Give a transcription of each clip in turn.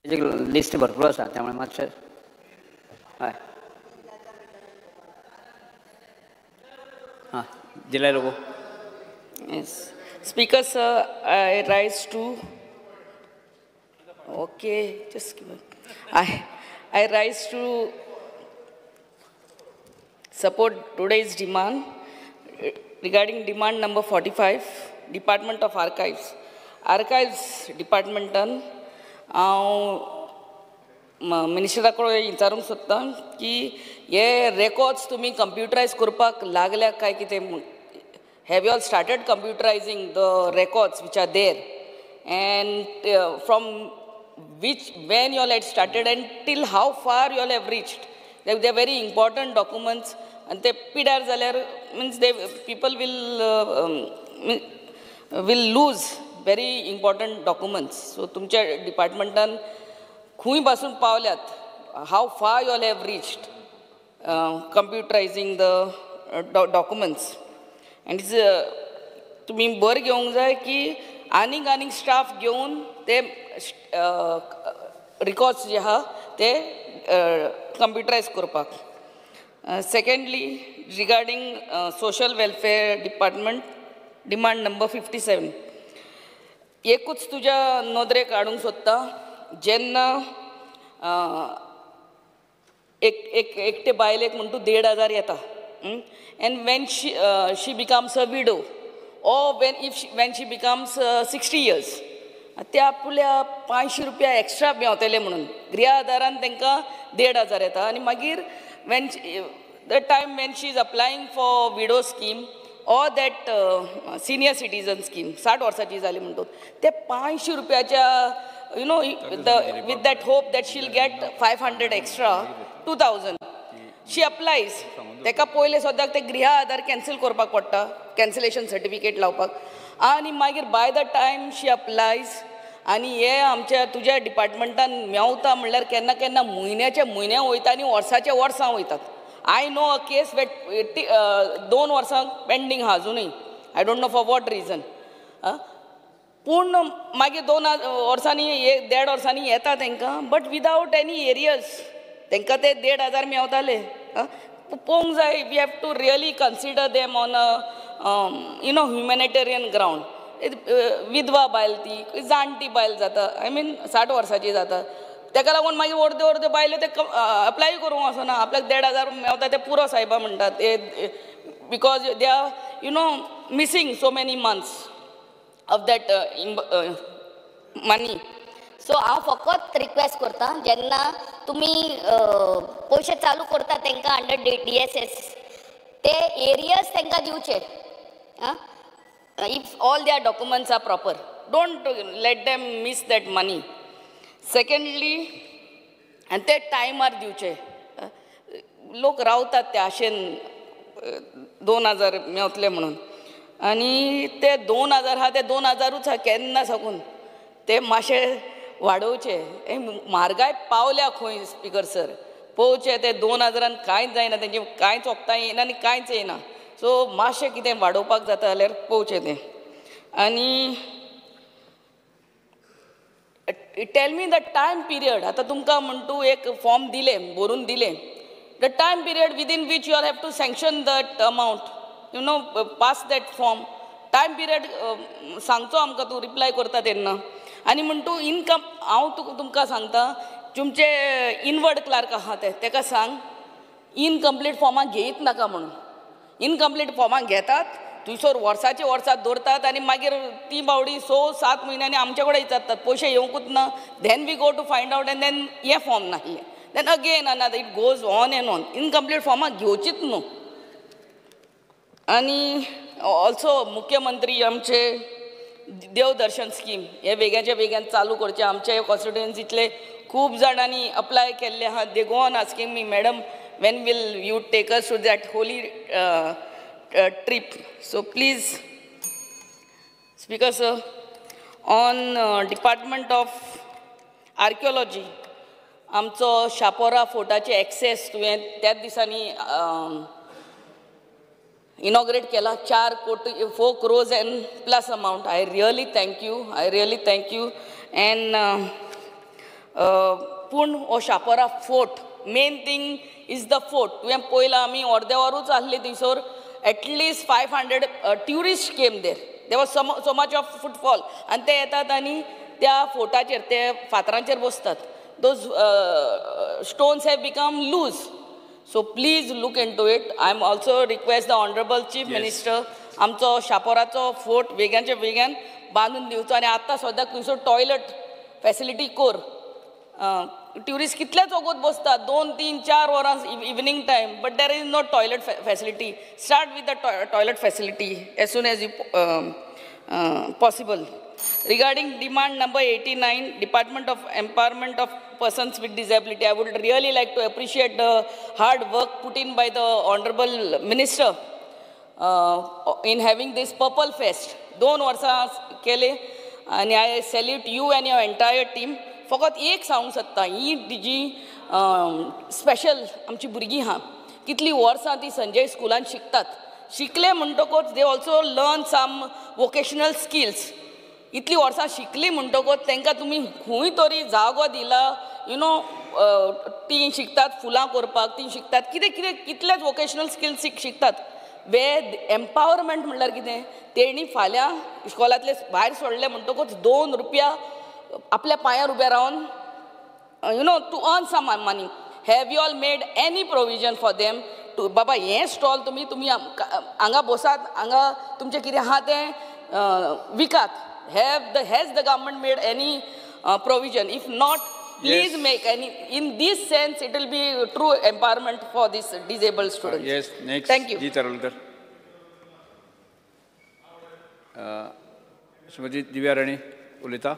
List भरपूर आसा त्यामुळे मातशें हय हां दिल्यार गो. Yes. Speaker sir, I rise to. Okay, just give me. I rise to support today's demand regarding demand number 45, Department of Archives. Archives Department मिनिस्टरा कडेन विचारूंक सोदतां की हे रेकॉर्ड्स तुमी कंप्युटरायज करपाक लागल्या काय कितें म्हूण. Have you all started computerizing the records which are there? And from when you all had started and till how far you all have reached? They are very important documents and they pidar zalyar means people will lose very important documents. So तुमच्या डिपार्टमेंटान खंय पासून पावल्यात, how far you all have reached computerizing the documents. And तुम्ही बर घेवंक जाय की आनीक स्टाफ घेवन ते रिकॉर्ड्स जे आहा ते कंप्युटरायज करपाक. Secondly regarding social welfare department demand number 57. एकूच तुज्या नोदरेक हाडूंक सोदता जेन्ना एकटे बायलेक म्हण तूं 1,500 येता. And when she becomes a widow, or when she becomes 60 years, ते आपल्या 500 रुपया एक्स्ट्रा मेवतले म्हणून गृह आदारान तांकां 1,500 येता. आनी मागीर the time when she is applying for widow scheme or that senior citizen scheme 60 वर्साची जाली म्हणटून ते 500 रुपयाच्या with that hope that she'll get 500 extra 2,000 she applies. तेका पयले सद्याक ते गृह आधार कॅन्सल करपाक पडटा, कॅन्सलेशन सर्टिफिकेट लावपाक. आनी मागीर by the time she applies आनी हे आमच्या तुज्या डिपार्टमेंटान मेवता म्हणल्यार केन्ना केन्ना म्हयन्या वयता आनी वर्साच्या वर्सां वयतात. I know a case wait 2 वर्सां पेंडींग आहा अजुनूय. I don't know for what reason. पूण मागीर 2 वर्सांनी 1.5 वर्सांनी येता तांकां बट विदावट एनी एरियर्स तांकां ते 1,500 मेवताले. पळोवंक जाय we have to really consider them on a humanitarian ground. विधवा बायल ती जाणटी बायल जाता, आय मीन 60 वर्साची जाता. ताका लागून मागीर अर्द्यो बायलो ते अप्लाय करूंक वचना. आपल्याक 1,500 मेवता ते पुरो सायबा म्हणटात because they are missing so many months of that money. So हांव फकत रिक्वेस्ट करता जेन्ना तुमी पयशे चालू करता तांकां अंडर DSS ते एरियर्स तांकां दिवचे. If all their documents are proper don't let them miss that money. Secondly आनी ते टायमार दिवचे. लोक रावतात ते आशेन 2,000 मेवतले म्हणून आनी ते 2,000 आहा ते 2,000च आहा केन्ना साकून. ते मातशे वाडोवचे. म्हारगाय पावल्या खंय स्पिकर सर पळोवचे. ते 2,000 कांयच जायना, तेंची कांयच वखदां येयना आनी कांयच येयना. सो मातशें कितें वाडोवपाक जाता जाल्यार पळोवचें तें. आनी tell me the time period. आतां तुमकां म्हण तूं एक फॉर्म दिलें बरोवन दिलें. The time period within which you are have to sanction that amount pass that form. Time period सांगचो आमकां तूं रिप्लाय करता तेन्ना. आनी म्हण तूं इनकम हांव तुमकां सांगता तुमचे इनवर्ड क्लार्क आहा तेका सांग इनकम्प्लीट फॉर्मां घेयत नाका म्हणून. इनकम्प्लीट फॉर्मां घेतात थंयसर वर्साचे वर्सां दवरतात आनी मागीर ती बावडी 6-7 म्हयन्यांनी आमचे कडेन विचारतात पयशे येवंकूच ना. Then we go to find out and then हे फॉर्म नासले. Then again another it goes on and on. Incomplete फॉर्मां घेवचीच न्हू. आनी ऑल्सो मुख्यमंत्री आमचे देवदर्शन स्कीम हे बेग्याच्या बेग्यान चालू करचे. आमच्या कॉन्स्टिट्युएन्सींतले खूब जाणांनी अप्लाय केल्ले आहा. They go on asking me madam when will you take us to that holy trip. So please Speaker sir, on Department of Archaeology आमचो शापोरा फोर्टाचे एक्सेस तुवें त्याच दिसांनी इनॉग्रेट केला. 4 crores and plus amount. I really thank you. And पूण हो Chapora fort main thing is the fort. तुवें पळयलां आमी अर्दे वरूच आसले थंयसर at least 500 tourist came there. There was so much of footfall आनी ते येतात आनी त्या फोर्टाचेर ते फातरांचेर बसतात. Those stones have become loose. So please look into it. I am also request the honourable chief minister आमचो शापोराचो फोर्ट बेग्यानचे बेग्यान बांदून दिवचो आनी आतां सद्याक थंयसर टॉयलेट फॅसिलिटी कोर. ट्युरिस्ट कितलेच वगत बसतात 2, 3, 4 वरां evening time but there is no toilet facility. Start with the toilet facility as soon as you possible. Regarding demand number 89, Department of Empowerment of Persons with Disability, I would really like to appreciate the hard work put in by the Honorable Minister in having this Purple Fest. 2 वर्सां केले and I salute you and your entire team. फकत एक सांगूंक सोदता, ही जी special आमची भुरगीं आहा कितलीं वर्सां ती संजय स्कुलान शिकतात. शिकले म्हणटकूच they also learn some vocational skills. इतली वर्सां शिकली म्हणटकूच तांकां तुमी खंय तरी जागो दिला. यू नो तीं शिकतात फुलां करपाक, तीं शिकतात कितें कितें कितलेच वोकेशनल स्किल्स शिकतात. वे एम्पावरमेंट म्हणल्यार कितें, तेणी फाल्यां इस्कॉलांतले भायर सोडले म्हणटकूच 2 रुपया आपल्या पांयार उबे रावन you know to earn some money. Have you all made any provision for them to बाबा हें स्टॉल तुमी हांगा बसात, हांगा तुमचें कितें आहा तें विकात. Has the government made any provision? If not, please make any. In this sense, it will be true empowerment for these disabled students. Yes, next. Thank you. Ji Tarulkar. Shrimati Divya Rani उलयता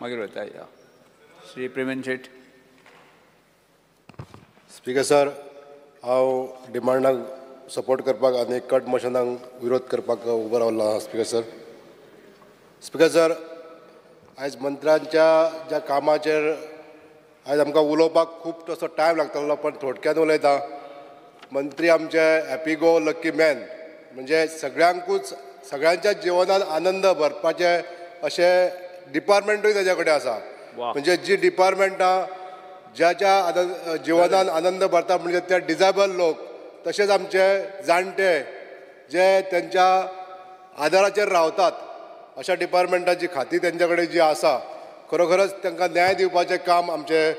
मागीर वयता या श्री प्रेमन शेट. Speaker sir, हांव डिमांडाक support करपाक आनी cut मोशनाक विरोध करपाक उबो रावल्लो आहा. स्पीकर सर, स्पीकर सर, आयज मंत्र्यांच्या ज्या कामाचेर आयज आमकां उलोवपाक खूब तसो टायम लागतलो पण थोडक्यान उलयता. मंत्री आमचे हॅपी गो लकी मॅन म्हणजे सगळ्यांकूच सगळ्यांच्या जिवनात आनंद भरपाचे अशें डिपार्टमेंटूय ताजे कडेन आसा. म्हणजे जी डिपार्टमेंटां ज्याच्या जिवनान आनंद भरता म्हणजे ते डिजेबल लोक, तशेंच आमचे जाणटे जे त्यांच्या आदाराचेर रावतात, अशा डिपार्टमेंटाची खाती त्यांच्या कडेन जी आसा, खरोखरच तांकां न्याय दिवपाचें काम आमचे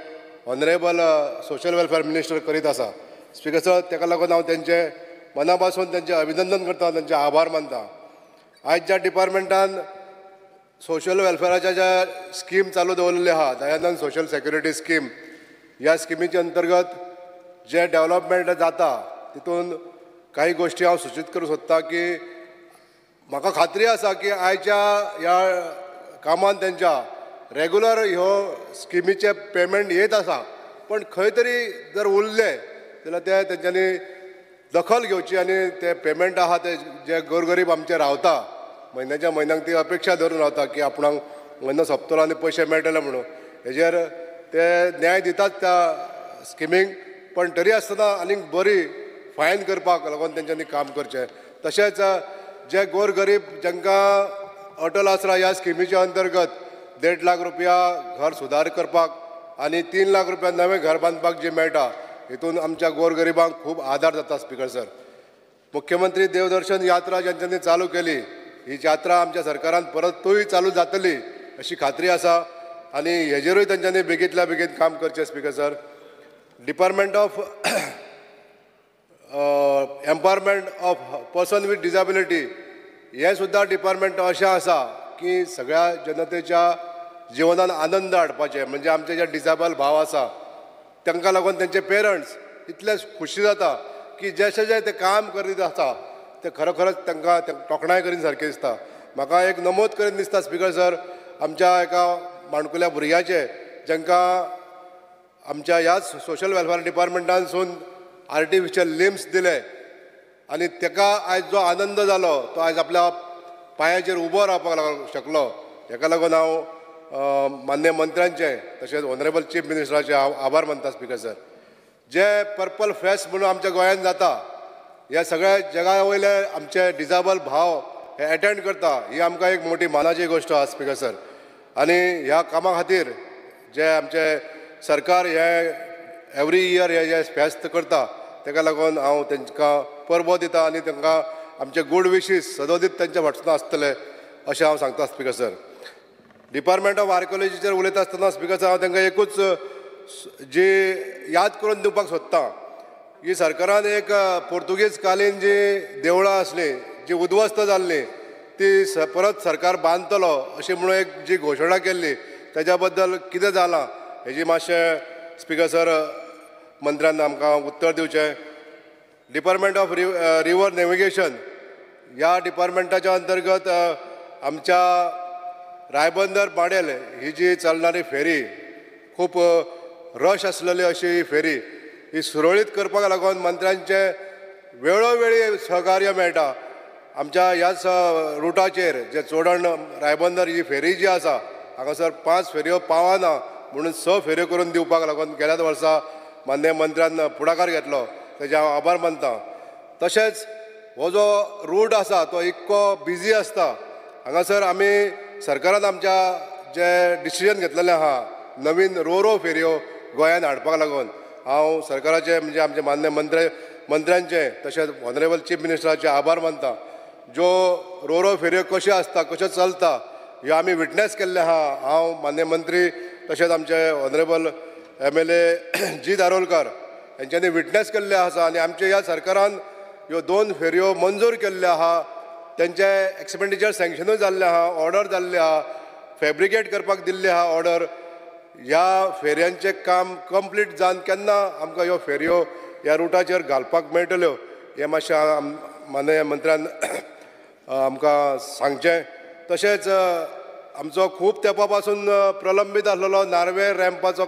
ऑनरेबल सोशल वेलफेअर मिनिस्टर करीत आसा. स्पीकर सर, ताका लागून हांव तेंचे मना पासून तेंचें अभिनंदन करता, तेंचे आभार मानता. आयज ज्या डिपार्टमेंटान सोशल वेलफेअराच्या ज्या स्कीम चालू दवरलेली आहा, दयानंद सोशल सेक्युरिटी स्कीम, ह्या स्किमीच्या अंतर्गत जे डेव्हलपमेंट जाता तितून काही गोष्टी हांव सुचित करूंक सोदता की म्हाका खात्री आसा की आयच्या ह्या कामान त्यांच्या रेगुलर ह्यो स्किमीचे पेमेंट येत आसा, पण खंय तरी जर उरले जाल्यार ते तेंच्यांनी दखल घेवची आनी ते पेमेंट आहा ते जे गोरगरीब आमचे रावता म्हयन्याच्या म्हयन्याक ती अपेक्षा धरून रावता की आपणाक म्हयनो सोंपतलो आनी पयशे मेळटले म्हणून, हेजेर ते न्याय दितात त्या स्किमीक. पण तरी आसतना आनीक बरी फायन करपाक लागून तेंच्यांनी काम करचें. तशेंच जे गोरगरीब जांकां अटल आसरा ह्या स्किमीच्या अंतर्गत 1.5 लाख रुपया घर सुदार करपाक आनी 3 लाख रुपया नवें घर बांदपाक जे मेळटा, हितून आमच्या गोरगरिबांक खूब आदार जाता. स्पीकर सर, मुख्यमंत्री देवदर्शन यात्रा ज्यांच्यांनी चालू केली, ही यात्रा आमच्या सरकारान परतूय चालू जातली अशी खात्री आसा आनी हेजेरूय तेंच्यांनी बेगींतल्या बेगीन काम करचें. Speaker sir, department of empowerment of person with disability हे सुद्दां डिपार्टमेंट अशें आसा की सगळ्या जनतेच्या जिवनान आनंद हाडपाचें. म्हणजे आमचे जे डिसेबल भाव आसा तांकां लागून तेंचे पेरंट्स इतले खुशी जाता की जशें जे ते काम करीत आसा ते खरोखरच तांकां तोखणाय करीन सारकें दिसता. म्हाका एक नमूद करीन दिसता स्पीकर सर, आमच्या एका माणकुल्या भुरग्याचे जांकां आमच्या ह्याच सोशल वेलफेअर डिपार्टमेंटानसून आर्टिफिशियल लिम्स दिले आनी ताका आयज जो आनंद जालो तो आयज आपल्या पांयाचेर उबो रावपाक शकलो. हेका लागून हांव मान्य मंत्र्यांचे तशेंच ऑनरेबल चीफ मिनिस्टराचे हांव आभार मानता. स्पीकर सर, जे पर्पल फेस्ट म्हणून आमच्या गोंयांत जाता, ह्या सगळ्या जगा वयले आमचे डिसेबल भाव हे अटेंड करता, ही आमकां एक मोठी मानाची गोष्ट आसा. स्पीकर सर, आनी ह्या कामा खातीर जे आमचे सरकार हे एवरी इयर हे जे फेस्त करता ताका लागून हांव तांकां परबो दिता आनी तांकां आमचे गूड विशीस सदोदीत त्यांच्या फाटसून आसतले अशें हांव सांगता स्पिकर सर. डिपार्टमेंट ऑफ आर्किओलॉजीचेर उलयता आसतना स्पिकर सर हांव तांकां एकूच जी याद करून दिवपाक सोदतां की सरकारान एक पोर्तुगीज कालीन जी देवळां आसलीं जी उद्वस्थ जाल्लीं ती परत सरकार बांदतलो अशी म्हणून एक जी घोशणा केल्ली तेज्या बद्दल कितें जालां हेजी मातशें स्पिकर सर मंत्र्यान आमकां उत्तर दिवचें. डिपार्टमेंट ऑफ रिवर नेविगेशन ह्या डिपार्टमेंटाच्या अंतर्गत आमच्या रायबंदर माडेल ही जी चलणारी फेरी खूप रश आसलेली अशी फेरी ही सुरळीत करपाक लागून मंत्र्यांचे वेळोवेळी सहकार्य मेळटा. आमच्या ह्याच रुटाचेर जे चोडण रायबंदर ही फेरी जी आसा हांगासर 5 फेरयो पावना म्हणून 6 फेरयो करून दिवपाक लागून गेल्याच वर्सा माननीय मंत्र्यान पुढाकार घेतलो तेजे हांव आभार मानतां. तशेंच हो जो रूट आसा तो इतको बिजी आसता हांगासर आमी सरकारान आमच्या जे डिसिजन घेतलेलें आहा नवीन रो फेरयो गोंयांत हाडपाक लागून हांव सरकाराचे म्हणजे आमचे मान्य मंत्र्यांचे तशेंच ऑनरेबल चीफ मिनिस्टराचे आभार मानतां. ज्यो रो फेरयो कश्यो आसता कश्यो चलता ह्यो आमी विटनेस केल्ले आहा. हांव मान्य मंत्री तशेंच आमचे ऑनरेबल MLA जी दारोलकर हेंच्यांनी विटनेस केल्ले आसा आनी आमच्या ह्या सरकारान ह्यो 2 फेरयो मंजूर केल्ले आहा. तेंचे एक्सपेंडिचर सँक्शनूय जाल्ले आहा, ऑर्डर जाल्ले आहा, फॅब्रिकेट करपाक दिल्ली आहा ऑर्डर. ह्या फेरयांचें काम कंप्लीट जावन केन्ना आमकां ह्यो फेरयो ह्या रुटाचेर घालपाक मेळटल्यो हें मातशें माननीय मंत्र्यान आमकां सांगचें. तशेंच आमचो खूब तेंपा पासून प्रलंबीत आसलेलो नार्वे रॅम्पाचो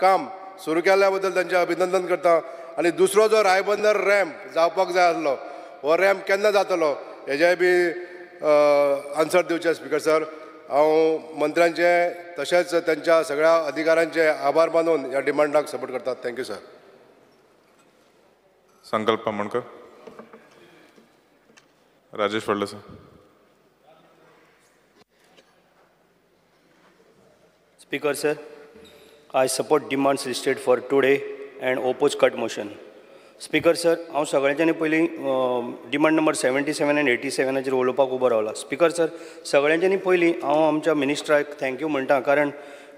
काम सुरू केल्ल्या बद्दल तांचें अभिनंदन करता. आनी दुसरो जो रायबंदर रॅम्प जावपाक जाय आसलो हो रॅम्प केन्ना जातलो हेजेय बी आन्सर दिवचे स्पिकर सर. हांव मंत्र्यांचे तशेंच त्यांच्या सगळ्या अधिकाऱ्यांचे आभार मानून ह्या डिमांडाक सपोर्ट करतात. Thank you sir. संकल्प Amonkar. Rajesh Phaldesai. Speaker sir, I support demands listed for today and oppose cut motion. Speaker sir, हांव सगळ्यांच्यानी पयलीं डिमांड नंबर 77 आनी 87 उलोवपाक उबो रावला. स्पिकर सर, सगळ्यांच्यानी पयलीं हांव आमच्या मिनिस्टराक थँक्यू म्हणटा कारण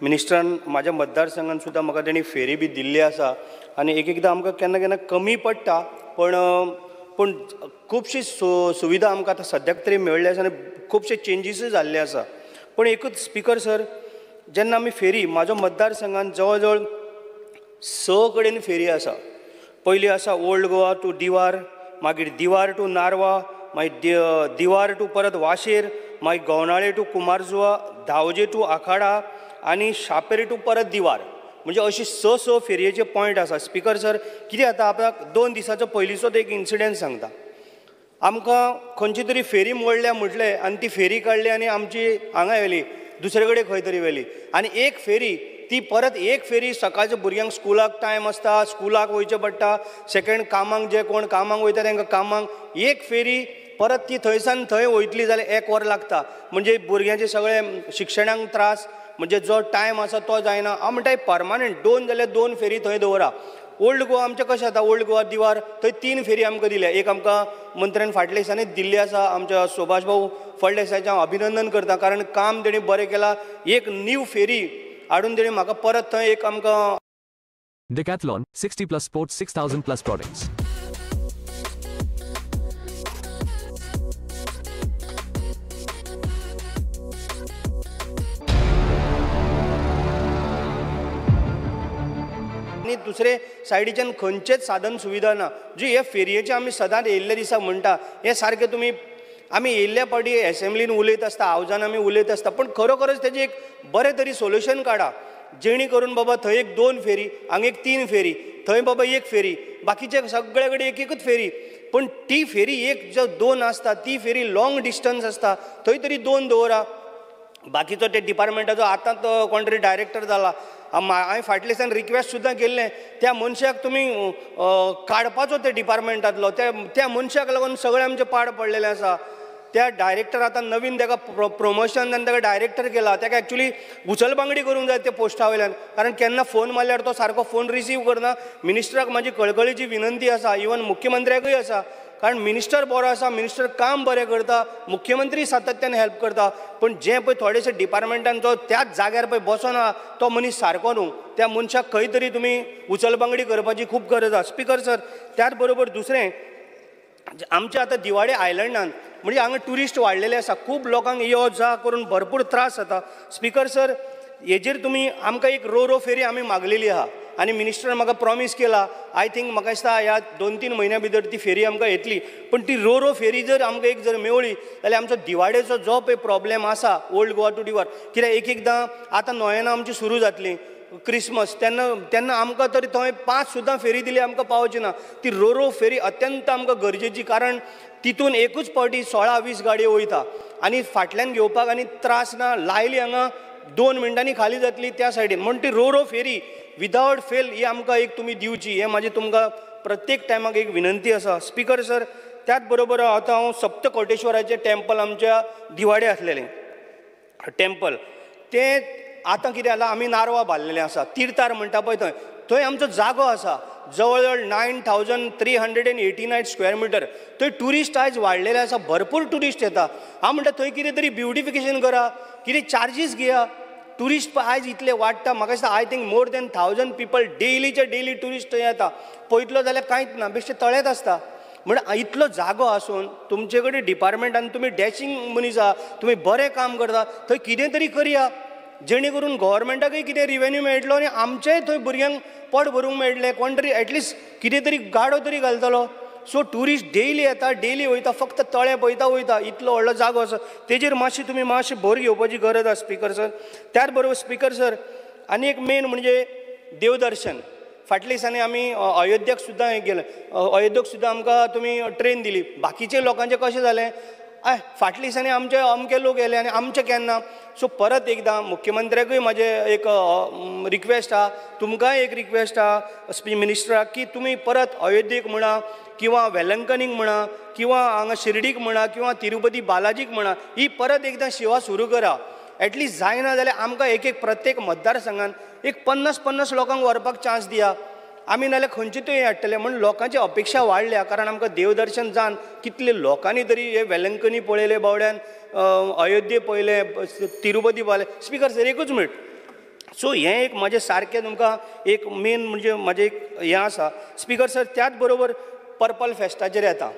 मिनिस्टरान म्हाज्या मतदारसंघान सुद्दां म्हाका तेणी फेरी बी दिल्ली आसा आनी एकदां आमकां केन्ना केन्ना कमी पडटा पण खुबशी सुविधा आमकां आतां सद्याक तरी मेळ्ळी आसा आनी खुबशे चेंजीसूय जाल्ले आसा. पण एकूच स्पिकर सर जेन्ना आमी फेरी म्हाजो मतदारसंघान जवळ जवळ 6 कडेन फेरी आसा. पयली आसा ओल्ड गोवा टू दिवार, मागीर दिवार टू नारवा, मागीर दिवार टू परत वाशेर, मागीर गवनाळे टू कुमारजुवा, धावजे टू आखाडा आनी शापेरी टू परत दिवार. म्हणजे अशी 6 फेरयेचे पॉयंट आसा. स्पिकर सर कितें जाता आपणाक 2 दिसाचो पयलींचोच एक इन्सिडंट सांगता. आमकां खंयची तरी फेरी मोडल्या म्हटलें आनी ती फेरी काडली आनी आमची हांगा येयली दुसरे कडेन खंय तरी व्हेली आनी एक फेरी ती परत एक फेरी सकाळच्या भुरग्यांक स्कुलाक टायम आसता स्कुलाक वयचें पडटा सेकंड कामांक जे कोण कामांक वयता तांकां कामांक एक फेरी परत ती थंयसान थंय वयतली जाल्यार 1 वर लागता. म्हणजे भुरग्यांचे सगळे शिक्षणाक त्रास म्हणजे जो टायम आसा तो जायना. हांव म्हणटा परमानंट 2 जाल्यार 2 फेरी थंय दवरा. ओल्ड गोवा आमचें कशें जाता ओल्ड गोवा दिवार थंय 3 फेरी आमकां दिल्या. एक आमकां मंत्र्यान फाटल्या दिसांनीच दिल्ली आसा. आमच्या सुभाष भाऊ फळदेसायचें हांव अभिनंदन करता कारण काम तेणी बरें केलां. एक न्यू फेरी हाडून तेणी म्हाका परत थंय एक आमकां Decathlon 60+ sports 6000+ products. दुसरे सायडीच्यान खंयचेच साधन सुविधा ना. जी हे फेरयेचे आमी सदांच येयल्ल्या दिसा म्हणटा हे सारकें तुमी आमी येयल्ल्या पावटी एसेंब्लीन उलयत आसता हावजान आमी उलयत आसता पण खरोखरच तेजें एक बरें तरी सोल्युशन काडा जेणी करून बाबा थंय एक 2 फेरी हांगा एक 3 फेरी थंय बाबा 1 फेरी बाकीचे सगळे कडेन एकूच फेरी. पण ती फेरी एक जो 2 आसता ती फेरी लॉंग डिस्टन्स आसता थंय तरी 2 दवरा. बाकीचो ते डिपार्टमेंटाचो आतां तो कोण तरी डायरेक्टर जाला हांवें फाटल्या दिसांनी रिक्वेस्ट सुद्दां केल्लें त्या मनशाक तुमी काडपाचो ते डिपार्टमेंटांतलो त्या मनशाक लागून सगळें आमचें पाड पडलेलें आसा. त्या डायरेक्टर आतां नवीन ताका प्रमोशन आनी ताका डायरेक्टर केला, ताका एक्चुली उचलबांगडी करूंक जाय ते पोस्टा वयल्यान, कारण केन्ना फोन मारल्यार तो सारको फोन रिसीव करना. मिनिस्टराक म्हाजी कळकळीची विनंती आसा, इवन मुख्यमंत्र्याकूय आसा, कारण मिनिस्टर बरो आसा, मिनिस्टर काम बरें करता, मुख्यमंत्री सातत्यान हेल्प करता, पण जे पळय थोडेशे डिपार्टमेंटान जो त्याच जाग्यार पळय बसना तो मनीस सारको न्हू. त्या मनशाक खंय तरी तुमी उचलबांगडी करपाची खूब गरज आसा. स्पिकर सर, त्याच बरोबर दुसरें, आमच्या आतां दिवाडे आयलंडान म्हणजे हांगा ट्युरिस्ट वाडलेले आसा, खूब लोकांक यो जा करून भरपूर त्रास जाता. स्पिकर सर, हेजेर तुमी आमकां एक रो फेरी आमी मागलेली आहा आनी मिनिस्टर म्हाका प्रॉमीस केला, आय थिंक म्हाका दिसता ह्या 2-3 म्हयन्या भितर ती फेरी आमकां येतली. पण ती रो फेरी जर आमकां एक जर मेवळी जाल्यार आमचो दिवाडेचो जो पळय प्रॉब्लेम आसा ओल्ड गोवा टू दिवार, कित्याक एकदां आतां नोयेनां आमची सुरू जातली क्रिसमस, तेन्ना आमकां तरी थंय 5 सुद्दां फेरी दिली आमकां पावची ना. ती रो फेरी अत्यंत आमकां गरजेची, कारण तितून एकूच फावटी 16-20 गाडयो वयता आनी फाटल्यान घेवपाक आनी त्रास ना. लायली हांगा 2 मिनटांनी खाली जातली त्या सायडीन, म्हणून ती रो फेरी विदावट फेल ही आमकां एक तुमी दिवची, हें म्हाजी तुमकां प्रत्येक टायमाक एक विनंती आसा. स्पिकर सर, त्याच बरोबर आतां हांव सप्तकोटेश्वराचें टेम्पल आमच्या दिवाडे आसलेलें टेम्पल, तें आतां कितें जाला, आमी नारवां बांदलेलें आसा, तीर्थार म्हणटा पळय थंय आमचो जागो आसा जवळ जवळ 9389 स्क्वेअर मिटर. थंय ट्युरिस्ट आयज वाडलेले आसा, भरपूर ट्युरिस्ट येता. हांव म्हणटा थंय कितें तरी ब्युटिफिकेशन करा, कितें चार्जीस घेया. ट्युरिस्ट आयज इतले वाडटा, म्हाका दिसता I think more than 1000 people डेलीचे डेली ट्युरिस्ट थंय येता. पळयतलो जाल्यार कांयच ना, बेश्टे तळेच आसता. म्हणजे इतलो जागो आसून तुमचे कडेन डिपार्टमेंटान तुमी डॅशिंग मनीस आहा, तुमी बरें काम करता, थंय कितें तरी करया जेणे करून गव्हर्मेंटाकय कितें रिवेन्यू मेळटलो आनी आमचेय थंय भुरग्यांक पोट भरूंक मेळटलें, कोण तरी एटलिस्ट कितें तरी गाडो तरी घालतलो. सो ट्युरिस्ट डेली येता, डेली वयता, फक्त तळे पळयता वयता, इतलो व्हडलो जागो आसा, तेजेर तुमी मातशी भर घेवपाची गरज आसा. स्पिकर सर, त्याच बरोबर स्पिकर सर, आनी एक मेन म्हणजे देवदर्शन. फाटल्या दिसांनी आमी अयोध्याक सुद्दां गेले, अयोध्येक सुद्दां आमकां तुमी ट्रेन दिली. बाकीचे लोकांचें कशें जालें, फाटल्या दिसांनी आमचे अमके लोक येले आनी आमचे केन्ना. सो परत एकदां मुख्यमंत्र्याकूय म्हाजें एक रिक्वेस्ट आहा, तुमकांय एक रिक्वेस्ट आहा मिनिस्टराक, की तुमी परत अयोध्येक म्हणा किंवा वेलंकनीक म्हणा किंवा हांगा शिर्डीक म्हणा किंवा तिरुपती बालाजीक म्हणा, ही परत एकदां सेवा सुरू करा. एटलिस्ट जायना जाल्यार आमकां एक प्रत्येक मतदारसंघान एक 50-50 लोकांक व्हरपाक चान्स दिया. आमी नाल्यार खंयचे तरी हाडटले, म्हणून लोकांची अपेक्षा वाडल्या, कारण आमकां देवदर्शन जावन कितले लोकांनी तरी हे वेलंकनी पळयले बावड्यान, अयोध्ये पळयले, तिरुपती पळयले. स्पिकर सर, एकूच मिनट. सो हें एक म्हाजें सारकें तुमकां एक मेन म्हणजे म्हाजें एक हें आसा. स्पिकर सर, त्याच बरोबर पर्पल फेस्टाचेर येता.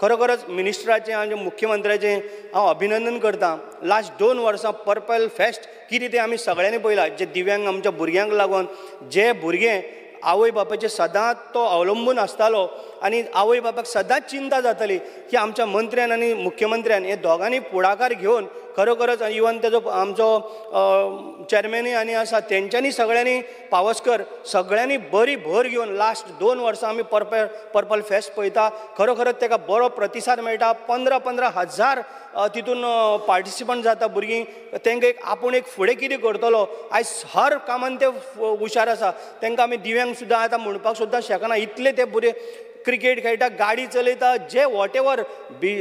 खरोखरच मिनिस्टराचें आनी मुख्यमंत्र्याचें हांव अभिनंदन करतां. लास्ट 2 वर्सां पर्पल फेस्ट कितें तें आमी सगळ्यांनी पळयलां. जे दिव्यांग आमच्या भुरग्यांक लागून, जे भुरगे आवय बापायचे सदांच तो अवलंबून आसतालो आनी आवय बापायक सदांच चिंता जाताली की आमच्या मंत्र्यान आनी मुख्यमंत्र्यान हे दोगांनी फुडाकार घेवन खरोखरच इवन तेजो आमचो चेअरमॅनूय आनी आसा तेंच्यांनी सगळ्यांनी पावसकर सगळ्यांनी बरी भर घेवन लास्ट 2 वर्सां आमी पर्पल फेस्ट पळयता. खरोखरच ताका बरो प्रतिसाद मेळटा. 15-15 हजार तितून पार्टिसिपंट जाता भुरगीं. तांकां आपूण एक फुडें कितें करतलो आयज हर कामान ते हुशार आसा. तांकां आमी दिव्यांग सुद्दां आतां म्हणपाक सुद्दां शकना, इतले ते बरे क्रिकेट खेळटा, गाडी चलयता, जे वॉट एवर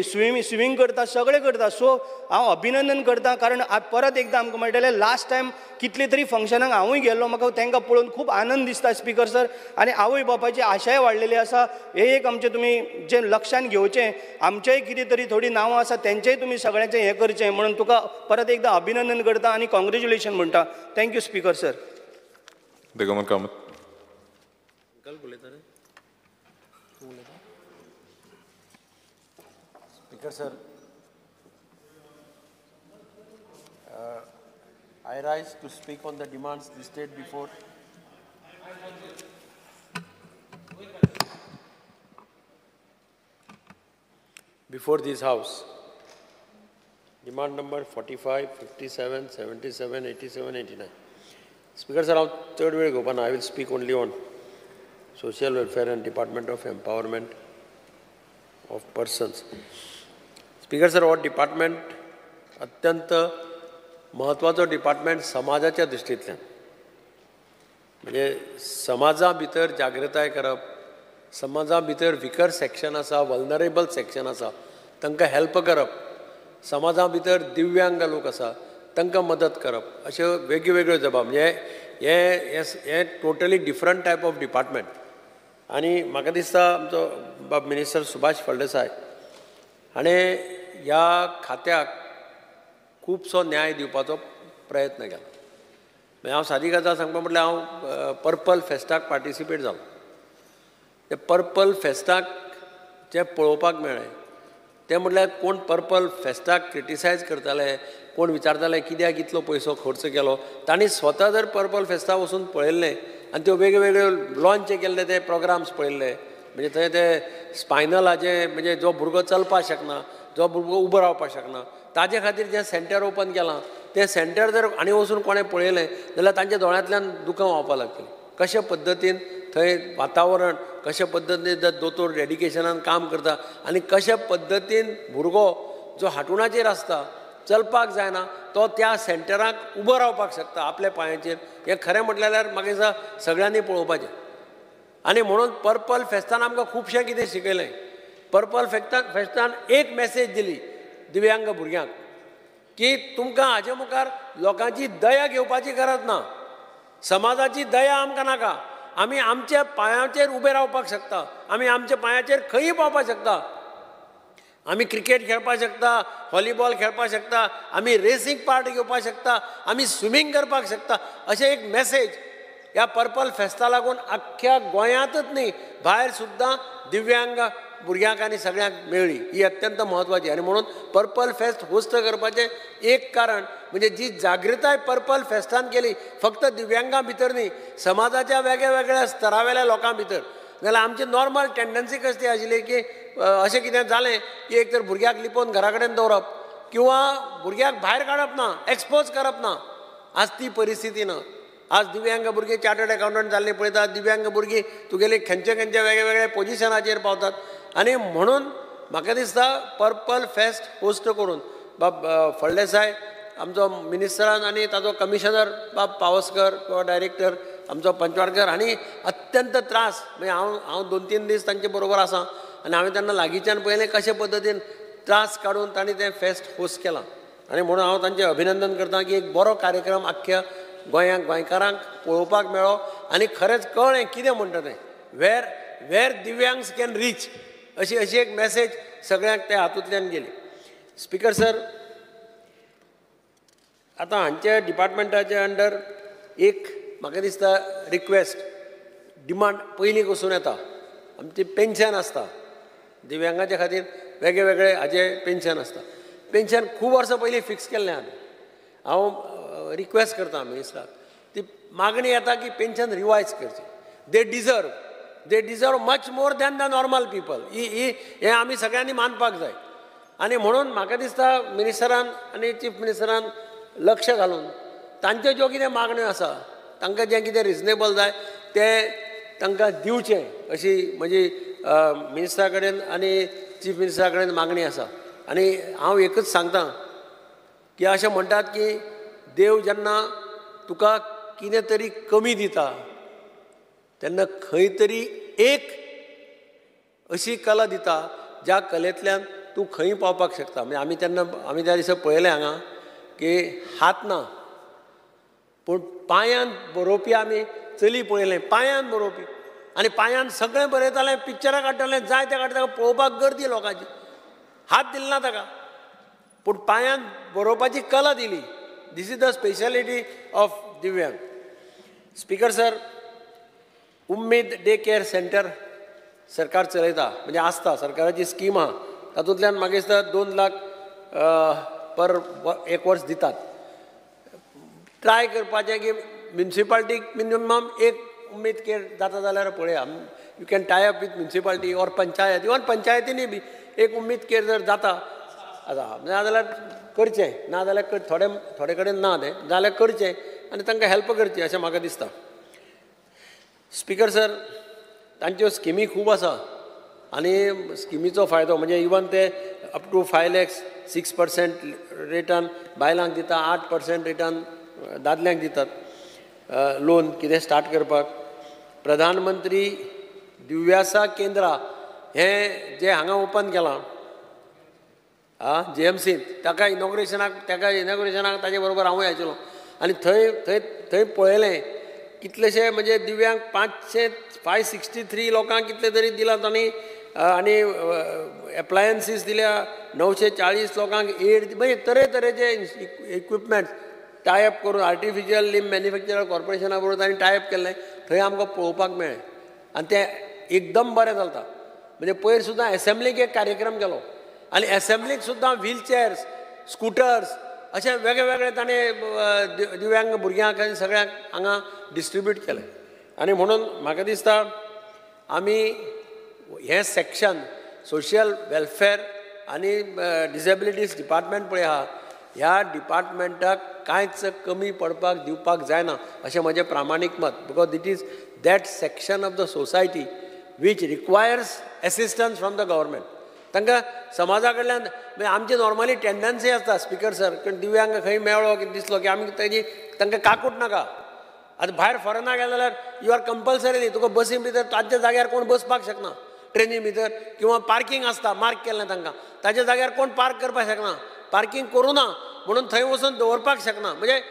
स्विमींग करता, सगळें करता. सो हांव अभिनंदन करता, कारण परत एकदां आमकां मेळटलें. लास्ट टायम कितले तरी फंक्शनाक हांवूय गेल्लो, म्हाका तांकां पळोवन खूब आनंद दिसता. स्पिकर सर, आनी आवय बापायची आशाय वाडलेली आसा. हे एक आमचें तुमी जें लक्षान घेवचें, आमचेय कितें तरी थोडी नांवां आसा तेंचेय तुमी सगळ्यांचें हें करचें. म्हणून तुका परत एकदां अभिनंदन करता आनी कॉंग्रेच्युलेशन म्हणटा. Thank you speaker sir. Begum Kamat. Speaker sir, I rise to speak on the demands listed before this House. Demand number 45, 57, 77, 87, 89. Speaker sir, third way go, I will speak only on social welfare and Department of Empowerment of Persons. Speaker sir, हो department अत्यंत महत्वाचो department समाजाच्या दृश्टींतल्यान. म्हणजे समाजा भितर जागृताय करप, समाजा भितर विकर सेक्शन आसा, वल्नरेबल सेक्शन आसा, तांकां हेल्प करप समाजा भितर दिव्यांग लोक आसा तांकां मदत करप अश्यो वेगळ्यो जबाब म्हणजे हे totally different type of department. आनी म्हाका दिसता आमचो मिनिस्टर सुभाष फळदेसाय हाणें ह्या खात्याक खुबसो न्याय दिवपाचो प्रयत्न केला. म्हणजे हांव सादी गजाल सांगपा म्हटल्यार हांव पर्पल फेस्टाक पार्टिसिपेट जालो. ते पर्पल फेस्टाक जे पळोवपाक मेळ्ळें तें म्हटल्यार कोण पर्पल फेस्टाक क्रिटिसायज करताले, कोण विचारताले कित्याक इतलो पयसो खर्च केलो. तांणी स्वता जर पर्पल फेस्टाक वचून पळयल्लें आनी त्यो वेगळ्यो लॉन्च केल्ले ते प्रोग्राम्स पळयल्ले, म्हणजे थंय ते स्पायनलाचे म्हणजे जो भुरगो चलपाक शकना, जो भुरगो उबो रावपाक शकना, ताजे खातीर जें सेंटर ओपन केलां तें सेंटर जर आनी वचून कोणें पळयलें जाल्यार तांच्या दोळ्यांतल्यान दुकां व्हांवपाक लागतलीं. कशे पद्दतीन थंय वातावरण, कशे पद्दतीन दोतोर डेडिकेशनान काम करता आनी कशे पद्दतीन भुरगो जो हांतरुणाचेर आसता, चलपाक जायना, तो त्या सेंटराक उबो रावपाक शकता आपल्या पांयाचेर. हें खरें म्हटल्यार म्हाका दिसता सगळ्यांनी पळोवपाचें. आनी म्हणून पर्पल फेस्तान आमकां खुबशें कितें शिकयलें. पर्पल फेस्तान एक मेसेज दिली दिव्यांग भुरग्यांक की तुमकां हाचे मुखार लोकांची दया घेवपाची गरज ना, समाजाची दया आमकां नाका. आमी आमच्या पांयाचेर उबे रावपाक शकता, आमी आमच्या पांयाचेर खंयी पावपाक शकता. आमी क्रिकेट खेळपाक शकता, व्हॉलीबॉल खेळपाक शकता, आमी रेसींग पार्ट घेवपाक शकता, आमी स्विमींग करपाक शकता. अशें एक मेसेज ह्या पर्पल फेस्ता लागून आख्ख्या गोंयांतच न्ही भायर सुद्दां दिव्यांग भुरग्यांक आनी सगळ्यांक मेळ्ळी. ही अत्यंत म्हत्वाची. आनी म्हणून पर्पल फेस्ट होस्ट करपाचें एक कारण म्हणजे जी जागृताय पर्पल फेस्तान केली फक्त दिव्यांगां भितर न्ही, समाजाच्या वेगळ्या स्तरावेल्या लोकां भितर. जाल्यार आमची नॉर्मल टेंडन्सी कशी आशिल्ली की अशें कितें जालें की एक तर भुरग्याक लिपोवन घरा कडेन दवरप किंवा भुरग्याक भायर काडप ना, एक्सपोज करप ना. आज ती परिस्थिती ना. आज दिव्यांग भुरगीं चार्टर्ड अकावंटंट जाल्लीं पळयतात, दिव्यांग भुरगीं तुगेली खंयचे वेगवेगळ्या पोजिशनाचेर पावतात. आनी म्हणून म्हाका दिसता पर्पल फेस्ट होस्ट करून बाब फळदेसाय आमचो मिनिस्टरान आनी ताचो कमिशनर बाब पावसकर किंवा डायरेक्टर आमचो पंचवाडकर हांणी अत्यंत त्रास म्हणजे हांव 2-3 दीस तांचे बरोबर आसा आनी हांवें तेन्ना लागींच्यान पळयलें कशे पद्दतीन त्रास काडून तांणी तें फेस्ट होस्ट केलां. आनी म्हणून हांव तांचें अभिनंदन करतां की एक बरो कार्यक्रम आख्ख्या गोंयकारांक पळोवपाक मेळ्ळो आनी खरेंच कळ्ळें कितें म्हणटा तें वेर दिव्यांग्स कॅन रीच अशी एक मेसेज सगळ्यांक त्या हातूंतल्यान गेली. स्पिकर सर, आतां हांच्या डिपार्टमेंटाच्या अंडर एक म्हाका दिसता रिक्वेस्ट डिमांड पयलीं वचून येता. आमची पेन्शन आसता दिव्यांगाच्या खातीर, वेगळे हाजे पेन्शन आसता. पेन्शन खूब वर्सां पयलीं फिक्स केल्लें हांव रिक्वेस्ट करता मिनिस्टराक. ती मागणी येता की पेन्शन रिवायज करची. They deserve much more than the normal people. हें आमी सगळ्यांनी मानपाक जाय. आनी म्हणून म्हाका दिसता मिनिस्टरान आनी चीफ मिनिस्टरान लक्ष घालून तांच्यो ज्यो कितें मागण्यो आसा तांकां जें कितें रिजनेबल जाय तें तांकां दिवचें अशी म्हजी मिनिस्टरा कडेन आनी चीफ मिनिस्टरा कडेन मागणी आसा. आनी हांव एकच सांगतां की अशें म्हणटात की देव जेन्ना तुका कितें तरी कमी दिता तेन्ना खंय तरी एक अशी कला दिता ज्या कलेंतल्यान तूं खंय पावपाक शकता. म्हणजे आमी त्या दिसा पळयलें हांगा की हात ना पूण पांयान बरोवपी आमी चली पळयलें, पांयान बरोवपी आनी पांयान सगळें बरयतालें, पिक्चरां काडटालें, जाय तें काडटा, पळोवपाक गर्दी लोकांची. हात दिले ना ताका पूण पांयान बरोवपाची कला दिली. This is the speciality of divyang. Speaker sir, Ummeed day care centre सरकार चलयता म्हणजे आसता, सरकाराची स्कीम आहा. तातूंतल्यान म्हाका दिसता 2 लाख पर एक वर्स दितात. ट्राय करपाचें की म्युनिसिपालिटीक मिनिमम एक उमेद केअर जाता जाल्यार पळया. You can tie up with municipality or panchayat, even पंचायतींनी बी एक उमेद केअर जर जाता नाजाल्यार करचें, नाजाल्यार थोडे कडेन ना तें जाल्यार करचें आनी तांकां हेल्प करची अशें म्हाका दिसता. स्पिकर सर, तांच्यो स्किमी खूब आसा आनी स्किमीचो फायदो म्हणजे इवन ते अप टू 5 lakhs 6% रेटान बायलांक दिता, 8% रेटान दादल्यांक दितात लोन कितें स्टार्ट करपाक. प्रधानमंत्री दिव्यासा केंद्रा हें जें हांगा ओपन केलां JMC ताका इनॉग्रेशनाक ताजे बरोबर हांवूय आशिल्लो आनी थंय पळयलें कितलेशे म्हणजे दिव्यांग 563 लोकांक कितले तरी दिला तांणी आनी एप्लायन्सीस दिल्या 940 लोकांक एड म्हणजे तरेतरेचे इक्विपमेंट्स टायअप करून आर्टिफिशियल लिंब मॅन्युफॅक्चरर कॉर्पोरेशना बरोबर तांणी टायअप केल्लें थंय आमकां पळोवपाक मेळ्ळें आनी तें एकदम बरें चलता म्हणजे पयर सुद्दां एसेंब्लीक एक कार्यक्रम केलो आनी एसेंब्लीक सुद्दां व्हीलचेअर्स स्कुटर्स अशे वेगळे ताणें दिव्यांग भुरग्यांक आनी सगळ्यांक हांगा डिस्ट्रिब्यूट केलें आनी म्हणून म्हाका दिसता आमी हें सेक्शन सोशियल वेलफेअर आनी डिसेबिलिटीज डिपार्टमेंट पळय आहा ह्या डिपार्टमेंटाक कांयच कमी पडपाक दिवपाक जायना अशें म्हजें प्रामाणीक मत because it is that section of the society which requires assistance from the government तांकां समाजा कडल्यान म्हणजे आमची नॉर्मली टेंडन्सी आसता स्पिकर सर कारण दिव्यांग खंय मेळ्ळो की दिसलो की आमी तांकां काकूट नाका आतां भायर फॉरेनाक गेले जाल्यार यू आर कंपल्सरी तुका बसी भितर ताच्या जाग्यार कोण बसपाक शकना ट्रेनी भितर किंवा पार्किंग आसता मार्क केल्लें तांकां ताच्या जाग्यार कोण पार्क करपाक शकना पार्किंग करूं ना म्हणून थंय वचून दवरपाक शकना म्हणजे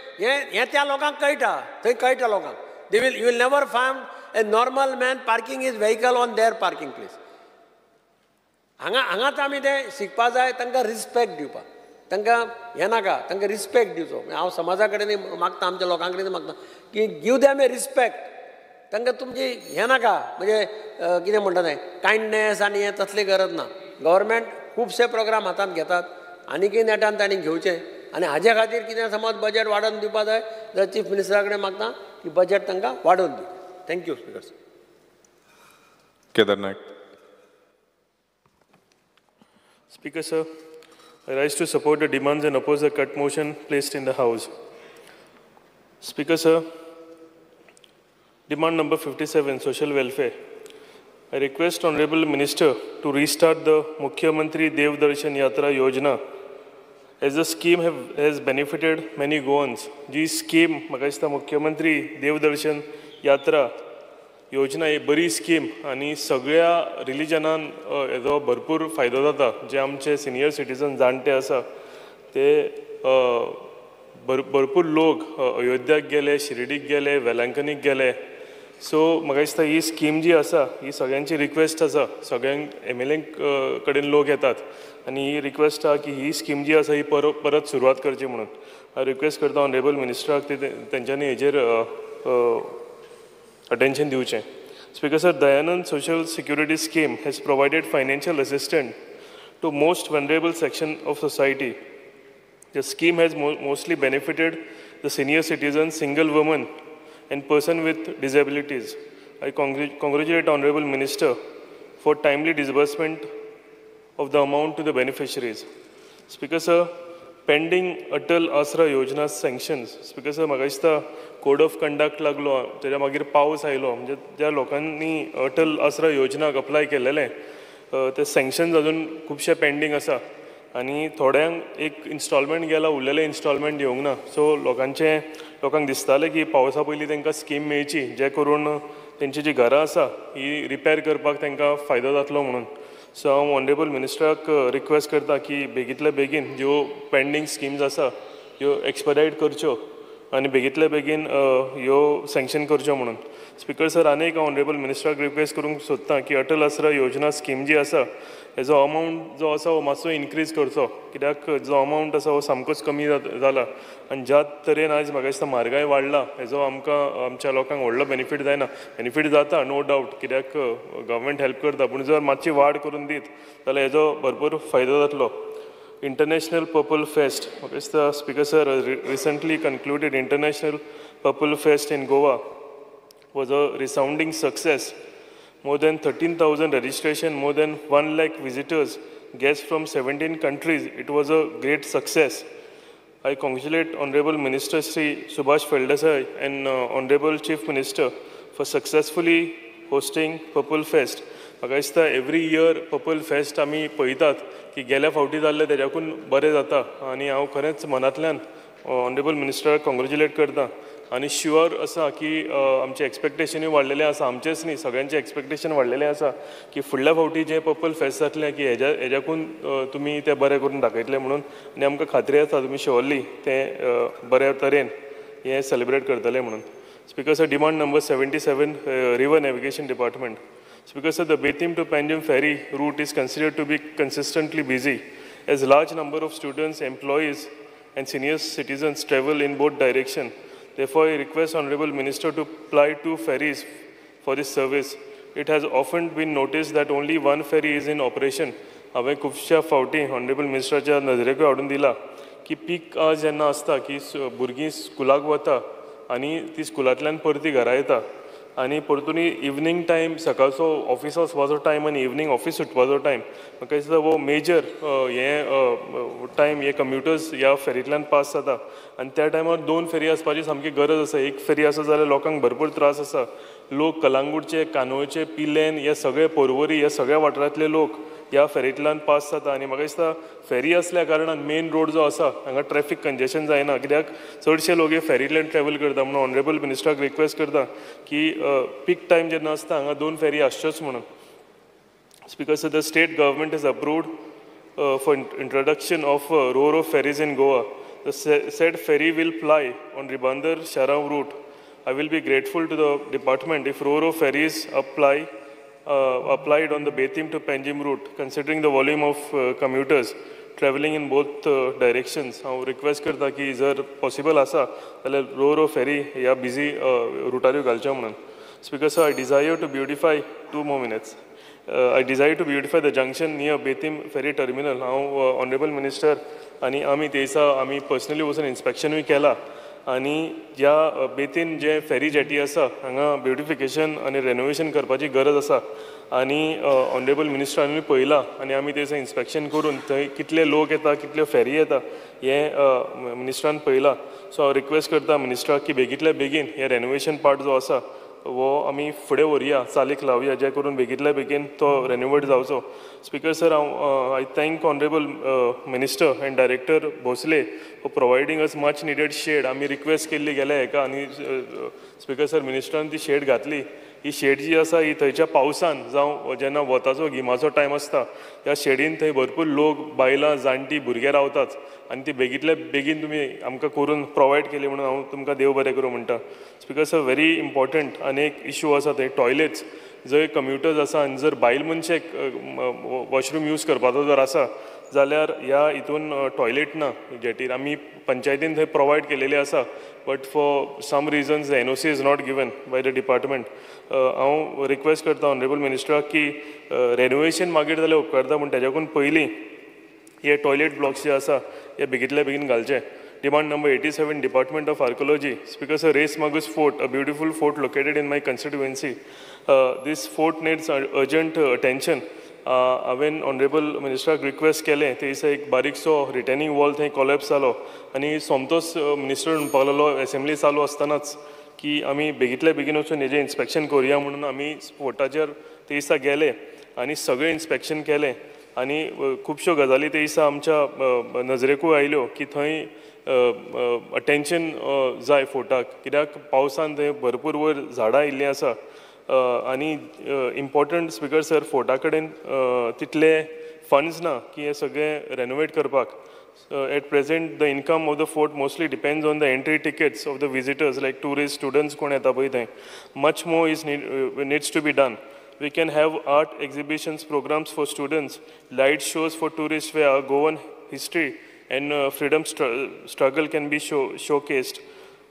हें त्या लोकांक कळटा थंय कळटा लोकांक you will never find a normal man parking is vehicle on their parking place हांगाच आमी तें शिकपा जाय तांकां रिस्पेक्ट दिवपाक तांकां हें नाका तांकां रिस्पेक्ट दिवचो हांव समाजा कडेन मागता आमच्या लोकां कडेन मागता की गिव दॅम ए रिस्पेक्ट तांकां तुमची हें नाका म्हणजे कितें म्हणटा तें कायंडनेस आनी हें तसली गरज ना गव्हर्मेंट खुबशे प्रोग्राम हातांत घेतात आनीकय नेटान तांणी घेवचें आनी हाजे खातीर कितें समज बजेट वाडोवन दिवपा जाय जाल्यार चीफ मिनिस्टरा कडेन मागता की बजेट तांकां वाडोवन दी thank you speaker sir Kedar Naik. Speaker sir, I rise to support the demands and oppose the cut motion placed in the House. Speaker sir, demand number 57, social welfare. I request Honorable Minister to restart the Mukhyamantri Dev Darshan Yatra Yojana as the scheme has benefited many Goans. This scheme, Magashta Mukhyamantri Dev Darshan Yatra योजना ही बरी scheme आनी सगळ्या रिलिजनान हेजो भरपूर फायदो जाता जे आमचे सिनियर सिटीजन जाणटे आसा ते भरपूर लोक अयोध्याक गेले शिर्डीक गेले वेलांकनीक गेले सो म्हाका दिसता ही स्कीम जी आसा ही सगळ्यांची रिक्वेस्ट आसा सगळ्यांक MLA कडेन लोक येतात आनी ही रिक्वेस्ट आहा की ही स्कीम जी आसा ही परत सुरवात करची म्हणून हांव रिक्वेस्ट करता ऑनरेबल मिनिस्टराक तेंच्यांनी हेजेर attention diuche. Speaker sir, Dayanand Social Security Scheme has provided financial assistance to most vulnerable section of society. The scheme has mostly benefited the senior citizens, single women and person with disabilities. I congratulate Honorable Minister for timely disbursement of the amount to the beneficiaries. Speaker sir, pending Atal Asra Yojana sanctions. Speaker sir, म्हाका दिसता code of conduct लागलो तेच्या मागीर पावस आयलो म्हणजे ज्या लोकांनी अटल आसरा योजनाक अप्लाय केलेले ते सँक्शन्स अजून खुबशे पेंडींग आसा आनी थोड्यांक एक इन्स्टॉलमेंट गेला उरलेले इन्स्टॉलमेंट येवंक ना सो लोकांक दिसतालें की पावसा पयलीं तांकां स्कीम मेळची जे करून तेंची जी घरां आसा ही रिपेर करपाक तांकां फायदो जातलो म्हणून सो हांव ऑनरेबल मिनिस्टराक रिक्वेस्ट करता की बेगींतल्या बेगीन ज्यो पेंडींग स्किम्स आसा ह्यो एक्सपडायट करच्यो आनी बेगींतल्या बेगीन ह्यो सँक्शन करच्यो म्हणून स्पिकर सर आनी एक ऑनरेबल मिनिस्टराक रिक्वेस्ट करूंक सोदतां की अटल आसरा योजना स्कीम जी आसा हेजो अमावंट जो आसा हो मातसो इनक्रीज करचो कित्याक जो अमावंट आसा हो सामकोच कमी जाला आनी ज्या तरेन आयज म्हाका दिसता म्हारगाय वाडला हेजो आमकां आमच्या लोकांक व्हडलो बेनिफीट जायना बेनिफीट जाता नो डावट कित्याक गव्हर्मेंट हेल्प करता पूण जर मातशी वाड करून दीत जाल्यार हेजो भरपूर फायदो जातलो International Purple Fest. Speaker sir, recently concluded International Purple Fest in Goa was a resounding success. More than 13,000 registration, more than 1 lakh visitors, guests from 17 countries. It was a great success. I congratulate Honorable Minister Sri Subhash Feldasai and Honorable Chief Minister for successfully hosting Purple Fest. म्हाका दिसता every year purple fest आमी पळयतात की गेल्या फावटी जाल्ले तेज्याकून बरें जाता आनी हांव खरेंच मनांतल्यान ऑनरेबल मिनिस्टराक कॉंग्रेच्युलेट करता आनी शुअर आसा की आमचे एक्सपेक्टेशनूय वाडलेले आसा, आमचेच न्ही सगळ्यांचे एक्सपेक्टेशन वाडलेले आसा की फुडल्या फावटी जें पर्पल फेस्ट जातलें की हेज्याकून तुमी तें बरें करून दाखयतले म्हणून, आनी आमकां खात्री आसा तुमी शुअरली तें बऱ्या तरेन हें सेलिब्रेट करतले म्हणून. Speaker sir, demand number 77, River Navigation Department. Speaker sir, the Betim to Panjim ferry route is considered to be consistently busy as large number of students, employees and senior citizens travel in both directions. Therefore, I request Honorable Minister to ply 2 ferries for this service. It has often been noticed that only one ferry is in operation. हांवें खुबश्या फावटी Honorable Ministerच्या नजरेकूय हाडून दिला की पीक जेन्ना आसता की भुरगीं स्कुलाक वता आनी ती स्कुलांतल्यान परती घरा येता आनी परतूनी इवनिंग टायम सकाळचो ऑफिसा वचपाचो टायम आनी इवनिंग ऑफिस सुटपाचो टायम म्हाका दिसता वो मेजर टायम हे कम्युटर्स ह्या फेरींतल्यान पास जाता आनी त्या टायमार 2 फेरी आसपाची सामकी गरज आसा. एक फेरी आसा जाल्यार लोकांक भरपूर त्रास आसा. लोक कलांगूटचे, कानोळचे, पिलेन हे सगळे पर्वरी हे सगळ्या वाठारांतले लोक ह्या फेरींतल्यान पास जाता आनी म्हाका दिसता फेरी आसल्या कारणान मेन रोड जो आसा हांगा ट्रॅफिक कंजेशन जायना कित्याक चडशे लोक हे फेरींतल्यान ट्रॅवल करता. म्हणून ऑनरेबल मिनिस्टराक रिक्वेस्ट करता की पीक टायम जेन्ना आसता हांगा 2 फेरी आसच्योच म्हणून. Speaker sir, the state government is approved for introduction of ro ferries in Goa. The said ferry will ply on Ribandar Chorao route. I will be grateful to the department if ro ferries applied on the Betim to Panjim route, considering the volume of commuters traveling in both directions. I request करता की जर possible आसा जाल्यार row ferry ह्या busy रुटार घालचे म्हणून. Speaker sir, I desire to beautify 2 more minutes. I desire to beautify the junction near Betim ferry terminal. हांव honorable minister आनी आमी थंयसा आमी पर्सनली वचून इन्स्पेक्शनूय केला आनी ह्या बेतीन जे फेरी जेटी आसा हांगा ब्युटिफिकेशन आनी रेनोवेशन करपाची गरज आसा आनी ऑनरेबल मिनिस्टरानूय पळयला आनी आमी थंयसर इन्स्पेक्शन करून थंय कितले लोक येता कितल्यो फेरी येता हें मिनिस्टरान पळयला. सो हांव रिक्वेस्ट करता मिनिस्टराक की बेगींतल्या बेगीन हे रेनोवेशन पार्ट जो आसा वो आमी फुडें व्हरया, चालीक लावया, जे करून बेगींतल्या बेगीन तो रेनोवेट जावचो. Speaker sir, I thank honourable minister and director Bhosale for providing us much needed shed. आमी रिक्वेस्ट केल्ली गेल्या हेका आनी स्पीकर सर मिनिस्टरान ती शेड घातली. ही शेड जी आसा ही थंयच्या पावसान जावं जेन्ना वताचो गिमाचो टायम आसता ह्या शेडीन थंय भरपूर लोक, बायलां, जाणटी, भुरगे रावतात आनी ती बेगींतल्या बेगीन तुमी आमकां करून प्रोवायड केली म्हणून हांव तुमकां देव बरें करूं म्हणटा. स्पीकर सर, व्हेरी इम्पॉर्टंट आनी एक इशू आसा थंय टॉयलेट्स. जंय कम्युटर्स आसा आनी जर बायल मनशेक वॉशरूम यूज करपाचो जर आसा जाल्यार ह्या हितून टॉयलेट ना जेटीर. आमी पंचायतीन थंय प्रोवायड केलेले आसा but for some reasons the NOC is not given by the department. हांव रिक्वेस्ट करता ऑनरेबल मिनिस्टराक की रेनोवेशन मागीर जाल्यार उपकारता पूण तेज्याकून पयलीं हे टॉयलेट ब्लॉक्स जे आसा हे बेगींतल्या बेगीन घालचे. Demand number 87, Department of Archaeology. Speaker sir, Reis Magus Fort, a beautiful fort located in my constituency. This fort needs urgent attention. हांवें ऑनरेबल मिनिस्टराक रिक्वेस्ट केलें थंयसर एक बारीकसो रिटेनिंग वॉल थंय कॉलेप्स जालो आनी सोमतोच मिनिस्टर म्हणपाक लागलो असेंब्ली चालू आसतनाच की आमी बेगींतल्या बेगीन वचून हेजें इन्स्पेक्शन करुया म्हणून आमी फोर्टाचेर थंयसा गेले आनी सगळें इन्स्पेक्शन केलें आनी खुबश्यो गजाली थंयसा आमच्या नजरेकूय आयल्यो की थंय अटेंशन जाय फोर्टाक कित्याक पावसान थंय भरपूर वयर झाडां आयिल्लीं आसा आनी इम्पॉर्टंट स्पीकर सर फोर्टा कडेन तितले फंड्स ना की हे सगळें रेनोवेट करपाक. At present, the income of the fort mostly depends on the entry tickets of the visitors, like tourists, students. Much more needs to be done. We can have art exhibitions, programs for students, light shows for tourists where our Goan history and freedom struggle can be showcased.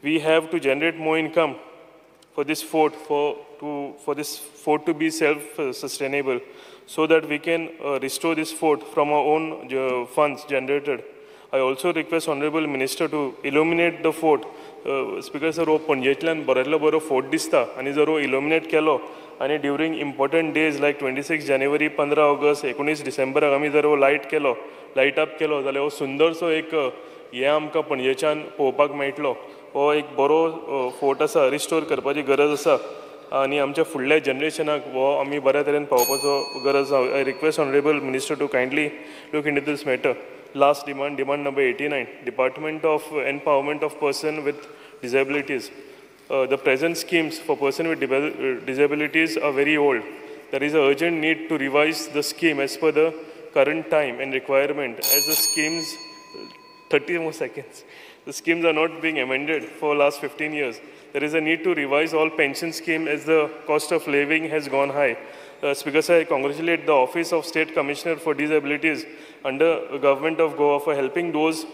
We have to generate more income for this fort, for this fort to be self-sustainable, so that we can restore this fort from our own funds generated. I also request Honorable Minister to illuminate the fort. Speaker sir, हो पणजेंतल्यान बऱ्यांतलो बरो fort दिसता आनी जर हो illuminate केलो आनी during important days लायक 26 जानेवारी, 15 August, 19 डिसेंबराक आमी जर हो लायट अप केलो जाल्यार हो सुंदरसो एक हें आमकां पणजेच्यान पळोवपाक मेळटलो. हो एक बरो फोर्ट आसा, रिस्टोर करपाची गरज आसा आनी आमच्या फुडल्या जनरेशनाक हो आमी बऱ्या तरेन पावोवपाचो गरज आसा. I request honourable minister to kindly look into this matter. Last demand number 89, Department of Empowerment of Person with Disabilities. the present schemes for persons with disabilities are very old. There is an urgent need to revise the scheme as per the current time and requirement, as the schemes, 30 more seconds, the schemes are not being amended for last 15 years. There is a need to revise all pension scheme as the cost of living has gone high. Speaker sir, I congratulate the Office of State Commissioner for Disabilities under the Government of Goa for helping those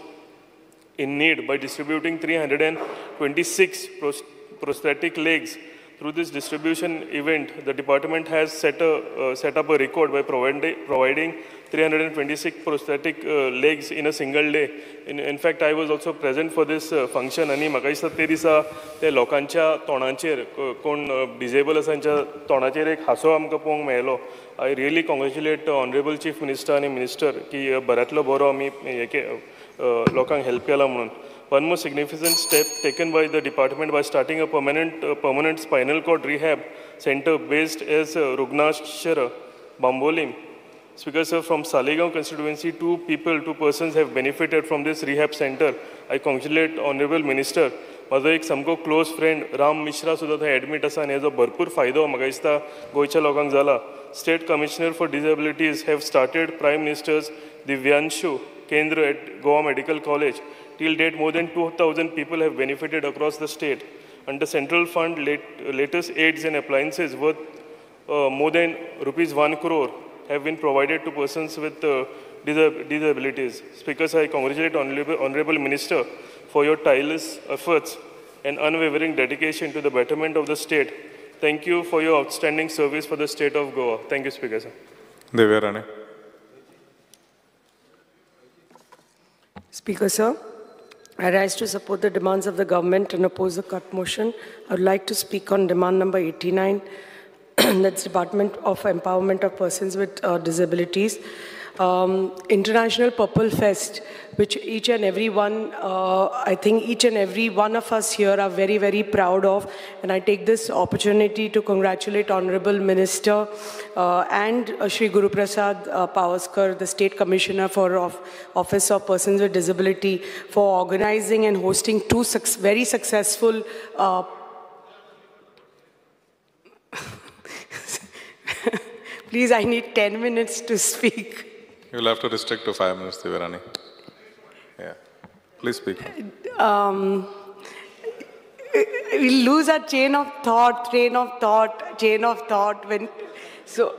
in need by distributing 326 prosthetic legs. Through this distribution event, the department has set up a record by providing 326 prosthetic legs in a single day. In fact, I was also present for this function. आणि म्हाका दिसता ते दिसा ते लोकांच्या तोंडाचेर कोण disable आसांच्या तोंडाचेर एक हांसो आमकां पळोवंक मेळ्ळो. I really congratulate honourable chief minister आनी मिनिस्टर की बऱ्यांतलो बरो आमी लोकांक हेल्प केला म्हणून. One more significant step taken by the department by starting a permanent spinal cord rehab center based as Rugnashara, Bambolim. Speaker sir, from Salegaon constituency, two persons have benefited from this rehab center. I congratulate Honorable Minister. माझो एक सामको close friend Ram Mishra सुद्धा थंय admit आसा आनी हेजो भरपूर फायदो म्हाका दिसता गोंयच्या लोकांक जाला. State Commissioner for Disabilities have started Prime Minister's Divyanshu Kendra at Goa Medical College. Till date, more than 2,000 people have benefited across the state. Under Central Fund, latest aids and appliances worth more than ₹1 crore have been provided to persons with disabilities. Speaker, I congratulate Honorable Minister for your tireless efforts and unwavering dedication to the betterment of the state. Thank you for your outstanding service for the state of Goa. Thank you, Speaker, sir. Divya Rane. Speaker, sir, I rise to support the demands of the government and oppose the cut motion. I would like to speak on demand number 89, that's Department of Empowerment of Persons with Disabilities. International Purple Fest, which each and every one, I think each and every one of us here are very, very proud of. And I take this opportunity to congratulate Honorable Minister and Shri Guru Prasad Pawaskar, the State Commissioner for Office of Persons with Disability, for organizing and hosting two very successful Please, I need 10 minutes to speak. You'll have to restrict to 5 minutes, Divya Rane. Yeah. Please speak. We lose our train of thought, when, so.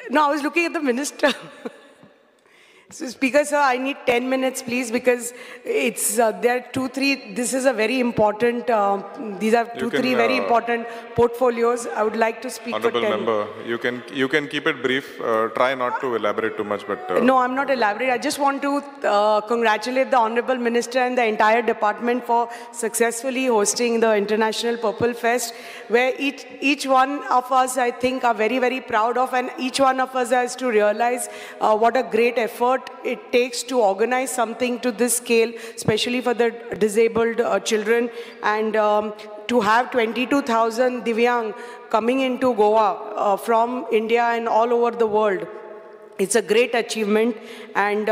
No, I was looking at the minister. So, Speaker, sir, I need 10 minutes, please, because it's, there are 2-3, this is a very important, these are three very important portfolios. I would like to speak Honorable for 10 Member, you can keep it brief. Try not to elaborate too much, but... No, I'm not elaborate. I just want to congratulate the Honorable Minister and the entire department for successfully hosting the International Purple Fest, where each one of us, I think, are very, very proud of, and each one of us has to realize what a great effort it takes to organize something to this scale, especially for the disabled children, and to have 22,000 Divyang coming into Goa from India and all over the world. It's a great achievement, and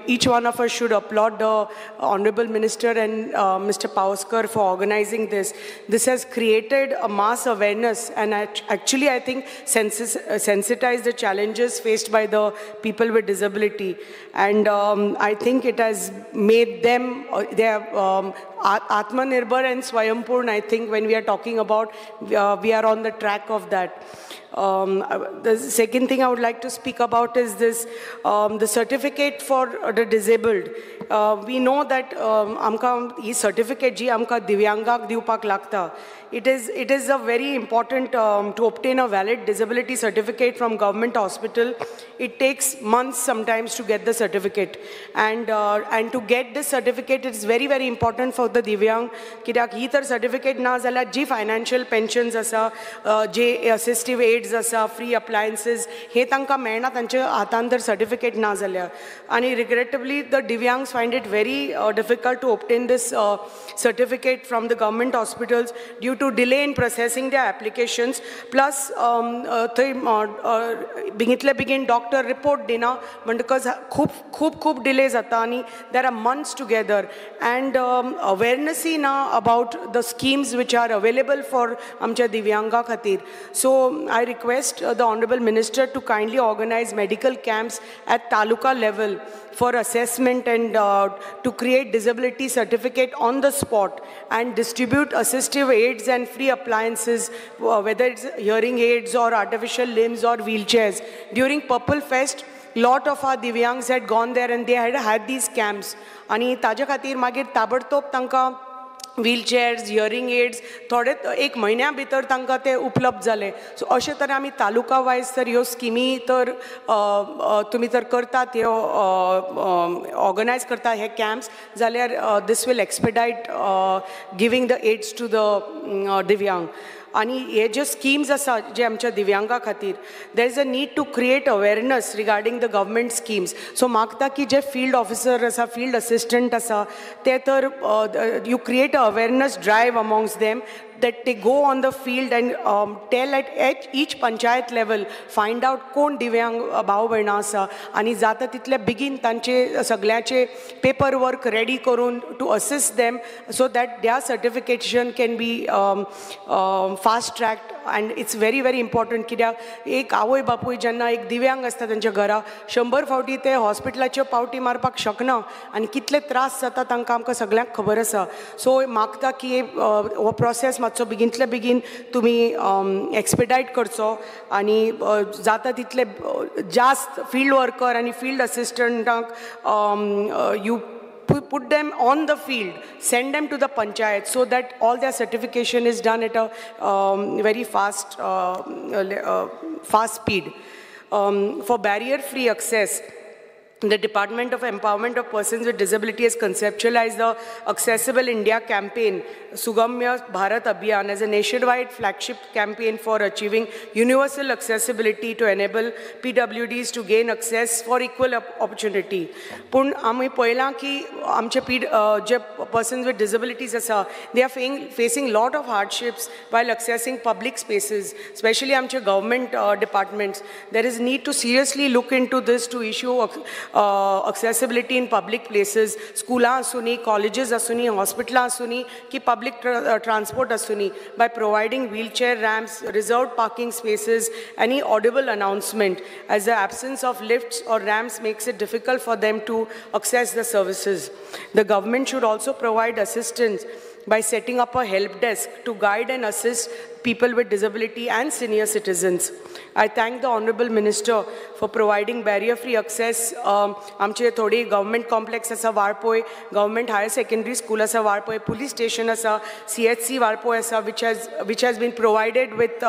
each one of us should applaud the Honorable Minister and Mr. Pawaskar for organizing this. This has created a mass awareness and actually, I think, sensitized the challenges faced by the people with disability. And I think it has made them, they are Atmanirbhar and Swayambhur. I think when we are talking about, we are on the track of that. The second thing I would like to speak about is this, the certificate for the disabled. We know that amka this certificate ji amka Divyangak diupak lagta. It is a very important to obtain a valid disability certificate from government hospital. It takes months sometimes to get the certificate, and to get this certificate, it's very, very important for the Divyang. Kidak hi tar certificate na zala ji financial pensions asa, je assistive aid aids आसा, free appliances हे तांकां मेळना, तांच्या हातान तर certificate ना जाल्यार. आनी regrettably the divyangs find it very difficult to obtain this certificate from the government hospitals due to delay in processing their applications. Plus थंय बेगींतले बेगीन डॉक्टर रिपोर्ट दिना म्हणटकच खूब डिले जाता आनी there are months together. And अवेरनसूय ना about the schemes which are available for आमच्या दिव्यांगा खातीर. So I request the honourable minister to kindly organise medical camps at taluka level for assessment and to create disability certificate on the spot and distribute assistive aids and free appliances, whether it's hearing aids or artificial limbs or wheelchairs. During Purple Fest, lot of our Divyangs had gone there and they had these camps. आणि ताजे खातीर मागीर ताबडतोब तांकां wheelchairs, hearing aids थोडे एक म्हयन्या भितर तांकां ते उपलब्ध जाले. सो अशे तरेन आमी तालुका वायज तर ह्यो स्किमी तर तुमी तर करतात, ह्यो ऑर्गनायज करता हे कॅम्प्स, जाल्यार this will expedite giving the aids to the divyang. आणि हे जे स्किम्स आसा जे आमच्या दिव्यांगा खातीर, there is a need to create awareness regarding the government schemes. So मागता की जे फील्ड ऑफिसर आसा, फील्ड असिस्टंट आसा, ते तर you create a awareness drive amongst them that they go on the field and tell at each panchayat level, find out कोण दिव्यांग भाव भयणां आसा आनी जाता तितले बेगीन तांचे सगळ्याचे पेपर वर्क रेडी करून to assist them so that their certification can be fast tracked. and it's very very important कित्याक एक आवय बापूय जेन्ना एक दिव्यांग आसता तांच्या घरा 100 फावटी ते हॉस्पिटलाच्यो पावटी मारपाक शकना आनी कितले त्रास जाता तांकां आमकां सगळ्यांक खबर आसा. सो मागता की हो प्रोसेस मातसो बेगींतले बेगीन तुमी एक्सपेडायट करचो आनी जाता तितले जास्त फील्ड वर्कर आनी field असिस्टंटांक you put them on the field, send them to the panchayat so that all their certification is done at a very fast speed. For barrier-free access, the Department of Empowerment of Persons with Disability has conceptualized the Accessible India campaign, Sugamya Bharat Abhiyan, as a nationwide flagship campaign for achieving universal accessibility to enable PWDs to gain access for equal opportunity. Pun आमी पळयलां की आमचे जे persons with disabilities आसा, they are facing lot of hardships while accessing public spaces, especially आमचे government departments. There is need to seriously look into this to issue accessibility in public places, schools asuni, colleges asuni, hospitals asuni, ki public transport asuni, by providing wheelchair ramps, reserved parking spaces, any audible announcement, as the absence of lifts or ramps makes it difficult for them to access the services. The government should also provide assistance by setting up a help desk to guide and assist people with disability and senior citizens. I thank the Honorable Minister for providing barrier-free access. आमचे थोडी government complex आसा Valpoi, government higher secondary school आसा Valpoi, police station आसा, CHC Valpoi आसा, which has been provided with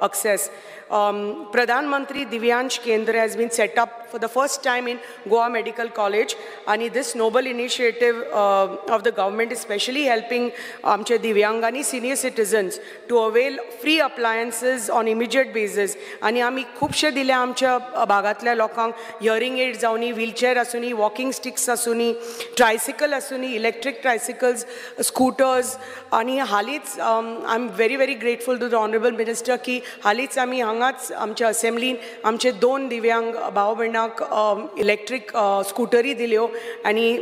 access. Pradhan Mantri Divyansh Kendra has been set up for the first time in Goa Medical College, and this noble initiative of the government is specially helping amche Divyangani senior citizens to avail free appliances on immediate basis. आणि आमी खूबशे दिले आमच्या भागातल्या लोकांक hearing aids जावनी, wheelchair आसुनी, walking sticks आसुनी, ट्रायसिकल आसुनी, इलेक्ट्रिक ट्रायसिकल्स, स्कूटर्स. आणि हालींच I am very very grateful to the honourable minister की हालींच आमी हांगाच आमच्या असेंब्लीन आमचे 2 दिव्यांग भाव भयणांक इलेक्ट्रीक स्कूटरी दिल्यो आणि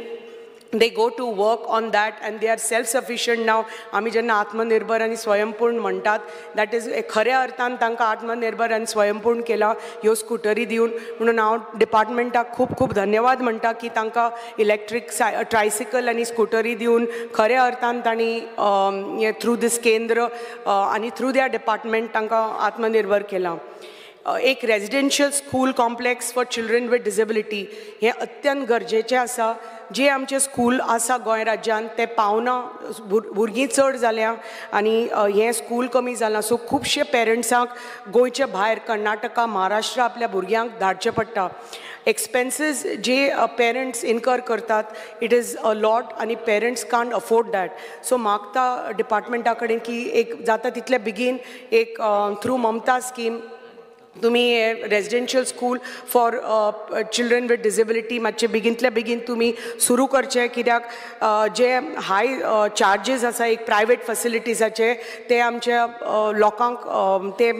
they go to work on that and they are self-sufficient now. आमी जेन्ना आत्मनिर्भर आणि स्वयंपूर्ण म्हणटात, that is खऱ्या अर्थान तांकां आत्मनिर्भर आणि स्वयंपूर्ण केला ह्यो स्कूटरी दिवन. म्हणून हांव डिपार्टमेंटाक खूब खूब धन्यवाद म्हणटा की तांकां इलेक्ट्रीक ट्रायसिकल आणि स्कूटरी दिवन खऱ्या अर्थान तांणी थ्रू दिस केंद्र आणि थ्रू देअर डिपार्टमेंट तांकां आत्मनिर्भर केला. एक residential school complex for children with disability हे अत्यंत गरजेचें आसा. जे आमचे स्कूल आसा गोंय राज्यान ते पावना, भुरगीं चड जाल्या आनी हें स्कूल कमी जालां. सो खुबशे पेरंट्सांक गोंयचे भायर कर्नाटका, महाराष्ट्रा आपल्या भुरग्यांक धाडचें पडटा. एक्सपेन्सीस जे पेरंट्स इनकर करतात, इट इज अ लॉट आनी parents can't afford that. So मागता डिपार्टमेंटा कडेन की एक जाता तितले बेगीन एक थ्रू ममता स्कीम तुम्ही residential school for children with disability मातशें बेगिनतल्या बेगीन तुम्ही सुरू करचे, कित्याक जे हाय चार्जीस आसा एक प्रायवेट फॅसिलिटीजाचे ते आमच्या लोकांक ते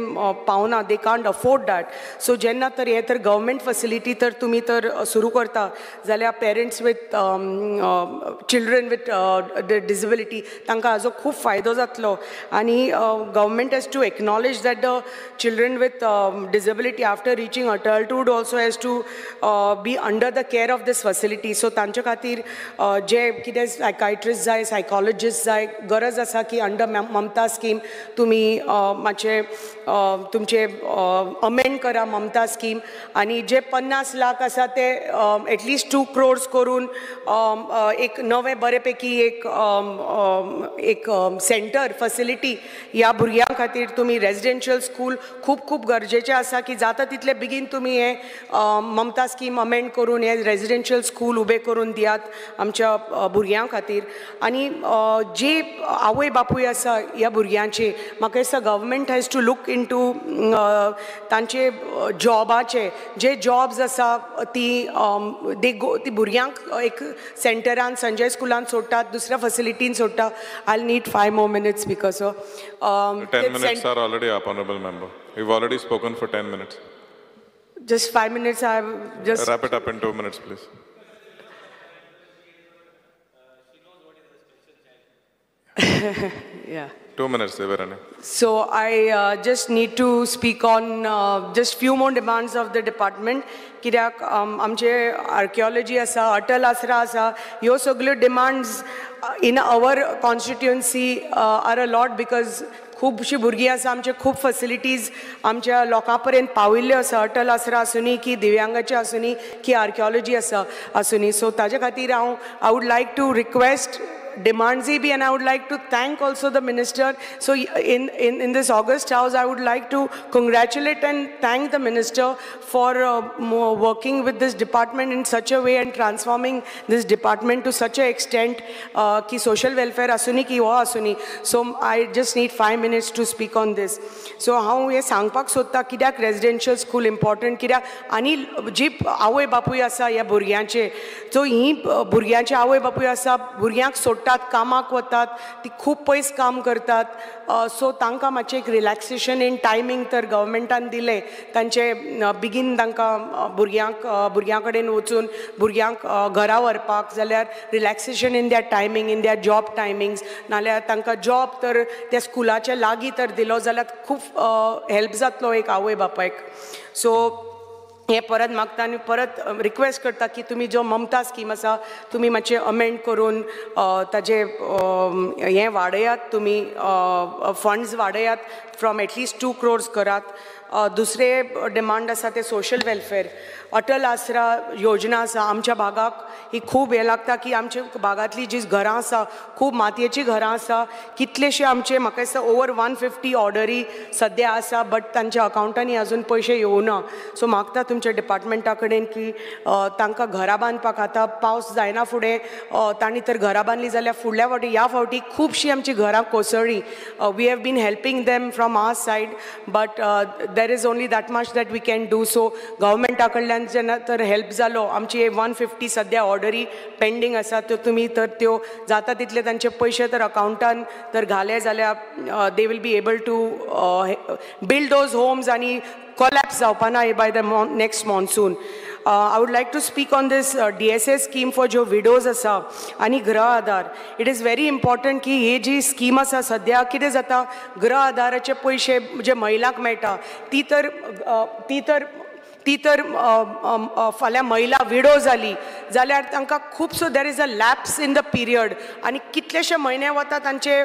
पावना, they can't afford that. So जेन्ना तर हे तर गव्हर्मेंट फॅसिलिटी तर तुम्ही तर सुरू करता जाल्यार parents with children with disability तांकां हाजो खूब फायदो जातलो. आनी government has to acknowledge that the children with disability after reaching adulthood also has to be under the care of this facility. So तांचे खातीर जे कितें सायकायट्रिस्ट जाय, सायकॉलॉजिस्ट जाय, गरज आसा की अंडर ममता स्कीम तुमी मातशे तुमचे अमेंड करा ममता स्कीम. आनी जे 50 लाख आसा ते एटलिस्ट 2 crores करून एक नवें बरेपैकी एक सेंटर फॅसिलिटी ह्या भुरग्यां खातीर तुमी रेजिडेंशियल स्कूल खूब गरजेचें आसा की जाता तितले बेगीन तुमी हे ममता स्कीम अमेंड करून हे रेजिडेंशियल स्कूल उबे करून दियात आमच्या भुरग्यां खातीर. आनी जे आवय बापूय आसा ह्या भुरग्यांचे म्हाका दिसता government has to look into तांचे जॉबाचे जे जॉब्स आसा ती भुरग्यांक एक सेंटरान संजय स्कुलान सोडटात, दुसऱ्या फॅसिलिटीन सोडटा. I need 5 more minutes because 10 minutes are already up, honorable member. You've already spoken for 10 minutes. Just 5 minutes. I have just wrap it up in 2 minutes, please. Yeah. 2 minutes, Devarani. So I just need to speak on just few more demands of the department. कित्याक आमचे archaeology आसा, अटल आसरा आसा, ह्यो सगल्यो demands in our constituency are a lot because खुबशीं भुरगीं आसा, आमचे खूब फॅसिलिटीज आमच्या लोकां पर्यंत पाविल्ल्यो आसा, अटल आसरा आसुनी की दिव्यांगाचे आसुनी की आर्किओलॉजी आसुनी. सो ताजे खातीर I would like to request demands be, and I would like to thank also the minister. So in this August House, I would like to congratulate and thank the minister for working with this department in such a way and transforming this department to such an extent ki social welfare asuni ki wo asuni. So I just need 5 minutes to speak on this. So how हे सांगपाक सोदता कित्याक residential school important, कित्याक आनी जी आवय बापूय आसा ह्या भुरग्यांचे, सो ही भुरग्यांचे आवय बापूय आसा भुरग्यांक सोडटात, कामाक वतात, ती खूब पयस काम करतात. सो तांकां मातशें एक रिलॅक्सेशन इन टायमींग तर गव्हर्मेंटान दिलें, तांचे बेगीन तांकां भुरग्यां कडेन वचून भुरग्यांक घरा व्हरपाक, जाल्यार रिलॅक्सेशन इन द्या टायमींग, इन द्या जॉब टायमिंग्स, नाल्यार तांकां जॉब तर त्या स्कुलाच्या लागीं तर दिलो जाल्यार खूब हेल्प जातलो एक आवय बापायक. सो हे परत मागता आनी परत रिक्वेस्ट करता की तुमी जो ममता स्कीम आसा तुमी मातशें अमेंड करून ताजे हें वाडयात, तुमी फंड्स वाडयात, फ्रॉम एटलिस्ट 2 crores करात. दुसरे डिमांड आसा ते सोशल वेलफेअर. अटल आसरा योजना आसा आमच्या भागाक ही खूब हें लागता की आमच्या भागांतली जी घरां आसा खूब मातयेची घरां आसा, कितलेशे आमचे म्हाका दिसता ओवर 150 ऑर्डरी सद्या आसा, बट तांच्या अकावंटांनी अजून पयशे येवना. सो मागता तुमच्या डिपार्टमेंटा कडेन की तांकां घरां बांदपाक, आतां पावस जायना फुडें, तांणी तर घरां बांदली जाल्यार फुडल्या फावटी ह्या फावटी खुबशीं आमची घरां कोसळ्ळीं. We have been helping them from our side, but there is only that much that we can do. So गव्हर्मेंटा कडल्यान जेन्ना तर हेल्प जालो, आमची 150 सद्या ऑर्डरी पेंडींग आसा, त्यो तुमी तर त्यो जाता तितले तांचे पयशे तर अकावंटान तर घाले जाल्यार they will be able to build those homes आनी कोलॅप्स जावपा ना by the next monsoon. I would like to speak on this DSS scheme for जो widows आसा आनी गृह आधार. It is very important की ही जी स्कीम आसा सद्या कितें जाता, गृह आधाराचे पयशे जे महिलांक मेळटा ती तर फाल्यां महिला विडो जाली जाल्यार तांकां खुबसो there is a lapse in the period आनी कितलेशे म्हयने वता तांचे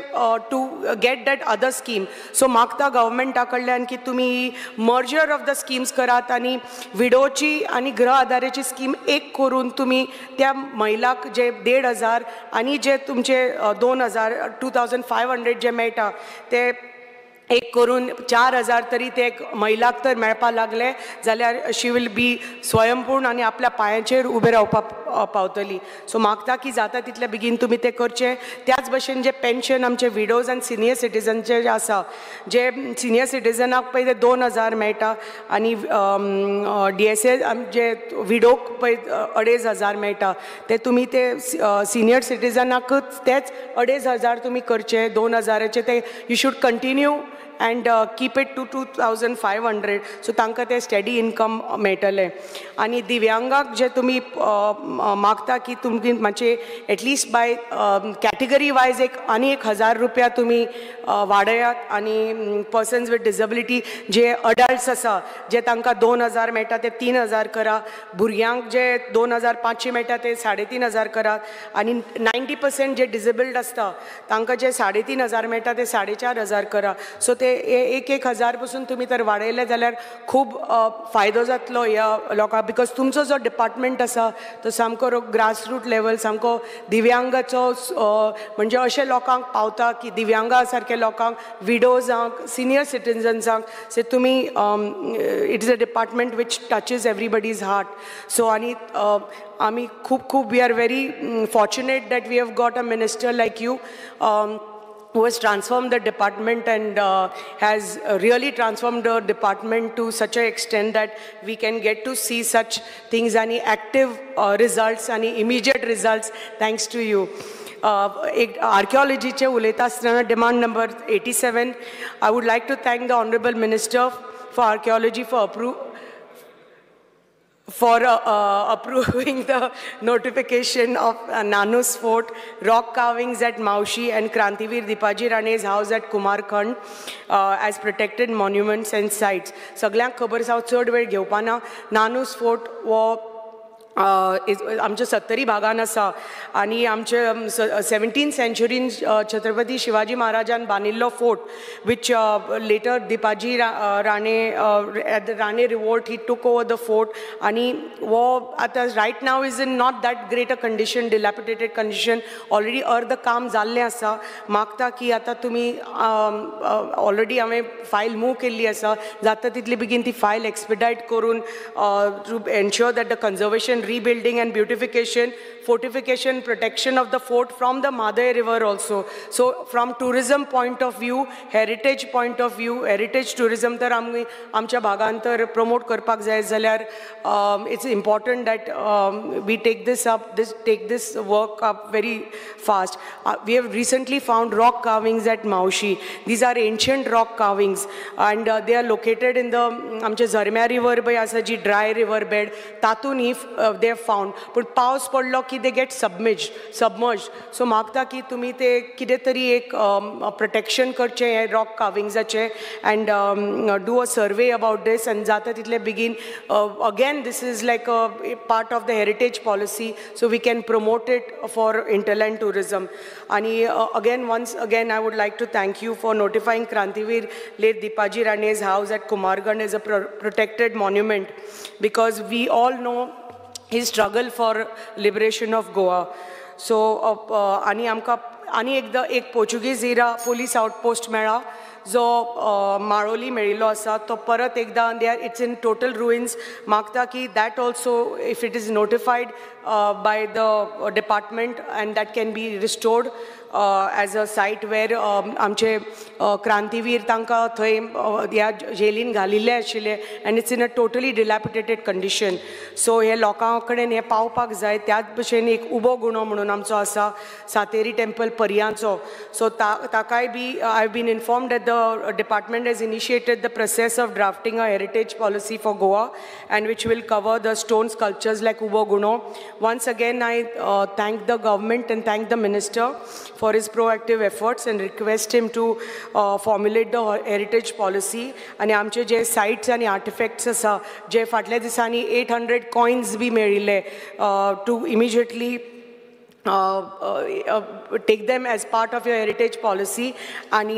to get that other scheme. So मागता गव्हर्मेंटा कडल्यान की तुमी मर्जर ऑफ द स्किम्स करात आनी विडोची आनी गृह आधाराची स्कीम एक करून तुमी त्या महिलाक जे 1,500 आनी जे तुमचे 2,000 2,500 जे मेळटा ते एक करून 4,000 तरी ते एक महिलाक तर मेळपा लागले जाल्यार शी वील बी स्वयंपूर्ण आनी आपल्या पांयाचेर उबे रावपाक पावतली. सो मागता की जाता तितले बेगीन तुमी ते करचे. त्याच भशेन जे पेन्शन आमचे विडोज आनी सिनियर सिटीजनचे जे आसा, जे सिनियर सिटीजनाक पळय ते 2000 मेळटा आनी DSS जे विडोक पळय 2500 मेळटा, ते तुमी ते सिनियर सिटीजनाकच तेच 2500 तुमी करचे. 2000चे ते you should continue and keep it to 2500, so तांकां ते स्टेडी इनकम मेळटले. आनी दिव्यांगाक जे तुमी मागता की तुमची मातशे एटलिस्ट बाय कॅटेगरी वायज आनी 1000 रुपया तुमी वाडयात. आनी पर्सन्स विथ डिसेबिलिटी जे अडल्ट्स आसा जे तांकां 2000 मेळटा ते 3000 करा. भुरग्यांक जे 2500 मेळटा ते 3500 करात. आनी 90% जे डिसेबल्ड आसता तांकां जे 3500 मेळटा ते 4500 करा. सो ते 1000 पासून तुमी तर वाडयले जाल्यार खूब फायदो जातलो ह्या लोकांक. बिकॉज तुमचो जो डिपार्टमेंट आसा तो सामको ग्रासरूट लेवल सामको दिव्यांगाचो म्हणजे अशे लोकांक पावता की दिव्यांगा सारके लोकांक, विडोजांक, सिनियर सिटीजन्सांक. सो तुमी it is a department which touches everybody's heart. So आनी आमी खूब we are very fortunate that we have got a minister like you who has transformed the department and has really transformed the department to such an extent that we can get to see such things and active results and immediate results thanks to you. Archaeology che uleta asthana demand number 87. I would like to thank the Honorable Minister for Archaeology for approving the notification of Nanus Fort, rock carvings at Maushi and Krantivir Dipaji Rane's house at Kumarkhand as protected monuments and sites. Saglyank khabar aसा चड वेळ घेवपाना. नानूस fort वो आमच्या 70 भागान आसा आनी आमचे 17th century Chhatrapati Shivaji महाराजान बांदिल्लो fort which later Dipaji Rane at the Rane revolt he took over the fort आणि वो आता right now is in not that great a condition, dilapidated condition. already अर्ध काम जाल्लें आसा. मागता की आता तुमी already हांवें फायल मूव केल्ली आसा, जाता तितली बेगीन ती फायल एक्सपिडायट करून to ensure that the conservation, rebuilding and beautification, fortification, protection of the fort from the Madai river also. So from tourism point of view, heritage point of view, heritage tourism तर आमी आमच्या भागांत तर promote करपाक जाय जाल्यार it's important that we take this work up very fast. We have recently found rock carvings at Maushi. These are ancient rock carvings and they are located in the आमच्या झरम्या river पळय आसा जी dry river bed तातून ही they have found. पण पावस पडलो की they get submerged. So मागता की तुमी ते कितें तरी एक protection करचे हे rock carvingsचे and do a survey about this and जाता तितले begin again this is like a part of the heritage policy, so we can promote it for interland tourism. And once again I would like to thank you for notifying Krantivir late Dipaji Rane's house at Kumarkhand as a protected monument, because we all know his struggle for liberation of Goa. So आणि आमकां आनी एकदा एक Portuguese era police outpost मेळ्ळा जो माळोली मेळिल्लो आसा तो परत एकदा it's in total ruins. मागता की that also if it is notified by the department and that can be restored as a site where आमचे क्रांतीवीर तांकां थंय ह्या जेलीन घालिल्ले आशिल्ले and it's in a totally dilapidated condition. So हे लोकां कडेन हे पावपाक जाय. त्याच भशेन एक उबो गुणो म्हणून आमचो आसा सातेरी टेम्पल पर्यांचो. So ताकाय बी I have been informed that the department has initiated the process of drafting a heritage policy for Goa and which will cover the stone sculptures like Ubo Guno. Once again I thank the government and thank the minister for his proactive efforts and request him to formulate the heritage policy. आणि आमचे जे sites आणि artifacts आसा जे फाटल्या दिसांनी 800 coins बी मेळिल्ले to immediately take them as part of your heritage policy and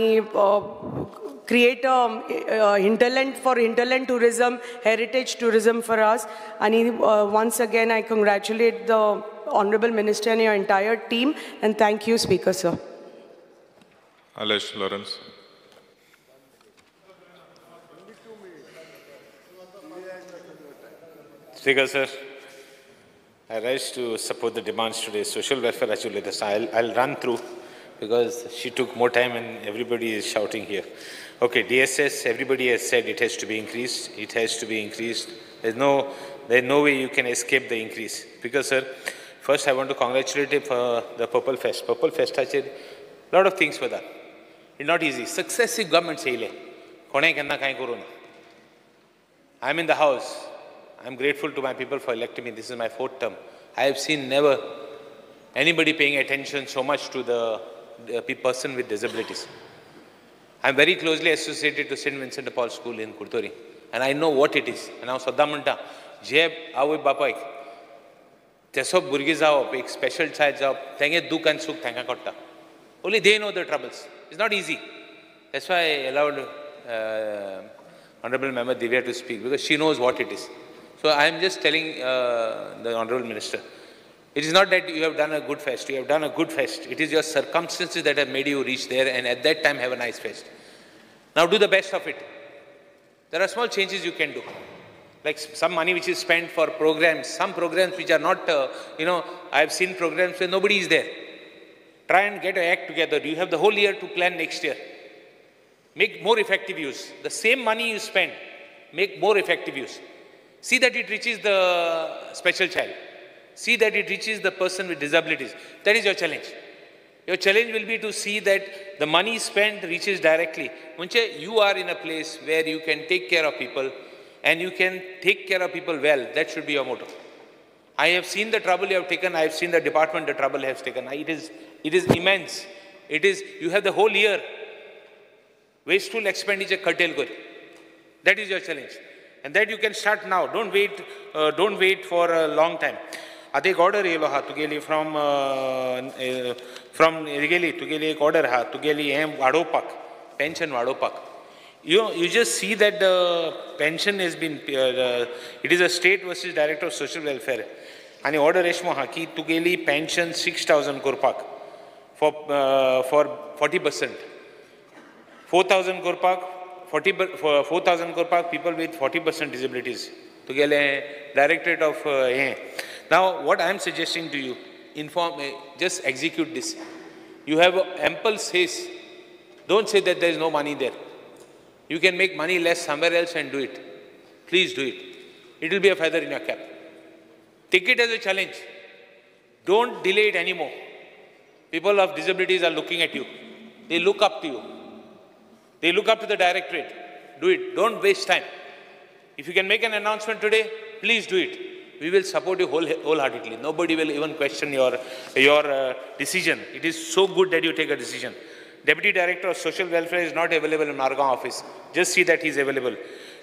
create a hinterland for hinterland tourism, heritage tourism for us. And once again I congratulate the Honorable Minister and your entire team and thank you, Speaker sir. Alesh Lawrence. Speaker sir, I rise to support the demands today. Social welfare, actually, I'll run through because she took more time and everybody is shouting here. Okay, DSS, everybody has said it has to be increased. It has to be increased. There's no way you can escape the increase. Because, sir, first I want to congratulate him for the Purple Fest. Purple Fest has a lot of things for that. It's not easy. Successive governments say, I'm in the house. I'm grateful to my people for electing me. This is my 4th term. I have seen never anybody paying attention so much to the person with disabilities. I'm very closely associated to St. Vincent de Paul School in Kurtori. And I know what it is. And now Saddamanta, Jeb, Awi Bapai, Tesob Burgizao, a special child job, Tenge Duk and Suk, Tanga Kotta. Only they know the troubles. It's not easy. That's why I allowed Honorable Member Divya to speak, because she knows what it is. So I am just telling the Honorable Minister, it is not that you have done a good fest. You have done a good fest. It is your circumstances that have made you reach there, and at that time have a nice fest. Now do the best of it. There are small changes you can do. Like some money which is spent for programs, some programs which are not, I have seen programs where nobody is there. Try and get an act together. You have the whole year to plan next year. Make more effective use. The same money you spend, make more effective use. See that it reaches the special child. See that it reaches the person with disabilities. That is your challenge. Your challenge will be to see that the money spent reaches directly. Munche, you are in a place where you can take care of people and you can take care of people well. That should be your motto. I have seen the trouble you have taken. I have seen the department the trouble has taken. It is immense. You have the whole year. Wasteful expenditure curtail kori. That is your challenge. And that you can start now. Don't wait for a long time. Adek order yelo ha tugeli from regeli tugeli order ha tugeli em vadopak pension vadopak. You just see that the pension has been it is a state versus Director of Social Welfare. And order reshmo ha ki tugeli pension 6,000 kurpak for 40%. 4,000 kurpak. 4,000 kurpak people with 40% disabilities. To get a directorate of Now, what I am suggesting to you, just execute this. You have ample space. Don't say that there is no money there. You can make money less somewhere else and do it. Please do it. It will be a feather in your cap. Take it as a challenge. Don't delay it anymore. People of disabilities are looking at you. They look up to you. They look up to the directorate. Do it. Don't waste time. If you can make an announcement today, please do it. We will support you wholeheartedly. Nobody will even question your decision. It is so good that you take a decision. Deputy Director of Social Welfare is not available in Margao office. Just see that he is available.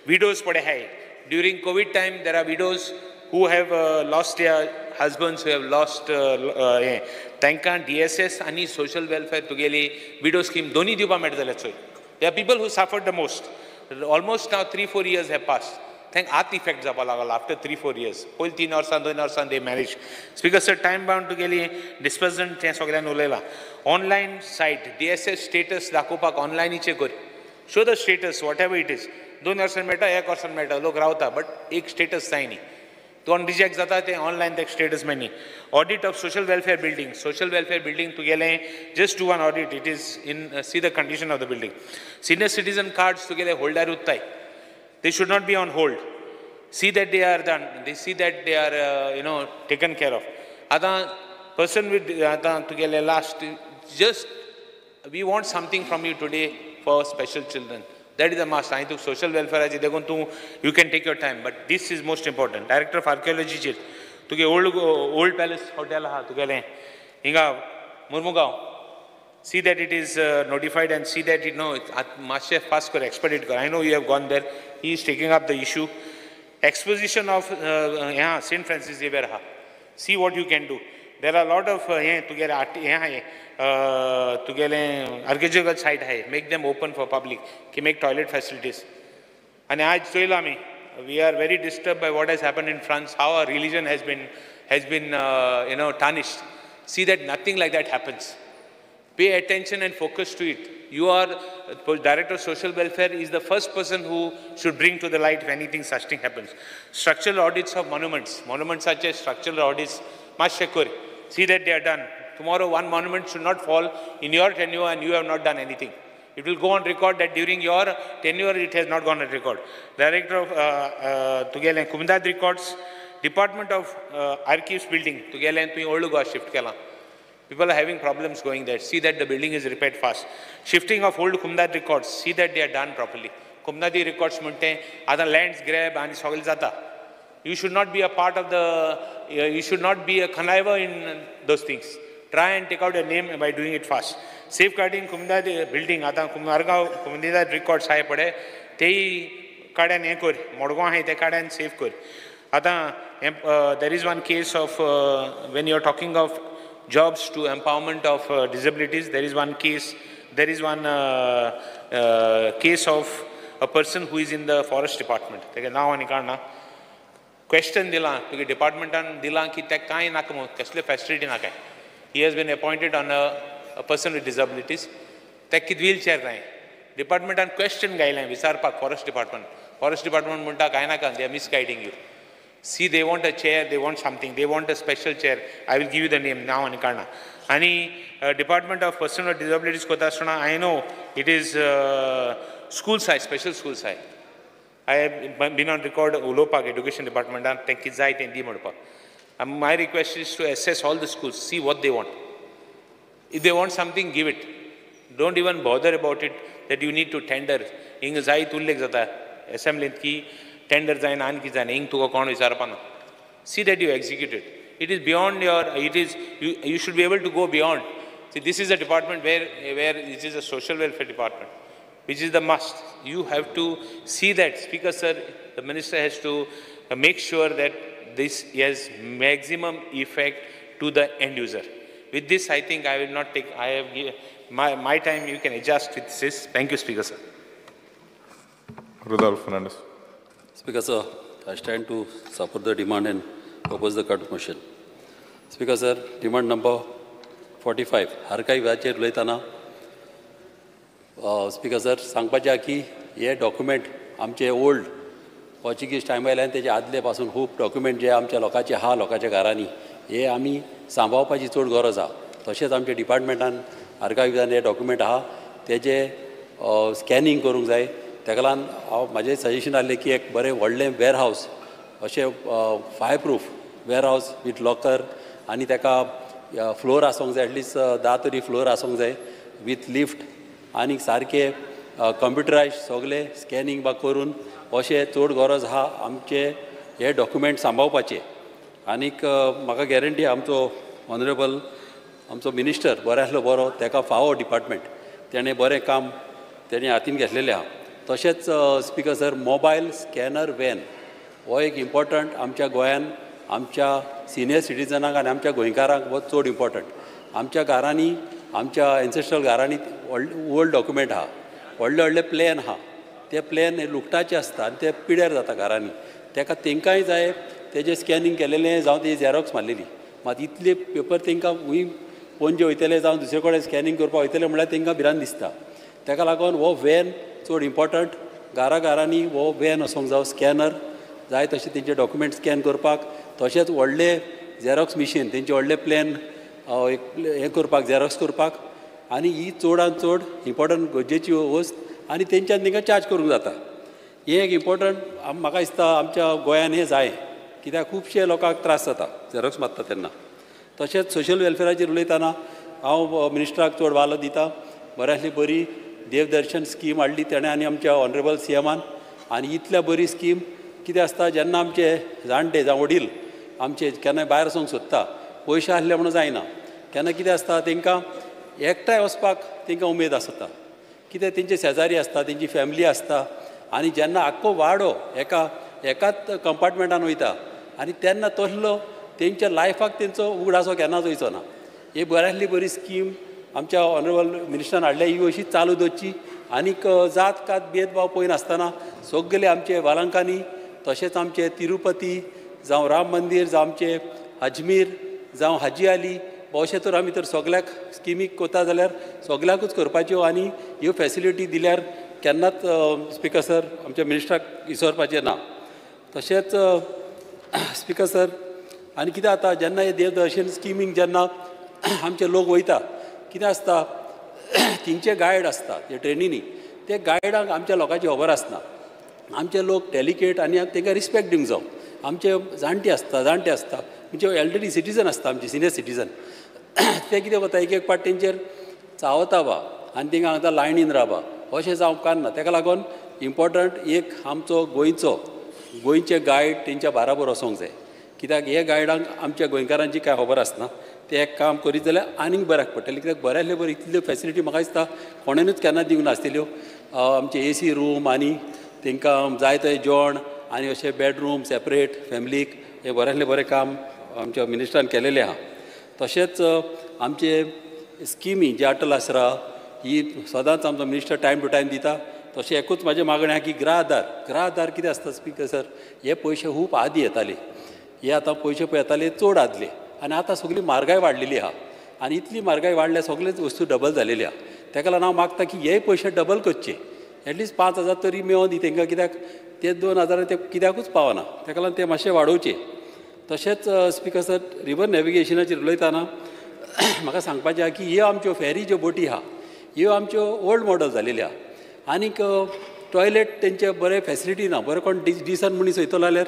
Widows pade hai. During COVID time, there are widows who have lost their husbands, who have lost Tanka, DSS, and social welfare tugeli widow scheme. Doni diupa medal. There are people who suffered the most. Almost now 3-4 years have passed. Thank art effect after 3-4 years. Whole 3 or 2 they managed. Speaker sir, time bound to get disbursement online site DSS status dakopak online iche kori. Show the status whatever it is. 2 person meta 1 person meta log rawta but ek status sign nahi. तो on reject जाता है online tech status में नहीं. Audit of social welfare building to get just do one audit. It is in see the condition of the building. Senior citizen cards to get holder uttai. They should not be on hold. See that they are done. They see that they are taken care of. Ada person with to get last. Just we want something from you today for special children. That is the must. I think social welfare you can take your time, but this is most important. Director of Archaeology to get old palace hotel to get Inga Murmugao. See that it is notified and see that Master fast kar expedite. I know you have gone there. He is taking up the issue. Exposition of St. Francis Xavier. See what you can do. There are a lot of archaeological site hai. Make them open for public. Make toilet facilities. And we are very disturbed by what has happened in France. How our religion has been tarnished. See that nothing like that happens. pay attention and focus to it. You are, Director of Social Welfare is the first person who should bring to the light if anything such thing happens. Structural audits of monuments such as structural audits, must see that they are done. Tomorrow one monument should not fall in your tenure and you have not done anything. It will go on record that during your tenure it has not gone on record. Director of Tugele Kumdad Records, Department of Archives building, Tugele and Olduga shift kela. People are having problems going there. See that the building is repaired fast. Shifting of old Kumdad records, see that they are done properly. Kumdadi records munte, other lands grab and sogil zata. You should not be a part of the, you should not be a conniver in those things. Try and take out a name by doing it fast. Safeguarding Kumdadi building, ata Kumdadi records hai pade, tei kadan ekor, modgwa hai te kadan safe kor. Ata there is one case of when you are talking of jobs to empowerment of disabilities. There is one case. There is one case of a person who is in the forest department. Now anikarna question dila because department an dila ki tek kai nakamo kasle facility na kai. He has been appointed on a person with disabilities. Tek ki wheelchair rahe. Department an question gaila Visar Park forest department. Forest department munta kai na kan they are misguiding you. See, they want a chair, they want something, they want a special chair. I will give you the name now, Anikarna. Ani Department of Personal Disabilities Kotasana, I know it is school size, special school size. I have been on record Ulopak Education Department and Tekizai and Dimodpa. My request is to assess all the schools, see what they want. If they want something, give it. Don't even bother about it that you need to tender. Ingazai Tullek Zata, assembly ki. Tender zain an ki zain ing to account visarapana. See that you execute it. It is beyond your. It is you should be able to go beyond. See, this is a department where it is a social welfare department, which is the must. You have to see that. Speaker sir, the minister has to make sure that this has maximum effect to the end user. With this, I think I will not take. I have my time. You can adjust with this. Thank you, Speaker sir. Rudolph Fernandez. Speaker sir, I stand to support the demand and oppose the cut motion. Speaker sir, demand number 45. हर काही वेळाचेर उलयतना speaker sir सांगपाचें की हे document आमचे old Portuguese टायमायल्यान तेजे आदले पासून खूब डॉक्युमेंट जे आमच्या लोकांचे आहा लोकांच्या घरांनी हे आमी सांबाळपाची चड गरज आहा. तशेंच आमच्या डिपार्टमेंटान आर्कायव्जान हे डॉक्युमेंट आहा तेजे स्कॅनिंग करूंक जाय. तेका लागून हांव म्हाजें सजेशन आसलें की एक बरें व्हडलें वेअरहावस अशें फायर प्रूफ वेअरहावस वीथ लॉकर आनी तेका फ्लोर आसूंक जाय एटलिस्ट 10 तरी फ्लोर आसूंक जाय वीथ लिफ्ट आनी सारके कंप्युटरायज सगळे स्कॅनिंग बा करून अशें चड गरज आहा आमचे हे डॉक्युमेंट सांबाळपाचे. आनीक म्हाका गॅरंटी आमचो ऑनरेबल आमचो मिनिस्टर बरो आसलो बरो तेका फावो डिपार्टमेंट तेणें बरें काम तेणें हातीन घेतलेलें आहा. तशेंच speaker sir mobile scanner van हो एक इम्पॉर्टंट आमच्या गोंयान आमच्या सिनियर सिटीजनाक आनी आमच्या गोंयकारांक हो चड इम्पॉर्टंट. आमच्या घरांनी आमच्या एन्सेस्ट्रल घरांनी ओल्ड डॉक्युमेंट आहा व्हडले व्हडले प्लॅन आहा ते प्लॅन लुकटाचे आसता आनी ते पिड्यार जाता घरांनी तेका तेंकांय जाय तेजें स्कॅनिंग केलेलें जावं तेजी झॅरॉक्स मारलेली मात इतले पेपर तेंकां खूंय पणजे वयतले जावं दुसरे कडेन स्कॅनिंग करपाक वयतले म्हळ्यार तेंकां भिरांत दिसता. तेका लागून हो वॅन चड इम्पॉर्टंट. घराघरांनी हो वॅन आसूंक जावं स्कॅनर जाय तशें तेंचे डॉक्युमेंट स्कॅन करपाक. तशेंच व्हडले झॅरॉक्स मिशीन तेंचे व्हडले प्लॅन हें करपाक झॅरॉक्स करपाक आनी ही चडांत चड इम्पॉर्टंट गरजेची वस्त आनी तेंच्यान तेंकां चार्ज करूंक जाता. हें एक इम्पॉर्टंट म्हाका दिसता आमच्या गोंयान हें जाय कित्याक खुबशे लोकांक त्रास जाता झॅरॉक्स मारता तेन्ना. तशेंच सोशल वेलफेराचेर उलयतना हांव मिनिस्टराक चड वालो दिता. बऱ्यांतली बरी देवदर्शन स्कीम हाडली तेणें आनी आमच्या ऑनरेबल सीएमान आनी इतल्या बरी स्कीम कितें आसता जेन्ना आमचे जाणटे जावं वडील आमचे केन्नाय भायर वचूंक सोदता पयशे आसले म्हणून जायना केन्ना कितें आसता तेंकां एकठांय वचपाक तेंकां उमेद आसता कित्याक तेंचे शेजारी आसता तेंची फॅमिली आसता आनी जेन्ना आख्खो वाडो एकाच कंपार्टमेंटान वयता आनी तेन्ना तसलो तेंच्या लायफाक तेंचो उगडासो केन्नाच वयचो ना. ही बऱ्यांतली बरी स्कीम आमच्या ऑनरेबल मिनिस्टरान हाडल्या ही अशी चालू दवरची आनीक जात कात भेदभाव पळयनासतना सगळे आमचे वालांकानी तशेंच आमचे तिरुपती जावं राम मंदीर जावं आमचे अजमेर जावं हाजी अली भोवशे तर आमी तर सगळ्याक स्किमीक कोता जाल्यार सगळ्याकूच करपाच्यो आनी ह्यो फॅसिलिटी दिल्यार केन्नाच स्पिकर सर आमच्या मिनिस्टराक विसरपाचें ना. तशेंच स्पिकर सर आनी कितें जाता जेन्ना हे देवदर्शन स्किमीक जेन्ना आमचे लोक वयता कितें आसता तिंचे गायड आसता जे ट्रेनीनी ते गायडांक आमच्या लोकांची खबर आसना. आमचे लोक डेलिकेट आनी तांकां रिस्पेक्ट दिवंक जाय. आमचे जाणटे आसता म्हणजे एल्डरली सिटीजन आसता आमचे सिनियर सिटीजन ते कितें करता एक पाट तेंचेर चावता बा आनी तांकां सांगता लायनीन राबा अशें जावंक कान्ना. ताका लागून इम्पॉर्टंट एक आमचो गोंयचे गायड तेंच्या बाराबर वचोंक जाय. कित्याक हे गायडांक आमच्या गोंयकारांची कांय खबर आसना. ते एक काम करीत जाल्यार आनीक बऱ्याक पडटलें. कित्याक बऱ्यातले बरें इतल्यो फॅसिलिटी म्हाका दिसता कोणेनूच केन्ना दिवंक नासतल्यो. आमचे AC रूम आनी तांकां जाय थंय जेवण आनी अशें बेडरूम सेपरेट फॅमिलीक हें बऱ्यातलें बरें काम आमच्या मिनिस्टरान केलेलें आहा. तशेंच आमचे स्किमी जे अटल आसरा ही सदांच आमचो मिनिस्टर टायम टू टायम दिता. तशें एकूच म्हाजें मागणें आहा की ग्रह आधार कितें आसता स्पिकर सर हे पयशे खूब आदीं येताले. हे आतां पयशे पळय येताले चड आदले आनी आतां सगळी म्हारगाय वाडलेली आहा आनी इतली म्हारगाय वाडल्या सगळेच वस्तू डबल जालेली आहा. ताका लागून हांव मागता की हे पयशे डबल करचे. एटलिस्ट 5,000 तरी मेळोन दी तांकां. कित्याक ते 2,000 ते कित्याकूच पावना. ताका लागून ते मातशे वाडोवचे. तशेंच स्पिकर सर रिवर नॅविगेशनाचेर उलयतना म्हाका सांगपाचें आहा की ह्यो आमच्यो फेरी ज्यो बोटी आहा ह्यो आमच्यो ओल्ड मॉडल जालेल्यो आहा. आनीक टॉयलेट तेंचे बरे फॅसिलिटी ना. बरें कोण डिसंट मनीस वयतलो जाल्यार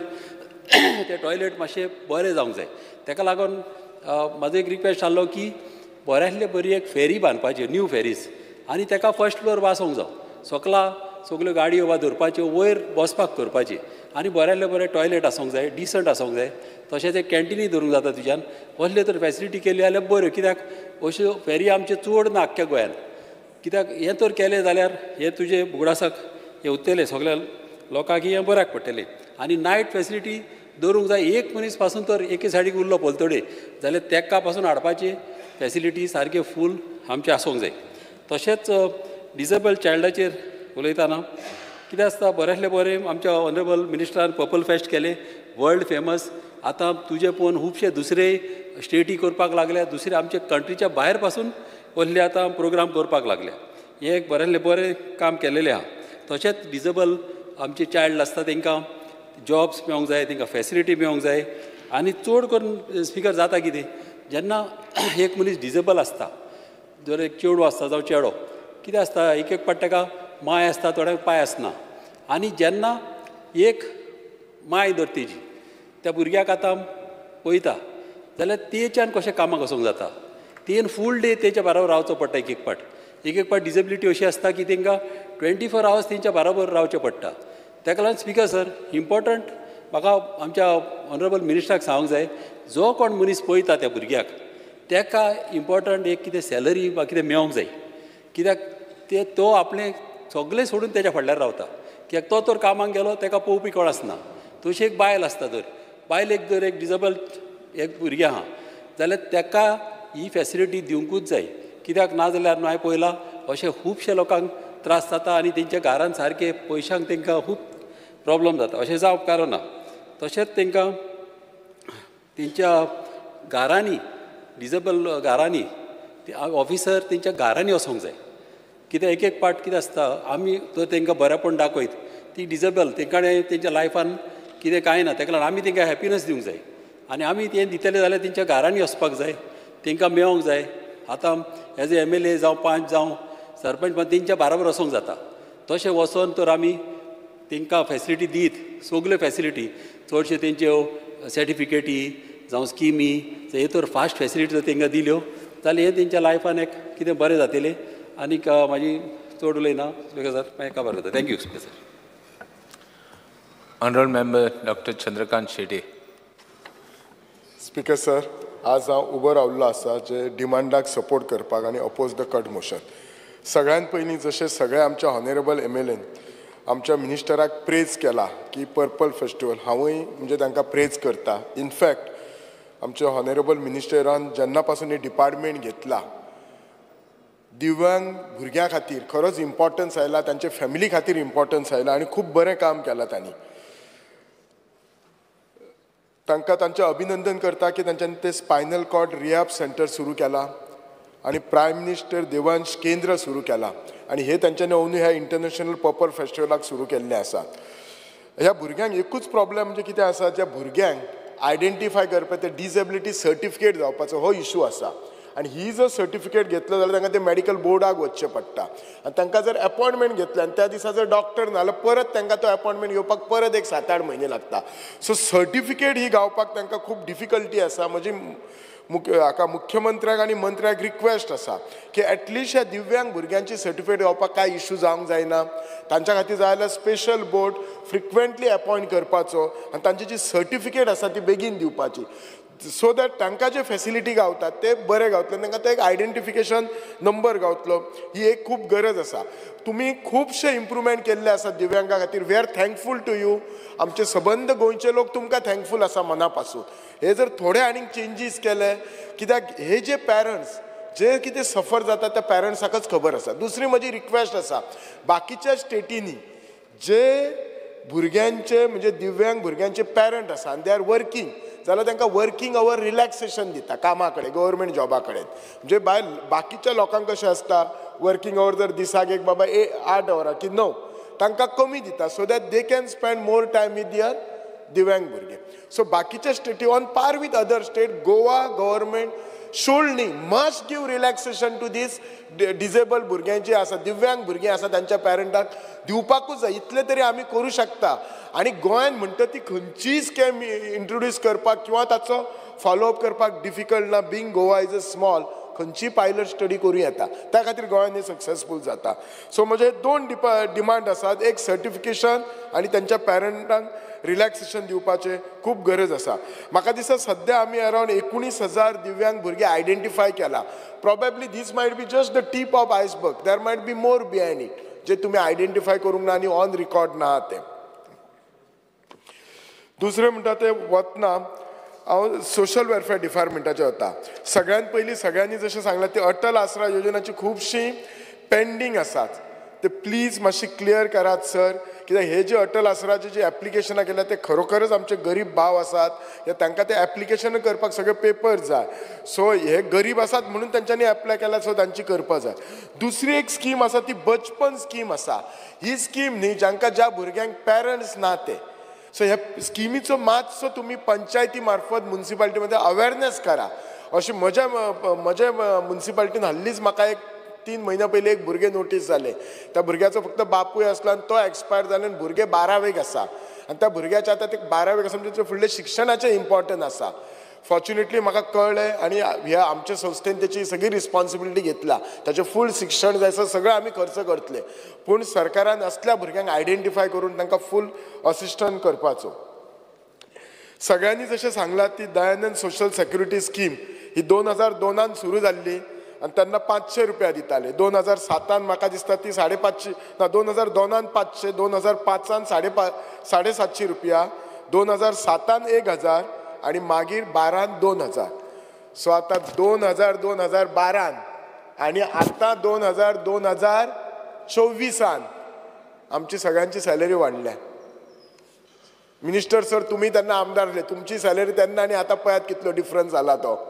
ते टॉयलेट मातशे बरें जावंक जाय. ताका लागून म्हाजो एक रिक्वेस्ट आहलो की बऱ्यांतले बरी एक फेरी बांदपाची न्यू फेरीज आनी ताका फर्स्ट फ्लोर वासोंक जाय. सकला सगल्यो गाडयो वा धरपाच्यो वयर बसपाक करपाची आनी बऱ्यांतले बरें टॉयलेट आसूंक जाय डिसंट आसूंक जाय. तशेंच एक कॅन्टीनूय धरूंक जाता तुज्यान. असल्यो तर फॅसिलिटी केल्यो जाल्यार बऱ्यो. कित्याक अश्यो फेरी आमच्यो चड ना आख्ख्या गोंयांत. कित्याक हें तर केलें जाल्यार हे तुजे बुगडासाक हे उरतलें सगळ्या लोकांक हें बऱ्याक पडटलें. आनी नायट फॅसिलिटी दवरूंक जाय. एक मनीस पासून तर एके सायडीक उरलो पलतडे जाल्यार तेका पासून हाडपाची फॅसिलिटी सारके फूल आमचे आसूंक जाय. तशेंच डिसेबल्ड चायल्डाचेर उलयतना कितें आसता बऱ्यांतले बरें आमच्या ऑनरेबल मिनिस्टरान पर्पल फेस्ट केलें वर्ल्ड फेमस. आतां तुजे पळोवन खुबशे दुसरे स्टेटी करपाक लागल्या. दुसरे आमचे कंट्रीच्या भायर पासून कसले आतां प्रोग्राम करपाक लागल्या. हें एक बऱ्यांतलें बरें काम केलेलें आहा. तशेंच डिसेबल आमचे चायल्ड आसता तांकां जॉब्स मेळोंक जाय तांकां फॅसिलिटी मेळोंक जाय. आनी चड करून स्पिकर जाता कितें जेन्ना एक मनीस डिसेबल आसता जर एक चेडूं आसता जावं चेडो कितें आसता एक पाट ताका माय आसता थोड्यांक पांय आसना. आनी जेन्ना एक माय धर तेजी त्या भुरग्याक आतां पळयता जाल्यार तेच्यान कशें कामाक वचोंक जाता. तेन फूल डे तेच्या बरोबर रावचो पडटा. एक पाट डिसेबिलिटी अशी आसता की तांकां 24 hours तेंच्या बरोबर रावचें पडटा. ताका लागून स्पिकर सर इम्पॉर्टंट म्हाका आमच्या ऑनरेबल मिनिस्टराक सांगूंक जाय जो कोण मनीस पळयता त्या भुरग्याक ताका इम्पॉर्टंट एक कितें सॅलरी वा कितें मेळोंक जाय. कित्याक तो आपलें सगळें सोडून तेच्या फाटल्यान रावता. कित्याक तो तर कामाक गेलो ताका पळोवपी कोण आसना. तशी एक बायल आसता तर बायलेक जर एक डिसेबल एक भुरगें आहा जाल्यार ताका ही फॅसिलिटी दिवंकूच जाय. कित्याक ना जाल्यार हांवें पळयलां अशें खुबशे लोकांक त्रास जाता आनी तेंच्या घरांत सारके पयशांक तांकां खूब प्रॉब्लम जाता. अशें जावप कारण ना. तशेंच तांकां तेंच्या घरांनी डिसेबल घरांनी ऑफिसर तेंच्या घरांनी वचोंक जाय. कित्याक एक पाट कितें आसता आमी जर तांकां बरेंपण दाखयत ती डिसेबल तांकां तेंच्या लायफान कितें कांय ना. ताका लागून आमी तांकां हॅपिनस दिवंक जाय आनी आमी तें दितले जाल्यार तेंच्या घरांनी वचपाक जाय तांकां मेळोंक जाय. आतां एज ए MLA जावं पंच जावं सरपंच पण तेंच्या बरोबर वचोंक जाता. तशें वचोन तर आमी तांकां फॅसिलिटी दीत सगल्यो फॅसिलिटी चडश्यो तेंच्यो सर्टिफिकेटी जावं स्किमी हे तर फास्ट फॅसिलिटी जर तांकां दिल्यो जाल्यार हें तेंच्या लायफान एक कितें बरें जातलें. आनीक म्हाजी चड उलयना स्पिकर सर मागीर काबार जाता. Thank you speaker sir. Honorable Member Dr. Chandrakant Shetty. Speaker sir आज हांव उबो रावल्लो आसा जे डिमांडाक सपोर्ट करपाक आनी अपोज द कट मोशन. सगळ्यांत पयलीं जशें सगळे आमच्या हॉनरेबल MLAन आमच्या मिनिस्टराक प्रेज केला की पर्पल फेस्टिवल हांवूय म्हणजे तांकां प्रेज करता. इनफॅक्ट आमच्या हॉनरेबल मिनिस्टरान जेन्ना पासून ही डिपार्टमेंट घेतला दिव्यांग भुरग्यां खातीर खरोच इम्पॉर्टन्स आयला तांचे फॅमिली खातीर इम्पॉर्टन्स आयला आनी खूब बरें काम केलां तांणी. तांकां तांचें अभिनंदन करता की तांच्यांनी ते स्पायनल कॉर्ड रिहॅब सेंटर सुरू केला आणि प्रायम मिनिस्टर देवांश केंद्र सुरू केला आणि हे तांच्यांनी अंदू ह्या इंटरनॅशनल पर्पल फेस्टिवलाक सुरू केल्लें आसा. ह्या भुरग्यांक एकूच प्रॉब्लेम म्हणजे कितें आसा, ज्या भुरग्यांक आयडेंटिफाय करपाक ते डिसेबिलिटी सर्टिफिकेट जावपाचो हो इशू आसा आणि ही जर सर्टिफिकेट घेतलो जाल्यार तांकां ते मेडिकल बोर्डाक वचचें पडटा आनी तांकां जर अपॉयंटमेंट घेतली आनी त्या दिसा जर डॉक्टर ना जाल्यार परत तांकां तो अपॉयंटमेंट घेवपाक परत एक 7-8 म्हयने लागता. सो सर्टिफिकेट ही गावपाक तांकां खूब डिफिकल्टी आसा. म्हजी हाका मुख्यमंत्र्याक आनी मंत्र्याक रिक्वेस्ट आसा की एटलिस्ट ह्या दिव्यांग भुरग्यांची सर्टिफिकेट घेवपाक कांय इशू जावंक जायना. तांच्या खातीर जाय जाल्यार स्पेशल बोर्ड फ्रिक्वेंटली अपॉयंट करपाचो आनी तांची जी सर्टिफिकेट आसा ती बेगीन दिवपाची, सो दॅट तांकां जे फेसिलिटी गावतात ते बरे गावतले, तांकां तो एक आयडेंटिफिकेशन नंबर गावतलो. ही एक खूब गरज आसा. तुमी खुबशे इम्प्रुवमेंट केल्ले आसात दिव्यांगा खातीर. We are thankful to you. आमचे सबंद गोंयचे लोक तुमकां थँकफूल आसा मना पासून. हे जर थोडे आनीक चेंजीस केले, कित्याक हे जे पॅरंट्स जे कितें सफर जाता त्या पॅरंट्साकच खबर आसा. दुसरी म्हजी रिक्वेस्ट आसा, बाकीच्या स्टेटींनी जे भुरग्यांचे म्हणजे दिव्यांग भुरग्यांचे पॅरंट आसा आनी दे आर वर्कींग, जाल्यार तांकां वर्कींग आवर रिलॅक्सेशन दिता कामा कडेन, गव्हर्मेंट जॉबा कडेन. म्हणजे बाकीच्या लोकांक कशें आसता, वर्कींग आवर जर दिसाक एक बाबा 8 वरां की 9 तांकां कमी दिता, so that they can spend more time with their divyang भुरगे. सो बाकीच्या स्टेटी on par with other state, Goa government should न्ही must give relaxation to this disable भुरग्यांची आसा, दिव्यांग भुरगीं आसा तांच्या पॅरंटाक दिवपाकूच जाय. इतले तरी आमी करूं शकता. आनी गोंयान म्हणटा ती खंयचीय स्कॅम इंट्रोड्यूस करपाक किंवा ताचो फॉलोअप करपाक डिफिकल्ट ना. Being Goa is a small, खंयची पायलट स्टडी करूं येता. त्या खातीर गोंयान हे सक्सेसफूल जाता. सो म्हजे 2 डिमांड आसात. एक सर्टिफिकेशन आनी तांच्या पॅरंटांक रिलॅक्सेशन दिवपाचे खूब गरज आसा. म्हाका दिसता सद्या आमी अरावंड 19,000 दिव्यांग भुरगे आयडेंटिफाय केला. Probably this might be just the tip of iceberg. There might be more behind it जे तुमी आयडेंटिफाय करूंक ना आनी ऑन रिकॉर्ड ना ते. दुसरें म्हणटा ते वतना हांव सोशल वेलफेअर डिपार्टमेंटाचे वता. सगळ्यांत पयलीं सगळ्यांनी जशें सांगलां ती अटल आसरा योजनाची खुबशीं पेंडींग आसात. ते प्लीज मातशी क्लियर करात सर, कित्याक हे जे अटल आसराचे जे एप्लिकेशनां केल्या ते खरोखरच आमचे गरीब भाव आसात, तांकां ते एप्लिकेशन करपाक सगळे पेपर्स जाय. सो हे गरीब आसात म्हणून तांच्यांनी एप्लाय केला, सो तांची करपाक जाय. दुसरी एक स्कीम आसा ती बचपन स्कीम आसा. ही स्कीम न्ही जांकां ज्या भुरग्यांक पॅरंट्स ना ते, सो ह्या स्किमीचो मातसो तुमी पंचायती मार्फत म्युनिसिपालिटीमध्ये अवेअरनेस करा. अशें म्हज्या म्युनिसिपालिटीन हाल्लीच म्हाका एक 3 म्हयन्या पयलीं एक भुरगे नोटीस जाले. त्या भुरग्याचो फक्त बापूय आसलो आनी तो एक्सपायर जालो आनी भुरगे 12वेक आसा. आनी त्या भुरग्याच्या आतां ते 12वेक आसा म्हणजे फुडले शिक्षणाचें इम्पॉर्टंट आसा. फॉर्च्युनेटली म्हाका कळ्ळें आनी ह्या आमच्या संस्थेन त्याची सगळी रिस्पॉन्सिबिलिटी घेतला. ताचें फूल शिक्षण जाय सगळें आमी खर्च करतले, पूण सरकारान असल्या भुरग्यांक आयडेंटिफाय करून तांकां फूल असिस्टंट करपाचो. सगळ्यांनी जशें सांगलां ती दयानंद सोशल सेक्युरिटी स्कीम ही 2002 सुरू जाल्ली आनी तेन्ना 500 रुपया दिताले. 2007 म्हाका दिसता ती 550 ना, 2002 500, 2005 750 रुपया, 2007 1000 आणि मागीर 12 2000. सो आतां 2012 आणि आता 2024 आमची सगळ्यांची सॅलरी वाडल्या. मिनिस्टर सर तुम्ही तेन्ना आमदार आसले, तुमची सॅलरी तेन्ना आणि आता पळयात कितलो डिफरन्स जाला तो.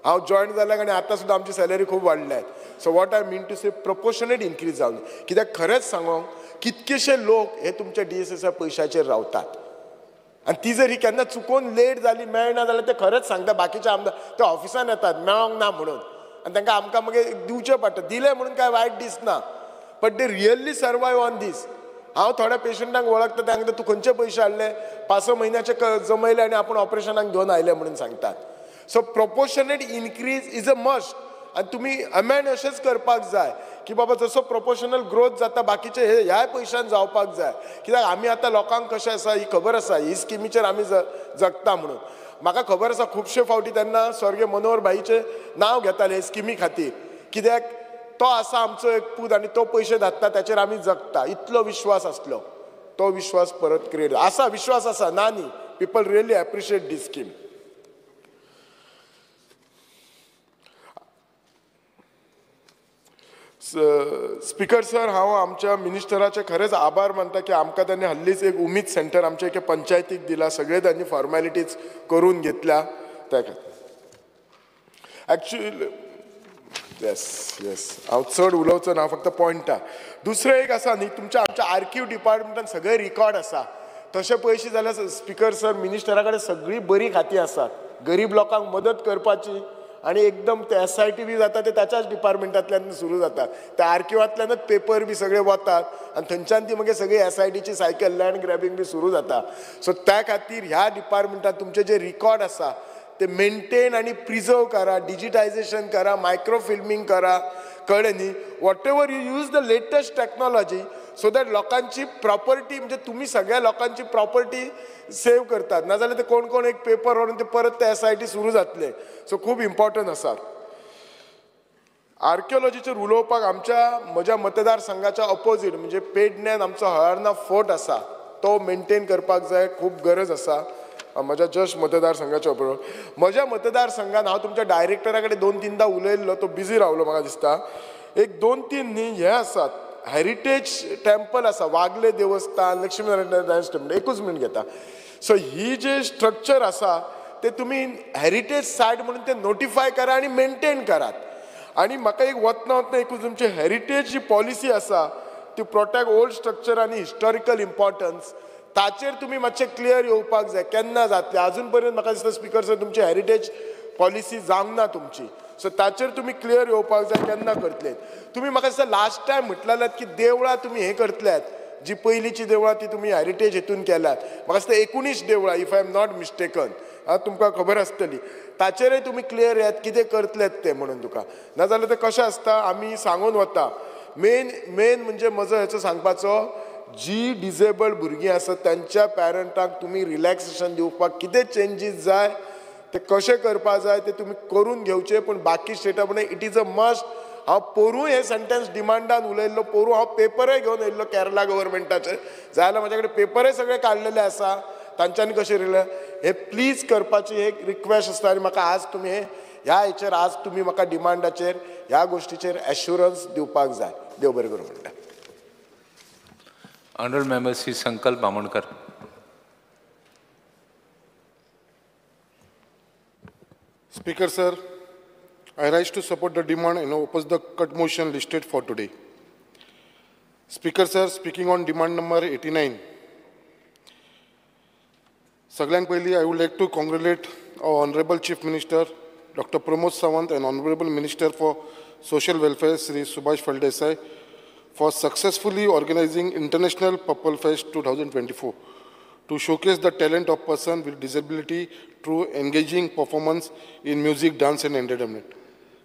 हांव जॉईन जाल्याक आनी आतां सुद्दां आमची सॅलरी खूब वाडल्या. So what I mean to say proportionate increase जावन, कित्याक खरेंच सांगूंक कितकेशे लोक हे तुमच्या DSSच्या पयशाचेर रावतात आनी ती जर ही केन्ना चुकोवन लेट जाली मेळना जाल्यार ते खरेंच सांगता बाकीचे आमदार ते ऑफिसान येतात मेळोंक ना म्हणून आनी तांकां आमकां मागीर दिवचें पडटा. दिलें म्हणून काय वायट दिसना, but they really survive on this. हांव थोड्या पेशंटांक वळखता, तांकां तूं खंयचे पयशे हाडले, 5 म्हयन्याचे जमयले आनी आपूण ऑपरेशनाक घेवन आयले म्हणून सांगतात. So proportionate increase is a must. आनी तुमी अमेंड अशेंच करपाक जाय की बाबा जसो प्रोपोर्शनल ग्रोथ जाता बाकीचे ह्या पयशान जावपाक जाय. कित्याक आमी आतां लोकांक कशें आसा ही खबर आसा, ही स्किमीचेर आमी जगता म्हणून. म्हाका खबर आसा खुबशे फावटी तेन्ना स्वर्गीय मनोहर भाईचें नांव घेताले हे स्किमी खातीर, कित्याक तो आसा आमचो एक पूत आनी तो पयशे धाडटा ताचेर आमी जगता, इतलो विश्वास आसलो. तो विश्वास परत क्रिएट आसा, विश्वास आसा ना न्ही. पीपल रियली एप्रिशिएट दीस स्कीम. स्पीकर सर, हांव आमच्या मिनिस्टराचे खरेंच आभार मानता की आमकां त्यांनी हल्लीच एक उमीद सेंटर आमच्या एके पंचायतीक दिला. सगळे त्यांनी फॉर्मॅलिटीज करून घेतल्या. त्या ॲक्च्युअली येस हांव चड उलोवचो ना, फक्त पॉयंटा. दुसरें एक आसा न्ही, तुमच्या आमच्या आर्किव डिपार्टमेंटान सगळे रिकॉर्ड आसा. तशें पळयशी जाल्यार स्पीकर सर, मिनिस्टरा कडेन सगळीं बरी खातीं आसात. गरीब लोकांक मदत करपाची आणि एकदम ते SIT बी जाता ते त्याच्याच डिपार्टमेंटांतल्यान सुरू जाता. त्या आर्किवांतल्यानच पेपर बी सगळे वतात आनी थंयच्यान ती मागीर सगळी SITची सायकल लँड ग्रॅबिंग बी सुरू जाता. सो त्या खातीर ह्या डिपार्टमेंटात तुमचे जे रिकॉर्ड आसा ते मेंटेन आणि प्रिजर्व करा, डिजिटायझेशन करा, मायक्रो फिल्मिंग करा, कळ्ळें न्ही. What ever you use the latest technology so that लोकांची प्रॉपर्टी, म्हणजे तुम्ही सगळ्या लोकांची प्रॉपर्टी सेव्ह करतात. नाजाल्यार ते कोण कोण एक पेपर व्हरून ते परत ते SIT सुरू जातले. सो खूब इम्पॉर्टंट आसा. आर्किओलॉजीचेर उलोवपाक म्हज्या मतदारसंघाच्या ऑपोजीट म्हणजे पेडण्यान आमचो हळर्णा फोर्ट आसा तो मेंटेन करपाक जाय, खूब गरज आसा. म्हज्या जस्ट मतदारसंघाच्या बरोबर म्हज्या मतदारसंघान हांव तुमच्या डायरेक्टरा कडेन 2-3दा उलयल्लो, तो बिजी रावलो म्हाका दिसता. एक 2-3 न्ही हे आसात हेरिटेज टेम्पल आसा, वागले देवस्थान, लक्ष्मीनारायण टेम्पल. एकूच मिनट घेता. सो ही जे स्ट्रक्चर आसा ते तुम्ही हेरिटेज सायट म्हणून ते नोटिफाय करा आणि मेंटेन करात. आणि म्हाका एक वतना एकूच तुमची हेरिटेज जी पॉलिसी आसा ती प्रोटेक्ट ओल्ड स्ट्रक्चर आणि हिस्टॉरिकल इम्पॉर्टन्स ताचेर तुम्ही मातशें क्लियर येवपाक जाय. केन्ना जातले अजून पर्यंत म्हाका दिसता स्पीकर सर तुमची हेरिटेज पॉलिसी जावंक ना तुमची. सो ताचेर तुम्ही क्लियर येवपाक जाय केन्ना करतले. तुम्ही म्हाका दिसता लास्ट टायम म्हटलेल्यात की देवळां तुम्ही हे करतल्यात, जी पयलींची देवळां ती तुम्ही हेरिटेज हेतून केल्यात. म्हाका दिसता 19 देवळां if I am not mistaken. तुमकां खबर आसतली. ताचेरय तुम्ही क्लियर येयात कितें करतलेत ते म्हणून. तुका नाजाल्यार ते कशें आसता आमी सांगून वता. मेन म्हणजे म्हजो हेचो सांगपाचो, जी डिसेबल्ड भुरगीं आसात त्यांच्या पॅरंटाक तुम्ही रिलॅक्सेशन दिवपाक कितें चेंजीस जाय ते कशें करपाक जाय ते तुम्ही करून घेवचे. पण बाकी स्टेटा म्हण इट इज अ मस्ट. हांव पोरूं हे सेंटेन्स डिमांडान उलयल्लो, पोरूं हांव पेपरय घेवन येयल्लो केरला गव्हर्मेंटाचे. जाल्यार म्हाजे कडेन पेपरय सगळे काडलेले आसा. तांच्यांनी कशें रिले हे प्लीज करपाची एक रिक्वेस्ट आसता. आनी म्हाका आज तुमी ह्या हेचेर आज तुमी म्हाका डिमांडाचेर ह्या गोश्टीचेर एश्युरन्स दिवपाक जाय. देव बरें करूं म्हणटा. Honorable Member Sri Sankalp Bamonkar. Speaker sir, I rise to support the demand and oppose the cut motion listed for today. Speaker sir, speaking on demand number 89. Saglan Pahili, I would like to congratulate our Honorable Chief Minister, Dr. Pramod Sawant, and Honorable Minister for Social Welfare, Sri Subhash Phaldesai, for successfully organizing International Purple Fest 2024 to showcase the talent of persons with disability through engaging performance in music, dance and entertainment.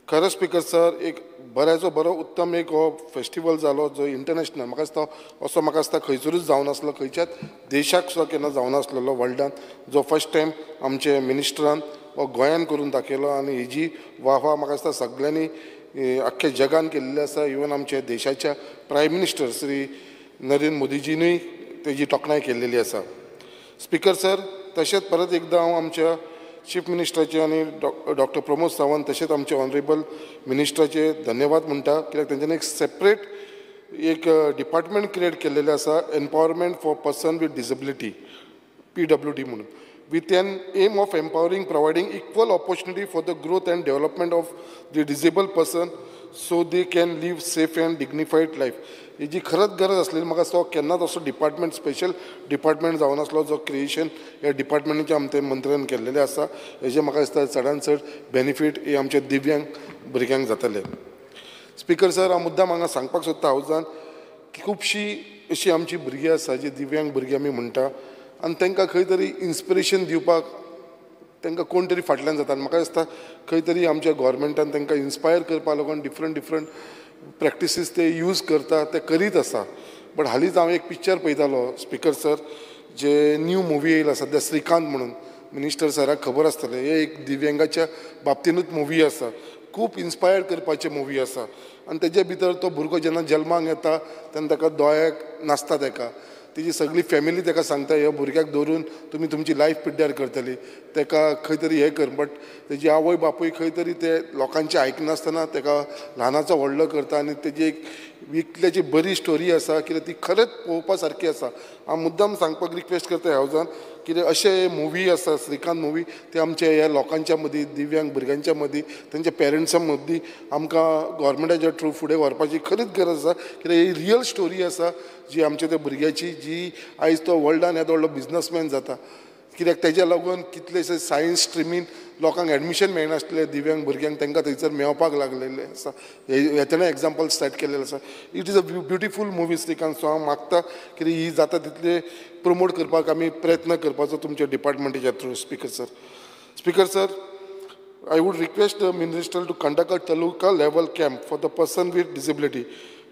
खरं speaker sir, एक बरो उत्तम एक festival जालो जो international म्हाका दिसता असो म्हाका दिसता खंयसरूच जावन नासलो, खंयच्याच देशाक सुद्दां केन्ना जावन नासलेलो वर्ल्डान, जो फर्स्ट टायम आमचे मिनिस्टरान हो गोंयान करून दाखयलो. आनी हेजी वाह म्हाका दिसता सगळ्यांनी अख्ख्या जगान केल्ली आसा. इवन आमच्या देशाच्या प्रायम मिनिस्टर श्री नरेंद्र मोदीजीनूय तेजी तोखणाय केल्लेली आसा. स्पीकर सर, तशेंच परत एकदां हांव आमच्या चीफ मिनिस्टराचे आनी डॉक्टर प्रमोद सावंत तशेंच आमचे ऑनरेबल मिनिस्टराचे धन्यवाद म्हणटा. कित्याक तेंच्यांनी एक सेपरेट एक डिपार्टमेंट क्रिएट केल्लेले आसा, empowerment for person with disability, PWD म्हणून, with an aim of empowering, providing equal opportunity for the growth and development of the disabled person so they can live safe and dignified life. हेजी खरंच गरज आसलेली. म्हाका दिसता केन्नाच असो department special department जावन आसलो जो क्रिएशन ह्या डिपार्टमेंटाच्या आमच्या मंत्र्यान केल्लेले आसा. हेजे म्हाका दिसता चडांत चड बेनिफीट हे आमच्या दिव्यांग भुरग्यांक जातले. स्पीकर सर, हांव मुद्दाम हांगा सांगपाक सोदता हावजान की खुबशीं अशीं आमची भुरगीं आसा जी दिव्यांग भुरगीं आमी म्हणटा आनी तांकां खंय तरी इन्स्पिरेशन दिवपाक तांकां कोण तरी फाटल्यान जाता. म्हाका दिसता खंय तरी आमच्या गोवोरमेंटान तांकां इन्स्पायर करपा लागून डिफरंट प्रॅक्टिसीस ते यूज करता, ते करीत आसा. बट हालींच हांव एक पिक्चर पळयतालो स्पीकर सर, जे न्यू मुवी येयला सद्या, श्रीकांत म्हणून, मिनिस्टर सराक खबर आसतलें. हे एक दिव्यांगाच्या बाबतीनूच मुवी आसा, खूब इन्स्पायर करपाचें मुवी आसा. आनी तेजे भितर तो भुरगो जेन्ना जल्माक येता तेन्ना ताका दोळ्याक नासता, ताका तेजी सगळी फॅमिली ताका सांगता ह्या भुरग्याक दवरून तुमी तुमची लायफ पिड्ड्यार करतली, ताका खंय तरी हें कर. बट तेजी आवय बापूय खंय तरी ते लोकांचें आयकनासतना ताका ल्हानाचो व्हडलो करता आनी तेजी एक इतल्याची बरी स्टोरी आसा कित्याक ती खरेंच पळोवपा सारकी आसा. हांव मुद्दाम सांगपाक रिक्वेस्ट करता ह्या हावजान कित्याक अशे मुवी आसा श्रीकांत मुवी ते आमच्या ह्या लोकांच्या मदीं दिव्यांग भुरग्यांच्या मदीं तेंच्या पेरंट्सां मदीं आमकां गव्हर्मेंटाच्या थ्रू फुडें व्हरपाची खरीच गरज आसा कित्याक ही रियल स्टोरी आसा जी आमच्या त्या भुरग्याची जी आयज तो वर्ल्डान येदो व्हडलो बिझनसमॅन जाता. कित्याक तेज्या लागून कितलेशे सायन्स स्ट्रिमीन लोकांक एडमिशन मेळनासलें दिव्यांग भुरग्यांक तांकां थंयसर मेळपाक लागलेलें आसा. हें एग्जाम्पल स्टार्ट केलेलें आसा. It is a beautiful movie Srikanth. सो हांव मागता की ही जाता तितले प्रमोट करपाक आमी प्रयत्न करपाचो तुमच्या डिपार्टमेंटाच्या through. Speaker sir, I would request the minister to conduct a taluka level camp for the person with disability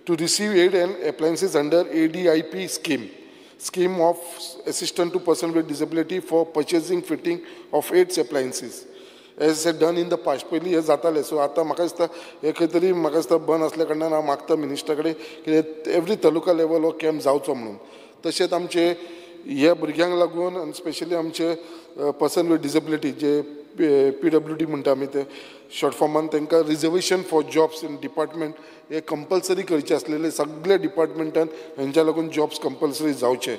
to receive aid and appliances under ADIP scheme of assistance to person with disability for purchasing fitting of aids appliances as done in the past. पयलीं हे जातालें. So आतां म्हाका दिसता हे खंय तरी म्हाका दिसता बंद आसल्या कारणान हांव मागता मिनिस्टरा कडेन की एवरी तालुका लेवल हो कॅम्प जावचो म्हणून. तशेंच आमचे ह्या भुरग्यांक लागून आनी स्पेशली आमचे पर्सन विथ डिसेबिलिटी जे PWD म्हणटा आमी ते शॉर्ट फॉर्मान तांकां reservation for jobs in department हे कंपल्सरी करचे आसलेले सगळ्या डिपार्टमेंटान हेंच्या लागून जॉब्स कंपल्सरी जावचे.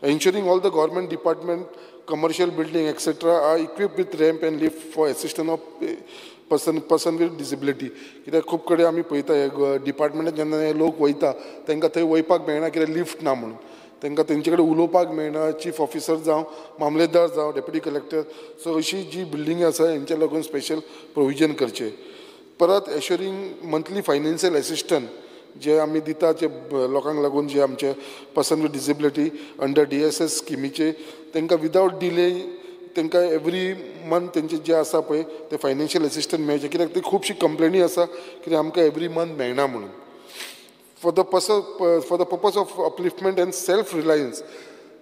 Ensuring all the government department commercial building etcetera are equip with ramp and lift for assistant of person with disability. कित्याक खूब कडेन आमी पळयता हे डिपार्टमेंटान जेन्ना हे लोक वयता तांकां थंय वयपाक मेळना कित्याक लिफ्ट ना म्हणून. तांकां तेंचे कडेन उलोवपाक मेळना. चीफ ऑफिसर जावं मामलेदार जावं डेप्युटी कलेक्टर. सो अशी जी बिल्डिंग आसा हेंच्या लागून स्पेशल प्रोविजन करचे. परत एश्युरिंग मंथली फायनान्शियल एसिस्टंट जे आमी दिता जे लोकांक लागून जे आमचे person with disability under DSS स्किमीचे तांकां विदावट डिले तांकां एवरी मंथ तेंचे जे आसा पळय ते फायनान्शियल एसिस्टंट मेळचे. कित्याक ती खुबशी कंप्लेनी आसा कित्याक आमकां एवरी मंथ मेळना म्हणून. for the purpose of upliftment and self reliance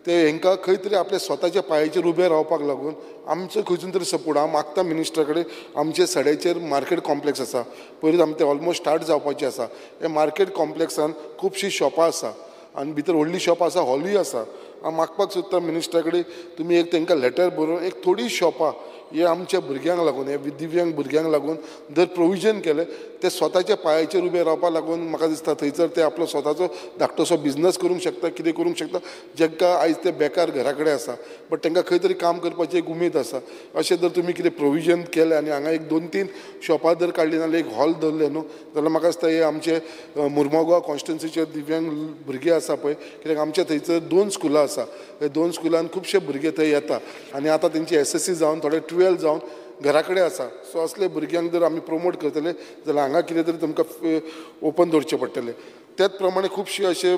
ते हांकां खंय तरी आपल्या स्वताच्या पांयाचेर उबे रावपाक लागून आमचो खंयसून तरी सपोर्ट. हांव मागता मिनिस्टरा कडेन आमचे सड्याचेर मार्केट कॉम्प्लेक्स आसा पयलीं आमचें ऑलमोस्ट स्टार्ट जावपाचें आसा. हे मार्केट कॉम्प्लेक्सान खुबशीं शॉपां आसा आनी भितर व्हडलीं शॉपां आसा, हॉलूय आसा. हांव मागपाक सोदता मिनिस्टरा कडेन तुमी एक तांकां लेटर बरोवन एक थोडी शॉपां हे आमच्या भुरग्यांक लागून हे दिव्यांग भुरग्यांक लागून जर प्रोविजन केलें ते स्वताच्या पांयाचेर उबे रावपाक लागून म्हाका दिसता थंयसर ते आपलो स्वताचो धाकटोसो बिझनस करूंक शकता, कितें करूंक शकता. जेंकां आयज ते बेकार घरा कडेन आसा बट तांकां खंय तरी काम करपाची एक उमेद आसा. अशें जर तुमी कितें प्रोविजन केलें आनी हांगा एक 2-3 शॉपां जर काडलीं नाल्यार एक हॉल दवरलें न्हू जाल्यार म्हाका दिसता हे आमचे मुर्मुगांव कॉन्स्टिट्युन्सीचे दिव्यांग भुरगे आसा पळय कित्याक आमच्या थंयसर 2 स्कुलां आसा. हे 2 स्कुलान खुबशे भुरगे थंय येता आनी आतां तेंची SSC जावन थोडे 12 जावन घरा कडेन आसा. सो असले भुरग्यांक जर आमी प्रमोट करतले जाल्यार हांगा कितें तरी तुमकां ओपन दवरचें पडटलें. त्याच प्रमाणे खुबशे अशे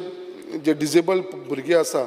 जे डिसेबल भुरगे आसा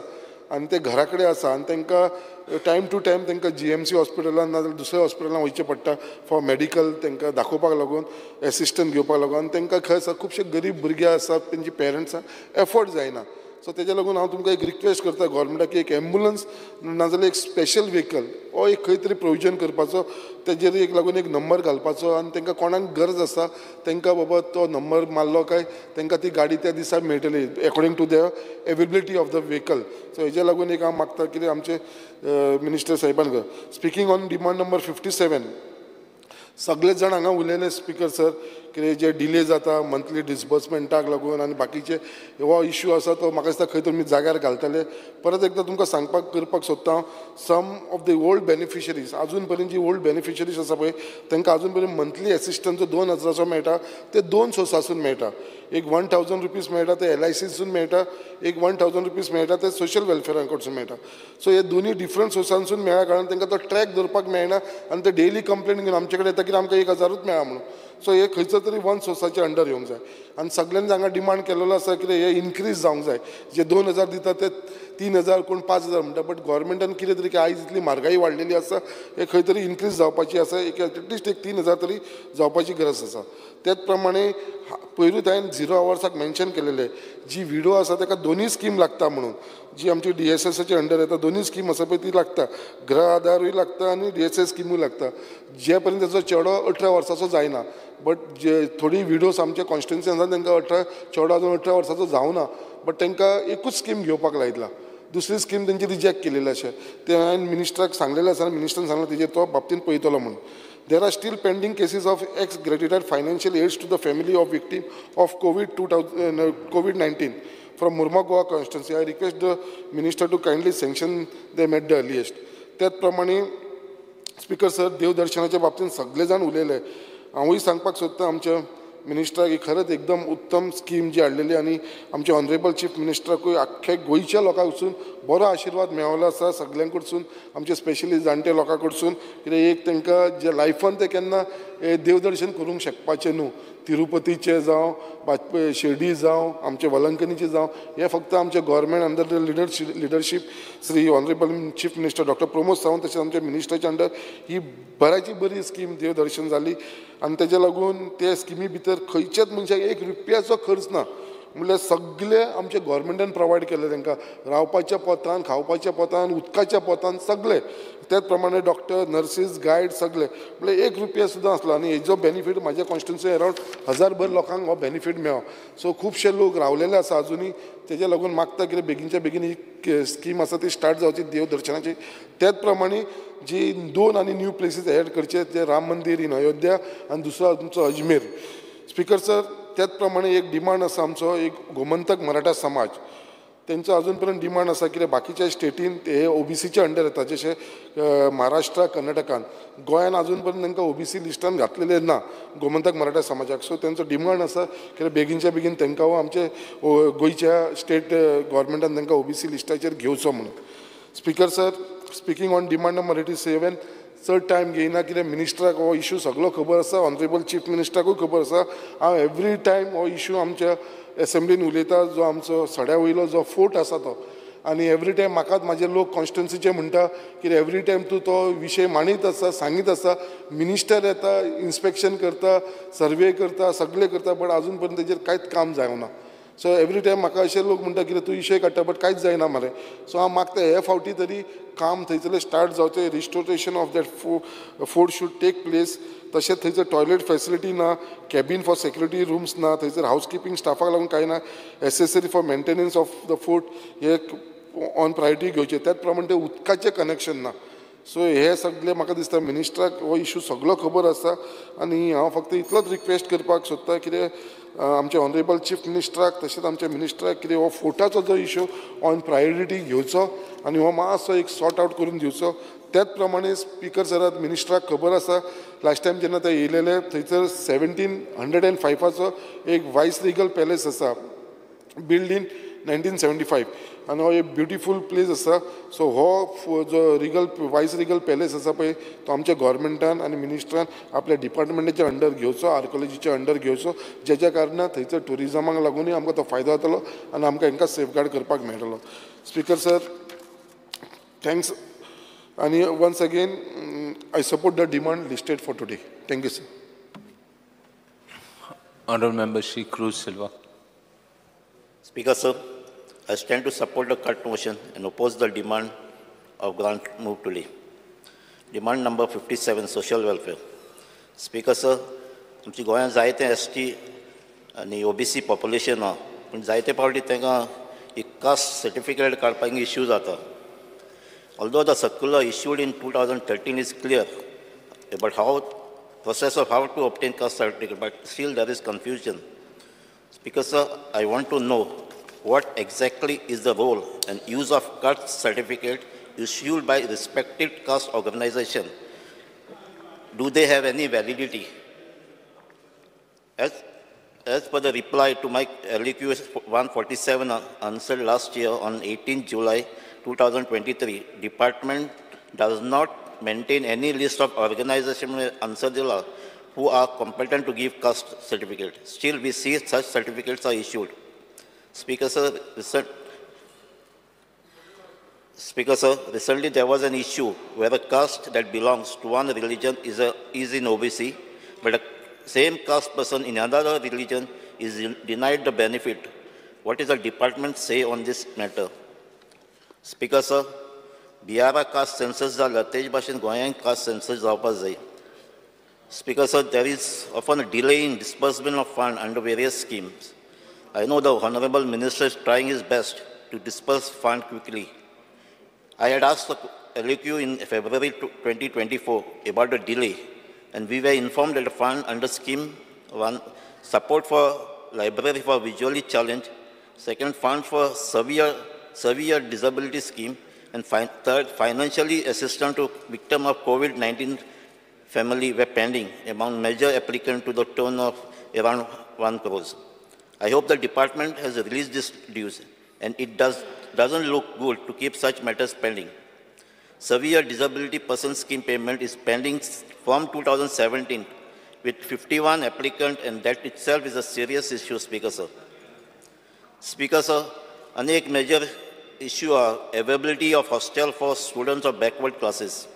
आनी ते घरा कडेन आसा आनी तांकां टायम टू टायम तांकां GMC हॉस्पिटलान नाजाल्यार दुसऱ्या हॉस्पिटलान वयचें पडटा फॉर मेडिकल तांकां दाखोवपाक लागून एसिस्टंट घेवपाक लागून. आनी तांकां खंय आसा खुबशे गरीब भुरगे आसात तेंची पेरंट्सां एफोर्ड जायना. सो तेज्या लागून हांव तुमकां एक रिक्वेस्ट करता गव्हर्मेंटाक की एक एम्बुलन्स नाजाल्यार एक स्पेशल व्हेकल हो एक खंय तरी प्रोविजन करपाचो. तेजेर एक लागून एक नंबर घालपाचो आनी तांकां कोणाक गरज आसा तांकां बाबा तो नंबर मारलो काय तांकां ती गाडी त्या दिसा मेळटली according to the availability of the vehicle. So हेज्या लागून एक हांव मागता कितें आमचे मिनिस्टर साहेबान स्पिकींग ऑन डिमांड नंबर 57 सगळे जाण हांगा उलयले स्पिकर सर कितें जे डिले जाता मंथली डिसबर्समेंटाक लागून आनी बाकीचे हो इश्यू आसा तो म्हाका दिसता खंय तुमी जाग्यार घालतले. परत एकदां तुमकां सांगपाक करपाक सोदता हांव सम ऑफ द ओल्ड बेनिफिशरीज अजून पर्यंत जी ओल्ड बेनिफिशरीज आसा पळय तांकां अजून पर्यंत मंथली एसिस्टंट जो 2000 मेळटा ते 2 सोर्सासून मेळटा. एक 1000 रुपीज मेळटा ते LICसून मेळटा, एक 1000 रुपीज मेळटा ते सोशल वेलफेरा कडसून मेळटा. सो हे दोनी डिफरंट सोर्सांसून मेळ्ळ्या कारणान तांकां तो ट्रॅक धरपाक मेळना आनी ते डेली कंप्लेन घेवन आमचे कडेन येता की आमकां 1000रूच मेळ्ळा म्हणून. सो हे खंयचो तरी 1 सोर्साच्या अंडर येवंक जाय आनी सगळ्यांनी हांगा डिमांड केलेलो आसा की हे इनक्रीज जावंक जाय. जे 2000 दिता ते 3000 कोण 5000 म्हणटा बट गव्हर्मेंटान कितें तरी आयज इतली म्हारगाई वाडलेली आसा हे खंय तरी इनक्रीज जावपाची आसा. एक एटलिस्ट एक 3000 तरी जावपाची गरज आसा. त्याच प्रमाणे पयरूच हांवें 0 आवर्साक मेन्शन केलेले जी विडो आसा ताका दोनूय स्कीम लागता म्हणून जी आमची DSSच्या अंडर येता दोनूय स्कीम आसा पळय ती लागता. गृह आधारूय लागता आनी DSS स्किमूय लागता. जे पर्यंत ताचो चेडो 18 वर्साचो जायना बट जे थोडी विडोज आमच्या कॉन्स्टिट्युन्सी आसा तांकां चेडो अजून 18 वर्साचो जावना, बट तांकां एकूच स्कीम घेवपाक लायतला. दुसरी स्कीम तेंची रिजेक्ट केलेली अशें ते हांवें मिनिस्टराक सांगलेलें आसा आनी मिनिस्टरान सांगलें तेजेर तो बाबतींत पळयतलो म्हणून. There are still pending cases of ex-gratuitous financial aids to the family of victim of COVID-19 from Murma-Goa constituency. I request the minister to kindly sanction them at the earliest. त्याच प्रमाणे स्पीकर सर, देवदर्शनाच्या बाबतींत सगळे जाण उलयले. हांवूय सांगपाक सोदतां आमच्या मिनिस्टराक ही खरंच एकदम उत्तम स्कीम जी हाडलेली आनी आमच्या ऑनरेबल चीफ मिनिस्टराकूय आख्ख्या गोंयच्या लोकां कडसून बरो आशिर्वाद मेळ्ळो आसा सगळ्यां कडसून, आमचे स्पेशली जाणटे लोकां कडसून. कित्याक एक तांकां जे लायफान ते केन्ना देवदर्शन करूंक शकपाचें न्हू, तिरुपतीचें जावं शिर्डी जावं आमचे वलंकनीचें जावं, हे फक्त आमचे government under the leadership Shri honourable chief minister doctor Pramod Sawant तशेंच आमच्या मिनिस्टराच्या अंडर ही बऱ्याची बरी स्कीम देवदर्शन जाली. आनी तेज्या लागून ते स्किमी भितर खंयच्याच मनशाक 1 रुपयाचो खर्च ना. म्हणल्यार सगळे आमचे गोवोरमेंटान प्रोवायड केले तांकां रावपाच्या पोतान, खावपाच्या पोतान, उदकाच्या पोतान सगळे. त्याच प्रमाणे डॉक्टर, नर्सीस, गायड सगळे. म्हणल्यार 1 रुपया सुद्दां आसलो आनी हेजो बेनिफीट म्हाज्या कॉन्स्टिट्युन्सी अरावंड 1000 भर लोकांक हो बेनिफीट मेळ्ळो. सो खुबशे लोक रावलेले आसा अजुनूय. तेज्या लागून मागता कितें बेगीनच्या बेगीन ही स्कीम आसा ती स्टार्ट जावची देवदर्शनाची. त्याच प्रमाणे जी 2 आनी न्यू प्लेसीस एड करचे, जे राम मंदिर इन अयोध्या आनी दुसरो तुमचो अजमेर. स्पीकर सर, त्याच प्रमाणे एक डिमांड आसा आमचो, एक गोमंतक मराठा समाज तेंचो अजून पर्यंत डिमांड आसा कित्याक बाकीच्या स्टेटीन ते ओबीसीच्या अंडर येता, जशें महाराष्ट्रा, कर्नाटकान. गोंयान अजून पर्यंत तांकां ओबीसी लिस्टान घातलेले ना गोमंतक मराठा समाजाक. सो तेंचो डिमांड आसा कित्याक बेगीनच्या बेगीन तांकां आमचे गोंयच्या स्टेट गोवोरमेंटान तांकां ओबीसी लिस्टाचेर घेवचो म्हणून. Speaker sir, speaking on demand number 87, चड टायम घेयना कित्याक मिनिस्टराक हो इशू सगळो खबर आसा, ऑनरेबल चीफ मिनिस्टराकूय खबर आसा. हांव एवरी टायम हो इशू आमच्या एसेंब्लीन उलयता, जो आमचो सड्या वयलो जो फोर्ट आसा तो. आनी एवरी टायम म्हाकाच म्हाजे लोक कॉन्स्टिट्युन्सीचे म्हणटा कित्याक एवरी टायम तूं तो विशय मांडीत आसा, सांगीत आसा, मिनिस्टर येता, इन्स्पेक्शन करता, सर्वे करता, सगळें करता, बट आजून पर्यंत तेजेर कांयच काम जावना. सो एवरी टायम म्हाका अशे लोक म्हणटा कितें तूं विशय काडटा बट कांयच जायना मरे. सो हांव मागता हे फावटी तरी काम थंयसरलें स्टार्ट जावचें. Restoration of that fort should take place. तशेंच थंयसर टॉयलेट फेसिलिटी ना, कॅबीन फॉर सेक्युरिटी रूम्स ना, थंयसर हावजकीपींग स्टाफाक लागून कांय ना, accessory for maintenance of the fort हे ऑन प्रायोरिटी घेवचे. त्याच प्रमाणे ते उदकाचें कनेक्शन ना. सो हे सगळे म्हाका दिसता मिनिस्टराक हो इशू सगळो खबर आसा. आनी हांव फक्त इतलोच रिक्वेस्ट करपाक सोदता कितें आमचे ऑनरेबल चीफ मिनिस्टराक तशेंच आमच्या मिनिस्टराक कितें हो फोर्टाचो जो इशू ऑन प्रायोरिटी घेवचो आनी हो मातसो एक सॉर्ट आउट करून दिवचो. त्याच प्रमाणे स्पीकर सराक मिनिस्टराक खबर आसा लास्ट टायम जेन्ना ते येयलेले थंयसर 1705 एक वायस रिगल पॅलेस आसा बिल्ड इन 1975 आनी हो एक ब्युटिफूल प्लेस आसा. सो हो जो रिगल वायस रिगल पॅलेस आसा पळय तो आमच्या गोवोरमेंटान आनी मिनिस्टरान आपल्या डिपार्टमेंटाच्या अंडर घेवचो, आर्कोलॉजीच्या अंडर घेवचो, जेच्या कारणान थंयसर टुरिजमाक लागूनय आमकां तो फायदो जातलो आनी आमकां हांकां सेफगार्ड करपाक मेळटलो. Speaker sir, thanks. आनी once again I support the demand listed for today. Thank you sir. Honourable Member Shri Cruz Silva. Speaker sir, I stand to support the cut motion and oppose the demand of grant move today. Demand number 57, social welfare. Speaker sir, आमची गोंयांत जायते ST आनी OBC population आहा, पूण जायते फावटी तांकां एक कास्ट सर्टिफिकेट काडपाक इश्यू जाता. Although the circular issued in 2013 is clear about process of how to obtain caste certificate, but still there is confusion. Speaker sir, I want to know what exactly is the role and use of caste certificate issued by respective caste organization. Do they have any validity? As per the reply to my LEQ 147 answered last year on 18 July 2023, Department does not maintain any list of organizations who are competent to give caste certificate. Still, we see such certificates are issued. Speaker sir, recently there was an issue where a caste that belongs to one religion is in OBC, but the same caste person in another religion is denied the benefit. What is the department say on this matter? Speaker sir, बिहारा caste census जाल्या तेज भाशेन गोंयांत caste census जावपाक जाय. Speaker, sir, there is often a delay in disbursement of funds under various schemes. I know the Honorable Minister is trying his best to disperse funds quickly. I had asked the LQ in February 2024 about the delay, and we were informed that the fund under Scheme 1, support for library for visually challenged, second, fund for severe disability scheme, and third, financially assistance to victim of COVID-19 family were pending among major applicants to the tune of around 1 crore. I hope the department has released this dues, and it doesn't look good to keep such matters pending. Severe disability person scheme payment is pending from 2017 with 51 applicants, and that itself is a serious issue, Speaker, sir. Speaker, sir, अनेक major issue are availability of hostel for students of backward classes.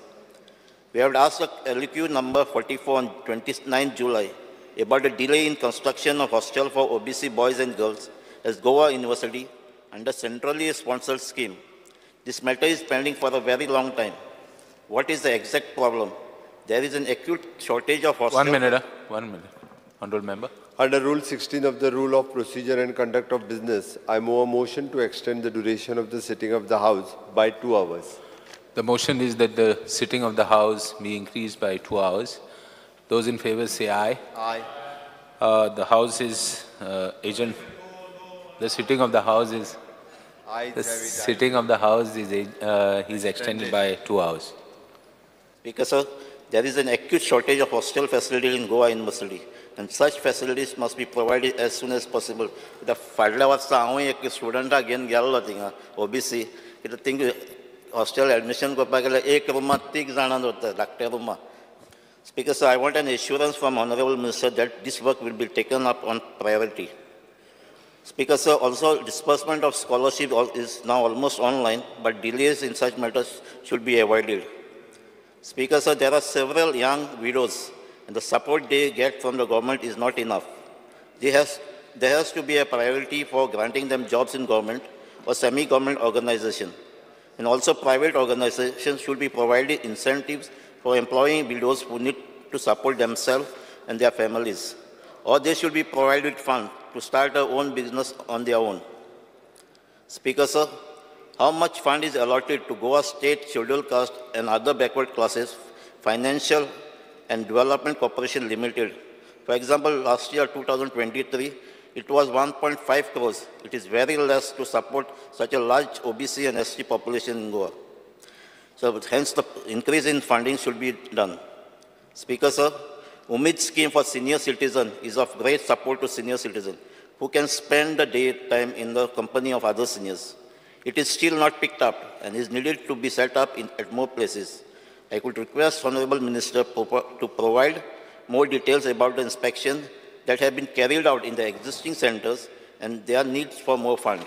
We have asked the LQ number 44 on 29 July about the delay in construction of hostel for OBC boys and girls at Goa University under centrally sponsored scheme. This matter is pending for a very long time. What is the exact problem? There is an acute shortage of hostel. 1 minute. Honorable Member. Under Rule 16 of the Rule of Procedure and Conduct of Business, I move a motion to extend the duration of the sitting of the House by 2 hours. The motion is that the sitting of the House be increased by 2 hours. Those in favor say aye. Aye. The House is The sitting of the House is. Sitting of the House is extended by 2 hours. Speaker, sir, there is an acute shortage of hostel facilities in Goa University, and such facilities must be provided as soon as possible. The फाडल्या वर्सा हांव एक स्टुडंटा घेवन गेल्लो थिंगा OBC, कित्याक थिंगा hostel admission करपाक गेल्यार एक रुमांत 3 जाणां दवरता धाकट्या रुमांत. Speaker, sir, I want an assurance from Honorable Minister that this work will be taken up on priority. Speaker, sir, also disbursement of scholarship is now almost online, but delays in such matters should be avoided. Speaker, sir, there are several young widows, and the support they get from the government is not enough. There has to be a priority for granting them jobs in government or semi-government organization. And also private organizations should be provided incentives for employing widows who need to support themselves and their families. Or they should be provided funds to start their own business on their own. Speaker, sir, how much fund is allotted to Goa State Scheduled Caste and other backward classes, Financial and Development Corporation Limited? For example, last year, 2023, it was 1.5 crores. It is very less to support such a large OBC and ST population in Goa. So hence the increase in funding should be done. Speaker, sir, Umid scheme for senior citizens is of great support to senior citizens who can spend the daytime in the company of other seniors. It is still not picked up and is needed to be set up at more places. I could request Honorable Minister to provide more details about the inspection that have been carried out in the existing centers and their needs for more funds.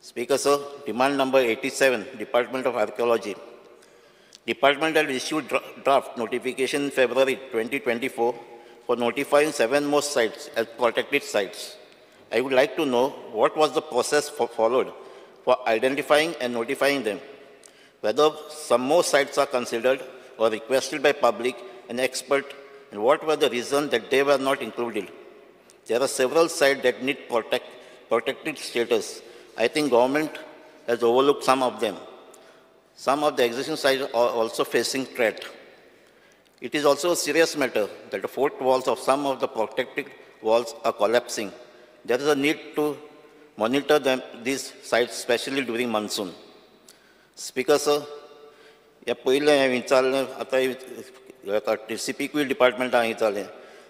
Speaker, sir, demand number 87, Department of Archaeology. Department had issued draft notification in February 2024 for notifying 7 more sites as protected sites. I would like to know what was the process followed for identifying and notifying them, whether some more sites are considered or requested by public and expert, and what were the reasons that they were not included. There are several sites that need protected status. I think government has overlooked some of them. Some of the existing sites are also facing threat. It is also a serious matter that the fort walls of some of the protected walls are collapsing. There is a need to monitor these sites, especially during monsoon. Speaker, sir, TCPQ department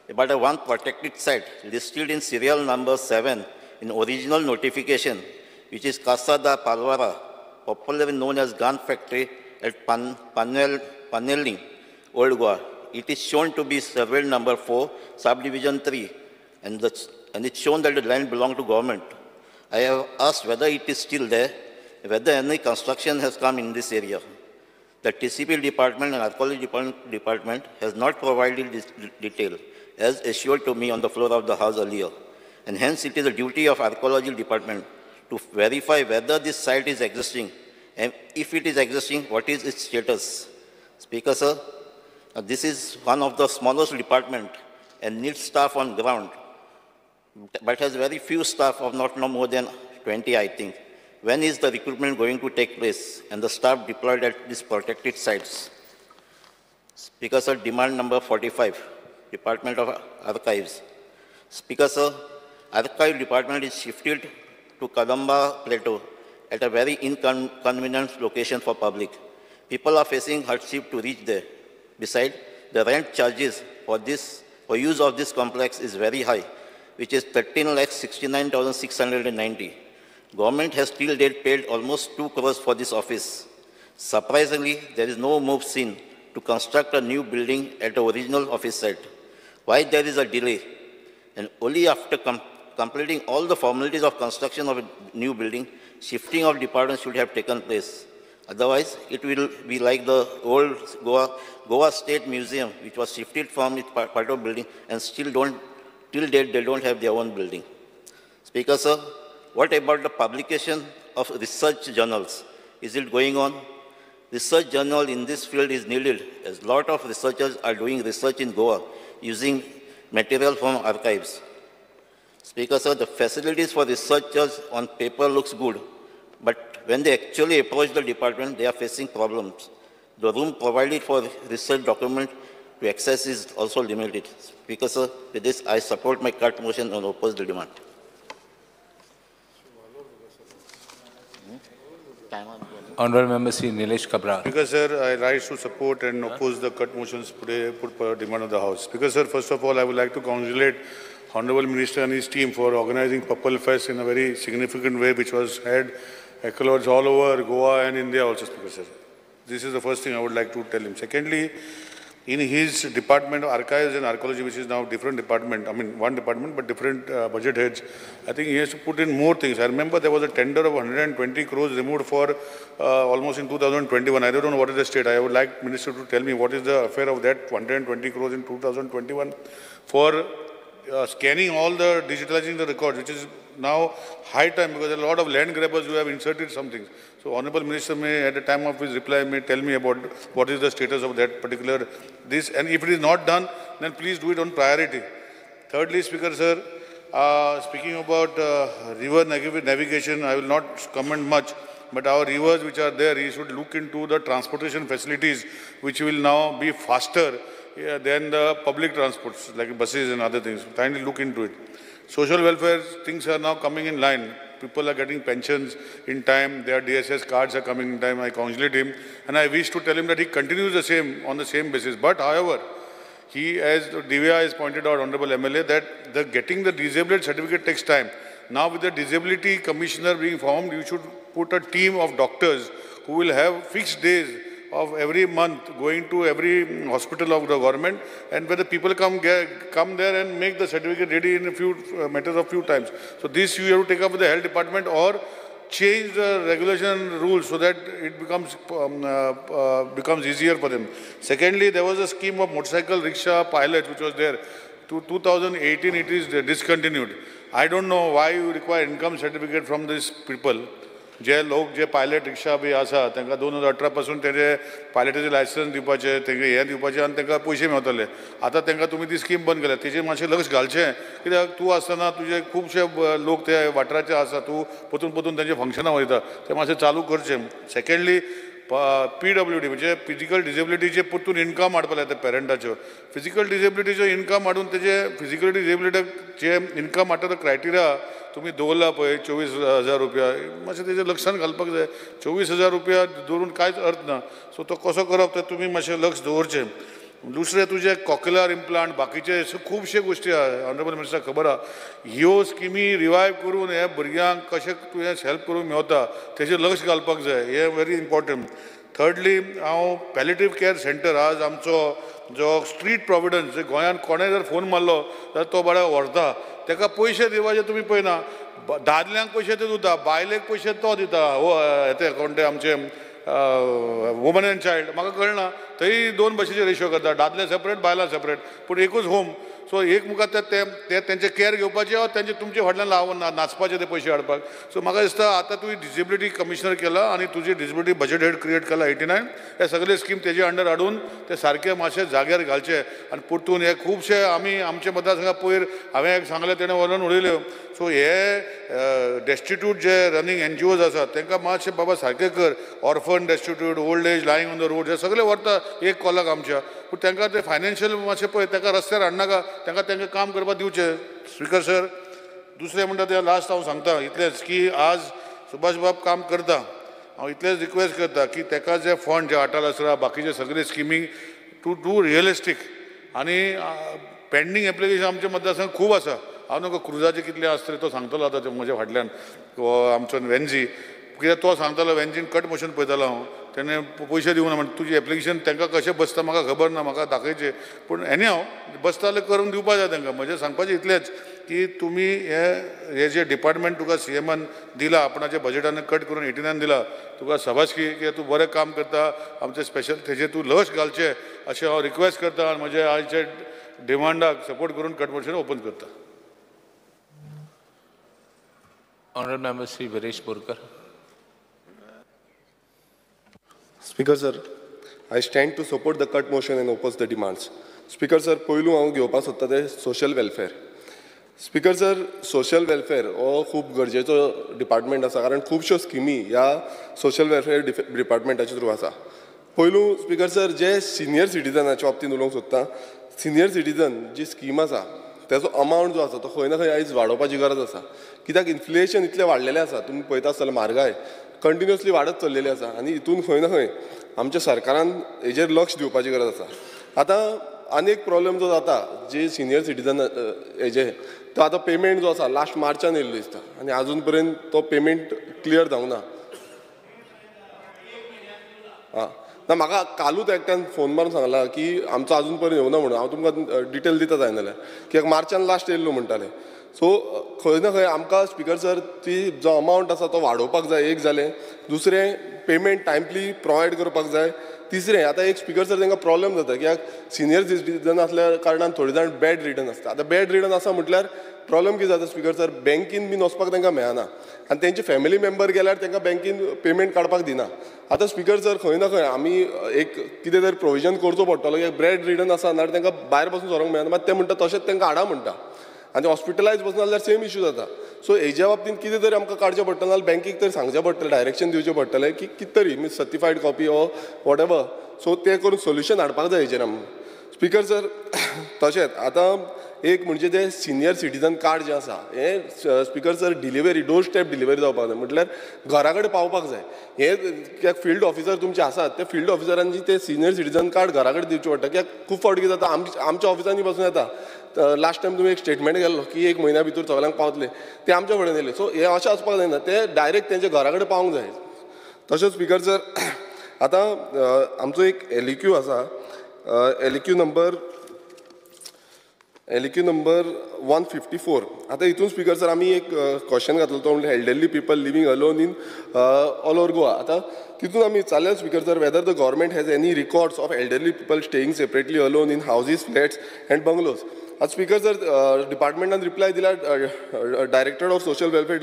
about one protected site listed in serial number 7 in original notification, which is Casa da Palvara, popularly known as Gun Factory at Panelli, Old Goa. It is shown to be survey number 4, subdivision 3, and it's shown that the land belongs to government. I have asked whether it is still there, whether any construction has come in this area. The TCP department and archaeology department has not provided this detail, as assured to me on the floor of the House earlier. And hence it is the duty of archaeology department to verify whether this site is existing, and if it is existing, what is its status. Speaker, sir, This is one of the smallest department and needs staff on ground, but has very few staff of not no more than 20, I think. When is the recruitment going to take place and the staff deployed at these protected sites? Speaker, sir, demand number 45, Department of Archives. Speaker, sir, Archive Department is shifted to Kadamba Plateau at a very inconvenient location for public. People are facing hardship to reach there. Besides, the rent charges for use of this complex is very high, which is 13,69,690. Government has till date paid almost 2 crores for this office. Surprisingly, there is no move seen to construct a new building at the original office site. Why there is a delay? And only after completing all the formalities of construction of a new building, shifting of department should have taken place. Otherwise, it will be like the old Goa State Museum, which was shifted from its part of building and still till date, they don't have their own building. Speaker, sir, what about the publication of research journals? Is it going on? Research journal in this field is needed, as a lot of researchers are doing research in Goa using material from archives. Speaker, sir, the facilities for researchers on paper looks good, but when they actually approach the department, they are facing problems. The room provided for research document to access is also limited. Speaker, sir, with this, I support my cut motion and oppose the demand. Honourable Member Sri Nilesh Kabra. Because, sir, I rise to support and oppose the cut motions put for demand of the House. Because, sir, first of all, I would like to congratulate Honourable Minister and his team for organizing Purple Fest in a very significant way, which was had accolades all over Goa and India also, Speaker, sir. This is the first thing I would like to tell him. Secondly, in his Department of Archives and Archaeology, which is now different department, I mean one department but different budget heads, I think he has to put in more things. I remember there was a tender of 120 crores removed for almost in 2021. I don't know what is the state. I would like Minister to tell me what is the affair of that 120 crores in 2021 for scanning all the, digitalizing the records, which is now high time because there are a lot of land grabbers who have inserted some things. So Honourable Minister may, at the time of his reply, may tell me about what is the status of that particular this, and if it is not done, then please do it on priority. Thirdly, Speaker, sir, speaking about river navigation, I will not comment much, but our rivers which are there, he should look into the transportation facilities which will now be faster than the public transports like buses and other things. Kindly look into it. Social welfare things are now coming in line. People are getting pensions in time. Their DSS cards are coming in time. I congratulate him. And I wish to tell him that he continues the same, on the same basis. But however, he, as Divya has pointed out, Honourable MLA, that getting the disabled certificate takes time. Now with the disability commissioner being formed, you should put a team of doctors who will have fixed days of every month going to every hospital of the government, and where the people come there and make the certificate ready in a few matters of few times. So this you have to take up with the health department or change the regulation rules so that it becomes easier for them. Secondly, there was a scheme of motorcycle rickshaw pilot which was there. To 2018 it is discontinued. I don't know why you require income certificate from these people. जे लोक जे pilot रिक्षा बी आसा तांकां 2018 पासून तेजे पायलटाचें licence दिवपाचें तेंकां हें दिवपाचें आनी तांकां पयशे मेळटले. आतां तांकां तुमी ती स्कीम बंद केल्या तेजेर मातशें लक्ष घालचें कित्याक तूं आसतना तुजे खुबशे लोक ते वाठाराचे आसा तूं परतून तेंचे फंक्शनां वयता तें मातशें चालू करचें. सेकेंडली PWD म्हणजे फिजिकल डिसेबिलिटीचे परतून इन्कम हाडपाक जाय पेरंटाच्यो. फिजिकल डिसेबिलिटीचो इन्कम हाडून तेजे फिजिकल डिसेबिलिटीचे इन्कम हाडटा क्रायटेरिया तुम्ही दवरला पळय 24,000 रुपया मातशें तेजें लक्षान घालपाक जाय. 24,000 रुपया दवरून कांयच अर्थ ना. सो तो कसो करप तें तुमी मातशें लक्ष दवरचें. दुसरें तुजें कॉक्युलर इम्प्लांट बाकीचे खुबशे गोश्टी आहा. ऑनरेबल मिनिस्टर खबर आहा ह्यो स्किमी रिवायव करून हे भुरग्यांक कशें तुवें हेल्प करूंक मेवता तेजेर लक्ष घालपाक जाय. हे व्हेरी इम्पॉर्टंट. थर्डली हांव पॅलिएटिव्ह केअर सेंटर आज आमचो जो स्ट्रीट प्रॉविडन्स गोंयांत कोणें जर फोन मारलो जाल्यार तो बाळा व्हरता. ताका पयशे दिवपाचे तुमी पळयना. दादल्यांक पयशे ते दिता बायलेक पयशे तो दिता. येते कोण ते आमचे वुमन एंड चायल्ड म्हाका कळना. थंय दोन भशेचे रेशो करता दादले सेपरेट बायलां सेपरेट पूण एकूच होम सो एक मुखार ते तेंचे केअर घेवपाचे वा तेंचे तुमचे फाटल्यान लावून नाचपाचे ते पयशे हाडपाक. सो म्हाका दिसता आतां तुवें डिसेबिलिटी कमिशनर केला आनी तुजी डिसेबिलिटी बजेट हेड क्रिएट केला 89 हे सगळे स्कीम तेजे अंडर हाडून ते सारके मातशे जाग्यार घालचे आनी परतून हे खुबशे आमी आमचे मतदारसंघा पयर हांवें एक सांगलें तेणें व्हरून उडयल्यो. सो हे डेस्टिट्यूट जे रनिंग NGOs आसात तांकां मातशे बाबा सारकें कर. Orphan destitute old age lying on the road हे सगळे व्हरता एक कॉलाक आमच्या, पूण तांकां ते फायनान्शियल मातशें पळय तांकां रस्त्यार हाडनाका, तांकां तांकां काम करपाक दिवचें. स्पीकर सर दुसरें म्हणटा तें लास्ट हांव सांगता इतलेंच की आज सुभाष बाब काम करता. हांव इतलेंच रिक्वेस्ट करता की ताका जे फंड जे अटल आसरा बाकीचे सगळे स्किमी टू डू रियलिस्टीक आनी पेंडींग एप्लिकेशन आमच्या मतदारसंघात खूब आसा. हांव नका क्रुजाचे कितले आसता तो सांगतलो आतां म्हज्या फाटल्यान आमचो वेन्झी, कित्याक तो सांगतालो वेन्झीन कट मोशन पळयतालो हांव, तेणें पयशे दिवना म्हणजे तुजें एप्लिकेशन तांकां कशें बसता म्हाका खबर ना, म्हाका दाखयचें. पूण एनी हांव बसता जाल्यार करून दिवपा जाय तांकां. म्हजें सांगपाचें इतलेंच की तुमी हे जे डिपार्टमेंट तुका CMन दिला आपणाच्या बजेटान कट करून 89 दिला, तुका शाबासकी की तूं बरें काम करता. आमचें स्पेशल तेजेर तूं लक्ष घालचें अशें हांव रिक्वेस्ट करता आनी म्हजे आयचे डिमांडाक सपोर्ट करून कट मोशन ओपन करता. Honourable Member Sri Viresh Borkar. Speaker sir, I stand to support the cut motion and oppose the demands. Speaker sir, पयलू हांव घेवपाक सोदता ते social welfare. Speaker sir, social welfare हो खूब गरजेचो डिपार्टमेंट आसा, कारण खुबश्यो स्किमी ह्या सोशल वेलफेअर डिपार्टमेंटाच्या थ्रू आसा. पयलू स्पीकर सर, जे सिनियर सिटीजनाच्या बाबतींत उलोवंक सोदता, सिनियर सिटीजन जी स्कीम आसा तेजो अमावंट जो आसा तो खंय ना खंय आयज वाडोवपाची गरज आसा. कित्याक इन्फ्लेशन इतलें वाडलेलें आसा, तुमी पळयता आसतलें म्हारगाय कंटिन्युअसली वाडत चल्लेली आसा आनी हितून खंय ना खंय आमच्या सरकारान हेजेर लक्ष दिवपाची गरज आसा. आतां आनी एक प्रॉब्लेम जो जाता जे सिनियर सिटीजन हेजे तो आतां पेमेंट जो आसा लास्ट मार्चान येयल्लो दिसता आनी आजून पर्यंत तो पेमेंट क्लियर जावंक ना. ना म्हाका कालूच एकट्यान फोन मारून सांगला की आमचो आजून पर्यंत येवना म्हणून. हांव तुमकां डिटेल दिता जाय नाल्यार, कित्याक मार्चान लास्ट येयल्लो म्हणटाले. सो खंय ना खंय आमकां स्पीकर सर ती जो अमावंट आसा तो वाडोवपाक जाय, एक जालें. दुसरें पेमेंट टायमली प्रोवायड करपाक जाय. तिसरें आतां एक स्पीकर सर तांकां प्रॉब्लेम जाता, कित्याक सिनियर सिटीजन आसल्या कारणान थोडे जाण बॅड रिडन आसता. आतां बॅड रिडन आसा म्हटल्यार प्रॉब्लेम कितें जाता स्पीकर सर, बँकेन बीन वचपाक तांकां मेळना आनी तेंचे फॅमिली मेंबर गेल्यार तांकां बँकेन पेमेंट काडपाक दिना. आतां स्पीकर सर खंय ना खंय आमी एक कितें तरी प्रोविजन करचो पडटलो, कित्याक बॅड रिडन आसा नाल्यार तांकां भायर बसून सरोंक मेळना. मात ते म्हणटा तशेंच तांकां हाडा म्हणटा आनी हॉस्पिटलायज बसून जाल्यार सेम इश्यू जाता. सो हेज्या बाबतींत कितें तरी आमकां काडचें पडटलें, नाल्यार बँकेक तरी सांगचें पडटलें, डायरेक्शन दिवचें पडटलें की कितें तरी means certified copy or whatever. So तें करून सोल्युशन हाडपाक जाय हेजेर आमी. स्पीकर सर तशेंच आतां एक म्हणजे तें सिनियर सिटीजन कार्ड जें आसा हें speaker sir delivery door step delivery जावपाक जाय, म्हटल्यार घरा कडेन पावपाक जाय. हे कित्याक फिल्ड ऑफिसर तुमचे आसात ते फिल्ड ऑफिसरांनी ते सिनियर सिटीजन कार्ड घरा कडेन दिवचें पडटा. कित्याक खूब फावट कितें जाता आमच्या ऑफिसांनी बसून येता, लास्ट टायम तुमी एक स्टेटमेंट गेल्लो की 1 म्हयन्या भितर सगळ्यांक पावतले, ते आमच्या फुडें येयले. सो हे अशें आसपाक जायना, ते डायरेक्ट तेंच्या घरा कडेन पावूंक जाय. तशेंच स्पीकर सर आतां आमचो एक LEQ आसा, LEQ नंबर 154. आतां हितून स्पीकर सर आमी एक क्वेश्चन घातलो, तो म्हणजे elderly people living alone in all over Goa. आतां तितून आमी चाल्ल्या speaker sir whether the government has any records of elderly people staying separately alone in houses, flats and bungalows. आज स्पीकर सर डिपार्टमेंटान रिप्लाय दिल्यार director of social welfare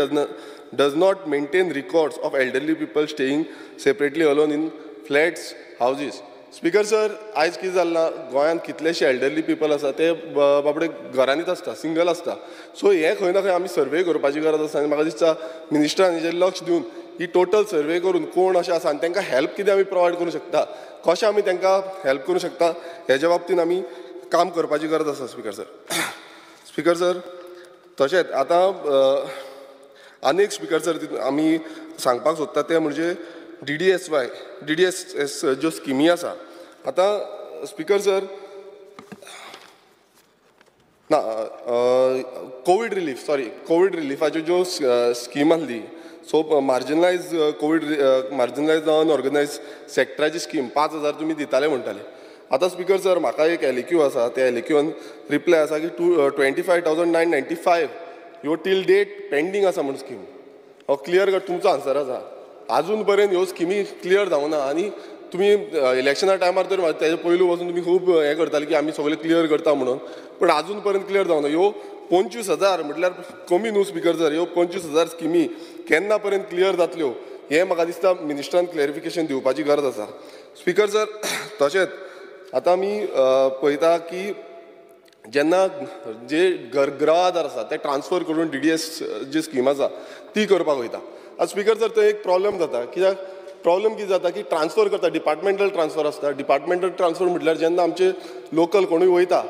does not maintain records of elderly people staying separately alone in flats, houses. Speaker sir आयज कितें जालां, गोंयांत कितलेशे elderly people आसा ते बाबडे घरांनीच आसता, सिंगल आसता. सो हे खंय ना खंय आमी सर्वे करपाची गरज आसा आनी म्हाका दिसता मिनिस्टरान हेजेर लक्ष दिवन ही टोटल सर्वे करून कोण अशें आसा आनी तांकां हेल्प कितें आमी प्रोवायड करूं शकता, कशें आमी तांकां हेल्प करूं शकता, हेज्या बाबतींत आमी काम करपाची गरज आसा स्पीकर सर. स्पीकर सर तशेंच आतां आनी एक स्पीकर सर आमी सांगपाक सोदता ते म्हणजे DDS ज्यो स्किमी आसा. आतां स्पीकर सर ना कोवीड रिलीफाच्यो ज्यो स्कीम आसली, सो मार्जिनलायज मार्जिनलायज अनऑर्गनायज सेक्टराची स्कीम 5,000 तुमी दिताले म्हणटाले. आतां स्पीकर सर म्हाका एक LEQ आसा, त्या LEQन रिप्लाय आसा की 25,995 ह्यो टील डेट पेंडींग आसा म्हूण स्कीम. हो क्लियर कट तुमचो आन्सर आसा. आजून पर्यंत ह्यो स्किमी क्लियर जावना आनी तुम्ही इलेक्शना टायमार तर त्याच्या पयलू पासून तुम्ही खूब हें करताले की आमी सगळे क्लियर करता म्हणून, पण अजून पर्यंत क्लियर जावना. ह्यो 25,000 म्हटल्यार कमी न्हू स्पिकर सर, ह्यो 25,000 स्किमी केन्ना पर्यंत क्लियर जातल्यो हें म्हाका दिसता मिनिस्टरान क्लॅरिफिकेशन दिवपाची गरज आसा. स्पिकर सर, तशेंच आतां आमी पळयता की जेन्ना जे गृह आधार आसा ते ट्रान्सफर करून DDS जी स्कीम आसा ती करपाक वयता. आतां स्पिकर सर थंय एक प्रॉब्लेम जाता. कित्याक प्रॉब्लेम कितें जाता की ट्रान्सफर करता, डिपार्टमेंटल ट्रान्सफर आसता. डिपार्टमेंटल ट्रान्सफर म्हटल्यार जेन्ना आमचे लोकल कोणूय वयता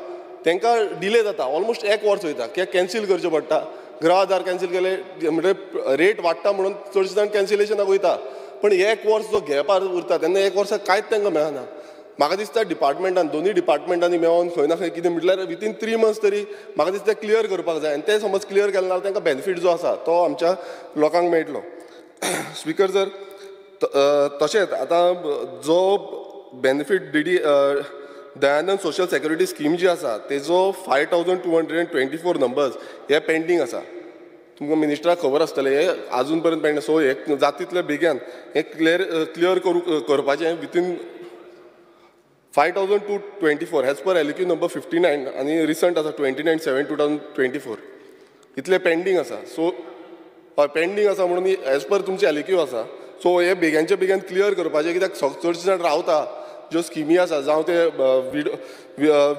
तांकां डिले जाता, ऑलमोस्ट 1 वर्स वयता. कित्याक कॅन्सील करचें पडटा. गृह आधार कॅन्सील केले म्हणजे रेट वाडटा म्हणून चडशे जाण कॅन्सिलेशनाक वयता. पण 1 वर्स जो गॅपार उरता तेन्ना 1 वर्साक कांयच तांकां मेळना. म्हाका दिसता डिपार्टमेंटान दोनूय डिपार्टमेंटांनी मेळोन खंय ना खंय कितें म्हटल्यार विथीन 3 मंथ्स तरी म्हाका दिसता क्लियर करपाक जाय. आनी ते समज क्लियर केलें जाल्यार तांकां बेनिफीट जो आसा तो आमच्या लोकांक मेळटलो. स्पिकर सर, तशेंच आतां जो benefit Dayanand social security scheme जी आसा तेजो 5224 नंबर्स हे पेंडींग आसा. तुमकां मिनिस्टराक खबर आसतलें हे आजून पर्यंत पेंडींग. सो हे जाता तितले बेगीन हे क्लियर करपाचें within 5224 as per LQ number 59 आनी रिसंट आसा 29/7/2024 इतले पेंडींग आसा. सो पेंडींग आसा म्हणून एज पर तुमचे LQ आसा. सो हे बेग्यानचे बेगीन क्लियर करपाचें. कित्याक चडशे जाण रावता ज्यो स्किमी आसा, जावं ते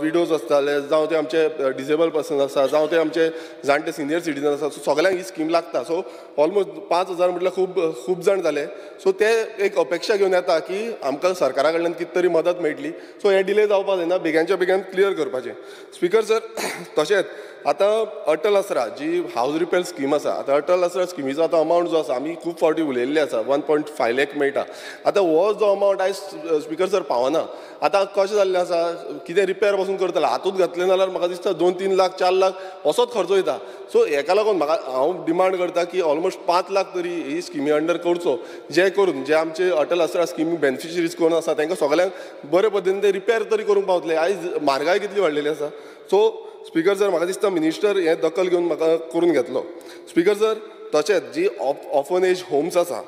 विडोज आसताले, जावं ते आमचे डिसेबल पर्सन आसा, जावं ते आमचे जाणटे सिनियर सिटीजन आसा. सो सगळ्यांक ही स्कीम लागता. सो ऑलमोस्ट 5,000 म्हटल्यार खूब जाण जाले. सो ते एक अपेक्षा घेवन येता की आमकां सरकारा कडल्यान कितें तरी मदत मेळटली. सो हे डिले जावपाक जायना, बेग्यानच्या बेगीन क्लियर करपाचें. स्पिकर सर, तशेंच आतां अटल आसरा जी हावज रिपेर स्कीम आसा, आतां अटल आसरा स्किमीचो आतां अमावंट जो आसा आमी खूब फावटी उलयल्ले आसा 1.5 लाख मेळटा. आतां हो जो अमावंट आयज स्पिकर सर पावना. आतां कशें जाल्लें आसा, कितें रिपेर पासून करतले हातूंत घातलें जाल्यार म्हाका दिसता 2-3 लाख 4 लाख असोच खर्च वयता. सो हेका लागून हांव डिमांड करता की ऑलमोस्ट 5 लाख तरी ही स्किमी अंडर करचो, जे करून जे आमचे अटल आसरा स्किमी बेनिफिशरीज कोण आसा तांकां सगळ्यांक बरे पद्दतीन ते रिपेर तरी करूंक पावतले. आयज म्हारगाय कितली वाडलेली आसा. सो स्पिकर सर, म्हाका दिसता मिनिस्टर हें दखल घेवन म्हाका करून घेतलो. स्पिकर सर, तशेंच जी ऑफनेज होम्स आसा,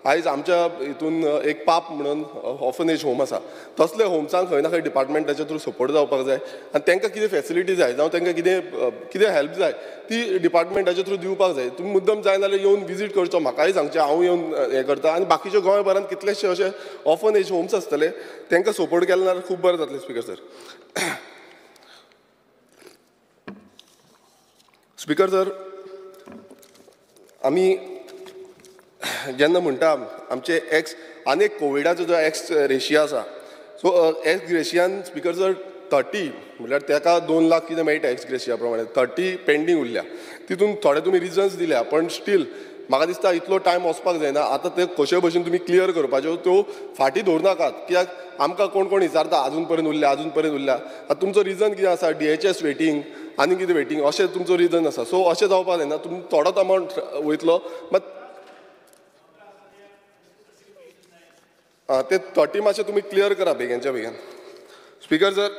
आयज आमच्या हितून एक पाप म्हणून ऑफनेज होम आसा, तसले होम्सांक खंय ना खंय डिपार्टमेंटाच्या थ्रू सपोर्ट जावपाक जाय. आनी तांकां कितें फेसिलिटी जाय जावं तांकां कितें हेल्प जाय ती डिपार्टमेंटाच्या थ्रू दिवपाक जाय. तुमी मुद्दम जाय जाल्यार येवन विजीट करचो, म्हाकाय सांगचें, हांव येवन हें करता. आनी बाकीच्या गोंयभरांत कितलेशे अशे ऑफनेज होम्स आसतले तांकां सपोर्ट केलें जाल्यार खूब बरें जातलें. स्पिकर सर, स्पिकर सर, आमी जेन्ना म्हणटा आमचे आनी एक कोविडाचो जो एक्स रेशियो आसा, सो एक्स ग्रेशियान स्पिकर सर 30 म्हटल्यार ताका 2 लाख कितें मेळटा एक्स ग्रेशिया प्रमाणे, 30 पेंडींग उरल्या. तितून थोडे तुमी रिजन्स दिल्या, पण स्टील म्हाका दिसता इतलो टायम वचपाक जायना. आतां ते कशे भशेन तुमी क्लियर करपाच्यो त्यो फाटीं दवरूं नाकात. कित्याक आमकां कोण कोण विचारता आजून पर्यंत उरल्या. आतां तुमचो रिजन कितें आसा, DHS वेटींग आनी कितें वेटींग अशें तुमचो रिजन आसा. सो अशें जावपाक जायना. तुमी थोडोच अमावंट वयतलो, मात ते 30 मातशें तुमी क्लियर करा बेगीनच्या बेगीन. स्पिकर सर,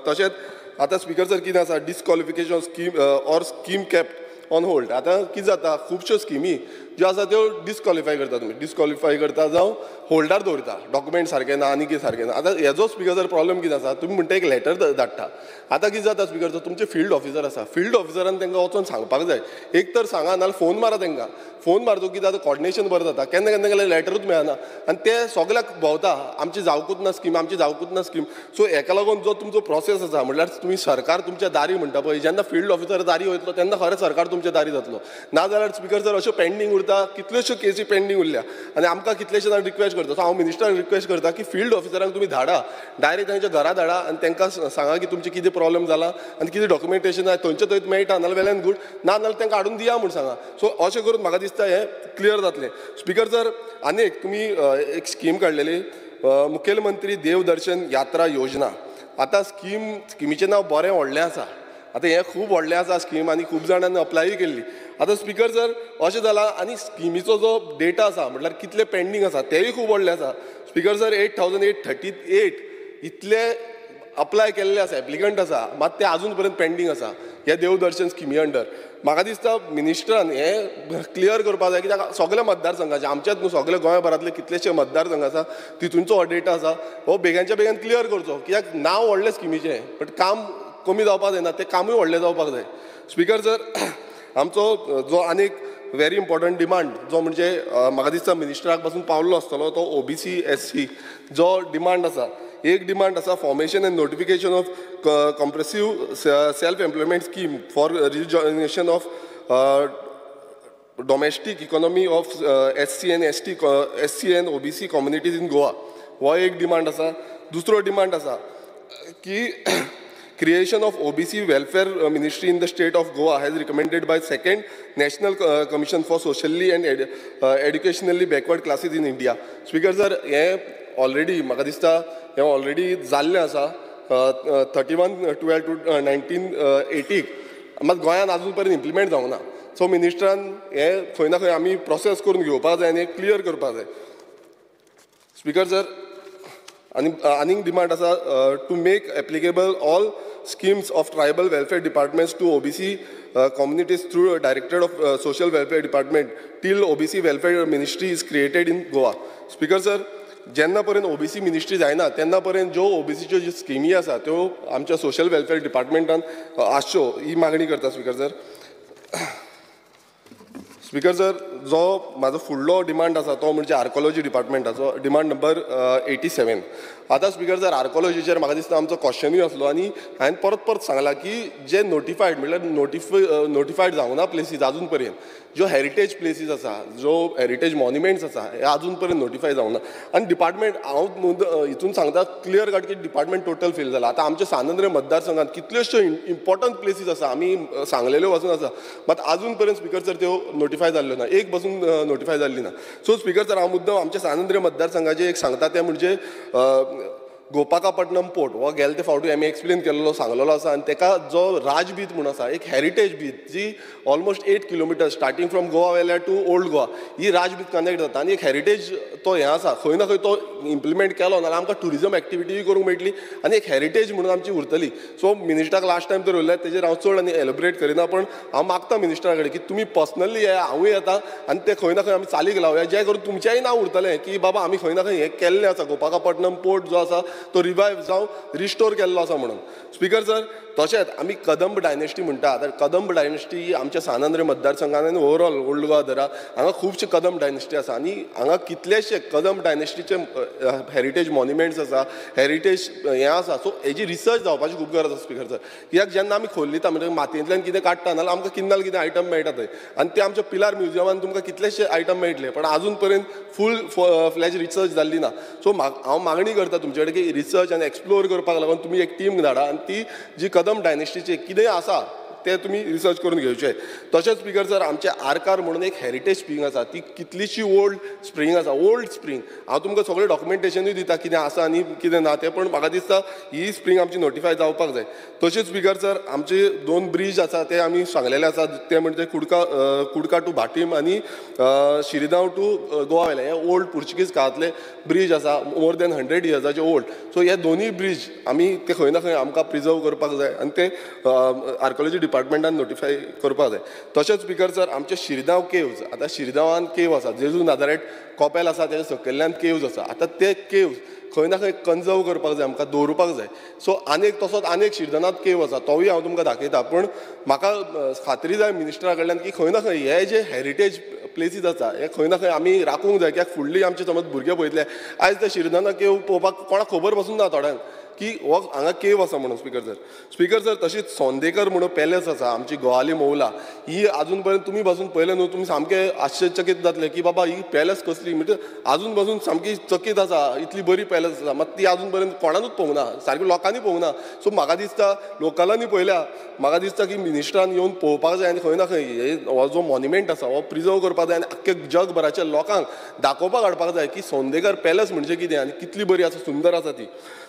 तशेंच आतां स्पिकर सर कितें आसा, disqualification scheme or scheme kept on hold. आतां कितें जाता, खुबश्यो स्किमी ज्यो आसा त्यो डिस्क्वॉलिफाय करता. तुमी डिस्क्वॉलिफाय करता जावं होल्डार दवरता, डॉक्युमेंट सारके ना आनी कितें सारकें ना. आतां हेजो स्पिकर सर प्रॉब्लेम कितें आसा, तुमी म्हणटा एक लेटर धाडटा. आतां कितें जाता स्पिकर सर, तुमचे फील्ड ऑफिसर आसा, फील्ड ऑफिसरान तांकां वचून सांगपाक जाय. एक तर सांगा नाल्यार फोन मारा तांकां. फोन मारचो कितें जाता, कॉर्डिनेशन बरें जाता. केन्ना केन्ना गेल्यार लेटरूच मेळना आनी ते सगळ्याक भोंवता आमची जावकूच ना स्कीम, आमची जावकूच ना स्कीम. सो हेका लागून जो तुमचो प्रोसेस आसा, म्हटल्यार तुमी सरकार तुमच्या दारी म्हणटा पळय, जेन्ना फील्ड ऑफिसर दारी वयतलो तेन्ना खरें सरकार तुमच्या दारी जातलो. नाजाल्यार स्पिकर सर अश्यो पेंडींग उरता, कितल्योश्यो केसी पेंडींग उरल्या. आनी आमकां कितलेशे जाण रिक्वेस्ट करता. सो हांव मिनिस्टराक रिक्वेस्ट करता की फील्ड ऑफिसरांक तुमी धाडा, डायरेक्ट तांच्या घरा धाडा आनी तांकां सांगा की तुमचे कितें प्रॉब्लेम जाला आनी कितें डॉक्युमेंटेशन जाय थंयच्या थंयच मेळटा नाल्यार वेल एंड गूड, ना नाल्यार तांकां हाडून दिया म्हूण सांगा. सो अशें करून म्हाका दिसता हें क्लियर जातलें. स्पिकर सर, आनी एक तुमी एक स्कीम काडलेली, मुखेलमंत्री देवदर्शन यात्रा योजना. आतां स्किमीचें नांव बरें व्हडलें आसा. आतां हें खूब व्हडलें आसा स्कीम आनी खूब जाणांनी अप्लायूय केल्ली. आतां स्पिकर सर अशें जालां आनी स्किमीचो जो डेटा आसा म्हटल्यार कितले पेंडींग आसा तेंय खूब व्हडलें आसा. स्पिकर सर 8,838 इतले अप्लाय केल्ले आसा, एप्लिकंट आसा, मात ते आजून पर्यंत पेंडींग आसा. ह्या देवदर्शन स्किमी अंडर म्हाका दिसता मिनिस्टरान हें क्लियर करपाक जाय कित्याक सगळ्या मतदारसंघाचे आमच्याच न्हू सगळे गोंयभरांतले कितलेशे मतदारसंघ आसा तितूंचो हो डेटा आसा हो बेगांच्या बेगीन क्लियर करचो कित्याक नांव व्हडलें स्किमीचें बट काम कमी जावपाक जायना तें कामूय व्हडलें जावपाक जाय स्पिकर सर आमचो जो आनीक व्हेरी इम्पॉर्टंट डिमांड जो म्हणजे म्हाका दिसता मिनिस्टराक पासून पावल्लो आसतलो तो OBC SC जो डिमांड आसा एक डिमांड आसा formation and notification of comprehensive self employment scheme for rejuvenation of domestic economy of SC and OBC communities in Goa हो एक डिमांड आसा दुसरो डिमांड आसा की creation of OBC welfare ministry in the state of Goa has recommended by second National Commission for Socially and Educationally Backward Classes in India. Speaker sir, हे already म्हाका दिसता हे already जाल्लें आसा 31/12/1980 मात गोंयान आजून पर्यंत इम्प्लिमेंट जावंक ना सो मिनिस्टरान हे खंय ना खंय आमी प्रोसेस करून घेवपाक जाय आनी क्लियर करपाक जाय स्पिकर सर आनीक डिमांड आसा to make applicable all schemes of tribal welfare departments to OBC communities through a Directorate of Social Welfare Department till OBC Welfare Ministry is created in Goa. Speaker sir, जेन्ना पर्यंत OBC ministry जायना तेन्ना पर्यंत ज्यो OBCच्यो ज्यो स्किमी आसा त्यो आमच्या सोशल वेलफेअर डिपार्टमेंटान आसच्यो ही मागणी करता स्पिकर सर. स्पिकर सर जो म्हाजो फुडलो डिमांड आसा तो म्हणजे आर्कोलॉजी डिपार्टमेंटाचो डिमांड नंबर 87. आतां स्पिकर सर आर्कोलॉजीचेर म्हाका दिसता आमचो क्वेश्चनूय आसलो आनी हांवें परत सांगलां की जे नोटिफायड म्हणल्यार नोटिफायड जावना प्लेसीस आजून पर्यंत ज्यो हेरिटेज प्लेसीस आसा ज्यो हेरिटेज मॉन्युमेंट्स आसा हे आजून पर्यंत नोटिफाय जावना आनी डिपार्टमेंट हांव हितून सांगता क्लियर कट की डिपार्टमेंट टोटल फेल जाला. आतां आमच्या सानंद्रे मतदारसंघात कितल्योश्यो इम्पॉर्टंट प्लेसीस आसा आमी सांगलेल्यो वचून आसा बट आजून पर्यंत स्पिकर सर त्यो नोटिफाय जाल्ल्यो ना एक पासून नोटिफाय जाल्ली ना. सो स्पिकर सर हांव मुद्दम आमच्या सानंद्रे मतदारसंघाचे एक सांगता तें म्हणजे गोपाकापट्टनम पोर्ट हो गेले ते फावटी आमी एक्सप्लेन केल्लो सांगलेलो आसा आनी तेका जो राजबीत म्हणून आसा एक हेरिटेज बीत जी almost 8 kilometre starting from Goa वेल्यार टू ओल्ड गोवा ही राजबीत कनेक्ट जाता आनी एक हेरिटेज तो हें आसा खंय ना खंय तो इम्प्लिमेंट केलो नाल्यार आमकां टुरिजम एक्टिविटीय करूंक मेळटली आनी एक हेरिटेज म्हणून आमची उरतली. सो मिनिस्टराक लास्ट टायम तर उरल्यार तेजेर हांव चड आनी एलोबरेट करिना पण हांव मागता मिनिस्टरा कडेन की तुमी पर्सनली येया हांवूय येता आनी ते खंय ना खंय आमी चालीक लावया जें करून तुमचेंय नांव उरतलें की बाबा आमी खंय ना खंय हें केल्लें आसा गोपाकापट्टनम पोर्ट जो आसा तो रिवायव जावं रिस्टोर केल्लो आसा म्हणून. स्पिकर सर तशेंच आमी कदंब डायनेस्टी म्हणटा तर कदंब डायनेस्टी ही आमच्या सानंद्रे मतदारसंघान आनी ओवरऑल ओल्ड गोवा धरा हांगा खुबशे कदंब डायनेस्टी आसा आनी हांगा कितलेशे कदंब डायनेस्टीचे हेरिटेज मॉन्युमेंट्स आसा हेरिटेज हें आसा सो हेजी रिसर्च जावपाची खूब गरज आसा स्पिकर सर. कित्याक जेन्ना आमी खोल्लीता म्हणजे मातयेंतल्यान कितें काडटा नाल्यार आमकां किन्नाल कितें आयटम मेळटा थंय आनी ते आमच्या पिलार म्युजियमान तुमकां कितलेशे आयटम मेळटले पण आजून पर्यंत फूल फ्लॅज रिसर्च जाल्ली ना. सो हांव मागणी करता तुमचे कडेन की रिसर्च आनी एक्सप्लोर करपाक लागून तुमी एक टीम धाडा आनी ती जी कदंब डायनेस्टीचे कितेंय आसा ते तुमी रिसर्च करून घेवचे. तशेंच स्पिकर सर आमचे आरकार म्हणून एक हेरिटेज स्प्रिंग आसा ती कितलीशी ओल्ड स्प्रिंग आसा ओल्ड स्प्रिंग हांव तुमकां सगळें डॉक्युमेंटेशनूय दिता कितें आसा आनी कितें ना तें पण म्हाका दिसता ही स्प्रिंग आमची नोटिफाय जावपाक जाय. तशेंच स्पिकर सर आमचे 2 ब्रिज आसा ते आमी सांगलेले आसा ते म्हणजे कुडका टू भाटीम आनी शिरगांव टू गोवा वेले हे ओल्ड पुर्चुगीज काळांतले ब्रिज आसा मोर दॅन 100 इयर्साचे ओल्ड. सो हे दोनूय ब्रिज आमी ते खंय ना खंय आमकां प्रिजर्व करपाक जाय आनी ते आर्कोलॉजी डिपार्टमेंटान नोटिफाय करपाक जाय. तशेंच स्पिकर सर आमचे शिरगांव केव्ज आतां शिरगांवान केव आसा जेजू नाजारेट कोपेल आसा तेच्या सकयल्यान केव्ज आसा आतां ते केव्ज खंय ना खंय कन्जर्व करपाक जाय आमकां दवरपाक जाय. सो तसोच आनीक शिरदनाथ केव आसा तोवूय हांव तुमकां दाखयता पण म्हाका खात्री जाय मिनिस्टरा कडल्यान की खंय ना खंय हे जे हेरिटेज प्लेसीस आसा हे खंय ना खंय आमी राखूंक जाय कित्याक फुडली आमचे समज भुरगे पळयतले आयज ते शिरदनाथ केव पळोवपाक कोणाक खबर पासून ना थोड्यांक की हो हांगा केव आसा म्हणून. स्पिकर सर तशीच सोंदेकर म्हणून पॅलेस आसा आमची गोवाली मौला ही आजून पर्यंत तुमी बसून पळयलें न्हू तुमी सामके आश्चर्यचकीत जातले की बाबा ही पॅलेस कसली म्हणजे आजून पासून सामकी चकीत आसा इतली बरी पॅलेस आसा मात ती आजून पर्यंत कोणानूच पळोवंक ना सारकी लोकांनी पळोवंक ना. सो म्हाका दिसता लोकलांनी पळयल्या म्हाका दिसता की मिनिस्टरान येवन पळोवपाक जाय आनी खंय ना खंय हो जो मॉन्युमेंट आसा हो प्रिजर्व करपाक जाय आनी आख्खे जगभराच्या लोकांक दाखोवपाक हाडपाक जाय की सोंदेकर पॅलेस म्हणजे कितें आनी कितली बरी आसा सुंदर आसा ती.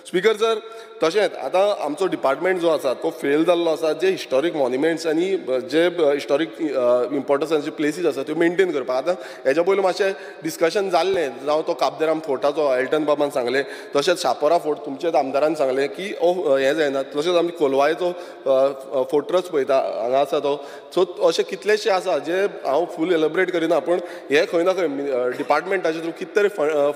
स्पिकर सर सर तशेंच आतां आमचो डिपार्टमेंट जो आसा तो फेल जाल्लो आसा जे हिस्टॉरीक मॉन्युमेंट्स आनी जे हिस्टॉरीक इम्पॉर्टन्साचे प्लेसीस आसा त्यो मेंटेन करपाक आतां हेज्या पयलीं मातशें डिस्कशन जाल्लें जावं तो काबदेराम फोर्टाचो एल्टन बाबान सांगलें तशेंच शापोरा फोर्ट तुमच्याच आमदारान सांगलें की हें जायना तशेंच आमी कोलवायचो फोर्ट्रस पळयता हांगा आसा तो सो अशें कितलेशे आसा जे हांव फूल एलॅबरेट करिना पूण हे खंय ना खंय डिपार्टमेंटाचे थ्रू कितें तरी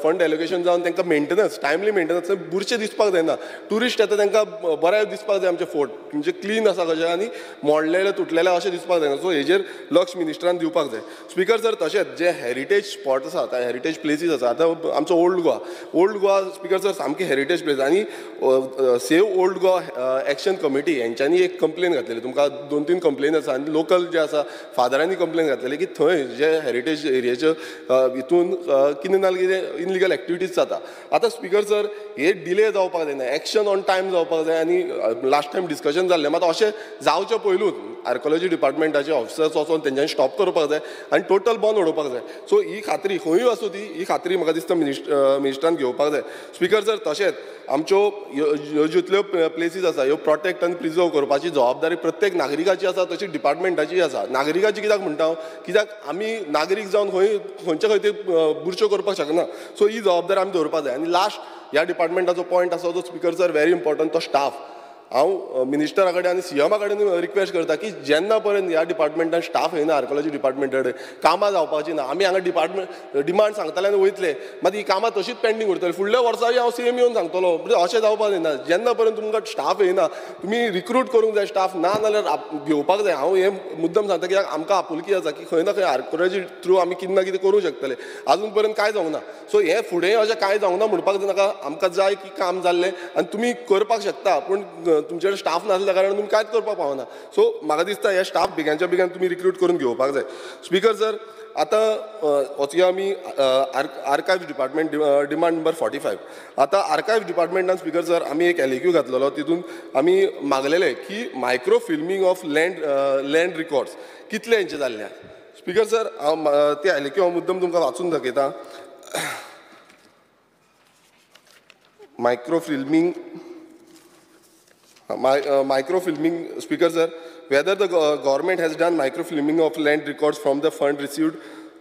फंड एलोकेशन जावन तांकां मेंटेनन्स टायमली मेंटेनन्स बुरशें दिसपाक जायना टुरिस्ट येता तांकां बरें दिसपाक जाय आमचे फोर्ट म्हणजे क्लीन आसा कशें आनी मोडलेले तुटलेले अशें दिसपाक जायना सो हेजेर लक्ष मिनिस्टरान दिवपाक जाय स्पिकर सर तशेंच जे हेरिटेज स्पॉट आसा हेरिटेज प्लेसीस आसा आतां आमचो ओल्ड गोवा स्पिकर सर सामकी हेरिटेज प्लेस आनी save old Goa action committee हेंच्यांनी एक कंप्लेन घातलेली तुमकां 2-3 कंप्लेन आसा आनी लोकल जे आसा फादरांनी कंप्लेन घातलेली की थंय जे हेरिटेज एरियाचे हितून कितें ना कितें इनलिगल एक्टिविटीज जाता आतां स्पिकर सर हे डिले जावपाक जायना एक्शन ऑन टायम जावपाक जाय आनी लास्ट टायम डिस्कशन जाल्लें मात अशें जावचे पयलूच आर्कोलॉजी डिपार्टमेंटाचे ऑफिसर्स वचोन तेंच्यांनी स्टॉप करपाक जाय आनी टोटल बंद उडोवपाक जाय सो ही खात्री खंयूय आसूं ही खात्री म्हाका दिसता मिनिस्टरान घेवपाक जाय स्पिकर सर तशेंच आमच्यो ह्यो जितल्यो प्लेसीस आसा ह्यो प्रोटेक्ट आनी प्रिजर्व करपाची जबाबदारी प्रत्येक नागरिकाची आसा तशी डिपार्टमेंटाची आसा नागरिकाची कित्याक म्हणटा हांव कित्याक आमी नागरीक जावन खंयचे खंय ते बुरश्यो करपाक शकना सो ही जबाबदारी आमी दवरपाक जाय आनी लास्ट ह्या डिपार्टमेंटाचो पॉयंट आसा तो स्पिकर सर व्हेरी इम्पॉर्टंट तो स्टाफ हांव मिनिस्टरा कडेन आनी सीएमा कडेन रिक्वेस्ट करता की जेन्ना पर्यंत ह्या डिपार्टमेंटान स्टाफ येना आर्कोलॉजी डिपार्टमेंटा कडेन कामां जावपाची ना आमी हांगा डिमांड सांगतले आनी वयतले मात ही कामां तशीच पेंडींग उरतली फुडल्या वर्सांय हांव सीएम येवन सांगतलो म्हणजे अशें जावपाक जायना जेन्ना पर्यंत तुमकां स्टाफ येना तुमी रिक्रूट करूंक जाय स्टाफ ना जाल्यार घेवपाक जाय हांव हें मुद्दम सांगता कित्याक आमकां आपुलकी आसा की खंय ना खंय आर्कोलॉजी थ्रू आमी कितें ना कितें करूंक शकतले आजून पर्यंत कांय जावंक ना सो हें फुडें अशें कांय जावंक ना म्हणपाक नाका आमकां जाय की काम जाल्लें आनी तुमी करपाक शकता पूण तुमचे स्टाफ नासल्या कारणान तुमी कांयच करपाक पावना सो म्हाका दिसता हे स्टाफ बेगांच्या बेगान तुमी रिक्रूट करून घेवपाक जाय स्पिकर सर आतां वचया आमी आर्कायव्स डिपार्टमेंट डिमांड नंबर 45 आतां आर्कायव्स डिपार्टमेंटान स्पिकर सर आमी एक एलएक्यू घातलेलो तितून आमी मागलेले की micro filming of land records कितले हेंचे जाल्ले स्पिकर सर हांव ते एलएक्यू हांव मुद्दम तुमकां वाचून दाखयता microfilming speaker sir whether the government has done microfilming of land records from the fund received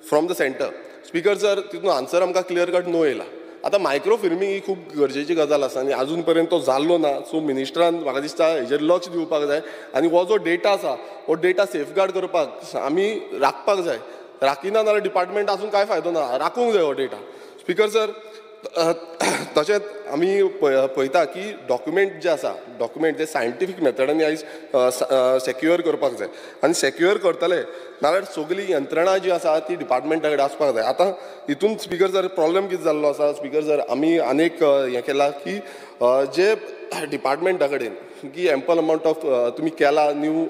from the center speaker sir तितून आन्सर आमकां क्लियर कट नो येयला आतां मायक्रोफिल्मींग ही खूब गरजेची गजाल आसा आनी आजून पर्यंत तो जाल्लो ना सो मिनिस्टरान म्हाका दिसता हेजेर लक्ष दिवपाक जाय आनी हो जो डेटा आसा हो डेटा सेफगार्ड करपाक आमी राखपाक जाय राखिना जाल्यार डिपार्टमेंट आसून कांय फायदो ना राखूंक जाय हो डेटा स्पिकर सर तशेंच आमी पळयता की डॉक्युमेंट जे आसा डॉक्युमेंट जे सायंटिफीक मेथडांनी आयज सेक्युअर करपाक जाय आनी सेक्युअर करतले नाल्यार सगळी यंत्रणा जी आसा ती डिपार्टमेंटा कडेन आसपाक जाय आतां हितून स्पिकर सर प्रॉब्लेम कितें जाल्लो आसा स्पिकर सर आमी आनीक हें केलां की जे डिपार्टमेंटा कडेन की एम्पल अमावंट ऑफ तुमी केला न्यू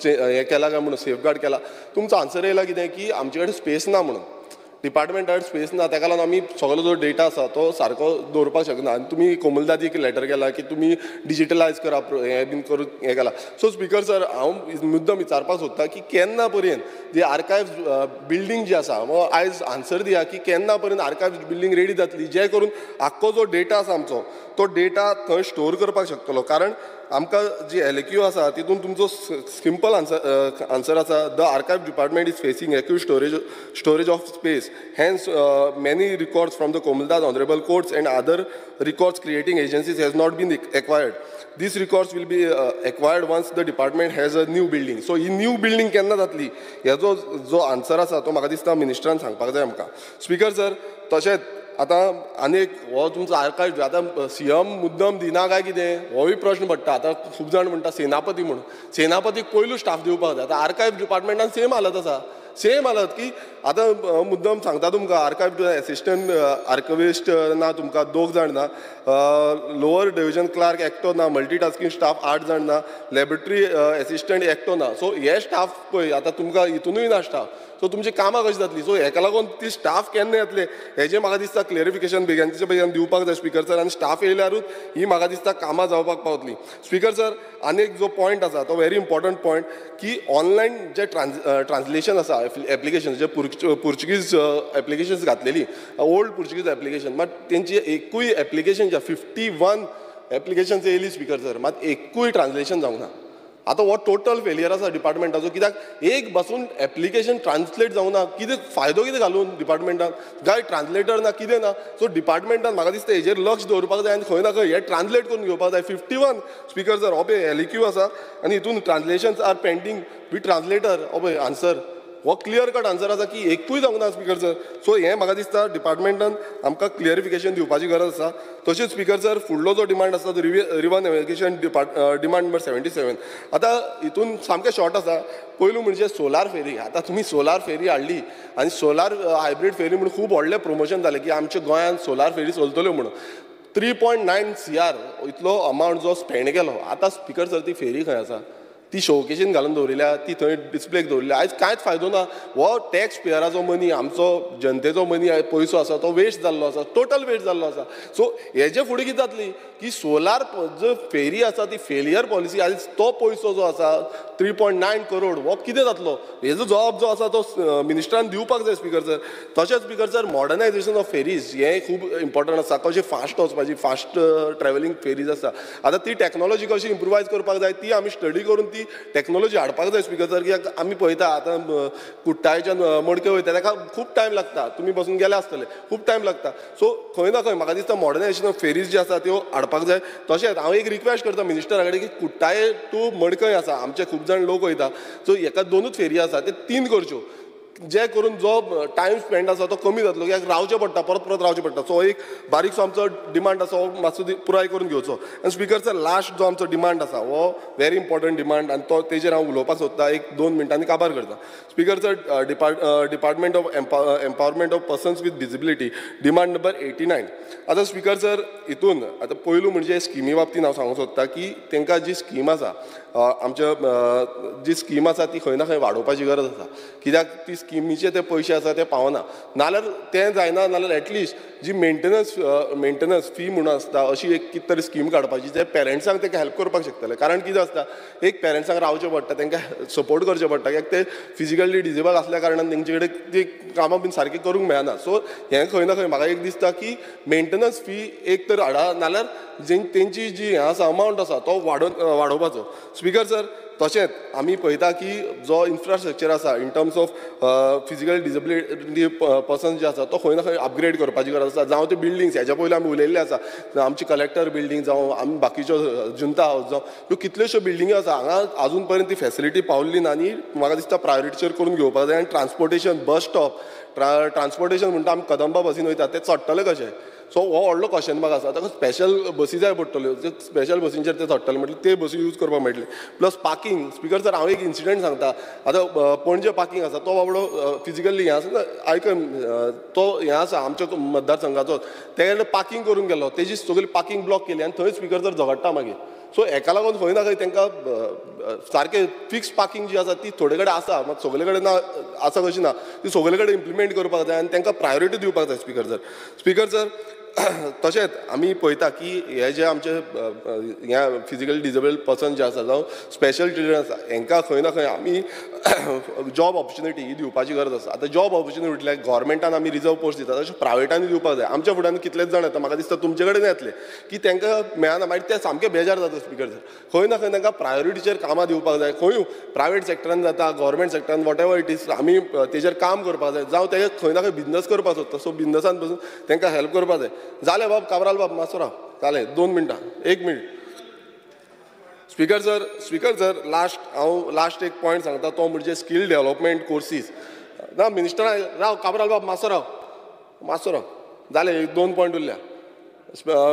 हें केला काय म्हणून सेफगार्ड केला तुमचो आन्सर येयला कितें की आमचे कडेन स्पेस ना म्हणून डिपार्टमेंटान स्पेस ना ताका लागून आमी सगळो जो डेटा आसा तो सारको दवरपाक शकना आनी तुमी कोमुलदादीक लेटर केला की तुमी डिजिटलायज करा हें बीन करून हें केला सो स्पिकर सर हांव मुद्दम विचारपाक सोदता की केन्ना पर्यंत जी आर्कायव्स बिल्डींग जी आसा वो आयज आन्सर दिया की केन्ना पर्यंत आर्कायव्स बिल्डींग रेडी जातली जे करून आख्खो जो डेटा आसा आमचो तो डेटा थंय स्टोर करपाक शकतलो कारण आमकां जी एलएक्यू आसा तितून तुमचो सिंपल आन्सर आसा the archive department is facing acute storage of space hence many records from the Komuldas honorable courts and other records creating agencies has not been acquired. These records will be acquired once the department has a new building. So he new building केन्ना जातली हेजो जो answer आसा तो म्हाका दिसता मिनिस्टरान सांगपाक जाय आमकां स्पिकर सर तशेंच आतां आनीक हो तुमचो आर्कायव आतां सीएम मुद्दम दिना काय कितें होय प्रश्न पडटा आतां खूब जाण म्हणटा सेनापती म्हणून सेनापतीक पयलू स्टाफ दिवपाक जाय आतां आर्कायव डिपार्टमेंटान सेम हालत आसा सेम हालत की आतां मुद्दम सांगता तुमकां आर्कायव एसिस्टंट आर्कविस्ट ना तुमकां 2 जाण ना लोअर डिविजन क्लार्क एकटो ना मल्टीटास्किंग स्टाफ 8 जाण ना लॅबोरेटरी एसिस्टंट एकटो ना सो हे स्टाफ पळय आतां तुमकां हितूनूय ना स्टाफ सो तुमची कामां कशी जातली सो हेका लागून ती स्टाफ केन्ना येतले हेजें म्हाका दिसता क्लियरिफिकेशन बेगांच्या बेगान दिवपाक जाय स्पिकर सर आनी स्टाफ येयल्यारूच ही म्हाका दिसता कामां जावपाक पावतली स्पिकर सर आनीक जो पॉयंट आसा तो व्हेरी इम्पॉर्टंट पॉयंट की ऑनलायन जे ट्रान्सलेशन आसा एप्लिकेशन जे पुर्चुगीज एप्लिकेशन्स घातलेली ओल्ड पुर्चुगीज एप्लिकेशन मात तेंची एकूय एप्लिकेशन जे 51 एप्लिकेशन्स येयली स्पिकर सर, मात एकूय ट्रान्सलेशन जावंक ना. आतां हो टोटल फेलियर आसा डिपार्टमेंटाचो, कित्याक एक बसून एप्लिकेशन ट्रान्सलेट जावंक ना. कितें फायदो कितें घालून डिपार्टमेंटान, काय ट्रान्सलेटर ना कितें ना. सो डिपार्टमेंटान म्हाका दिसता हेजेर लक्ष दवरपाक जाय आनी खंय ना खंय हे ट्रान्सलेट करून घेवपाक जाय. 51 स्पिकर सर हो पळय LEQ आसा आनी हितून ट्रान्सलेशन्स आर पेंडींग विथ ट्रान्सलेटर. हो पळय आन्सर, हो क्लियर कट आन्सर आसा की एकूय जावंक ना स्पिकर सर. सो हें म्हाका दिसता डिपार्टमेंटान आमकां क्लियरिफिकेशन दिवपाची गरज आसा. तशेंच स्पिकर सर फुडलो जो डिमांड आसा तो रिवन एव्हिकेशन डिमांड नंबर 77. आतां हितून सामकें शॉर्ट आसा. पयलू म्हणजे सोलार फेरी. आतां तुमी सोलार फेरी हाडली आनी सोलार हायब्रीड फेरी म्हणून खूब व्हडलें प्रमोशन जालें की आमच्या गोंयांत सोलार फेरी चलतल्यो म्हणून. 3.9 CR इतलो अमावंट जो स्पेंड केलो. आतां स्पिकर सर ती फेरी खंय आसा? ती शोकेशीन घालून दवरिल्या, ती थंय डिस्प्लेक दवरिल्या. आयज कांयच फायदो ना. हो टॅक्स पेयराचो मनी, आमचो जनतेचो मनी पयसो आसा तो वेस्ट जाल्लो आसा, टोटल वेस्ट जाल्लो आसा. सो हेजे फुडें कितें जातली की सोलार जो फेरी आसा ती फेलियर पॉलिसी, आयज तो पयसो जो आसा 3.9 करोड हो कितें जातलो? हेजो जबाब जो आसा तो मिनिस्टरान दिवपाक जाय स्पिकर सर. तशेंच speaker sir modernization of ferries हें खूब इम्पॉर्टंट आसा. कशें फास्ट वचपाची, फास्ट ट्रॅव्हलिंग फेरीज आसा. आतां ती टॅक्नॉलॉजी कशी इम्प्रुवायज करपाक जाय ती आमी स्टडी करून ती टॅक्नॉलॉजी हाडपाक जाय स्पिकर सर. कित्याक आमी पळयता आतां कुट्टाळच्यान मडके वयता ताका खूब टायम लागता. तुमी बसून गेले आसतले, खूब टायम लागता. सो खंय ना खंय म्हाका दिसता मॉडर्नायझेशन ऑफ फेरीज जी आसा त्यो हाडपाक जाय. तशेंच हांव एक रिक्वेस्ट करता मिनिस्टरा कडेन की कुट्टाळे टू मडकय आसा, आमचे खूब जाण लोक वयता. सो हेका 2च फेरी आसा, ते 3 करच्यो, जे करून जो टायम स्पेंड आसा तो कमी जातलो. कित्याक रावचें पडटा, परत रावचें पडटा. सो एक बारीकसो आमचो डिमांड आसा हो मातसो पुराय करून घेवचो. आनी स्पिकर सर लास्ट जो आमचो डिमांड आसा हो व्हेरी इम्पॉर्टंट डिमांड आनी तो तेजेर हांव उलोवपाक सोदता. 1-2 मिनटांनी काबार करता. Speaker sir department of empowerment of persons with disability demand number 89. आतां स्पिकर सर हितून आतां पयलू म्हणजे स्किमी बाबतींत हांव सांगूंक सोदता की तांकां जी स्कीम आसा, आमच्या जी स्कीम आसा ती खंय ना खंय वाडोवपाची गरज आसा. कित्याक ती स्किमीचे ते पयशे आसा ते पावना. नाल्यार तें जायना, नाल्यार एटलिस्ट जी मेंटेनन्स फी म्हणून आसता अशी एक कितें तरी स्कीम काडपाची जे पेरंट्सांक ताका हेल्प करपाक शकतले. कारण कितें आसता, एक पेरंट्सांक रावचें पडटा, तांकां सपोर्ट करचें पडटा, कित्याक ते फिजिकली डिसेबल आसल्या कारणान तेंचे कडेन ती कामां बीन सारकी करूंक मेळना. सो हें खंय ना खंय म्हाका एक दिसता की मेंटेनन्स फी एक तर हाडा, नाल्यार तेंची जी हें आसा अमावंट आसा तो वाडोवपाचो. स्पिकर सर तशेंच आमी पळयता की जो इन्फ्रास्ट्रक्चर आसा in terms of physical disability person जे आसा तो खंय ना खंय अपग्रेड करपाची गरज आसा. जावं त्यो बिल्डिंग्स हेच्या पयलीं आमी उलयल्ले आसा, आमची कलेक्टर बिल्डींग जावं आमी बाकीच्यो जुंता हावस जावं ह्यो कितल्योश्यो बिल्डिंगी आसा हांगा आजून पर्यंत ती फेसिलिटी पावल्ली ना. आनी म्हाका दिसता प्रायोरिटीचेर करून घेवपाक जाय. आनी ट्रान्सपोर्टेशन, बस स्टॉप ट्रान्सपोर्टेशन म्हणटा आमी कदंबा बसीन वयता ते चडटले कशें? सो हो व्हडलो क्वेश्चन मार्क आसा. ताका स्पेशल बसी जाय पडटल्यो, स्पेशल बसींचेर ते चडटले म्हटल्यार ते बसी यूज करपाक मेळटले. Plus parking. स्पिकर सर हांव एक इन्सिडंट सांगता. आतां पणजे पार्किंग आसा तो बाबडो फिजिकली हें आसा, आयकन तो हें आसा आमच्या मतदारसंघाचो, तेणे पार्किंग करून गेलो, तेजी सगळी पार्किंग ब्लॉक केली आनी थंय स्पिकर सर झगडटा मागीर. सो हेका लागून खंय ना खंय तांकां सारकें फिक्स पार्किंग जी आसा ती थोडे कडेन आसा, मात सगळे कडेन ना आसा कशी ना. ती सगळे कडेन इम्प्लिमेंट करपाक जाय आनी तांकां प्रायोरिटी दिवपाक जाय स्पिकर सर. स्पिकर सर तशेंच आमी पळयता की हे जे आमचे ह्या फिजिकल डिसेबल्ड पर्सन जे आसा जावं स्पेशल चिल्ड्रन आसा हांकां खंय ना खंय आमी जॉब ऑपॉर्च्युनिटी ही दिवपाची गरज आसा. आतां जॉब ऑपॉर्च्युनिटी म्हटल्यार गोवोरमेंटान आमी रिजर्व पोस्ट दितात तशें प्रायवेटांनी दिवपाक जाय. आमच्या फुड्यान कितलेच जाण येता, म्हाका दिसता तुमचे कडेन येतले की तांकां मेळना, मागीर ते सामके बेजार जाता स्पिकर सर. खंय ना खंय तांकां प्रायोरिटीचेर कामां दिवपाक जाय. खंय प्रायवेट सेक्टरान जाता, गव्हर्मेंट सेक्टरान, वॉट एवर इट इज, आमी तेजेर काम करपाक जाय. जावं ते खंय ना खंय बिझनस करपाक सोदता, सो बिझनसान पसून तांकां हेल्प करपाक जाय. जालें बाब काबराल बाब, मातसो राव, जालें 2 मिनटां, 1 मिनीट. स्पिकर सर लास्ट एक पॉयंट सांगता तो म्हणजे स्कील डेव्हलपमेंट कोर्सीस. ना मिनिस्टर राव, काबराल बाब मातसो राव, जालें 2 पॉयंट उरल्या.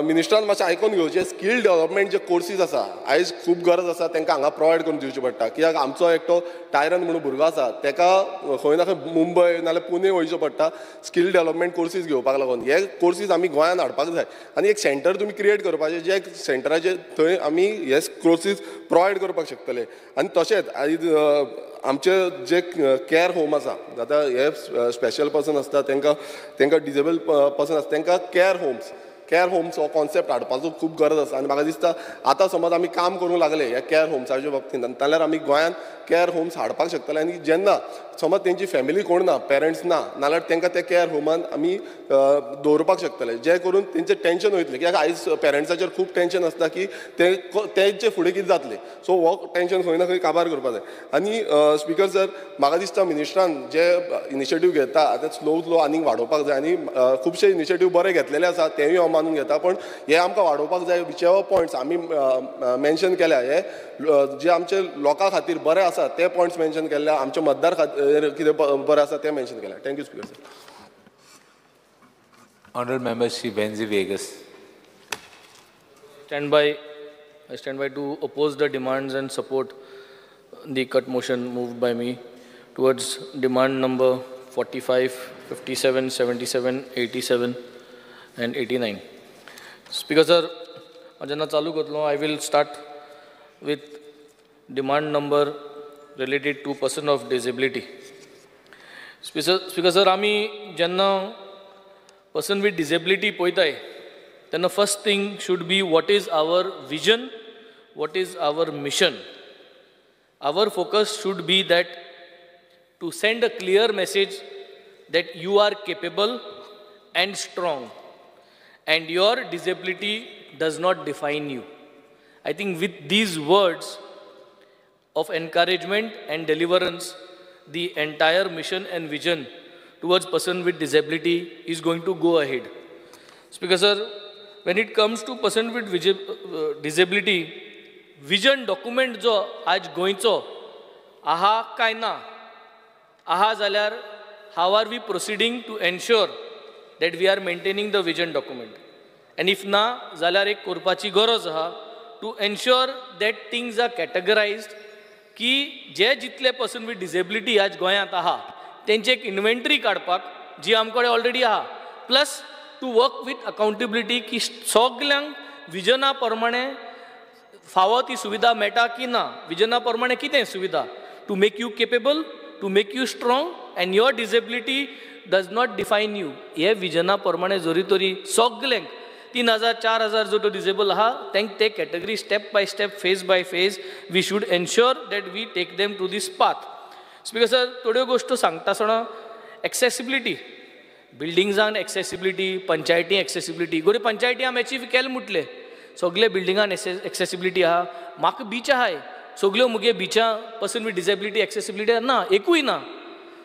मिनिस्टरान मातशें आयकून घेवचें. स्कील डेव्हलपमेंट जे कोर्सीस आसा आयज खूब गरज आसा तांकां हांगा प्रोवायड करून दिवचें पडटा. कित्याक आमचो एकटो टायरन म्हणून भुरगो आसा ताका खंय ना खंय मुंबय नाल्यार पुणे वयचो पडटा स्कील डेव्हलपमेंट कोर्सीस घेवपाक लागून. हे कोर्सीस आमी गोंयांत हाडपाक जाय आनी एक सेंटर तुमी क्रिएट करपाचें जे सेंटराचे थंय आमी हे कोर्सीस प्रोवायड करपाक शकतले. आनी तशेंच आमचे जे केअर होम आसा, आतां हे स्पेशल पर्सन आसता तांकां डिसेबल पर्सन आसता तांकां केअर होम्स हो कॉन्सेप्ट हाडपाचो खूब गरज आसा. आनी म्हाका दिसता आतां समज आमी काम करूंक लागले ह्या केअर होम्साच्या बाबतींत, जाल्यार आमी गोंयांत केअर होम्स हाडपाक शकतले आनी जेन्ना समज तेंची फॅमिली कोण ना, पेरंट्स ना, नाल्यार तांकां त्या केअर होमान आमी दवरपाक शकतले, जे करून तेंचें टेन्शन वयतलें. कित्याक आयज पेरंट्साचेर खूब टेन्शन आसता की तेंचे फुडें कितें जातलें. सो हो टेन्शन खंय ना खंय काबार करपाक जाय. आनी स्पिकर सर, म्हाका दिसता मिनिस्ट्रान जे इनिशिएटीव घेता आतां स्लो आनीक वाडोवपाक जाय. आनी खुबशे इनिशिएटीव बरे घेतलेले आसा, तेवूय हांव मानून घेता. पण हे आमकां वाडोवपाक जाय. विचेवर पॉयंट्स आमी मेन्शन केल्या, हे जे आमचे लोकां खातीर बरे आसा ते पॉयंट्स मेन्शन केल्या, आमच्या मतदार खातीर कितें बरें आसा ते मेन्शन केल्या. Thank you speaker sir. Honourable Member Shri Benzi Vegas. I stand by to oppose the demands and support the cut motion moved by me towards demand number 45, 57, 77, 87 and 89. Speaker sir, जेन्ना चालू करतलो, I will start with demand number related to person of disability. Speaker sir, आमी जेन्ना person with disability पळयताय, then the first thing should be what is our vision, what is our mission. Our focus should be that to send a clear message that you are capable and strong and your disability does not define you. I think with these words of encouragement and deliverance, the entire mission and vision towards person with disability is going to go ahead. Speaker sir, when it comes to person with disability, vision document जो आज गोंयचो आहा काय ना, आहा जाल्यार how are we proceeding to ensure that we are maintaining the vision document, and if na जाल्यार एक करपाची गरज आहा to ensure that things are categorized की जे जितले person with disability आज गोंयांत आहा तेंचे एक इन्व्हेंटरी काडपाक जी आमकडे ऑलरेडी आहा, plus two work with accountability की सगल्यांक विजना प्रमाणे फावो ती सुविधा मेळटा की ना, विजना प्रमाणे कितें सुविधा to make you capable, to make you strong and your disability does not define you. हे विजना प्रमाणे जरी तरी सगल्यांक 3000, 4000 जो डिसेबल आहा तांकां ते category step by step, phase by phase we should ensure that we take them to this path. Speaker sir, थोड्यो गोश्टी सांगता आसतना एक्सेसिबिलिटी, बिल्डिंग्सांक एक्सेसिबिलिटी, पंचायती एक्सेसिबिलिटी, गोरे पंचायती आमी अचीव केले म्हटले, सगळे बिल्डिंगान एक्सेसिबिलिटी आहा. म्हाका बीच आहाय, सगल्यो मुगे बिचां पर्सन विथ डिसेबिलिटी एक्सेसिबिलिटी ना, एकूय ना.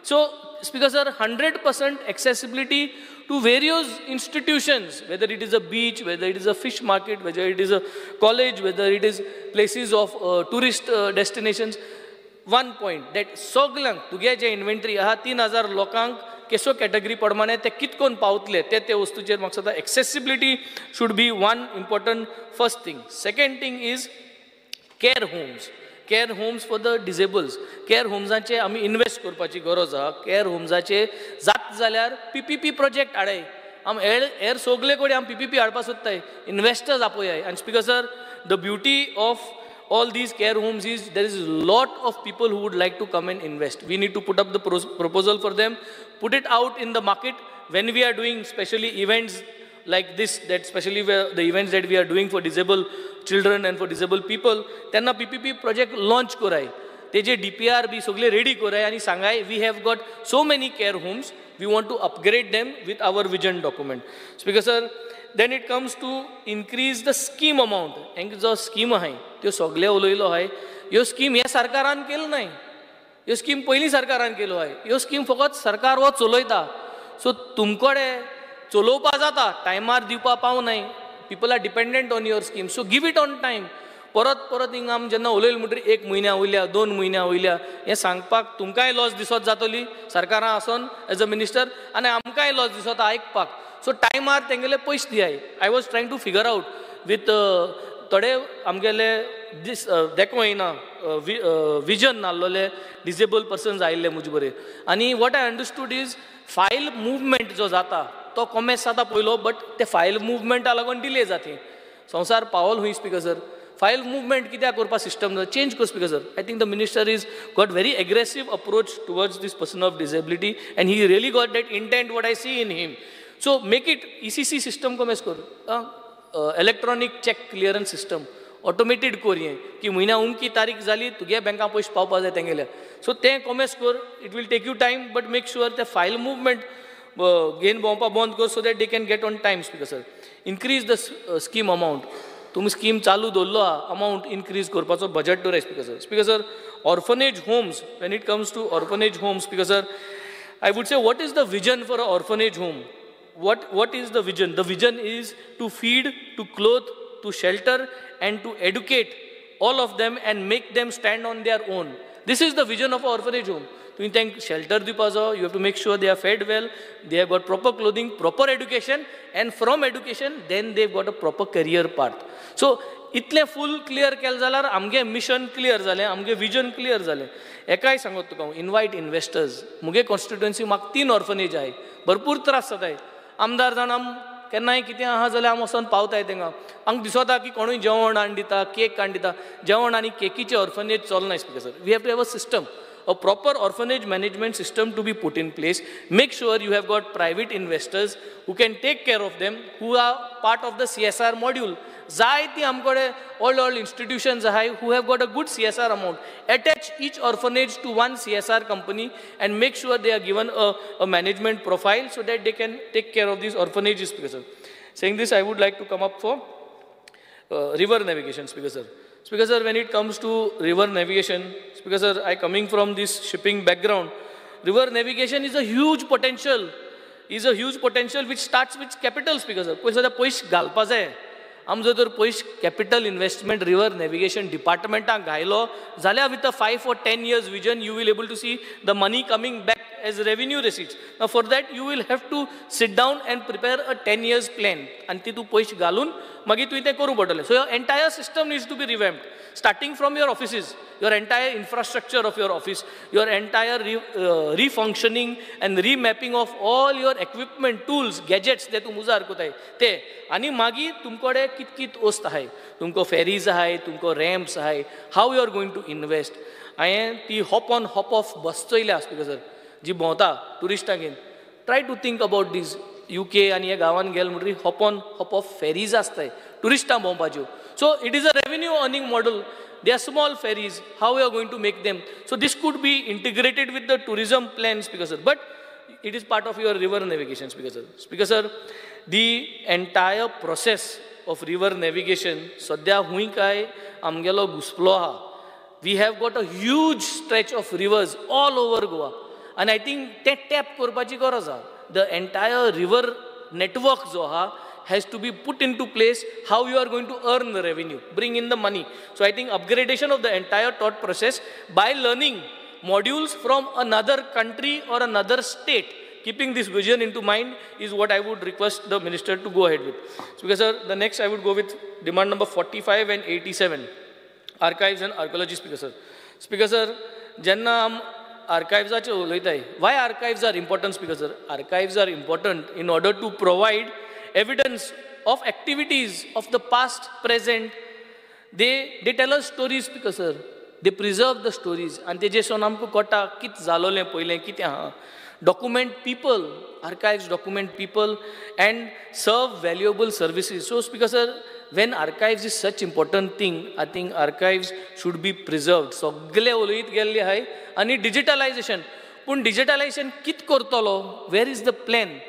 So speaker sir, 100% accessibility to various institutions, whether it is a beach, whether it is a fish market, whether it is a college, whether it is places of tourist destinations. One point that सगळ्यांक तुगे जे inventory आहा 3000 लोकांक केसो category प्रमाणे ते कितकोन पावतले ते वस्तूचेर म्हाका दिसता accessibility should be one important first thing. Second thing is care homes. Care homes for the disables. Care होम्सांचे आमी इन्वेस्ट करपाची गरज आहा. केअर होम्साचे जात जाल्यार PPP प्रोजेक्ट हाडाय. आम हेर सगळे कडेन आमी PPP हाडपाक सोदताय, इन्वेस्टर्स आपयाय. आनी speaker sir, the beauty of all these care homes is there is a lot of people who would like to come and invest. We need to put up the proposal for them, put it out in the market. When we are doing specially events like this, that especially the events that we are doing for disabled children and for disabled people, त्यांना PPP project launch कोराय, तेजे DPR बी सगळे ready कोराय आनी सांगाय we have got so many care homes, we want to upgrade them with our vision document. Speaker sir, then it comes to increase the scheme amount. And जो scheme आहे त्यो सगळे उलयलो आहे. ह्यो स्कीम ह्या सरकारान केलो नाही, ह्यो स्कीम पयलीं सरकारान केलो आहे. ह्यो स्कीम फकत सरकार वो चलयता. सो तुमकडे चलोवपा जाता, टायमार दिवपा पावनाय. People are dependent on your scheme, so give it on time. परत परत हिंगा आमी जेन्ना उलयले म्हणटरी 1 म्हयन्या वयल्या 2 म्हयन्या वयल्या हें सांगपाक तुमकांय लॉस दिसत जातली सरकारां आसून एज अ मिनिस्टर, आनी आमकांय लॉस दिसता आयकपाक. सो टायमार तेंगेले पयशे दियाय. I was trying to figure out with थोडे आमगेले देखूं येना विजन नासलोले डिसेबल पर्सन्स आयिल्ले मुजे बरें. आनी what I understood is file movement जो जाता तो कॉमेस जाता पयलो, बट ते फायल मुवमेंटा लागून डिले जाता. संवसार पावल हुंय स्पीकर सर. फायल मुवमेंट कित्याक करपा सिस्टम चेंज कर speaker sir. I think the minister is got very aggressive approach towards this person of disability and he really got that intent what I see in him. So make it ECC system commence कर, electronic check clearance system, automated कोरये की म्हयन्या उमकी तारीख जाली तुगे बँकां पयशे पावपा जाय तेंगेल्या सो तें कॉमेस कर it will take you time but make sure ते फायल मुवमेंट घेवन भोंवपा बंद कर so that they can get on time speaker sir increase the scheme amount तुम्ही स्कीम चालू दवरलो आहा अमावंट इनक्रीज करपाचो बजट दवराय speaker sir orphanage homes when it comes to orphanage homes speaker sir I would say what is the vision for an orphanage home? What is the vision? The vision is to feed, to clothe, to shelter and to educate all of them and make them stand on their own. This is the vision of an orphanage home. You think shelter dipazo, you have to make sure they are fed well, they have got proper clothing, proper education, and from education then they've got a proper career path. So इतले फुल clear केले जाल्यार आमगे mission clear जालें आमगे vision clear जालें एकाय सांगत तुका invite investors मुगे कॉन्स्टिट्युएन्सी म्हाका 3 ऑर्फनेज आहाय भरपूर त्रास जाताय आमदार जावन आम केन्नाय कितें आहा जाल्यार हांव वचोन पावताय तेंगा आमकां दिसता की कोणूय जेवण हाडून दिता केक हाडून दिता जेवण आनी केकीचे ऑर्फनेज चलना speaker sir we have to have a system a proper orphanage management system to be put in place. Make sure you have got private investors who can take care of them, who are part of the CSR module. Zaiti amkode all institutions who have got a good CSR amount. Attach each orphanage to one CSR company and make sure they are given a management profile so that they can take care of these orphanages. Speaker sir. Saying this, I would like to come up for river navigation, Speaker sir. Speaker sir, when it comes to river navigation, Speaker sir, I coming from this shipping background, river navigation is a huge potential. Which starts with capital, Speaker sir. पैश घालपा जाय. आमचो जर पैश capital investment river navigation departmenटाक घायलो जाल्यार with a 5 or 10 years vision you will able to see the money coming back as revenue receipts. Now for that you will have to sit down and prepare a 10 years plan and ती तू पैश घालून मागीर तुवें तें करूं पडटलें. So your entire system needs to be revamped, starting from your offices, your entire infrastructure of your office, your entire refunctioning and remapping of all your equipment, tools, gadgets जे तूं मुजार कोताय ते आनी मागीर तुमकोडे कित कित वस्त आहाय तुमको फेरीज आहाय तुमको रॅम्प्स आहाय how you are going to invest हांवें ती hop on hop off bus चोयल्या स्पीकर सर जी भोंवता टुरिस्टांक घेवन try to think about this UK आणि ह्या गांवांत गेले म्हणटरी hop on hop off ferries आसताय टुरिस्टां भोंवपाच्यो so it is a revenue earning model. They are small ferries. How we are going to make them? So this could be integrated with the tourism plan, Speaker sir. But it is part of your river navigation, Speaker sir. Speaker sir, the entire process of river navigation, sadya hui kai amgelo घुसलो आहा. We have got a huge stretch of rivers all over Goa, and I think ते tap करपाची गरज आहा. The entire river network जो आहा has to be put into place how you are going to earn the revenue, bring in the money. So I think upgradation of the entire thought process by learning modules from another country or another state, keeping this vision into mind is what I would request the minister to go ahead with. Because sir, the next I would go with demand number 45 and 87, archives and archaeology, Speaker sir. Speaker sir, jenna am archives ulaytay. Why archives are important, Speaker sir? Archives are important in order to provide evidence of activities of the past, present. They tell us stories, Speaker sir. They preserve the stories. And they just amko kota kit zalole poile kit aha. Document people. Archives document people and serve valuable services. So, Speaker sir, when archives is such important thing, I think archives should be preserved. So, gle uloit gelle hai. Ani digitalization. Pun digitalization kit kortolo. Where is the plan?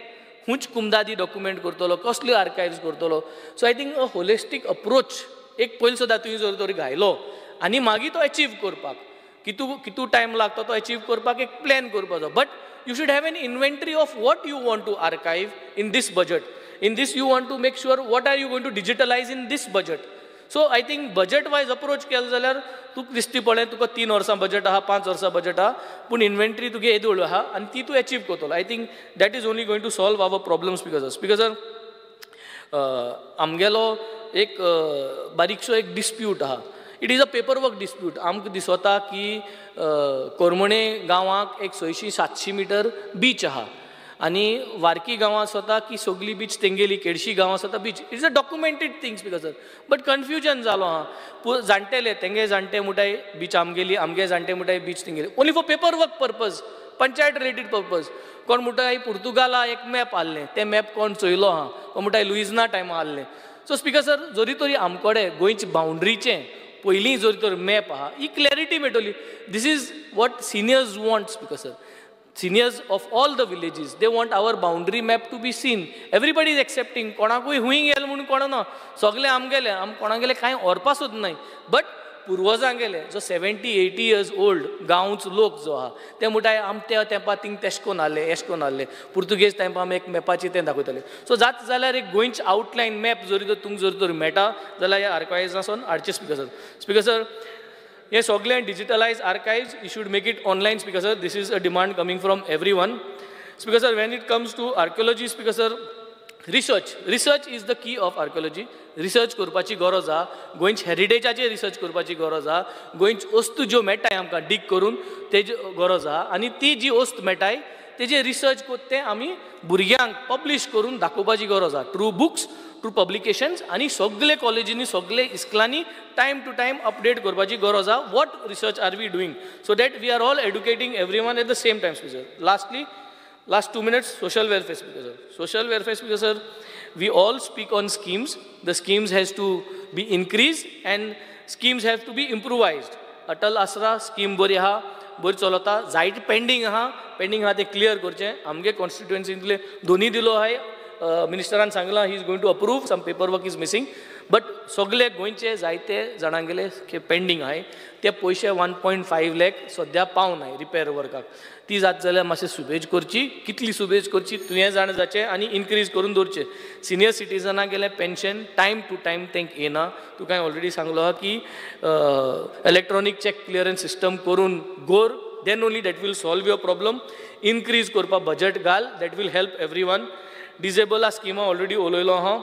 हुंच कुमदादी document करतलो कसले archives करतलो. So I think a holistic approach एक पयलो सुद्दां तुवें जर तरी घायलो आनी मागीर तो अचीव करपाक कितू टायम लागता तो अचीव करपाक एक प्लॅन करपाचो. But you should have an inventory of what you want to archive in this budget. In this you want to make sure what are you going to digitalise in this budget. So I think budget wise approach केलो जाल्यार तुका दिसती पळय तुका 3 वर्सां budget आहा 5 वर्सां budget आहा पूण inventory तुगे येदोळ आहा आनी ती तूं अचीव करतलो. I think that is only going to solve our problems. Speaker sir आमगेलो एक बारीकसो एक डिस्प्यूट आहा. It is a paper work dispute. आमकां दिसता की कोरमणे गांवांक एक 600-700 मिटर बीच आहा आनी वार्की गांवां स्वता की सगळी बीच तेंगेली केडशी गांवां स्वता beach. It's a documented things, Speaker sir. But confusion जालो आहा. जाणटेले तेंगे जाणटे मुठाय बीच आमगेली आमगे जाणटे मुठाय बीच तेंगेली only for paper work purpose, panchayat related purpose. कोण मुठाय पुर्तुगाला एक मॅप हाडलें ते मॅप कोण चोयलो आहा कोण मुठाय लुइजना टायमा हाडलें. सो स्पीकर सर जरी तरी आमकोडे गोंयचे बाउंड्रीचें पयलीं जरी तर मॅप आहा ही क्लॅरिटी मेळटली. This is what seniors want speaker sir. Seniors of all the villages, they want our boundary map to be seen. Everybody is accepting. कोणाकूय हुंय गेले म्हणून कोणा सगळे आमगेले कोणागेले कांय ओरपासूच नाही. बट पुर्वजांगेले जो 70-80 years ओल्ड गांवचो लोक जो आहा ते म्हणटाय आमच्या तेंपा थिंग तेश कोन आहले एश कोन आहले पुर्तुगेज तेंपा आमी एक मॅपाची तें दाखयताले. सो जात जाल्यार एक गोंयचे आउटलायन मॅप जरी तर तुमकां जरी तर मेळटा जाल्यार ह्या आर्कायव्जांसून हाडचे स्पीकर सर. स्पीकर सर हे सगळे digitalise archives you should make it online speaker sir. This is a demand coming from everyone speaker sir. When it comes to archaeology speaker sir research is the key of archaeology. Research करपाची गरज आहा. गोंयचे हेरिटेजाचेर research करपाची गरज आहा. गोंयची वस्तू ज्यो मेळटाय आमकां डीग करून तेजी गरज आहा आनी ती जी वस्त मेळटाय तेजे रिसर्च तें आमी भुरग्यांक पब्लीश करून दाखोवपाची गरज आहा. थ्रू बुक्स थ्रू पब्लिकेशन्स आनी सगळे कॉलेजींनी सगळे इस्कलांनी टायम टू टायम अपडेट करपाची गरज आहा. What research are we doing so that we are all educating everyone at the same time speaker. Lastly last 2 minutes social welfare speaker sir. Social welfare speaker sir, we all speak on schemes. The schemes has to be increased and schemes have to be improvised. Atal Asra scheme bari ha bari chalota जायत pending आहा ते clear करचे. आमगे कॉन्स्टिट्युएन्सींतले दोन्ही दिलो आहे. मिनिस्टरान सांगला he is going to approve some paper work is missing. But सगळे गोंयचे जायते जाणांगेले पेंडींग आहे ते पयशे 1.5 lakh सद्या पावनाय रिपेर वर्काक. ती जात जाल्यार मातशें सुबेज करची. कितली सुबेज करची तुवें जाण जाचें आनी इनक्रीज करून दवरचें. सिनियर सिटीजनाक गेले पेन्शन टायम टू टायम तेंक येना. तुका ऑलरेडी सांगलो आहा की इलेक्ट्रॉनीक चॅक क्लियरन्स सिस्टम करून गोर then only that will solve your problem. Increase करपा बजट घाल that will help everyone. Disable स्किमा ऑलरेडी उलयलो आहा.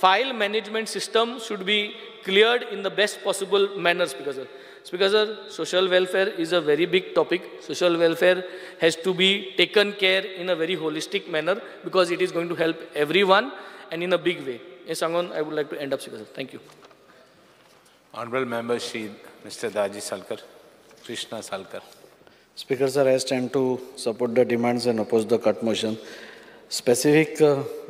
File management system should be cleared in the best possible manner speaker sir. Speaker sir, social welfare is a very big topic. Social welfare has to be taken care in a very holistic manner because it is going to help everyone and in a big way. Yes, Sangon, I would like to end up speaker sir. Thank you. Honorable member Shri Mr. Daji Salkar, Krishna Salkar. Speaker sir, I stand to support the demands and oppose the cut motion. Specific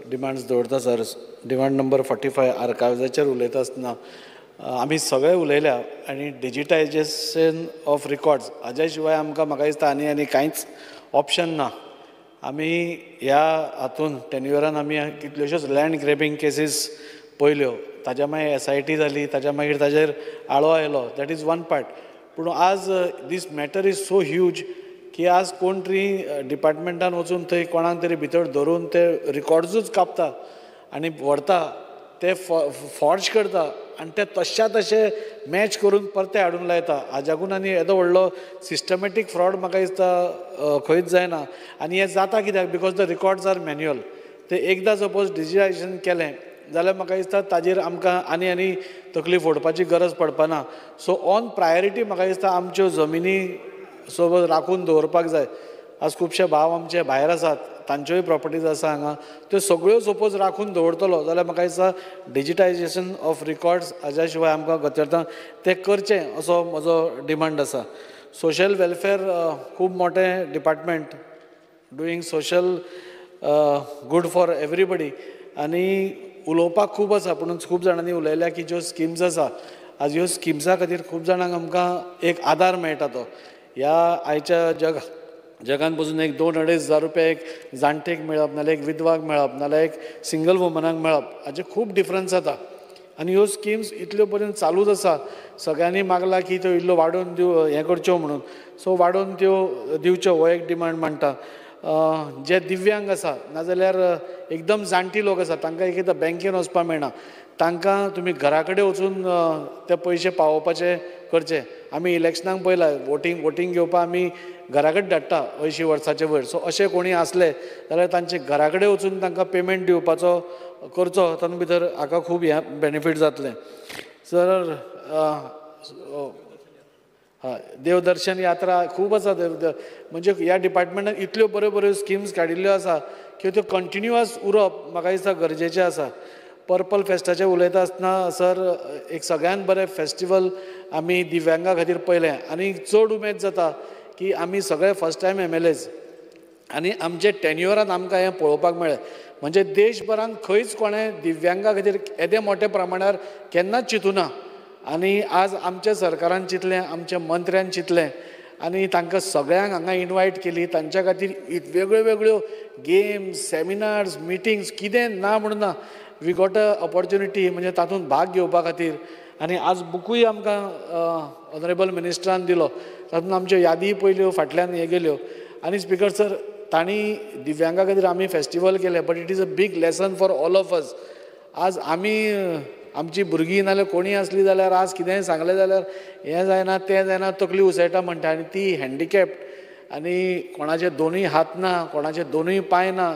demands दवरता sir. Demand number 45 आर्कायव्जाचेर उलयता आसतना आमी सगळे उलयल्या आनी digitisation of records हाज्या शिवाय आमकां म्हाका दिसता आनी कांयच ऑप्शन ना. आमी ह्या हातून टेन्युअरान आमी कितल्योश्योच लँड ग्रॅबिंग केसीस पळयल्यो. ताज्या मागीर SIT जाली. ताज्या मागीर ताजेर आळो आयलो. That is one part. पूण आज दीस मॅटर इज सो ह्यूज की आज कोण तरी डिपार्टमेंटान वचून थंय कोणाक तरी भितर धरून ते रिकॉर्ड्सूच कापता आनी व्हरता ते फॉर्ज करता आनी ते तशा तशे मॅच करून परते हाडून लायता. हाज्याकून आनी येदो व्हडलो सिस्टमॅटीक फ्रॉड म्हाका दिसता खंयच जायना. आनी हें जाता कित्याक because the records are manual. ते एकदां सपोज डिजिटायजेशन केलें जाल्यार म्हाका दिसता ताजेर आमकां आनी तकली फोडपाची गरज पडपाना. सो ऑन प्रायोरिटी म्हाका दिसता आमच्यो जमिनी सोबत राखून दवरपाक जाय. आज खुबशे भाव आमचे भायर आसात तांच्योय प्रॉपर्टीज आसा हांगा त्यो सगळ्यो सपोज राखून दवरतलो जाल्यार म्हाका दिसता डिजिटायजेशन ऑफ रिकॉर्ड्स हाज्या शिवाय आमकां गरजेता तें करचें असो म्हजो डिमांड आसा. सोशल वेलफेअर खूब मोठें department doing social good for everybody आनी उलोवपाक खूब आसा. पूण खूब जाणांनी उलयल्या की ज्यो स्किम्स आसा आज ह्यो स्किम्सा खातीर खूब जाणांक आमकां एक आदार मेळटा. तो ह्या आयच्या जगान पसून एक 2-2.5 हजार रुपया एक जाणटेक मेळप नाल्यार एक विधवाक मेळप नाल्यार एक सिंगल वुमनाक मेळप हाचे खूब डिफरन्स जाता. आनी ह्यो स्किम्स इतल्यो पर्यंत चालूच आसा. सगळ्यांनी मागला की त्यो इल्लो वाडोवन हें करच्यो म्हणून. सो वाडोवन त्यो दिवच्यो हो एक डिमांड मांडटा. जे दिव्यांग आसा नाजाल्यार एकदम जाणटी लोक आसा तांकां एकदां बँकेन वचपाक मेळना तांकां तुमी घरा कडेन वचून ते पयशे पावोवपाचे करचे. आमी इलेक्शनाक पळयलां वोटींग घेवपाक आमी घरा कडेन धाडटा 80 वर्साचे वयर. सो अशें कोणी आसले जाल्यार तांचे घरा कडेन वचून तांकां पेमेंट दिवपाचो करचो तातूंत भितर हाका खूब हें बेनिफीट जातलें. सर देवदर्शन यात्रा खूब आसा. म्हणजे ह्या डिपार्टमेंटान इतल्यो बऱ्यो बऱ्यो स्किम्स काडिल्ल्यो आसा की त्यो कंटिन्युअस उरप म्हाका दिसता गरजेचें आसा. पर्पल फेस्टाचें उलयता आसतना सर एक सगळ्यान बरें फेस्टिवल आमी दिव्यांगा खातीर पळयलें आनी चड उमेद जाता की आमी सगळे फर्स्ट टायम MLAs आनी आमचे टेन्युअरान आमकां हें पळोवपाक मेळ्ळें. म्हणजे देशभरान खंयच कोणें दिव्यांगा खातीर येदे मोठ्या प्रमाणार केन्नाच चिंतूना आनी आज आमच्या सरकारान चिंतलें आमच्या मंत्र्यान चिंतलें आनी तांकां सगळ्यांक हांगा इनवायट केली तांच्या खातीर वेगळ्यो वेगळ्यो गेम्स सेमिनार्स मिटिंग्स कितें ना म्हणून ना वी गॉट अ ऑपॉर्च्युनिटी म्हणजे तातूंत भाग घेवपा खातीर आनी आज बुकूय आमकां ऑनरेबल मिनिस्टरान दिलो तातूंत आमच्यो यादी पयल्यो फाटल्यान हे गेल्यो आनी स्पिकर सर तांणी दिव्यांगा खातीर आमी फेस्टिवल केलें but it is a big lesson for all of us आज आमी आमची भुरगीं नाल्यार कोणीय आसली जाल्यार आज कितेंय सांगलें जाल्यार हें जायना तें जायना तकली उसळटा म्हणटा आनी ती हँडिकॅप्ड आनी कोणाचे दोनूय हात ना कोणाचे दोनूय पांय ना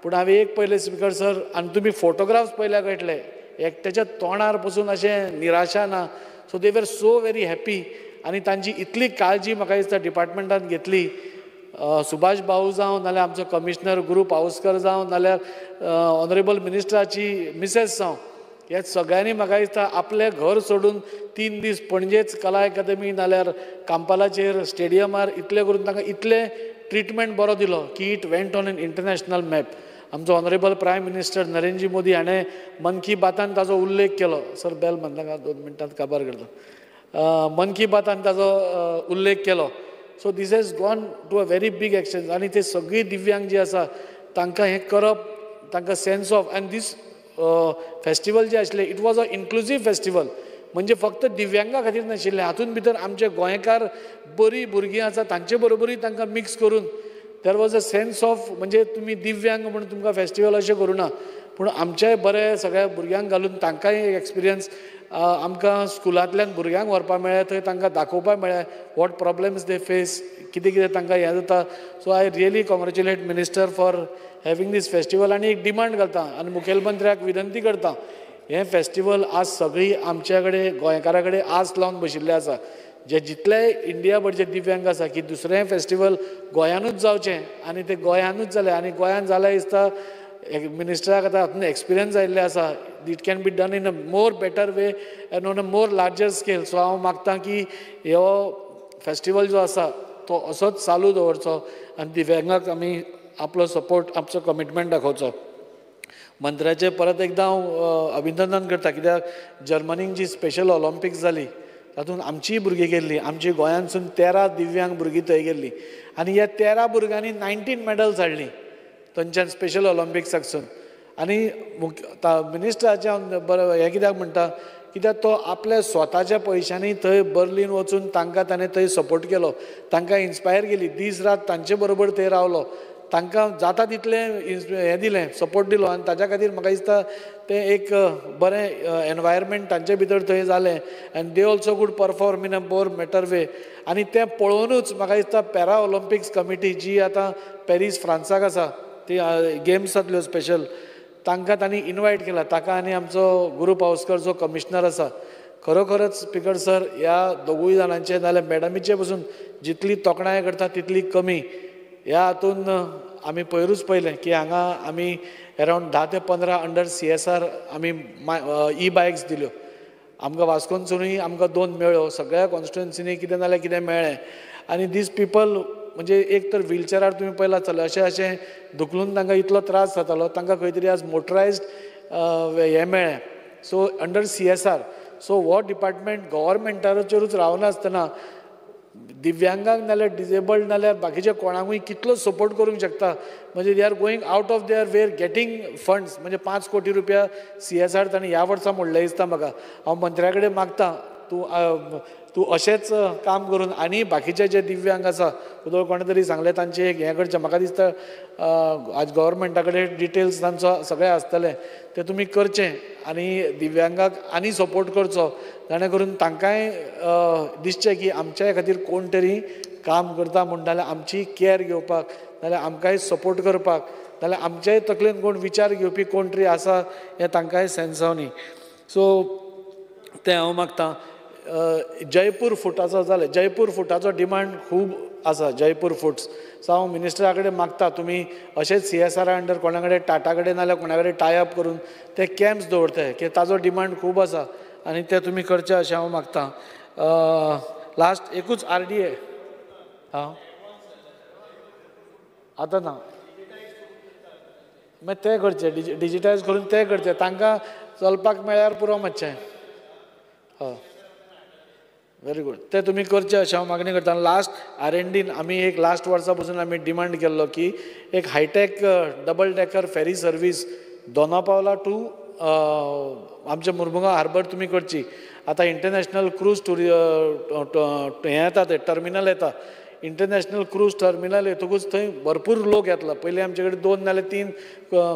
पूण हांवें एक पयलें स्पिकर सर आनी तुमी फोटोग्राफ्स पयल्या कळटले एकट्याच्या तोंडार पसून अशें निराशा ना सो दे वर सो व्हेरी हॅप्पी आनी तांची इतली काळजी म्हाका दिसता डिपार्टमेंटान घेतली सुभाष भाऊ जावं नाल्यार आमचो कमिशनर गुरू पावसकर जावं नाल्यार ऑनरेबल मिनिस्टराची मिसेस जावं हे सगळ्यांनी म्हाका दिसता आपलें घर सोडून 3 दीस पणजेच कला अकादमी नाल्यार कांपालाचेर स्टेडियमार इतलें करून तांकां इतलें ट्रिटमेंट बरो दिलो की it went on an international map आमचो honourable prime minister Narendra Modi हाणें मन की बातान ताजो उल्लेख केलो सर बेल म्हणटा 2 मिनटांत काबार करता मन की बातान ताजो उल्लेख केलो so this has gone to a very big extent आनी ते सगळीं दिव्यांग जी आसा तांकां हें करप तांकां sense of and these festival जे आसले इट वॉज अ इन्क्लुसीव फेस्टिवल म्हणजे फक्त दिव्यांगा खातीर नाशिल्लें हातूंत भितर आमचे गोंयकार बरीं भुरगीं आसा तांचे बरोबरूय तांकां मिक्स करून there was a sense of म्हणजे तुमी दिव्यांग म्हणून तुमकां फेस्टिवल अशें करूना पूण आमचेय बरें सगळ्या भुरग्यांक घालून तांकांय एक्सपिरियन्स आमकां स्कुलांतल्यान भुरग्यांक व्हरपाक मेळ्ळें थंय तांकां दाखोवपाक मेळ्ळें वॉट प्रॉब्लेम्स दे फेस कितें कितें तांकां हें जाता so I really congratulate minister for having this festival आनी एक डिमांड घालता आनी मुखेलमंत्र्याक विनंती करता हें फेस्टिवल आज सगळीं आमच्या कडेन गोंयकारा कडेन आस लावन बशिल्ले आसा जे जितले इंडिया भरचे दिव्यांग आसा की दुसरें फेस्टिवल गोंयानूच जावचें आनी तें गोंयानूच जालें आनी गोंयान जाल्यार दिसता मिनिस्टराक आतां हातूंत एक्सपिरियन्स आयिल्ले आसा it can be done in a more better way and on a more larger scale so हांव मागतां की हो फेस्टिवल जो आसा तो असोच चालू दवरचो आनी दिव्यांगाक आमी आपलो सपोर्ट आमचो कमिटमेंट दाखोवचो मंत्र्याचें परत एकदां हांव अभिनंदन करता कित्याक जर्मनीक जी स्पेशल ऑलिंपिक्स जाली तातूंत आमचीय भुरगीं गेल्लीं आमची गोंयांतसून 13 दिव्यांग भुरगीं थंय गेल्लीं आनी ह्या 13 भुरग्यांनी 19 मेडल्स हाडलीं थंयच्यान स्पेशल ऑलिंपिक्साकसून आनी मिनिस्टराचें हांव बरें हें कित्याक म्हणटा कित्याक तो आपल्या स्वताच्या पयशांनी थंय बर्लीन वचून तांकां ताणें थंय सपोर्ट केलो तांकां इन्स्पायर केली दीस रात तांचे बरोबर थंय रावलो तांकां जाता तितलें हें दिलें सपोर्ट दिलो आनी ताच्या खातीर म्हाका दिसता तें एक बरें एनवायरमेंट तांचे भितर थंय जालें आनी they also could perform in a more better way आनी तें पळोवनूच म्हाका दिसता पॅरा ऑलिंपिक्स कमिटी जी आतां पॅरीस फ्रांसाक आसा ती गेम्स जातल्यो स्पेशल तांकां तांणी इनवायट केला ताका आनी आमचो गुरू पावसकर जो कमिशनर आसा खरोखरच स्पिकर सर ह्या दोगूय जाणांचे नाल्यार मॅडमीचे पसून जितली तोखणाय करता तितली कमी ह्या हातून आमी पयरूच पयलें की हांगा आमी अरावंड 10 ते 15 अंडर CSR आमी ई बायक्स दिल्यो आमकां वास्कोनसूनय आमकां 2 मेळ्ळ्यो सगळ्या कॉन्स्टिट्युएन्सीनी कितें नाल्यार कितें मेळ्ळें आनी दीस पिपल म्हणजे एक तर व्हिलचॅरार तुमी पयला चले अशें दुखलून तांकां इतलो त्रास जातालो तांकां खंय तरी आज मोटरायज्ड हें मेळ्ळें सो अंडर CSR सो हो डिपार्टमेंट गव्हर्मेंटाचेरूच रावनासतना दिव्यांगांक नाल्यार डिजेबल्ड नाल्यार बाकीच्या कोणाकूय कितलो सपोर्ट करूंक शकता म्हणजे they are going out of their were getting funds म्हणजे 5 कोटी रुपया CSR तांणी ह्या वर्सा म्हणलें दिसता म्हाका हांव मंत्र्या कडेन मागतां तूं अशेंच काम करून आनी बाकीचे जे दिव्यांग आसा उदो कोणे तरी सांगलें तांचें एक हें करचें म्हाका दिसता आज गव्हर्मेंटा कडेन डिटेल्स तांचो सगळें आसतलें तें तुमी करचें आनी दिव्यांगाक आनी सपोर्ट करचो जाणे करून तांकांय दिसचें की आमच्या खातीर कोण तरी काम करता म्हणटा जाल्यार आमची कॅर घेवपाक नाल्यार आमकांय सपोर्ट करपाक नाल्यार आमच्याय तकलेन कोण विचार घेवपी कोण तरी आसा हें तांकांय सेन्सावनी सो तें हांव मागतां जयपूर फुटाचो जालें जयपूर फुटाचो डिमांड खूब आसा जयपूर फुट्स सो हांव मिनिस्टरा कडेन मागता तुमी अशेंच CSR अंडर कोणा कडेन टाटा कडेन नाल्यार कोणा कडेन टाय अप करून ते कॅम्प्स दवरताय की ताजो डिमांड खूब आसा आनी ते तुमी करचे अशें हांव मागतां लास्ट एकूच RDA आतां ना मागीर ते करचे डिजिटायज करून ते करचे तांकां चलपाक मेळ्यार पुरो मातशें हय व्हेरी गूड ते तुमी करचे अशें हांव मागणी करता. लास्ट R&Dन आमी एक लास्ट वर्सा पसून आमी डिमांड केल्लो की एक hi tech double decker ferry service Dona Paula to आमच्या मुर्मुगांव हार्बर तुमी करची. आतां इंटरनॅशनल क्रूज हें येता ते टर्मिनल येता इंटरनॅशनल क्रूज टर्मिनल येतकूच थंय भरपूर लोक येतलो. पयलीं आमचे कडेन 2 नाल्यार 3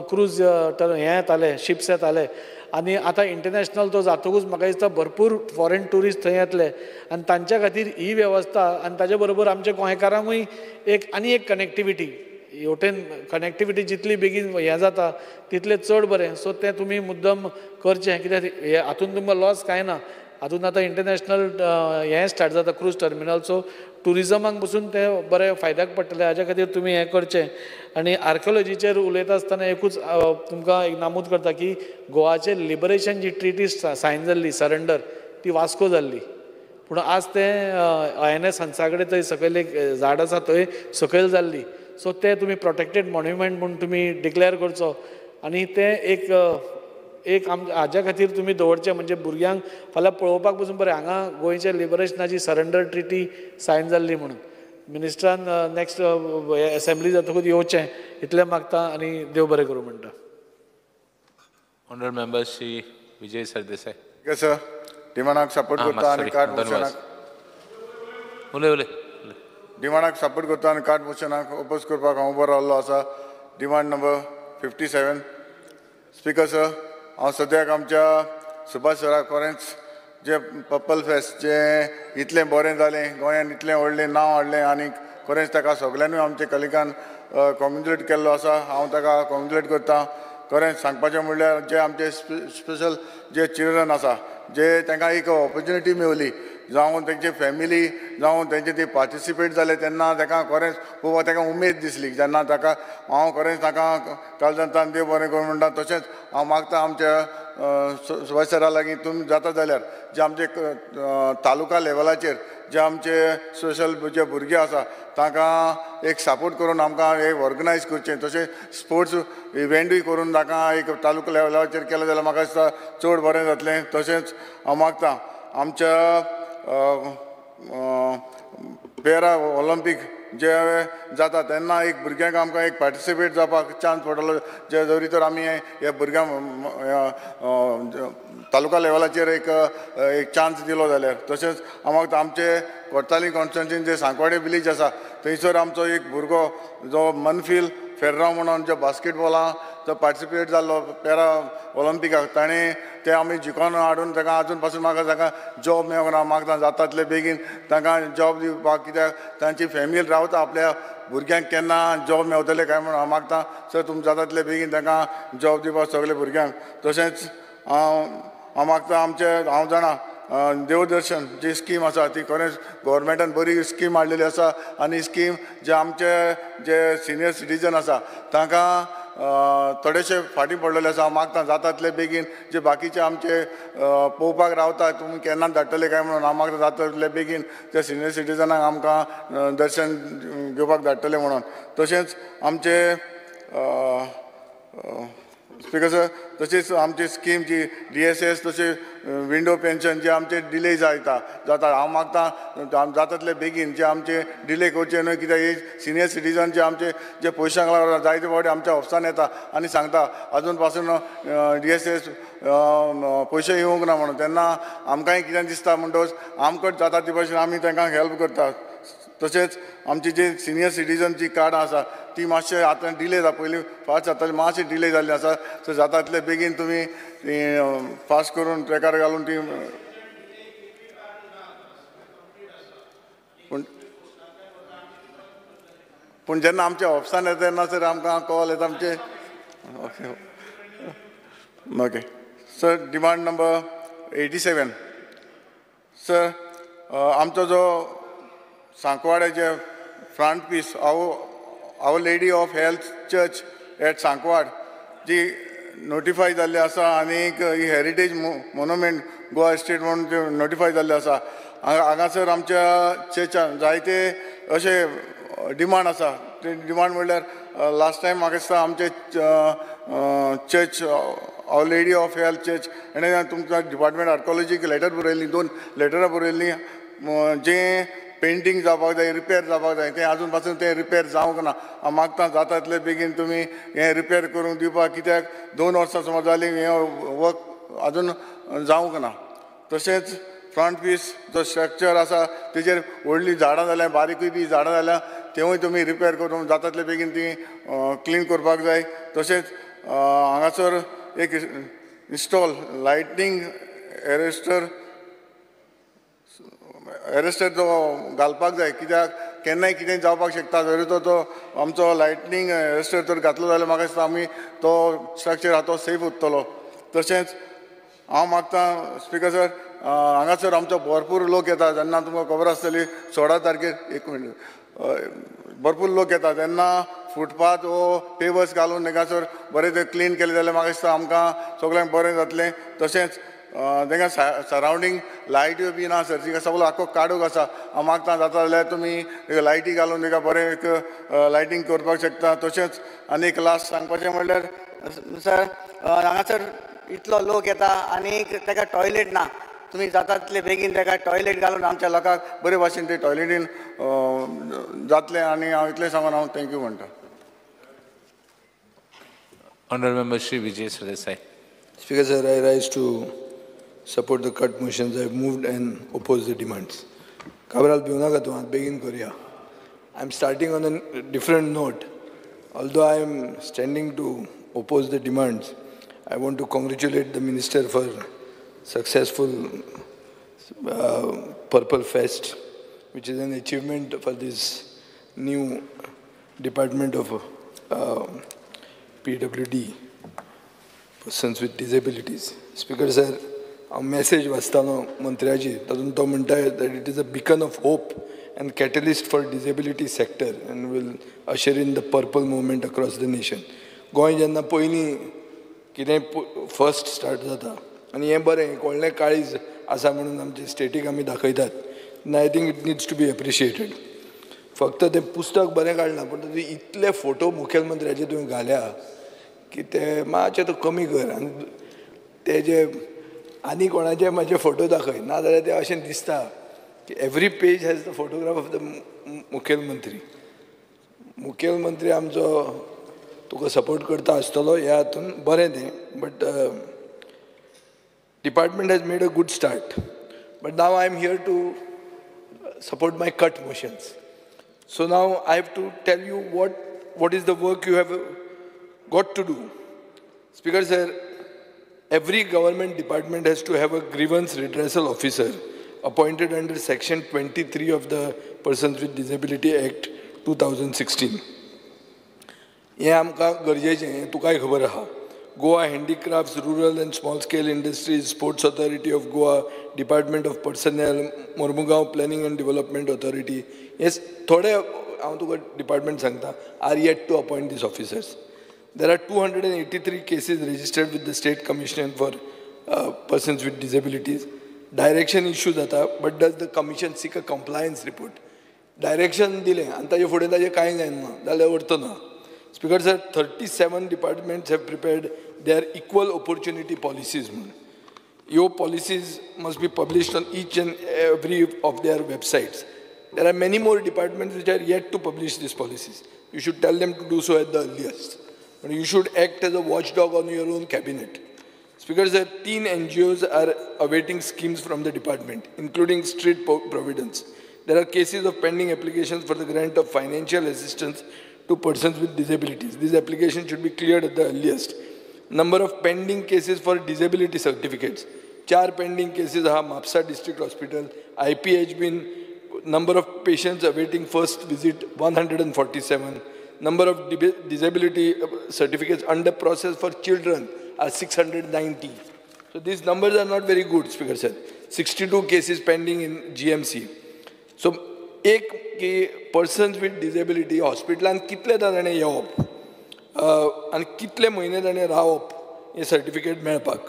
क्रूज हें येताले शिप्स येताले आनी आतां इंटरनॅशनल तो जातकूच म्हाका दिसता भरपूर फॉरेन ट्युरिस्ट थंय येतले आनी तांच्या खातीर ही वेवस्था आनी ताचे बरोबर आमच्या गोंयकारांकूय आनी एक कनेक्टिविटी हेवटेन कनेक्टिविटी जितली बेगीन हें जाता तितलें चड बरें. सो तें तुमी मुद्दम करचें कित्याक हातून तुमकां लॉस कांय ना. हातून आतां इंटरनॅशनल हें स्टार्ट जाता क्रूज टर्मिनल सो ट्युरिजमाक पसून तें बरें फायद्याक पडटलें. हाज्या खातीर तुमी हें करचें. आनी आर्किओलॉजीचेर उलयता आसतना एकूच तुमकां एक नामूद करता की गोवाचें लिबरेशन जी ट्रिटी सायन जाल्ली सरेंडर ती वास्को जाल्ली पूण आज तें INS हंसा कडेन थंय सकयल एक झाड आसा थंय सकयल जाल्ली. सो ते तुमी प्रोटेक्टेड मॉन्युमेंट म्हूण तुमी डिक्लेअर करचो आनी तें एक हाज्या खातीर तुमी दवरचें म्हणजे भुरग्यांक फाल्यां पळोवपाक पसून बरें हांगा गोंयच्या लिबरेशनाची सरेंडर ट्रिटी सायन जाल्ली म्हणून. मिनिस्टरान नॅक्स्ट असेंब्ली जातकूच येवचें इतलें मागता आनी देव बरें करूं म्हणटा. Honourable member Shri Vijay Sardesai. Sir डिमांडाक support करता आनी कार्ड मोशनाक उलय डिमांडाक सपोर्ट करता आनी कार्ड मोशनाक ओपोज करपाक हांव उबो रावल्लो आसा. Demand number 57. स्पीकर सर हांव सद्याक आमच्या सुभाष सरा खरेंच जे पर्पल फेस्ट जे इतलें बरें जालें गोंयांत इतलें व्हडलें नांव हाडलें आनी खरेंच ताका सगळ्यांनी आमच्या कलिगान कॉंग्रेच्युलेट केल्लो आसा. हांव ताका कॉंग्रेच्युलेट करता. खरेंच सांगपाचें म्हणल्यार जे आमचे स्पेशल जे चिल्ड्रन आसा जे तांकां एक ऑपॉर्च्युनिटी मेवली जावं तेंचे फॅमिली जावं तेंचे ती पार्टिसिपेट जाले तेन्ना ताका खरेंच खूब ताका उमेद दिसली जेन्ना ताका हांव खरेंच ताका काळजांतल्यान देव बरें करूं म्हणटा. तशेंच हांव मागता आमच्या सुभाष सरा लागीं तुमी जाता जाल्यार जे आमचे तालुका लेवलाचेर जे आमचे स्पेशल जे भुरगे आसा तांकां एक सपोर्ट करून आमकां एक ऑर्गनायज करचें. तशें स्पोर्ट्स इव्हेंटूय करून ताका एक तालुका लेवलाचेर केलें जाल्यार म्हाका दिसता चड बरें जातलें. तशेंच हांव मागता आमच्या पॅरा ऑलिंपीक जे जाता तेन्ना एक भुरग्यांक आमकां एक पार्टिसिपेट जावपाक चान्स पडटलो जे जरी तर आमी हे भुरग्यांक तालुका लेवलाचेर एक चान्स दिलो जाल्यार. तशेंच हांव मागता आमचे कोर्ताली कॉन्स्टिट्युन्सीन जे सांकवाडे विलेज आसा थंयसर आमचो एक भुरगो जो मनफील फेर्रांव म्हणून जे बास्केटबॉलां तो पार्टिसिपेट जाल्लो पॅरा ऑलिंपिकाक ताणें ते आमी जिखोन हाडून ताका आजून पासून म्हाका ताका जॉब मेळोंक ना. मागता जाता तितले बेगीन तांकां जॉब दिवपाक कित्याक तांची फॅमिली रावता आपल्या भुरग्यांक केन्ना जॉब मेळटले काय म्हणून हांव मागता. सर तुमी जाता तितले बेगीन तांकां जॉब दिवपाक सगळे भुरग्यांक. तशेंच हांव मागता हांव जाणा देवदर्शन जी स्कीम आसा ती खरेंच गव्हर्मेंटान बरी स्कीम हाडलेली आसा आनी स्कीम जे आमचे जे सिनियर सिटीजन आसा तांकां थोडेशे फाटीं पडलेले आसा. हांव मागता जाता तितले बेगीन जे बाकीचे आमचे पळोवपाक रावता तुमी केन्ना धाडटले काय म्हणून हांव मागता जाता तितले बेगीन त्या सिनियर सिटीजनाक आमकां दर्शन घेवपाक धाडटले म्हणून. तशेंच आमचे स्पीकर सर तशीच आमची स्कीम जी DSS तशें विंडो पेन्शन जे आमचे डिले जाता हांव मागता जाता तितले बेगीन जे आमचे डिले करचे न्हय कित्याक हे सिनियर सिटीजन जे आमचे जे पयशांक लागून जायते फावटी आमच्या ऑफिसान येता आनी सांगता अजून पासून DSS पयशे येवंक ना म्हणून तेन्ना आमकांय कितें दिसता म्हणटच आमकां जाता ते भाशेन आमी तांकां हेल्प करता. तशेंच आमची जी सिनियर सिटीजनची कार्डां आसा ती मातशें आतां डिले जाता पयलीं फास्ट जाताली मातशी डिले जाल्ली आसा. सो जाता तितले बेगीन तुमी फास्ट करून ट्रॅकार घालून ती पूण जेन्ना आमच्या ऑफिसान येता तेन्ना सर आमकां कॉल येता आमचे okay sir. Demand number 87. Sir आमचो जो सांकवाडे जे front piece our lady of health church at Sancoale जी नोटिफाय जाल्ली आसा आनीक ही हेरिटेज मोन्युमेंट गोवा स्टेट म्हणून जे नोटिफाय जाल्ले आसा हांगासर आमच्या चर्चान जायते अशे डिमांड आसा. ते डिमांड म्हणल्यार लास्ट टायम म्हाका दिसता आमचे church our lady of health church हेणें तुमच्या डिपार्टमेंट आर्कोलॉजीक लेटर बरयल्ली 2 लेटरां बरयल्लीं जें पेंटींग जावपाक जाय रिपेर जावपाक जाय तें आजून पासून तें रिपेर जावंक ना हांव मागता जाता तितले बेगीन तुमी हें रिपेर करून दिवपाक कित्याक 2 वर्सां समज जालीं हें वर्क आजून जावंक ना तशेंच फ्रंट पीस जो स्ट्रक्चर आसा तेजेर व्हडलीं झाडां जाल्यां बारीकूय बी झाडां जाल्यां तेवूय तुमी रिपेर करून जाता तितले बेगीन ती क्लीन करपाक जाय तशेंच हांगासर एक इन्स्टॉल लायटनींग एरेस्टर जो घालपाक जाय कित्याक केन्नाय कितें जावपाक शकता जरी तो आमचो लायटनींग एरेस्टर जर घातलो जाल्यार म्हाका दिसता आमी तो स्ट्रक्चर आहा तो सेफ उरतलो तशेंच हांव मागतां स्पिकर सर हांगासर आमचो भरपूर लोक येता जेन्ना तुमकां खबर आसतली 16 तारखेर 1 मिनीट भरपूर लोक येता तेन्ना फुटपाथ वो पेवर्स घालून हांगासर बरें तें क्लीन केलें जाल्यार म्हाका दिसता आमकां सगळ्यांक बरें जातलें तशेंच तांकां सरावंडींग लायट्यो बी ना सर तिका सगळो आख्खो काडूक आसा हांव मागता जाता जाल्यार तुमी लायटी घालून ताका बरें एक लायटींग करपाक शकता तशेंच आनी एक लास्ट सांगपाचें म्हणल्यार सर हांगासर इतलो लोक येता आनी ताका टॉयलेट ना तुमी जाता तितले बेगीन ताका टॉयलेट घालून आमच्या लोकांक बरे भाशेन ते टॉयलेटीन जातलें आनी हांव इतलें सांगून हांव थँक्यू म्हणटा Honourable Member Shri Vijay Sardesai. Speaker sir, I rise to support the cut motions. I have moved and opposed the demands. Kabral Biunaka to begin Korea. I'm starting on a different note. Although I am standing to oppose the demands, I want to congratulate the Minister for successful Purple Fest, which is an achievement for this new Department of PWD, persons with disabilities. Speaker sir, a message वाचतालो मंत्र्याची तातूंत तो म्हणटा that it is a beacon of hope and catalyst for disability sector and will usher in the purple movement across the nation. Goa जेन्ना पयलीं कितें first start जाता आनी हें बरें व्हडलें काळीज आसा म्हणून आमचे स्टेटीक आमी दाखयतात I think it needs to be appreciated फक्त तें पुस्तक बरें काडना पूण तातूंत इतले फोटो मुखेलमंत्र्याचे तुवें घाल्या की ते मातशें तूं कमी कर आनी ते जे आनी कोणाचे म्हाजे फोटो दाखय नाजाल्यार ते अशें दिसता की every page has the photograph of the मुखेलमंत्री आमचो तुका सपोर्ट करता आसतलो ह्या हातून बरें तें but department has made a good start but now I am here to support my cut motions so now I have to tell you what is the work you have got to do. Speaker sir, every government department has to have a grievance redressal officer appointed under section 23 of the Persons with Disability Act 2016. हे आमकां गरजेचें तुकाय खबर आहा Goa handicrafts rural and small scale industries sports authority of Goa department of personnel Mormugao planning and development authority हे थोडे हांव तुका डिपार्टमेंट सांगता are yet to appoint these officers. There are 283 cases registered with the State Commission for Persons with Disabilities. Direction issue jata, but does the Commission seek a compliance report? Direction dile, and taje fode taje kai जायना, जाल्यार urto na. Speaker sir, 37 departments have prepared their equal opportunity policies. Your policies must be published on each and every of their websites. There are many more departments which are yet to publish these policies. You should tell them to do so at the earliest. But you should act as a watchdog on your own cabinet. Speaker sir, 13 NGOs are awaiting schemes from the department, including Street Providence. There are cases of pending applications for the grant of financial assistance to persons with disabilities. These applications should be cleared at the earliest. Number of pending cases for disability certificates. 4 pending cases are Mapsa District Hospital. IP has been, number of patients awaiting first visit 147. Number of disability certificates under process for children are 690. So these numbers are not very good, Speaker sir. 62 cases pending in GMC. So, एक की persons with disability hospital कितले ताणे येवप आनी कितले म्हयने ताणे रावप हे सर्टिफिकेट मेळपाक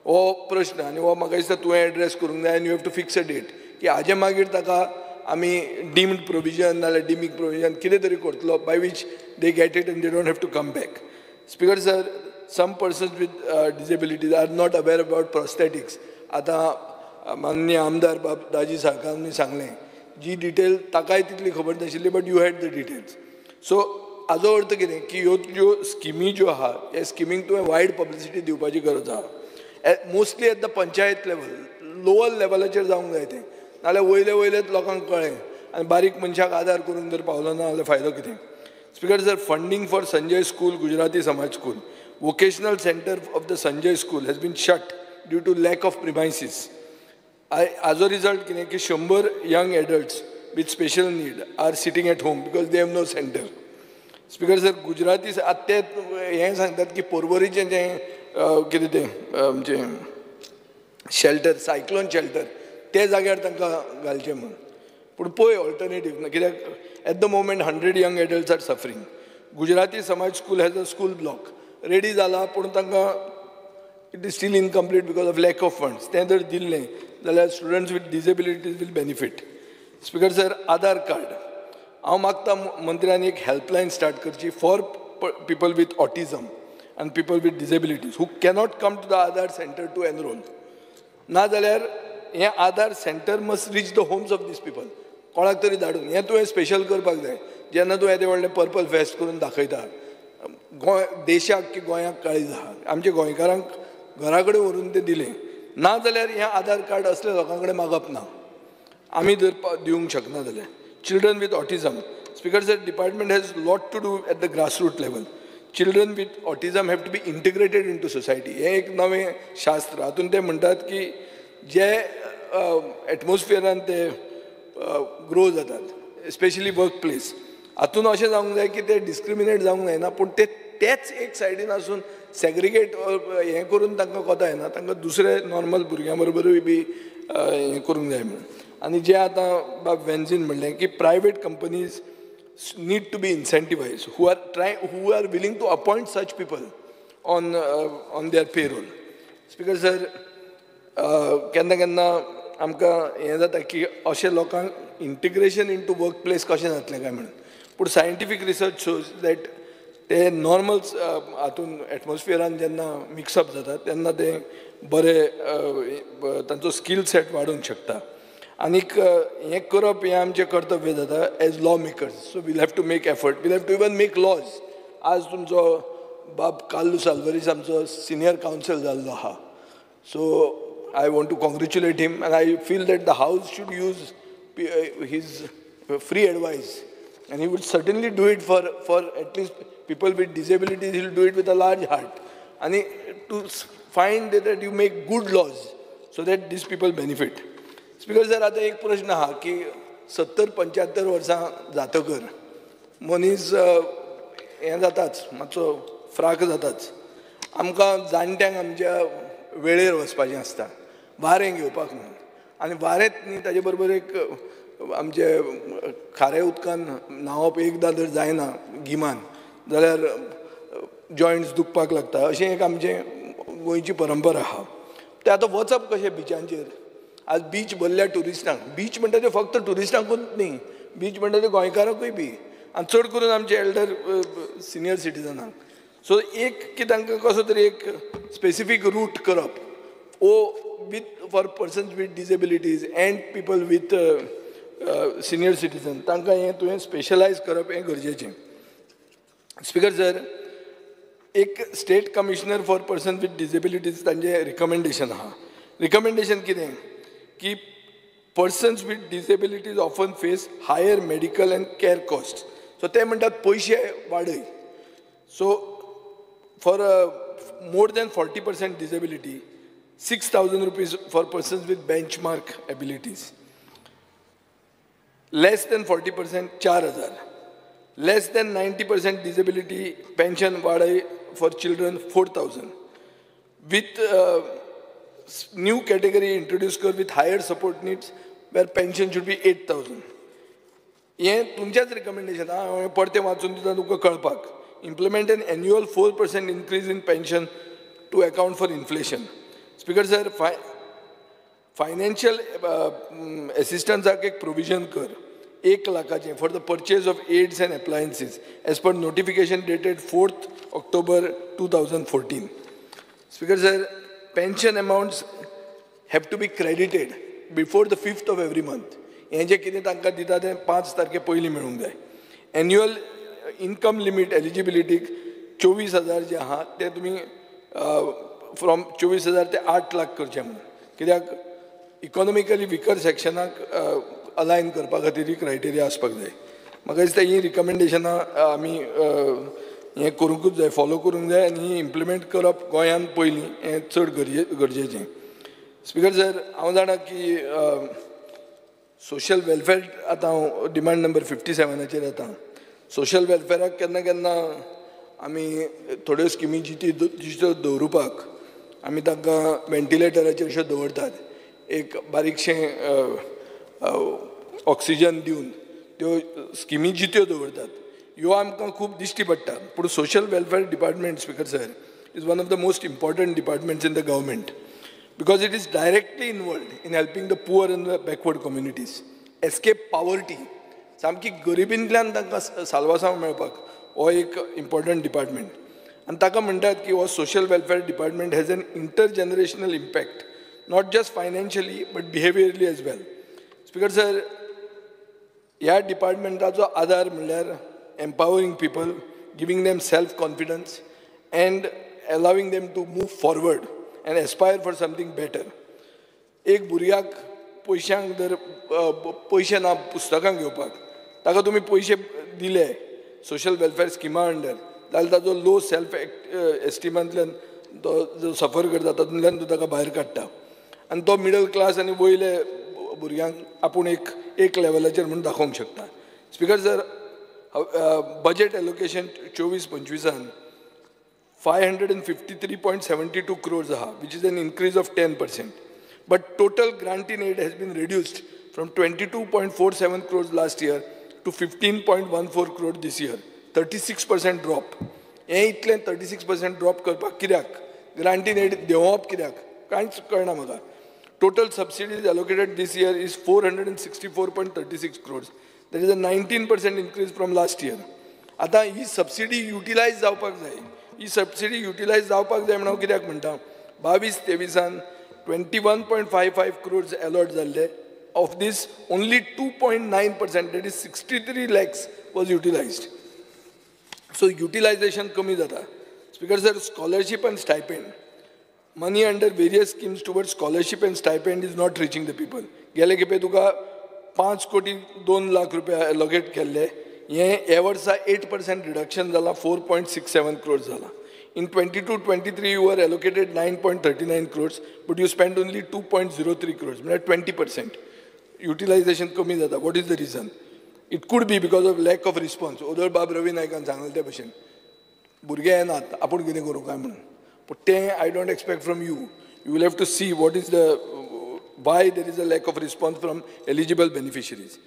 हो प्रश्न आनी हो म्हाका दिसता तुवें एड्रेस करूंक जाय आनी you have to fix a date की हाजे मागीर ताका आमी डीम्ड प्रोविजन नाल्यार डीमिंग प्रोविजन कितें तरी करतलो by which they get it and they don't have to come back. Speaker sir, some persons with disabilities are not aware about prosthetics. आता माननीय आमदार दाजी साळकारांनी सांगलें जी डिटेल ताकाय तितली खबर नाशिल्ली but you had the details. So हाजो अर्थ कितें की ह्यो ज्यो स्किमी ज्यो आहा हे स्किमींक तुवें वायड पब्लिसिटी दिवपाची गरज आहा. Mostly at the panchayat level, lower लेवलाचेर जावंक जाय तें, नाल्यार वयलेच लोकांक कळ्ळें आनी बारीक मनशाक आदार करून जर पावलो ना जाल्यार फायदो कितें. Speaker sir, funding for Sanjay school, Gujarati समाज school, vocational center of the Sanjay school has been shut due to lack of premises. As a result, ki 100 young adults with special need are sitting at home because they have no center. Speaker sir, Gujarati आत्ते हे सांगतात की पोरवरीचे जे कितें तें shelter, cyclone shelter ते जाग्यार तांकां घालचें म्हूण. पूण पळय ऑल्टरनेटीव ना, कित्याक at the moment 100 young adults are suffering. Gujarati Samaj School has a school block. Ready जाला पूण तांकां it is still incomplete because of lack of funds. तें जर दिल्लें जाल्यार students with disabilities will benefit. Speaker sir, Aadhaar card हांव मागता मंत्र्यान एक हेल्पलायन स्टार्ट करची फॉर पीपल वीथ ऑटिझम आनी people with disabilities who cannot come to the Aadhaar centre to enrol. नाजाल्यार हें Aadhaar centre must reach the homes of these people. कोणाक तरी धाडून हें तुवें स्पेशल करपाक जाय. जेन्ना तूं येदें व्हडलें पर्पल फेस्ट करून दाखयता, गोंय देशाक की गोंयाक काळीज आहा, आमच्या गोंयकारांक घरा कडेन व्हरून तें दिलें. नाजाल्यार हें आधार कार्ड असल्या लोकां कडेन मागप ना, आमी जर दिवंक शकना जाल्यार. Children with autism, speaker sir, department has lot to do at the grassroot level. Children with autism have to be integrated into society. हें एक नवें शास्त्र. हातून ते म्हणटात की जे एटमॉस्फियरान ते ग्रो जातात, स्पेशली वर्क प्लेस, हातून अशें जावंक जाय की ते डिस्क्रिमिनेट जावंक जायना, पूण तेच एक सायडीन आसून सेग्रिगेट हें करून तांकां कोता येना, तांकां दुसरे नॉर्मल भुरग्यां बरोबरूय बी हें करूंक जाय म्हणून. आनी जें आतां बाब वेन्झीन म्हणलें की private companies need to be incentivise who are willing to appoint such people on their payroll. Speaker sir, केन्ना केन्ना आमकां हें जाता की अशे लोकांक integration into work place कशें जातलें काय म्हणून. पूण सायंटिफीक रिसर्च शोज दॅट ते नॉर्मल हातून एटमॉस्फियरान जेन्ना मिक्सअप जाता तेन्ना ते बरे तांचो स्कील सेट वाडूंक शकता. आनीक हें करप हें आमचें कर्तव्य जाता as law makers. So we'll have to make effort, we'll have to even make laws. आज तुमचो बाब काल्लू सालवरीस आमचो सिनियर कावन्सील जाल्लो आहा. So I want to congratulate him, and I feel that the House should use his free advice, and he would certainly do it for at least people with disabilities. He will do it with a large heart, and to find that you make good laws so that these people benefit. Speaker sir, आता एक प्रश्न आहा की 70-75 वर्सां जातकर मनीस हें जाताच, मातसो फ्राक जाताच. आमकां जाणट्यांक आमच्या वेळेर वचपाचें आसता वारें घेवपाक म्हणून. आनी वारेंत न्ही ताजे बरोबर एक आमचे खाऱ्या उदकान न्हांवप एकदां जर जायना गिमान जाल्यार जॉयंट्स दुखपाक लागता. अशें एक आमचें गोंयची परंपरा आहा. तें आतां वचप कशें बिचांचेर. आज बीच भरल्या ट्युरिस्टांक. बीच म्हणटा ते फक्त ट्युरिस्टांकूच न्ही, बीच म्हणटा ते गोंयकारांकूय बी, आनी चड करून आमचे एल्डर सिनियर सिटीजनांक. सो एक की तांकां कसो तरी एक स्पेसिफीक रूट करप for persons with disabilities and people with senior citizen, तांकां हें तुवें स्पेशलायज करप हें गरजेचें. स्पीकर सर, एक state commissioner for person with disabilities तांचें रिकमेंडेशन आहा. रिकमेंडेशन कितें की persons with disabilities often face higher medical and care cost. So ते म्हणटात पयशे वाडय. So for more than 40% disability, 6,000 rupees for persons with benchmark abilities. Less than 40%, 4,000. Less than 90% disability pension vadai for children, 4,000. With new category introduced with higher support needs, where pension should be 8,000. हें तुमचेंच recommendation आहा. हांवें परतें वाचून दिता तुमकां कळपाक. Implement an annual 4% increase in pension to account for inflation. Speaker sir, financial असिस्टन्साक एक प्रोविजन कर 1 लाखाचें for the purchase of aids and appliances as per notification dated 4th October 2014. Speaker sir, pension amounts have to be credited before the 5th of every month. हें जें कितें तांकां दिता तें 5 तारखे पयलीं मेळूंक जाय. एन्युअल इनकम लिमीट एलिजिबिलिटीक 24,000 जें आहा तें तुमी फ्रॉम 24,000 ते 8 लाख करचें म्हणून. कित्याक इकॉनॉमिकली विकर सेक्शनाक अलायन करपा खातीर ही क्रायटेरिया आसपाक जाय. म्हाका दिसता ही रिकमेंडेशनां आमी हें करूंकूच जाय, फॉलो करूंक जाय आनी ही इम्प्लिमेंट करप गोंयांत पयलीं हें चड गरजेचें. स्पिकर सर, हांव जाणा की सोशल वेलफेअर आतां हांव डिमांड नंबर 57चेर येता. सोशल वेलफेअराक केन्ना केन्ना आमी थोड्यो स्किमी जित्यो दवरुपाक आमी तांकां वेंटिलेटराचेर अशें दवरतात. एक बारीकशें ऑक्सिजन दिवन त्यो स्किमी जित्यो दवरतात. ह्यो आमकां खूब दिश्टी पडटा. पूण social welfare department, speaker sir, is one of the most important departments in the government because it is directly involved in helping the poor and the backward communities escape poverty. सामकी गरिबींतल्यान तांकां साल्वासांव मेळपाक हो एक इम्पॉर्टंट डिपार्टमेंट. आनी ताका म्हणटात की हो social welfare department has an intergenerational impact, not just financially but behaviourally as well. Speaker sir, ह्या डिपार्टमेंटाचो आधार म्हणल्यार empowering people, giving them self confidence and allowing them to move forward and aspire for something better. एक भुरग्याक पयशांक जर पयशे ना पुस्तकां घेवपाक, ताका तुमी पयशे दिले सोशल वेलफेअर स्किमा अंडर, जाल्यार ताजो लो सेल्फ एस्टिमांतल्यान तो जो सफर करता तातूंतल्यान तूं ताका भायर काडटा. आनी तो मिडल क्लास आनी वयले भुरग्यांक आपूण एक लेवलाचेर म्हणून दाखोवंक शकता. Speaker sir, budget allocation 24-25 553.72 crores aha, which is an increase of 10%. But total grant in aid has been reduced from 22.47 crores last year to 15.14 crores this year. 36% drop. हे इतलें 36% drop करपाक कित्याक? Grant in aid देवप कित्याक? कांयच कळना म्हाका. Total subsidies allocated this year is 464.36 crores. That is a 19% increase from last year. आता ही subsidy utilise जावपाक जाय. ही सबसिडी युटिलायज जावपाक जाय म्हणून हांव कित्याक म्हणटा, 22-23 21.55 crores अलॉट जाल्ले. Of this only 2.9%, that is 63 lakhs was utilized. So utilization कमी जाता. Speaker sir, scholarship and stipend, money under various schemes towards scholarship and stipend is not reaching the people. गेले खेपे तुका 5.2 लाख रुपया एलोकेट केल्ले, हे वर्सा 8% reduction जाला, 4.67 crores जाला. In 22-23 you were allocated 9.39 crores, but you spent only 2.03 crores, म्हणजे 20%. Utilization कमी जाता. What is the reason? It could be because of lack of response. ओदळ बाब रवी नायकान सांगलें त्या भशेन भुरगे येनात, आपूण कितें करूं काय म्हणून. But तें I don't expect from you. You will have to see what is the why there is a lack of response from eligible beneficiaries.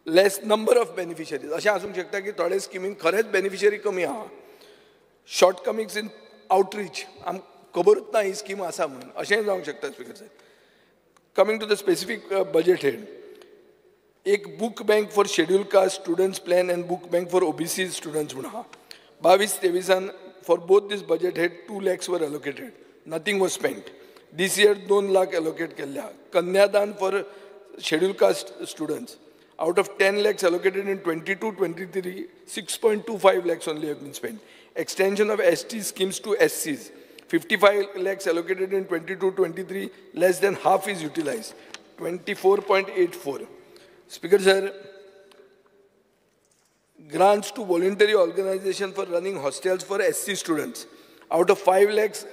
Less number of beneficiaries. अशें आसूंक शकता की थोडे स्किमीन खरेंच बेनिफिशियरी कमी आहा. शॉर्टकमिंग्स इन आउटरीच, आमकां खबरूच ना ही स्कीम आसा म्हणून, अशेंय जावंक शकता. Speaker sir, coming to the specific budget head, एक book bank for scheduled caste students plan and book bank for OBC students म्हणून आहा. 22-23 for both these budget head 2 lakhs were allocated. Nothing was spent. This year 2 lakh allocate केल्ले आहा. Kanyadan for scheduled caste students, out of 10 lakhs allocated in 22-23, 6.25 lakhs only have been spent. Extension of ST schemes to SCs, 55 lakhs allocated in 22-23, less than half is utilized, 24.84. Speaker sir, grants to voluntary organization for running hostels for SC students, out of 5 lakhs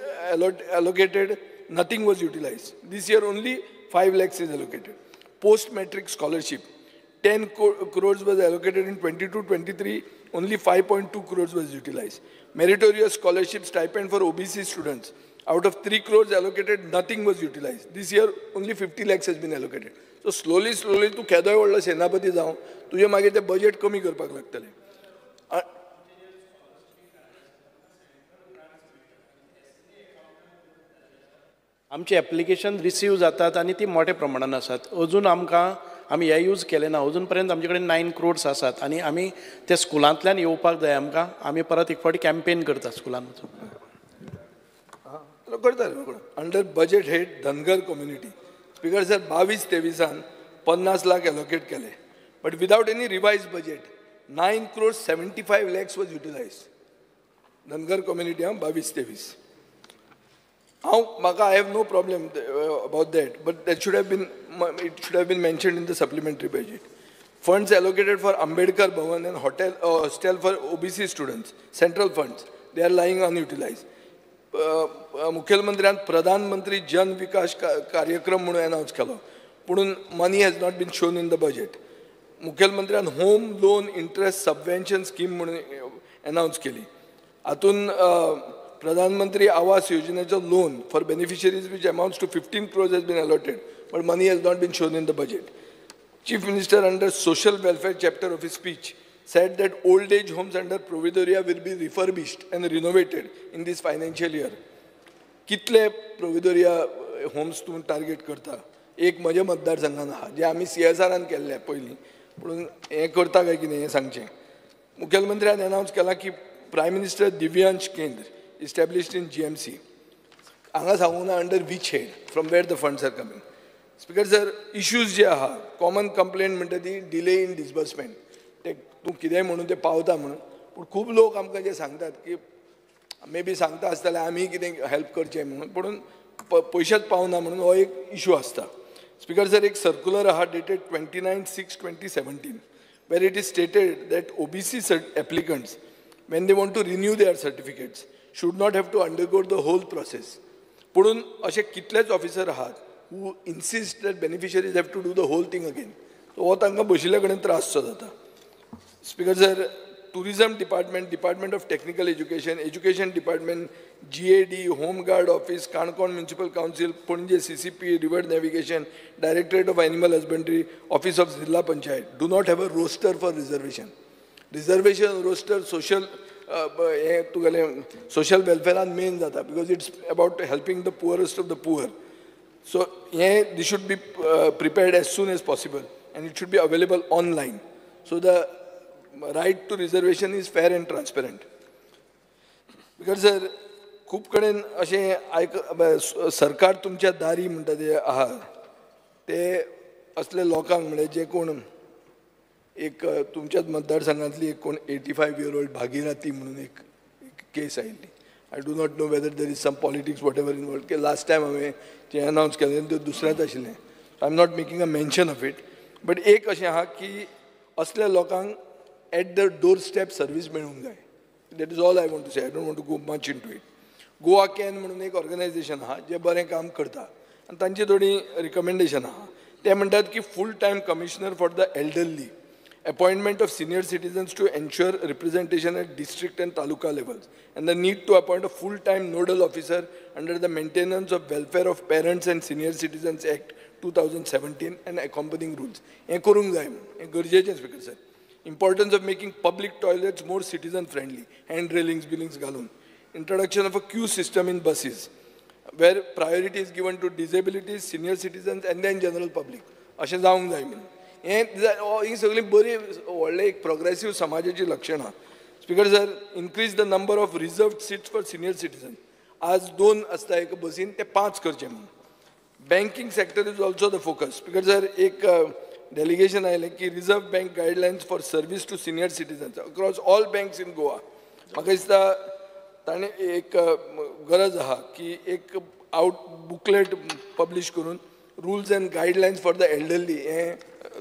allocated, nothing was utilized. This year only 5 lakhs is allocated. Post-matric scholarship, 10 crores was allocated in 22-23, only 5.2 crores was utilized. Meritorious scholarship stipend for OBC students, out of 3 crores allocated, nothing was utilized. This year only 50 lakhs has been allocated. So slowly तूं केदोय व्हडलो सेनापती जावं, तुजें मागीर तें budget कमी करपाक लागतलें. आमची ॲप्लिकेशन रिसीव जातात आणि ती मोठ्या प्रमाणात आसात. अजून आमी हे यूज केले ना. अजून पर्यंत आमचे कडेन 9 crores आसात आनी आमी त्या स्कुलांतल्यान येवपाक जाय आमकां. आमी परत एक फावटी कॅम्पेन करता स्कुलान वचून. करता under budget head Dhangar community. Speaker sir 22-23 50 lakh allocate केले. But without any revise budget 9 crores 75 lakhs was utilise. Dhangar community 22-23. I have no problem about that, but that should have been mentioned in the supplementary budget. Funds allocated for Ambedkar Bhavan and hostel for OBC students, central funds, they are lying unutilized. मुख्यमंत्र्यान प्रधानमंत्री जन विकास कार्यक्रम म्हणून announce केलो, पण money has not been shown in the budget. मुख्यमंत्र्यान home loan interest subvention scheme म्हणून announce केली. हातून प्रधानमंत्री आवास योजनेचो loan for beneficiaries which amounts to 15 crores has been allotted, but money has not been shown in the budget. Chief Minister under social welfare chapter of his speech said that old age homes under Providoria will be refurbished and renovated in this financial year. कितले Providoria homes तुम्ही target करता? एक म्हज्या मतदारसंघान आहा जे आमी CSRन केल्ले पयलीं, पूण हें करता काय की हें सांगचें. मुख्यमंत्र्यान अनाउन्स केला की प्रायम मिनिस्टर दिव्यांश केंद्र established in GMC. हांगा सांगूना under which head, from where the funds are coming. Speaker sir, issues जे आहा, common complaint म्हणटा ती delay in disbursement. ते तूं कितेंय म्हणून ते पावता म्हणून, पूण खूब लोक आमकां जे सांगतात की मे बी सांगता आसतले आमी कितें हेल्प करचें म्हणून, पूण पयशेच पावना म्हणून हो एक इशू आसता. स्पीकर सर, एक सर्क्युलर आहा dated 29/6/2017, where it is stated that OBC applicants, when they want to renew their certificates, should not have to undergo the whole process. Pudun ashe kitleच officer ahat who insist that beneficiaries have to do the whole thing again. So ho तांकां बशिल्ले कडेन त्रास जाता. Speaker sir, tourism department, Department of Technical Education, Education Department, GAD, Home Guard Office, Kankon Municipal Council, Punje CCP, River Navigation, Directorate of Animal Husbandry, Office of Zilla Panchayat do not have a roster for reservation. Reservation roster social welfare and main data, because it's about helping the poorest of the poor. So this should be prepared as soon as possible, and it should be available online. So the right to reservation is fair and transparent. Because sir, खूप कडेन अशें सरकार तुमच्या दारी म्हणटा ते आहा ते असले लोकांक म्हणजे जे कोण एक तुमच्याच मतदारसंघातली एक कोण 85-year-old भागीरथी म्हणून एक केस आयिल्ली. I do not know whether there is some politics whatever involve की लास्ट टायम हांवें जें अनाउन्स केलें तें दुसऱ्याच आशिल्लें. I am not making a mention of it, but एक अशें आहा की असल्या लोकांक at the door step service मेळूंक जाय. That is all I want to say. I don't want to go much into it. Goa can म्हणून एक ऑर्गनायझेशन आहा जे बरें काम करता आनी तांची थोडी रिकमेंडेशन आहा. ते म्हणटात की full time commissioner for the elderly, appointment of senior citizens to ensure representation at district and taluka levels, and the need to appoint a full-time nodal officer under the Maintenance of Welfare of Parents and Senior Citizens Act 2017 and accompanying rules. हे करूंक जाय, हे गरजेचें speaker sir. Importance of making public toilets more citizen-friendly, hand railings, billings घालून. Introduction of a queue system in buses, where priority is given to disabilities, senior citizens, and then general public. अशें जावंक जाय म्हणून. ही सगळी बरी व्हडले एक progressive समाजाची लक्षणां. Speaker sir, increase the number of reserved seats for senior citizen. आज 2 आसता एक बसीन, ते 5 करचे म्हणून. Banking sector is also the focus. Speaker sir, एक डेलिगेशन आयलें की Reserve Bank guidelines for service to senior citizens across all banks in Goa. म्हाका दिसता ताणें एक गरज आहा की एक बुकलेट पब्लीश करून rules and guidelines for the elderly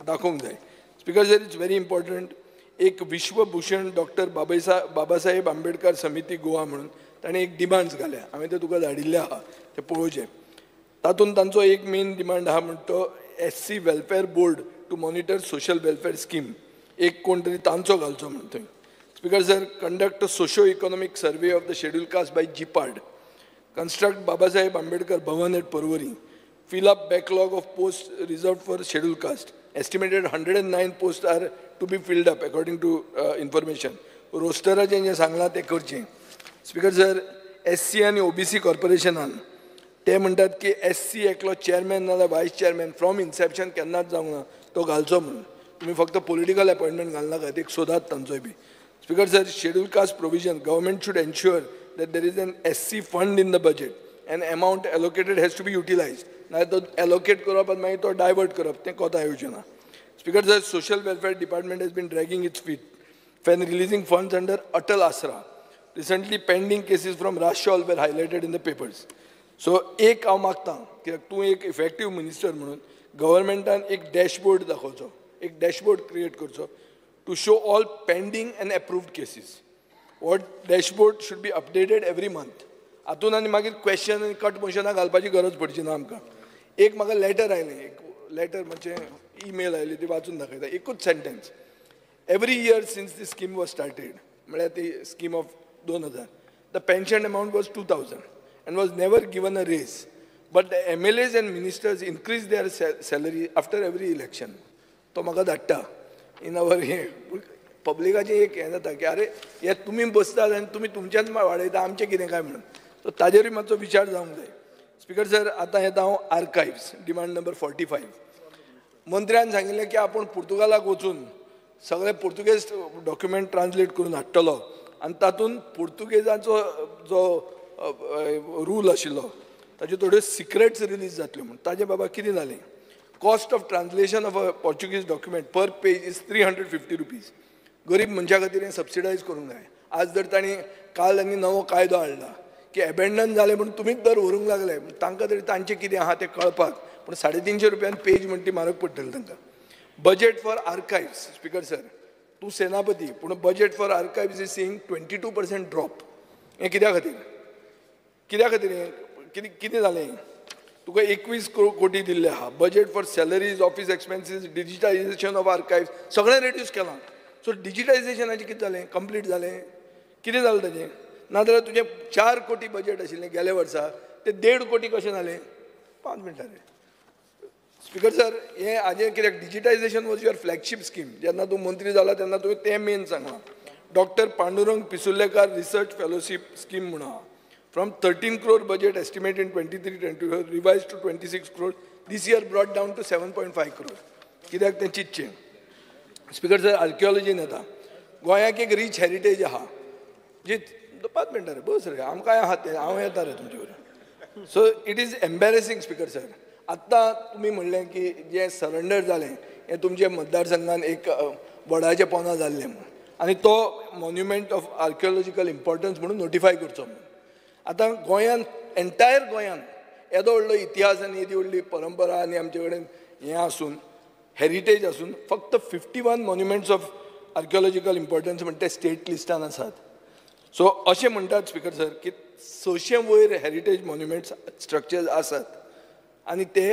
दाखवूंक जाय. Speaker sir, it's very important. एक विश्वभूषण डॉक्टर बाबासाहेब आंबेडकर समिती गोवा म्हणून ताणें एक डिमांड्स घाल्या. हांवें ते तुका धाडिल्ले आहा, ते पळोवचें. तातूंत तांचो एक मेन डिमांड आहा म्हणटा तो SC welfare board to monitor social welfare scheme. एक कोण तरी तांचो घालचो म्हणून थंय. Speaker sir, conduct a socio economic survey of the schedule caste by GPARD. Construct Babasaheb Ambedkar Bhavan at Porvorim. Fill up backlog of posts reserved for scheduled caste. Estimated 109 posts are to be filled up according to information. रोस्टराचें जें सांगलां तें करचें. Speaker sir, SC आनी OBC कॉर्पोरेशनान ते म्हणटात की SC एकलो chairman नाजाल्यार वायस चेअरमॅन फ्रॉम इन्सेप्शन केन्नाच जावंक ना तो घालचो म्हणून. तुम्ही फक्त पॉलिटिकल अपॉइंटमेंट घालनाकात, एक सोदात तांचोय बी. Speaker sir, scheduled caste provision, government should ensure that there is an SC fund in the budget and amount allocated has to be utilized. Now to allocate करप and मागीर तो divert करप तें कोता येवचें. Speaker sir, social welfare department has been dragging its feet when releasing funds under Atal Asra. Recently pending cases from Rashol were highlighted in the papers. So एक हांव मागतां की तूं एक इफेक्टिव्ह मिनिस्टर म्हणून गव्हर्मेंटान एक डॅशबोर्ड दाखोवचो, एक डॅशबोर्ड क्रिएट करचो to show all pending and approved cases. What dashboard should be updated every month. हातून आनी मागीर क्वेश्चन आनी कट मोशनाक घालपाची गरज पडची ना आमकां. एक म्हाका लेटर आयलें, एक लेटर म्हणजे ईमेल आयली ती वाचून दाखयता. एकूच sentence. Every year since the scheme was started, म्हळ्यार ती scheme of 2000, the pension amount was 2000 and was never given a raise. But the MLAs and ministers increased their salary after every election. तो म्हाका धाडटा. In our हे पब्लिकाचें एक हें जाता की अरे हे तुमी बसतात आनी तुमी तुमच्याच वाडयता आमचें कितें काय म्हणून. सो ताजेरूय मातसो विचार जावंक जाय. स्पीकर सर, आतां येता हांव आर्कायव्स, डिमांड नंबर 45. मंत्र्यान सांगिल्लें की आपूण पुर्तुगालाक वचून सगळे पुर्तुगेज डॉक्युमेंट ट्रान्सलेट करून हाडटलो आनी तातूंत पुर्तुगेजाचो जो रूल आशिल्लो ताच्यो थोड्यो सिक्रेट्स रिलीज जातल्यो म्हणून. ताजें बाबा कितें जालें? Cost of translation of a Portuguese document per page is 350 rupees. गरीब मनशा खातीर हें सबसिडायज करूंक जाय. आज जर तांणी काल आनी नवो कायदो हाडला की एबेंडन जालें म्हणून तुमीच दर व्हरूंक लागले, तांकां तरी तांचें कितें आहा तें कळपाक. पूण 350 रुपयान पेज म्हणटा ती म्हारग पडटली तांकां. Budget for archives. Speaker sir, तूं सेनापती पूण budget for archives is seeing 22% drop. हें कित्या खातीर? कित्या खातीर हें कितें जालें? तुका 21 कोटी दिल्ले आहा. Budget for salaries, office expenses, digitisation of archives सगळें रेड्यूस केलां. सो डिजिटायजेशनाचें कितें जालें? कंप्लीट जालें? कितें जालें ताचें? नाजाल्यार तुजें 4 कोटी बजेट आशिल्लें गेल्या वर्सा तें 1.5 कोटी कशें जालें? 5 मिनटां रे. स्पीकर सर, हें हाजें कित्याक digitisation was your flagship scheme. जेन्ना तूं मंत्री जाला तेन्ना तुवें तें मेन सांगलां. Doctor Pandurang Pisurlekar research fellowship scheme म्हणून आहा. From 13 crore budget estimate in 23-24 revised to 26 crore. This year brought down to 7.5 crore. कित्याक तें चिंतचें. स्पीकर सर, आर्किओलॉजीन येता. गोंयाक एक रीच हेरिटेज आहा जी 5 मिनटां रे बस रे, आमकां आहा तें हांव येता रे तुमचे बरोबर. So it is embarrassing speaker sir. आत्तां तुमी म्हणलें की जें सरेंडर जालें हें तुमच्या मतदारसंघान एक वडाच्या पोंदा जाल्लें म्हणून आनी तो मॉन्युमेंट ऑफ आर्किओलॉजिकल इम्पॉर्टन्स म्हणून नोटिफाय करचो म्हणून. आतां गोंयान, एंटायर गोंयान येदो व्हडलो इतिहास आनी येदी व्हडली परंपरा आनी आमचे कडेन हें आसून हेरिटेज आसून फक्त 51 मॉन्युमेंट्स ऑफ आर्किओलॉजिकल इम्पॉर्टन्स म्हणटा ते स्टेट लिस्टान आसात. सो अशें म्हणटात स्पीकर सर की 600 वयर हेरिटेज मॉन्युमेंट्स स्ट्रक्चर्स आसात आनी ते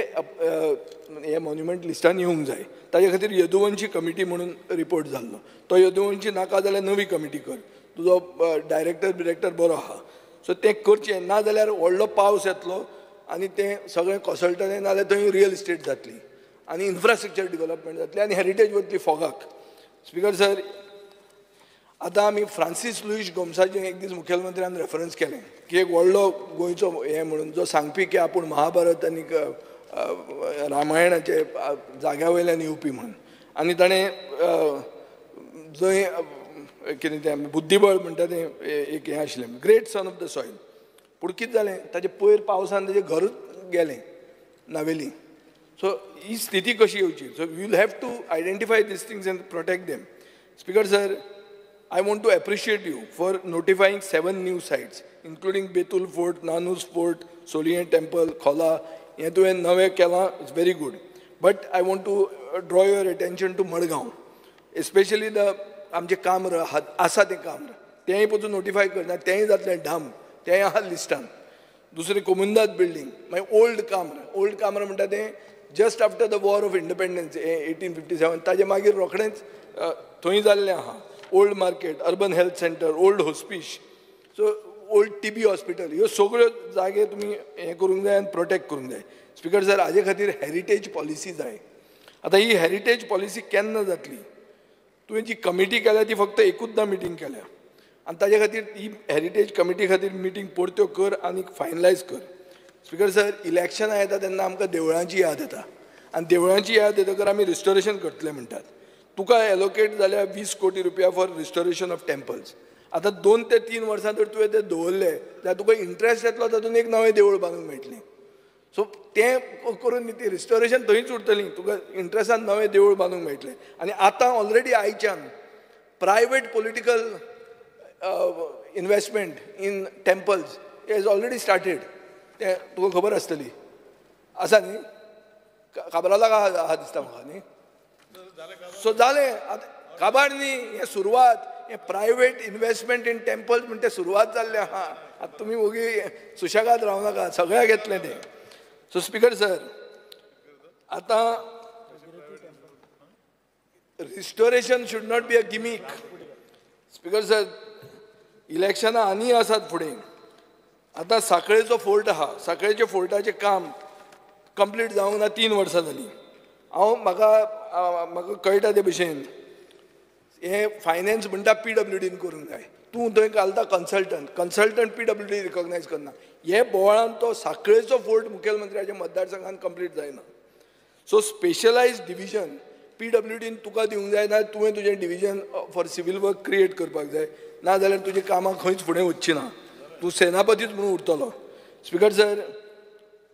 हे मॉन्युमेंट लिस्टान येवंक जाय. ताजे खातीर यदुवंशी कमिटी म्हणून रिपोर्ट जाल्लो. तो यदुवंशी नाका जाल्यार नवी कमिटी कर. तुजो डायरेक्टर बरो आहा. सो तें करचें ना जाल्यार व्हडलो पावस येतलो आनी तें सगळें कोसळटलें, नाजाल्यार थंय रियल इस्टेट जातली आनी इन्फ्रास्ट्रक्चर डेव्हलपमेंट जातली आनी हेरिटेज वतली फोगाक. स्पीकर सर, आतां आमी फ्रांसीस लुईस गोम्साचें एक दीस मुखेलमंत्र्यान रेफरन्स केलें की एक व्हडलो गोंयचो हें म्हणून जो सांगपी की आपूण महाभारत आनी रामायणाचे जाग्या वयल्यान येवपी म्हणून. आनी ताणें जंय कितें तें बुद्धीबळ म्हणटा तें एक हें आशिल्लें, great son of the soil. पूण कितें जालें, ताजें पयर पावसान ताजें घरूच गेलें नावेली. सो ही स्थिती कशी येवची? So we will have to identify this things and protect them. Speaker sir, I want to appreciate you for notifying 7 new sites, including Betul Fort, Nanus Fort, Solian Temple, Khola. हे तुवें नवें केलां, it's very good. But I want to draw your attention to Madgaon, especially आमचें काम्र आसा तें काम्र, तेंय पसून नोटिफाय करना, तेंय जातलें डाम, तेंय आहा लिस्टान. दुसरें कोमुंदात बिल्डींग, मागीर ओल्ड काम्र म्हणटा तें just after the war of independence 1857, ताजे मागीर रोखडेंच थंय जाल्लें आहा. Old market, urban health centre, old hospice, so old TB hospital, ह्यो सगळ्यो जागे तुमी हें करूंक जाय आनी प्रोटेक्ट करूंक जाय. स्पीकर सर, हाजे खातीर हेरिटेज पॉलिसी जाय. आतां ही हेरिटेज पॉलिसी केन्ना जातली? तुवें जी कमिटी केल्या ती फक्त एकूचदां मिटींग केल्या, आनी ताजे खातीर ही हेरिटेज कमिटी खातीर मिटींग परत्यो कर आनी फायनलायज कर. स्पीकर सर, इलेक्शनां येता तेन्ना आमकां देवळांची याद येता आनी देवळांची याद येतकर आमी रिस्टोरेशन करतले म्हणटात. तुका एलोकेट जाल्यार 20 कोटी रुपया फॉर रिस्टोरेशन ऑफ टेम्पल्स. आतां 2 ते 3 वर्सां जर तुवें ते दवरले जाल्यार तुका इंट्रस्ट येतलो तातूंत एक नवें देवूळ बांदूंक मेळटलें. सो तें करून ती रिस्टोरेशन थंयच उरतली, तुका इंट्रस्टान नवें देवूळ बांदूंक मेळटलें. आनी आतां ऑलरेडी आयच्यान private political investment in temples is already started. तें तुका खबर आसतली, आसा न्ही? काबराला आहा दिसता म्हाका न्ही. सो जालें, काबार न्ही, हें सुरवात. हें प्रायवेट इन्वेस्टमेंट इन टेम्पल्स म्हणटा सुरवात जाल्लें आहा. आतां तुमी ओगी सुशेगाद रावं नाका, सगळ्याक येतलें तें. सो स्पीकर सर, आतां restoration should not be a gimmick. Speaker sir, इलेक्शनां आनी आसात फुडें. आतां सांखळेचो फोर्ट आहा, सांखळेच्या फोर्टाचें काम कंप्लीट जावंक ना 3 वर्सां जालीं. म्हाका कळटा ते भशेन हे फायनान्स म्हणटा PWDन करूंक जाय. तूं थंय घालता कन्सल्टंट PWD रिकॉग्नायज करना. हे बोवाळान तो सांखळेचो फोर्ट मुखेलमंत्र्याच्या मतदारसंघात कंप्लीट जायना. सो स्पेशलायज डिविजन PWDन तुका दिवंक जाय ना, तुवें तुजें division for civil work create करपाक जाय, ना जाल्यार तुजी कामां खंयच फुडें वचची ना. तूं सेनापतीच म्हणून उरतलो. स्पीकर सर,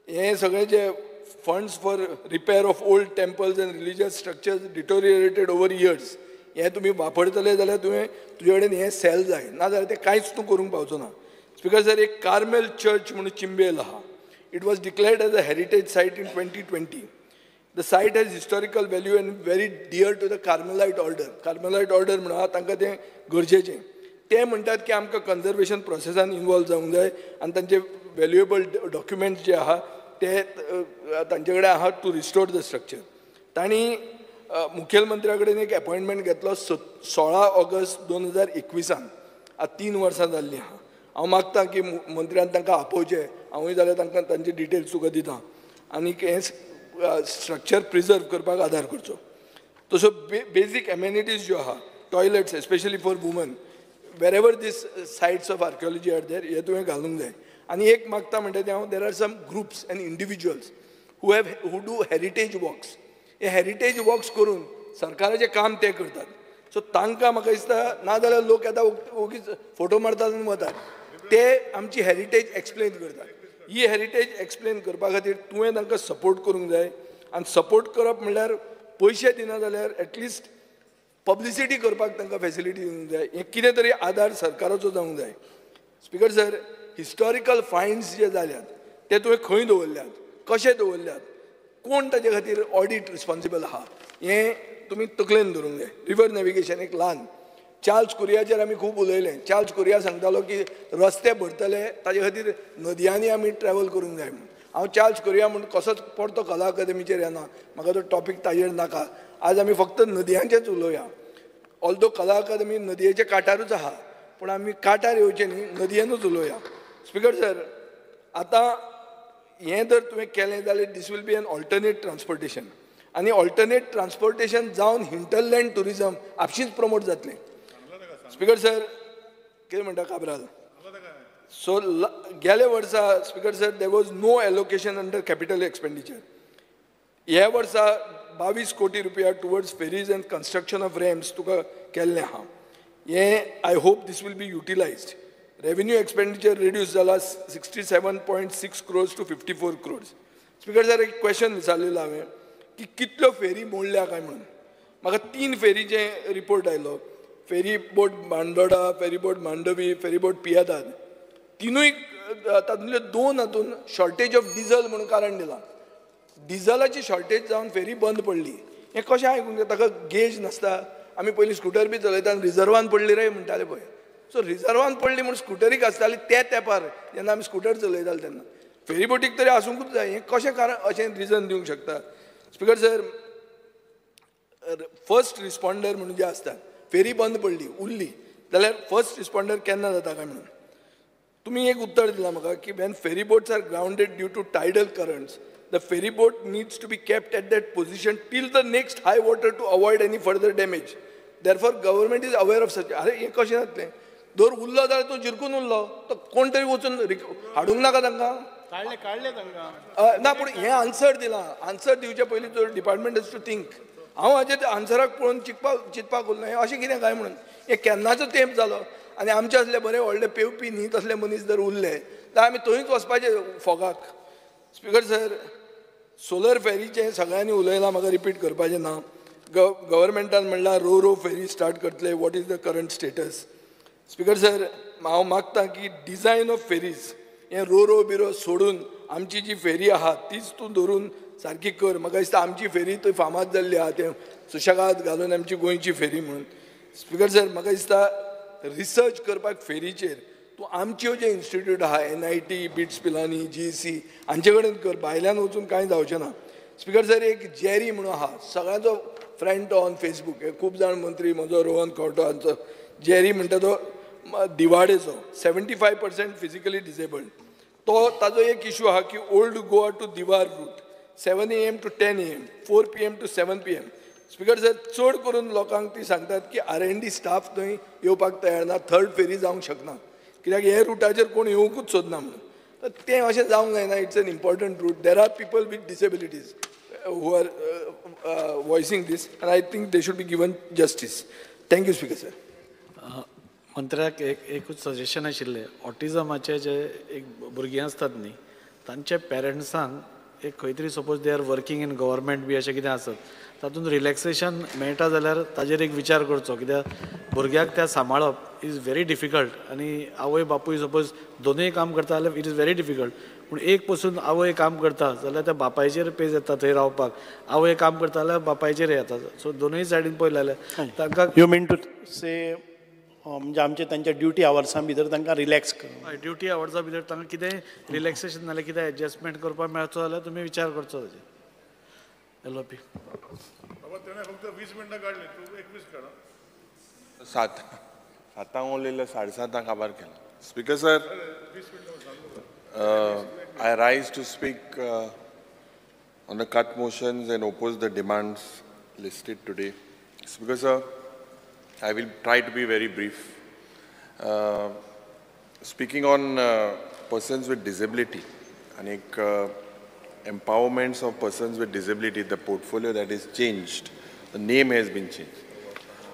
हे सगळे जे funds for repair of old temples end religious structures deteriorated over years, हे तुमी वापरतले जाल्यार तुवें तुजे कडेन हें सेल जाय, ना जाल्यार तें कांयच तूं करूंक पावचो ना. स्पीकर सर, एक कार्मेल चर्च म्हणून चिंबेल आहा. It was declared as a heritage site in 2020. The site has historical value and very dear to the Carmelite order. Carmelite order म्हणा तांकां तें गरजेचें. ते म्हणटात की आमकां कन्जर्वेशन प्रोसेसान इन्वॉल्व जावंक जाय आनी तांचे व्हॅल्युएबल डॉक्युमेंट्स जे आहा ते तांचे कडेन आहा टू रिस्टोर द स्ट्रक्चर. तांणी मुखेलमंत्र्या कडेन एक अपॉयंटमेंट घेतलो 16 ऑगस्ट 2021. आतां 3 वर्सां जाल्लीं आहा. हांव मागतां की मंत्र्यान तांकां आपोवचें. हांवूय जाल्यार तांकां तांचे डिटेल्स तुका दितां आनी हें स्ट्रक्चर प्रिजर्व करपाक आदार करचो. तसो बेजीक एमेनिटीज ज्यो आहा, toilets especially for women, wherever this sites of archaeology are there, हे तुवें घालूंक जाय. आनी एक मागता म्हणटा तें हांव, there are some groups and individuals who do heritage walks. हे हेरिटेज वॉक्स करून सरकाराचें काम ते करतात. सो तांकां म्हाका दिसता, ना जाल्यार लोक येता ओगीच फोटो मारतात आनी वतात, ते आमची हेरिटेज एक्सप्लेन करतात. ही हेरिटेज एक्सप्लेन करपा खातीर तुवें तांकां सपोर्ट करूंक जाय. आनी सपोर्ट करप म्हणल्यार पयशे दिना जाल्यार एटलिस्ट पब्लिसिटी करपाक तांकां फेसिलिटी दिवंक जाय. हें कितें तरी आदार सरकाराचो जावंक जाय. स्पीकर सर, हिस्टॉरिकल फायंड्स जे जाल्यात ते तुवें खंय दवरल्यात, कशे दवरल्यात, कोण ताचे खातीर ऑडिट रिस्पॉन्सिबल आहा, हें तुमी तकलेन धरूंक जाय. रिवर नॅविगेशन एक ल्हान चार्ल्स कुरियाचेर आमी खूब उलयलें. चार्ल्स कुरिया सांगतालो की रस्ते भरतले ताचे खातीर नदयांनी आमी ट्रॅवल करूंक जाय म्हणून. हांव चार्ल्स कुरिया म्हणून कसोच परतो कला अकादेमीचेर येना, म्हाका तो टॉपीक ताजेर नाका. आज आमी फक्त नदयांचेच उलोवया. ऑल्दो कला अकादेमी नदयेच्या कांठारूच आहा, पूण आमी कांठार येवचे न्ही, नदयेनूच उलोवया. स्पीकर सर, आतां हें जर तुवें केलें जाल्यार this will be an alternate transportation. आनी ऑल्टरनेट ट्रान्सपोर्टेशन जावन हिंटरलँड टुरिजम आपशींच प्रमोट जातलें. स्पीकर सर, कितें म्हणटा काबराल? सो गेले वर्सा speaker sir, there was no allocation under capital expenditure. ह्या वर्सा 22 कोटी रुपया towards ferries and construction of ramps तुका केल्लें आहा. हें I hope this will be utilised. Revenue expenditure reduce जाला 67.6 crores to 54 crores. Speaker sir, एक क्वेश्चन विचारलेलो हांवें की कितल्यो फेरी मोडल्या काय म्हणून. म्हाका 3 फेरीचे रिपोर्ट आयलो. Ferry boat Bandora, ferry boat Mandvi, ferry boat पियादाद. तिनूय तातूंतले 2 हातून शॉर्टेज ऑफ डिझल म्हणून कारण दिलां. डिझलाची शॉर्टेज जावन फेरी बंद पडली. हें कशें आयकूंक जाय? ताका गेज नासता. आमी पयलीं स्कुटर बी चलयता आनी रिजर्वान पडली रे म्हणटाले पळय. सो रिजर्वान पडली म्हणून स्कुटरीक आसताली त्या तेंपार जेन्ना आमी स्कुटर चलयताले तेन्ना. फेरी बोटीक तरी आसूंकूच जाय. हें कशें कारण अशें रिजन दिवंक शकता? स्पीकर सर, फर्स्ट रिस्पॉन्डर म्हणून जे आसतात, फेरी बंद पडली उरली जाल्यार फर्स्ट रिस्पॉन्डर केन्ना जाता काय म्हणून तुमी एक उत्तर दिलां म्हाका की when ferry boats are grounded due to tidal currents the ferry boat needs to be kept at that position till the next high water to avoid any further damage. Therefore government is aware of such. अरे हें कशें जातलें? दर उरलो जाल्यार तो जिरकून उरलो, तो कोण तरी वचून हाडूंक नाका तांकां. काढले तांकां ना पूण हें आन्सर दिलां आन्सर दिवचे पयलीं तो डिपार्टमेंट हॅज टू थिंक हांव हाजे आन्सराक पळोवन चिंतपाक उरलो हें अशें कितें काय म्हणून हें केन्नाचो तेंप जालो आनी आमचे असले बरे व्हडले पेवपी न्ही तसले मनीस जर उरले जाल्यार आमी थंयच वचपाचे फोगाक. स्पिकर सर सोलर फेरीचें सगळ्यांनी उलयलां म्हाका रिपीट करपाचें ना. गव्हर्मेंटान म्हणलां रो फेरी स्टार्ट करतले what is the current status. Speaker sir हांव मागतां की डिझायन ऑफ फेरीज हें रो बिरो सोडून आमची जी फेरी आहा तीच तूं धरून सारकी कर. म्हाका दिसता आमची फेरी थंय फामाद जाल्ली आहा तें सुशेगाद घालून आमची गोंयची फेरी म्हणून. स्पिकर सर म्हाका दिसता रिसर्च करपाक फेरीचेर तूं आमच्यो जे इन्स्टिट्यूट आहा NIT बिट्स पिलानी GEC हांचे कडेन कर भायल्यान वचून कांय जावचें ना. स्पिकर सर एक जेरी म्हणून आहा सगळ्यांचो फ्रेंड ऑन फेसबूक हे खूब जाण मंत्री म्हजो रोहन खंवटो हांचो जेरी म्हणटा तो दिवाडेचो 75% फिजिकली डिसेबल्ड तो ताजो एक इशू आहा की old Goa to Divar route 7 AM to 10 AM 4 PM to 7 PM. Speaker sir चड करून लोकांक ती सांगतात की R&D स्टाफ थंय येवपाक तयार ना थर्ड फेरी जावंक शकना कित्याक हे रुटाचेर कोण येवंकूच सोदना म्हणून. तर तें अशें जावंक जायना. It's an important route. There are people with disabilities who are voicing this and I think they should be given justice. Thank you speaker sir. मंत्र्याक एकूच सजेशन आशिल्लें ऑटिझमाचे जे एक भुरगीं आसतात न्ही तांचे पेरंट्सांक एक खंय तरी suppose they are working in government be अशें कितें आसत तातूंत रिलॅक्सेशन मेळटा जाल्यार ताजेर एक विचार करचो कित्याक भुरग्याक त्या सांबाळप इज व्हेरी डिफिकल्ट आनी आवय बापूय सपोज दोनूय काम करता जाल्यार इट इज व्हेरी डिफिकल्ट. पूण एक पसून आवय काम करता जाल्यार त्या बापायचेर पेज येता थंय रावपाक आवय काम करता जाल्यार बापायचेर येता. सो दोनूय सायडीन पळयलें जाल्यार तांकां यू मीन टू से म्हणजे आमचे तांच्या ड्युटी आवर्सां भितर तांकां रिलॅक्स कर ड्युटी आवर्सा भितर तांकां कितें रिलॅक्सेशन नाल्यार कितें एडजस्टमेंट करपाक मेळचो जाल्यार तुमी विचार करचो ताजेर. LOP फक्त 20 मिनटां काडली तूं 21 काडा. 7 उलयले 7:30 काबार केला. Speaker sir I rise to speak on the cut motions and oppose the demands listed today. Speaker sir, I will try to be very brief. Speaking on persons with disability and empowerments of persons with disability, the portfolio that is changed, the name has been changed.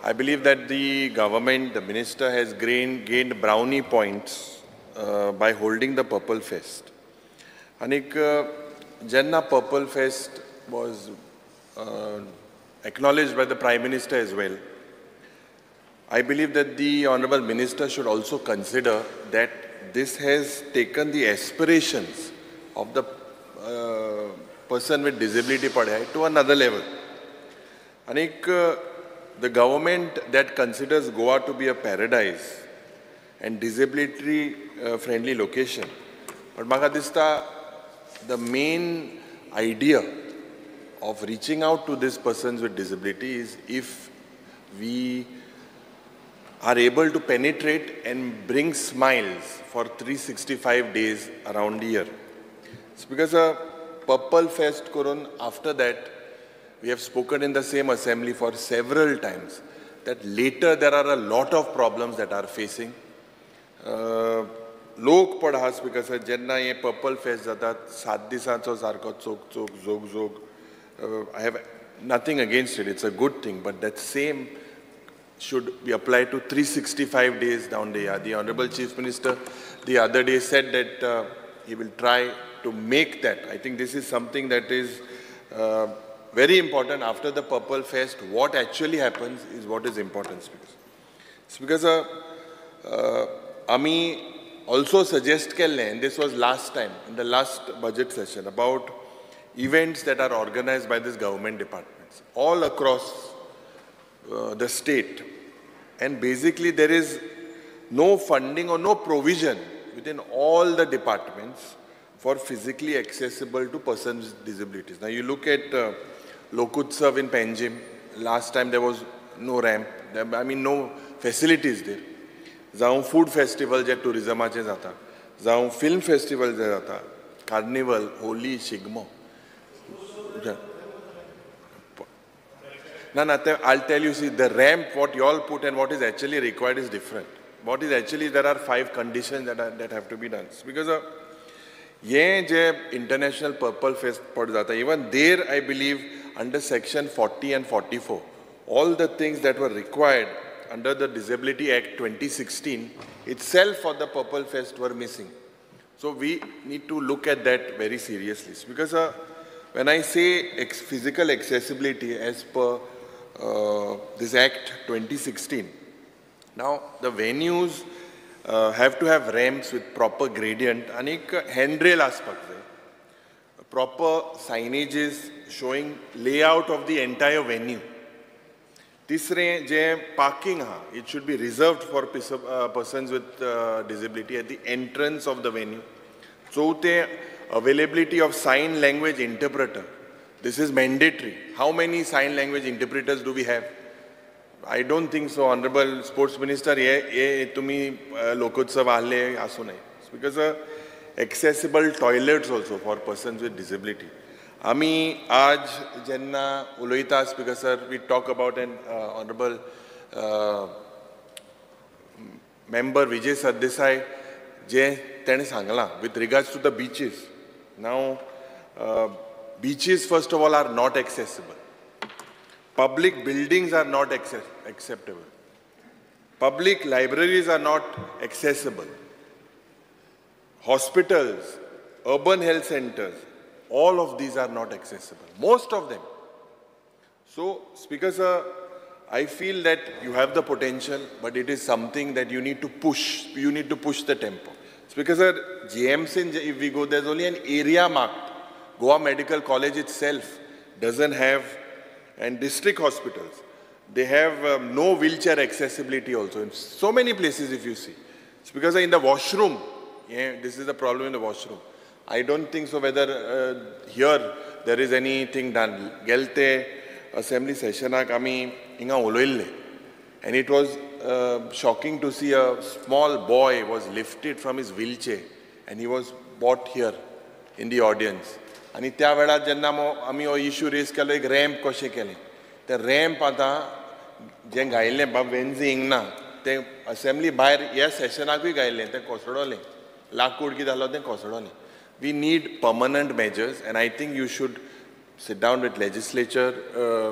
I believe that the government, the minister has gained brownie points by holding the Purple Fest. And Jenna Purple Fest was acknowledged by the Prime Minister as well. I believe that the Honourable Minister should also consider that this has taken the aspirations of the person with disability padhai to another level. And the government that considers Goa to be a paradise and disability friendly location, but maka dista the main idea of reaching out to these persons with disability is if we are able to penetrate and bring smiles for 365 days around the year. It's because a Purple Fest Kurun, after that, we have spoken in the same assembly for several times that later there are a lot of problems that are facing. लोक पड आहा speaker sir जेन्ना हे purple fest जातात 7 दिसांचो सारको चोक जोग I have nothing against it, it's a good thing, but that same should be applied to 365 days down the year. The Honorable Chief Minister the other day said that he will try to make that. I think this is something that is very important. After the Purple Fest, what actually happens is what is important, Speaker. Speaker, Ami also suggest Kelle, and this was last time, in the last budget session, about events that are organized by these government departments all across the state. And basically there is no funding or no provision within all the departments for physically accessible to persons with disabilities. Now you look at Lokutsav in Panjim, last time there was no ramp, no facilities there. जावं food festival जे टुरिजमाचे जाता, जावं film festival जे जाता, carnival, Holy, Shigmo. I'll tell you, see, the ramp, what you all put and what is actually required is different. What is actually, there are 5 conditions that have to be done. Because ये जे international purple fest पड जाता, even there I believe under section 40 and 44, all the things that were required under the Disability Act 2016 itself for the purple fest were missing. So we need to look at that very seriously. Because when I say physical accessibility as per this Act 2016, now the venues have to have ramps with proper gradient and एक handrail aspect है. Proper signages showing layout of the entire venue. Tisre je parking ha, it should be reserved for persons with disability at the entrance of the venue. Chouthe, availability of sign language interpreter. This is mandatory. How many sign language interpreters do we have? I don't think so, Honorable Sports Minister. Ye tumi lokotsav ahle asu nahi. Because accessible toilets also for persons with disability. Ami aaj jenna uloita Speaker sir, we talk about an Honorable Member Vijay Sardesai je tene sangala with regards to the beaches. Now beaches first of all are not accessible. Public buildings are not acceptable. Public libraries are not accessible. Hospitals, urban health centers, all of these are not accessible. Most of them. So, Speaker sir, I feel that you have the potential, but it is something that you need to push. You need to push the tempo. Speaker sir, GMC, if we go, there's only an area marked. Goa Medical College itself doesn't have, and district hospitals, they have no wheelchair accessibility also in so many places if you see. It's because in the washroom, this is the problem in the washroom. I don't think so whether here there is anything done. Gelte assembly session kami inga oloille, and it was shocking to see a small boy was lifted from his wheelchair and he was brought here in the audience. आणि त्या वेळार जेन्ना आमी हो issue raise केलो एक ramp कशें केलें तें रॅम्प आतां जें घायिल्लें बाब वेन्झी हिंगना तें असेंब्ली भायर ह्या सेशनाकूय घायिल्लें तें कोसळोलें लाकूड कितें जालो तें कोसळोलें. We need permanent measures and I think you should sit down with legislature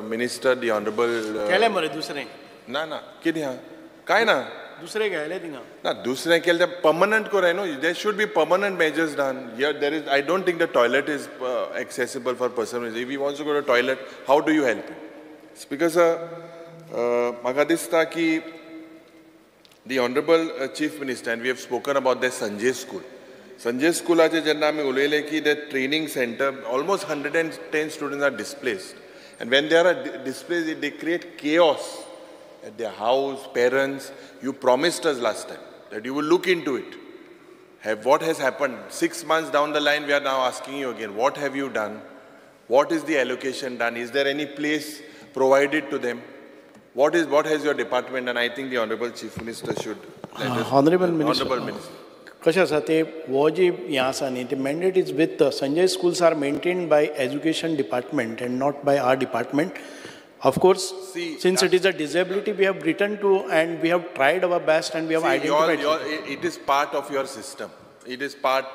minister the honourable केलें मरे दुसरें ना ना कितें आहा कांय ना दुसरें घायलें थिंगा ना दुसरें केलें तें परमनंट कोराय न्हू. देर should be permanent measures done. Here there is, I don't think the toilet is accessible for person. If he wants to go to the toilet, how do you help him? Speaker sir, म्हाका दिसता की the Honorable Chief Minister, and we have spoken about the Sanjay School. Sanjay Schoolaचे जेन्ना आमी उलयले की the training center, almost 110 students are displaced. And when they are displaced, they create chaos at their house, parents. You promised us last time that you will look into it. What has happened? 6 months down the line, we are now asking you again, what have you done? What is the allocation done? Is there any place provided to them? What has your department? And I think the Honorable Chief Minister should let us. Honorable Minister. Honorable Minister. कशें आसा तें हो जी हें आसा न्ही ते mandate is with Sanjay schools are maintained by education department and not by our department. Of course, since it is a disability, we have written to and we have tried our best and we have identified. It is part of your system. It is part,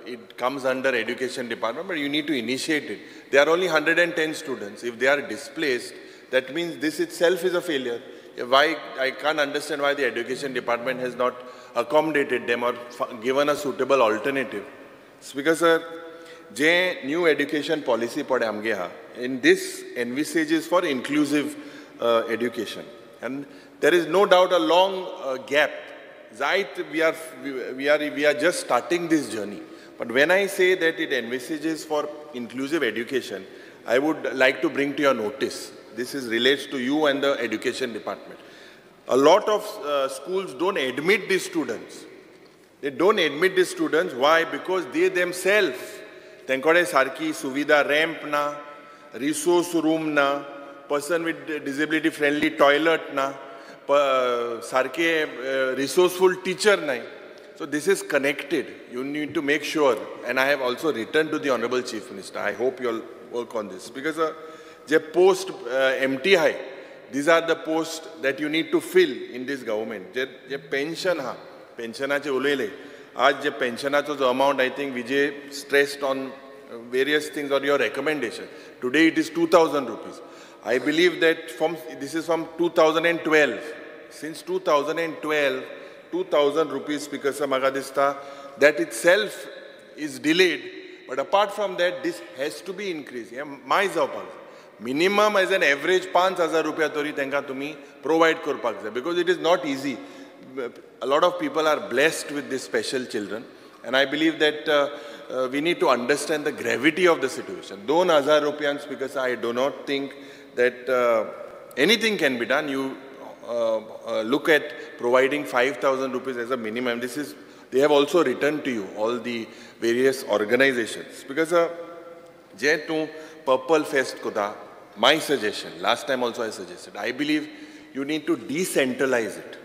it comes under education department, but you need to initiate it. There are only 110 students. If they are displaced, that means this itself is a failure. Why, I can't understand why the education department has not accommodated them or given a suitable alternative. Speaker sir, जे new education policy पडे आमगे हा, in this envisages for inclusive education, and there is no doubt a long gap. We are just starting this journey. But when I say that it envisages for inclusive education, I would like to bring to your notice. This relates to you and the education department. A lot of schools don't admit these students. They don't admit these students. Why? Because they themselves, तेंकोडे सारकी सुविधा ramp ना, resource room ना, person with disability friendly toilet ना, सारके resourceful teacher नाही. So this is connected. You need to make sure, and I have also written to the Honorable Chief Minister. I hope you all work on this, because the post empty hai, these are the posts that you need to fill in this government. The pension ha, pensionaचे उलयले, आज जे पेन्शनाचो जो amount, I think Vijay stressed on various things or your recommendation. Today it is 2,000 rupees. I believe that this is from 2012. Since 2012, 2,000 rupees, Speaker Sir, Maga dista, that itself is delayed. But apart from that, this has to be increased. My minimum as an average 5,000 rupees tori tenka tumi provide korpak jay, because it is not easy. A lot of people are blessed with these special children, and I believe that we need to understand the gravity of the situation. 2,000 rupees, because I do not think that anything can be done. You look at providing 5,000 rupees as a minimum. They have also written to you, all the various organizations. Because je tu Purple Fest koda, my suggestion, last time also I suggested, I believe you need to decentralize it.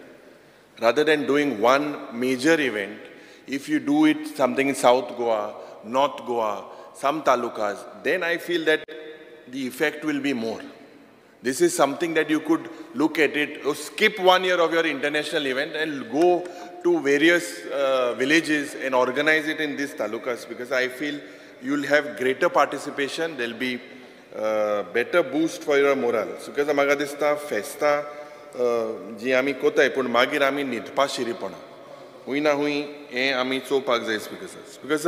Rather than doing one major event, if you do it something in South Goa, North Goa, some talukas, then I feel that the effect will be more. This is something that you could look at it, or skip 1 year of your international event and go to various villages and organize it in these talukas, because I feel you'll have greater participation, there'll be better boost for your morale. So because maga dista festa ji ami kotay pun magir ami nitpa shiripona hui na hui e ami chopak jay because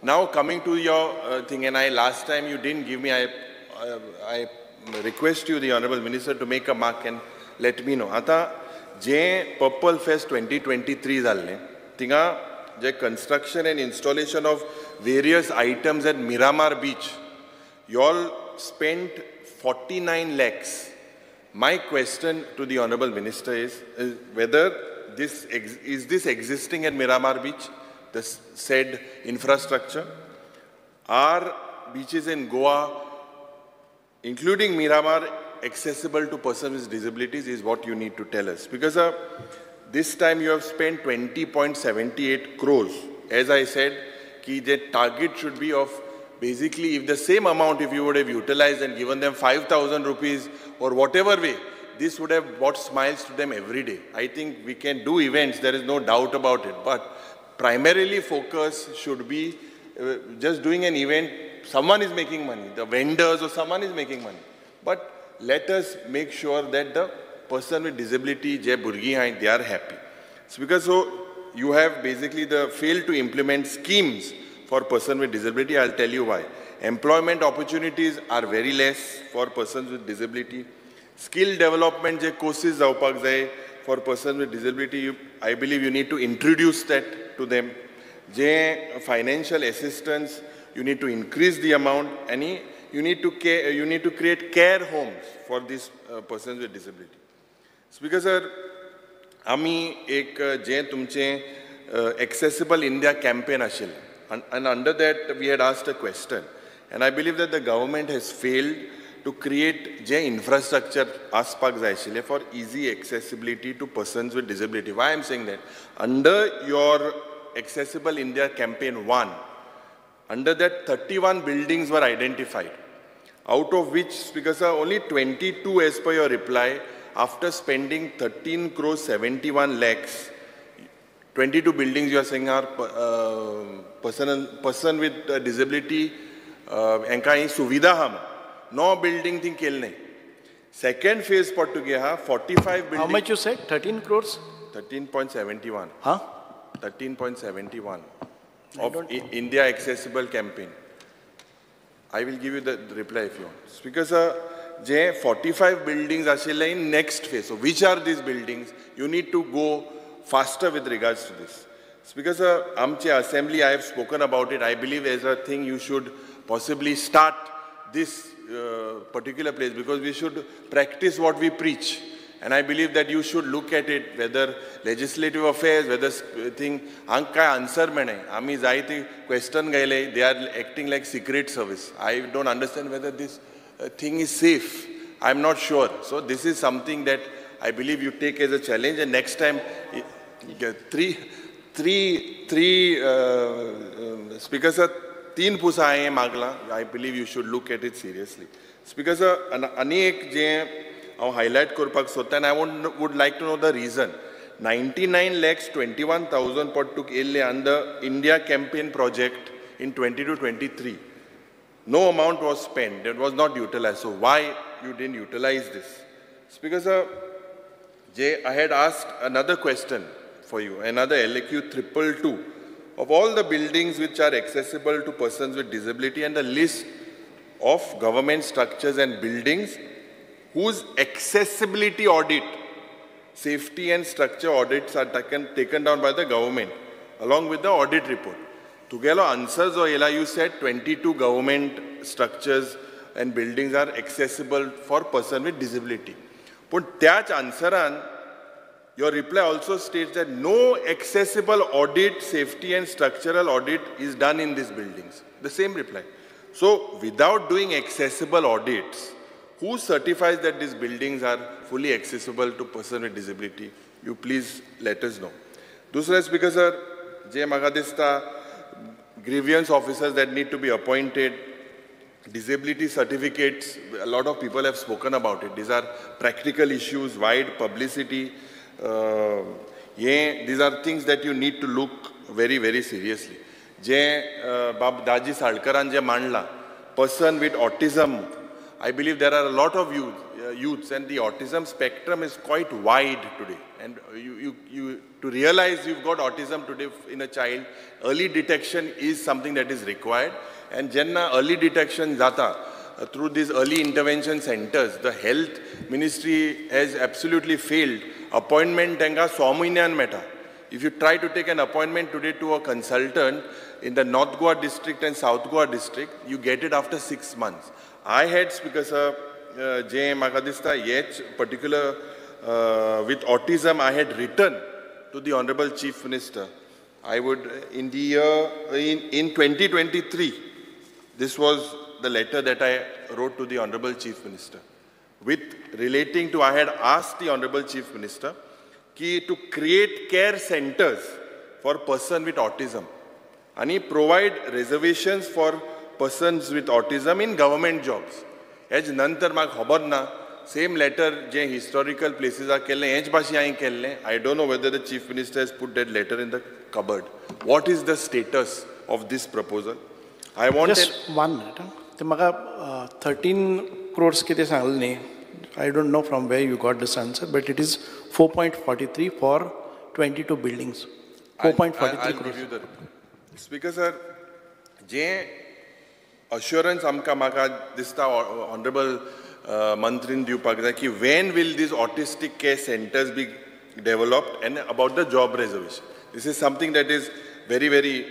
now coming to your thing, and last time you didn't give me, I request you, the Honorable Minister, to make a mark and let me know. Ata je Purple Fest 2023 zalne tinga je construction and installation of various items at Miramar Beach, you all spent 49 lakhs. My question to the Honorable Minister is whether this is existing at Miramar Beach, the said infrastructure? Are beaches in Goa, including Miramar, accessible to persons with disabilities, is what you need to tell us. Because this time you have spent 20.78 crores. As I said, the target should be of basically, if the same amount, if you would have utilized and given them 5,000 rupees or whatever way, this would have brought smiles to them every day. I think we can do events, there is no doubt about it. But primarily focus should be just doing an event, someone is making money, the vendors or someone is making money. But let us make sure that the person with disability, Jai Burgi Hai, they are happy. So because you have basically failed to implement schemes for person with disability. I'll tell you why. Employment opportunities are very less for persons with disability. Skill development je courses jawpak jay for persons with disability, I believe you need to introduce that to them. Je financial assistance, you need to increase the amount, and you need to create care homes for these persons with disability. Speaker sir, ami ek je tumche accessible India campaign ashil. And under that, we had asked a question. And I believe that the government has failed to create infrastructure for easy accessibility to persons with disability. Why I'm saying that? Under your Accessible India Campaign 1, under that 31 buildings were identified, out of which, Speaker sir, only 22 as per your reply, after spending 13 crores 71 lakhs, 22 buildings you are saying are person with disability enka suvidha ham. No building thing kelne. Second phase pot to gaya 45 buildings. How much you said? 13 crores? 13.71. Huh? 13.71 of India Accessible Campaign. I will give you the reply if you want. Because 45 buildings are in next phase. So which are these buildings? You need to go faster with regards to this. Because Amche Assembly, I have spoken about it. I believe as a thing you should possibly start this particular place, because we should practice what we preach. And I believe that you should look at it, whether legislative affairs, whether thing, answer mein Ami zaiti question gaile, they are acting like secret service. I don't understand whether this thing is safe. I'm not sure. So this is something that I believe you take as a challenge, and next time, three speakers are तीन पुसा आए मागला. I believe you should look at it seriously. Speakers are अनेक जे highlight करपाक सोदता, and I would like to know the reason. 99 lakhs 21,000 pot took ille on the India campaign project in 22-23. No amount was spent. It was not utilized. So why you didn't utilize this? Speaker sir, Jay, I had asked another question for you, another LAQ 222 of all the buildings which are accessible to persons with disability and a list of government structures and buildings whose accessibility audit, safety and structure audits are taken down by the government along with the audit report. Together answers or you said 22 government structures and buildings are accessible for person with disability. But that answer, your reply also states that no accessible audit, safety and structural audit is done in these buildings. The same reply. So without doing accessible audits, who certifies that these buildings are fully accessible to person with disability? You please let us know. Dusra Speaker sir, Jay Magadista, grievance officers that need to be appointed, disability certificates, a lot of people have spoken about it. These are practical issues, wide publicity. These are things that you need to look very, very seriously. Bab Daji Salkaran je mandla, person with autism. I believe there are a lot of youths and the autism spectrum is quite wide today. And to realize you've got autism today in a child, early detection is something that is required. And Jenna early detection zata through these early intervention centers, the health ministry has absolutely failed. Appointment tenga 100 mahine meta. If you try to take an appointment today to a consultant in the North Goa district and South Goa district, you get it after 6 months. I had, Speaker sir, J. Magadista, yet particular with autism, I had written to the Honorable Chief Minister. I would, in 2023, this was the letter that I wrote to the Honorable Chief Minister. With relating to, I had asked the Honorable Chief Minister to create care centers for persons with autism and provide reservations for persons with autism in government jobs. As nantar mag khabar na, same letter je historical places are kelle, ej bashi ai kelle. I don't know whether the Chief Minister has put that letter in the cupboard. What is the status of this proposal? I want just 1 minute. The maga 13 crores kite sangal ne. I don't know from where you got this answer, but it is 4.43 for 22 buildings. 4.43 crores. Speaker sir, je assurance amka maga dista honorable mantrin diupak ki when will these autistic care centers be developed and about the job reservation. This is something that is very, very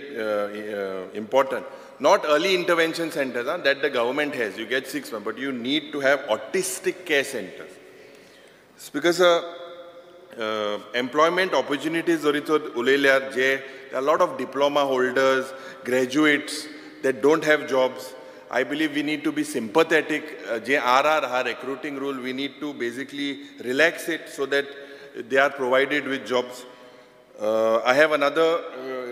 important. Not early intervention centers that the government has. You get 6 months, but you need to have autistic care centers. Because employment opportunities, there are a lot of diploma holders, graduates that don't have jobs. I believe we need to be sympathetic. our recruiting rule, we need to basically relax it so that they are provided with jobs. I have another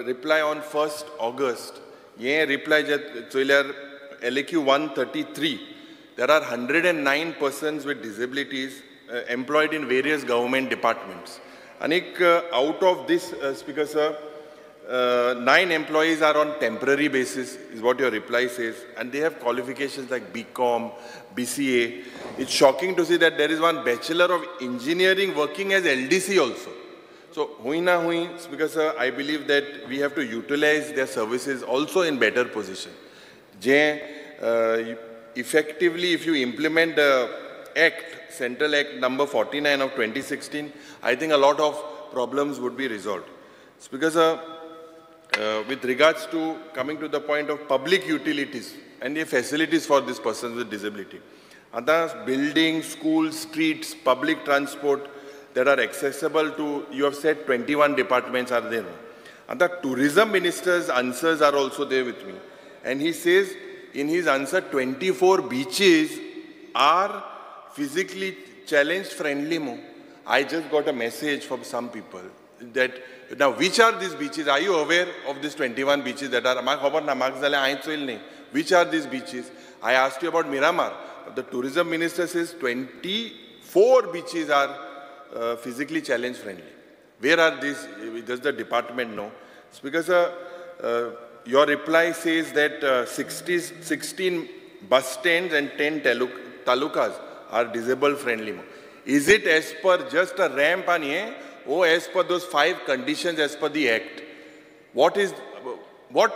reply on 1st August. Reply LAQ 133. There are 109 persons with disabilities employed in various government departments. Anik, out of this, Speaker sir, 9 employees are on temporary basis, is what your reply says, and they have qualifications like BCom, BCA. It's shocking to see that there is one Bachelor of Engineering working as LDC also. So, Speaker sir, I believe that we have to utilize their services also in better position. Effectively, if you implement the Act, Central Act number 49 of 2016, I think a lot of problems would be resolved. Speaker sir, with regards to coming to the point of public utilities and the facilities for these persons with disability, others buildings, schools, streets, public transport that are accessible to, you have said 21 departments are there. And the tourism minister's answers are also there with me. And he says in his answer, 24 beaches are physically challenged friendly. I just got a message from some people that, now which are these beaches? Are you aware of these 21 beaches that are, which are these beaches? I asked you about Miramar. The tourism minister says 24 beaches are physically challenge friendly. Where are these? Does the department know? Speaker sir, your reply says that 16 bus stands and 10 talukas are disabled friendly. Is it as per just a ramp and or as per those 5 conditions as per the Act? What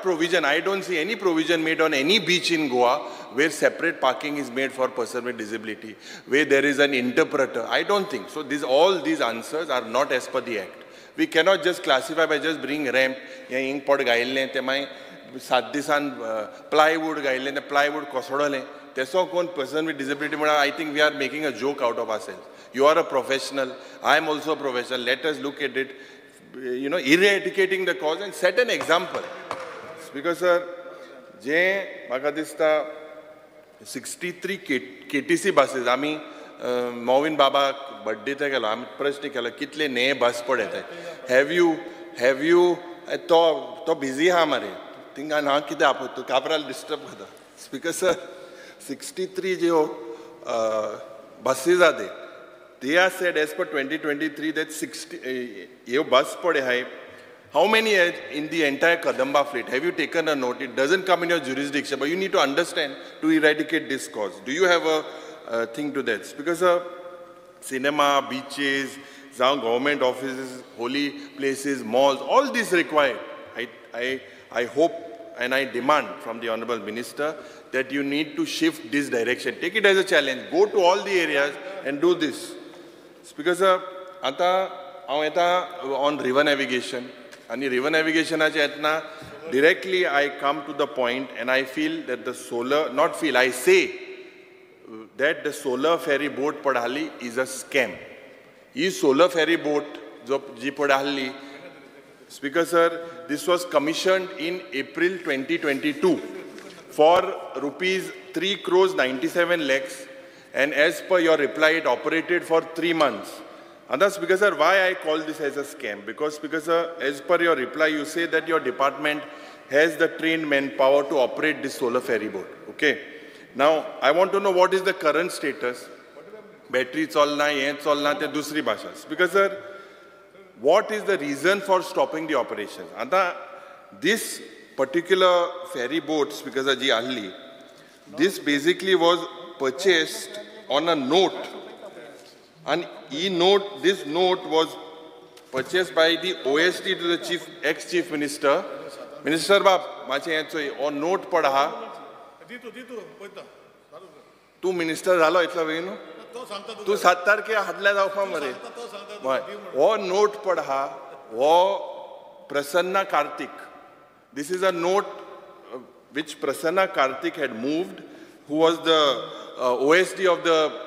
provision? I don't see any provision made on any beach in Goa where separate parking is made for person with disability, where there is an interpreter. I don't think. So all these answers are not as per the Act. We cannot just classify by just bring ramp, ink pod gaile, te mai 7 disan plywood gaile, the plywood kosodale. Teso kon person with disability, I think we are making a joke out of ourselves. You are a professional. I am also a professional. Let us look at it, eradicating the cause and set an example. Speaker sir, je maka dista 63 KTC buses. Ami Movin Baba birthday te gelo. Ami prashni kelo. Kitle neye bus pade the? Have you? To busy ha hamare. Tinga na kite apo to kapral disturb kada. Speaker sir, 63 jo buses are there. They are said as per 2023 that 60 bus pade hai. How many in the entire Kadamba fleet? Have you taken a note? It doesn't come in your jurisdiction, but you need to understand to eradicate this cause. Do you have a thing to that? Because cinema, beaches, government offices, holy places, malls, all this required. I hope and I demand from the Honorable Minister that you need to shift this direction. Take it as a challenge. Go to all the areas and do this. Because on river navigation, and river navigation directly I come to the point and I feel that the solar, I say that the solar ferry boat padhali is a scam. This solar ferry boat, ji padhali, Speaker sir, this was commissioned in April 2022 for rupees 3 crores 97 lakhs, and as per your reply, it operated for 3 months. And that's Speaker sir, why I call this as a scam? Because Speaker sir, as per your reply, you say that your department has the trained manpower to operate this solar ferry boat. Okay. Now, I want to know what is the current status. Battery chalna, ye chalna, te dusri bhasha. Speaker sir, what is the reason for stopping the operations? And this particular ferry boat, Speaker sir, ji ahli, this basically was purchased on a note. And this note was purchased by the OST to the ex-chief minister. Minister Bab, on note padha. Tu minister zalo itla veino. Tu sattar ke hadla dafa mare. On note padha. O Prasanna Karthik. This is a note which Prasanna Karthik had moved, who was the OSD of the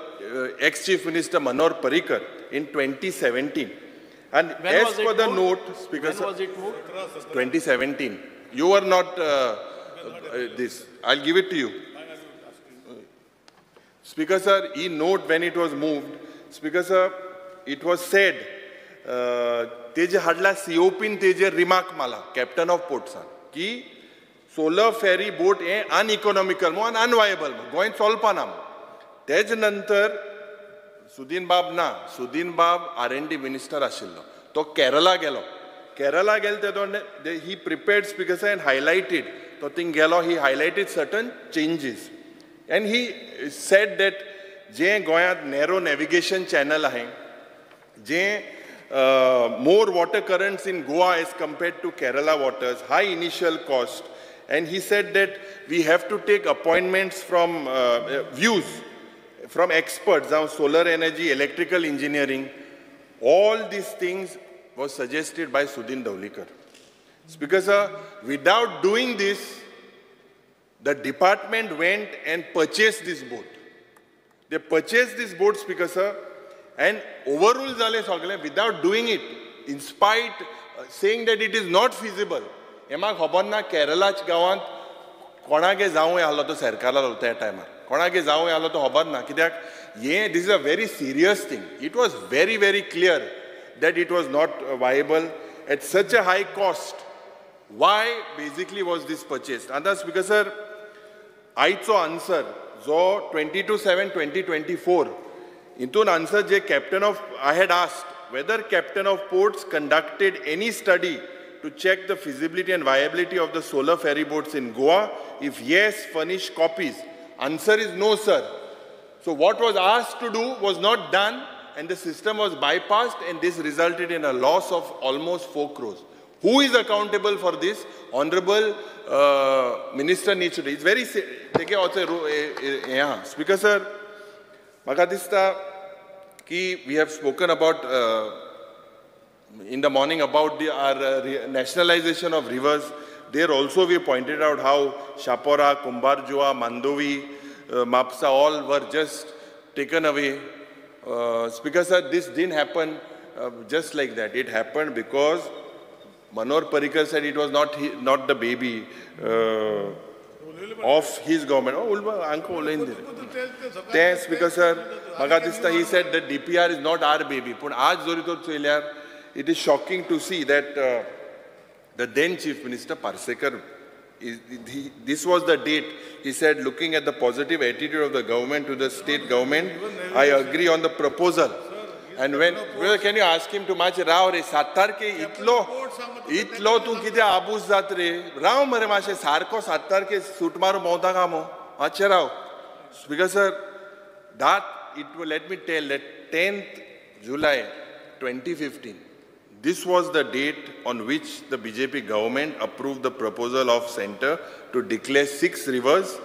ex-chief minister Manor Parrikar in 2017. And as per the note, Speaker sir, was it moved? 2017. You were not this. I'll give it to you. Speaker sir, note when it was moved, Speaker sir, it was said, Teje hadla COP in Teje remark mala, Captain of Port sir, ki solar ferry boat uneconomical and unviable. Going solpanam. त्याच्यानंतर सुदीन बाब R&D minister आशिल्लो तो केरला गेलो he prepared speakers and highlighted तो thing गेलो he highlighted certain changes and he said that जे गोंयांत narrow navigation channel आहे जे more water currents in Goa as compared to Kerala waters, high initial cost, and he said that we have to take appointments from views from experts on solar energy, electrical engineering. All these things was suggested by Sudhin Dhaulikar. Speaker sir, without doing this, the department went and purchased this boat. They purchased this boat, Speaker sir, and overruled zale sagle without doing it, in spite saying that it is not feasible. Ema khabar na Kerala ch gawant konage jaऊ आलो तो सरकारला होता timer कोणागे जाऊ आलो तो खबर ना कित्याक this is a very serious thing. It was very, very clear that it was not viable at such a high cost. Why basically was this purchased? And that's because sir, आयचो answer जो 22/7/2024 इंतून answer जे captain of I had asked whether Captain of Ports conducted any study to check the feasibility and viability of the solar ferry boats in Goa? If yes, furnish copies. Answer is no, sir. So what was asked to do was not done, and the system was bypassed, and this resulted in a loss of almost 4 crores. Who is accountable for this? Honorable Minister needs to do. It's very, yeah. Speaker sir, Makadista, we have spoken about in the morning about our nationalization of rivers. There also we pointed out how Shapora, Kumbarjua, Mandovi, Mapsa all were just taken away. Speaker sir, this didn't happen just like that. It happened because Manor Parrikar said it was not the baby of his government. Thanks, Speaker sir. Magadista, he said that DPR is not our baby. It is shocking to see that the then Chief Minister Parsekar, this was the date. He said, looking at the positive attitude of the government to the state government, I agree on the proposal. And when, can you ask him to match Rao re Satar ke itlo tu kide abus zat re Rao mare mashe sarko Satar ke sutmaru mauta kamo ache Rao. Speaker sir, that it will, let me tell that 10th July 2015, this was the date on which the BJP government approved the proposal of centre to declare 6 rivers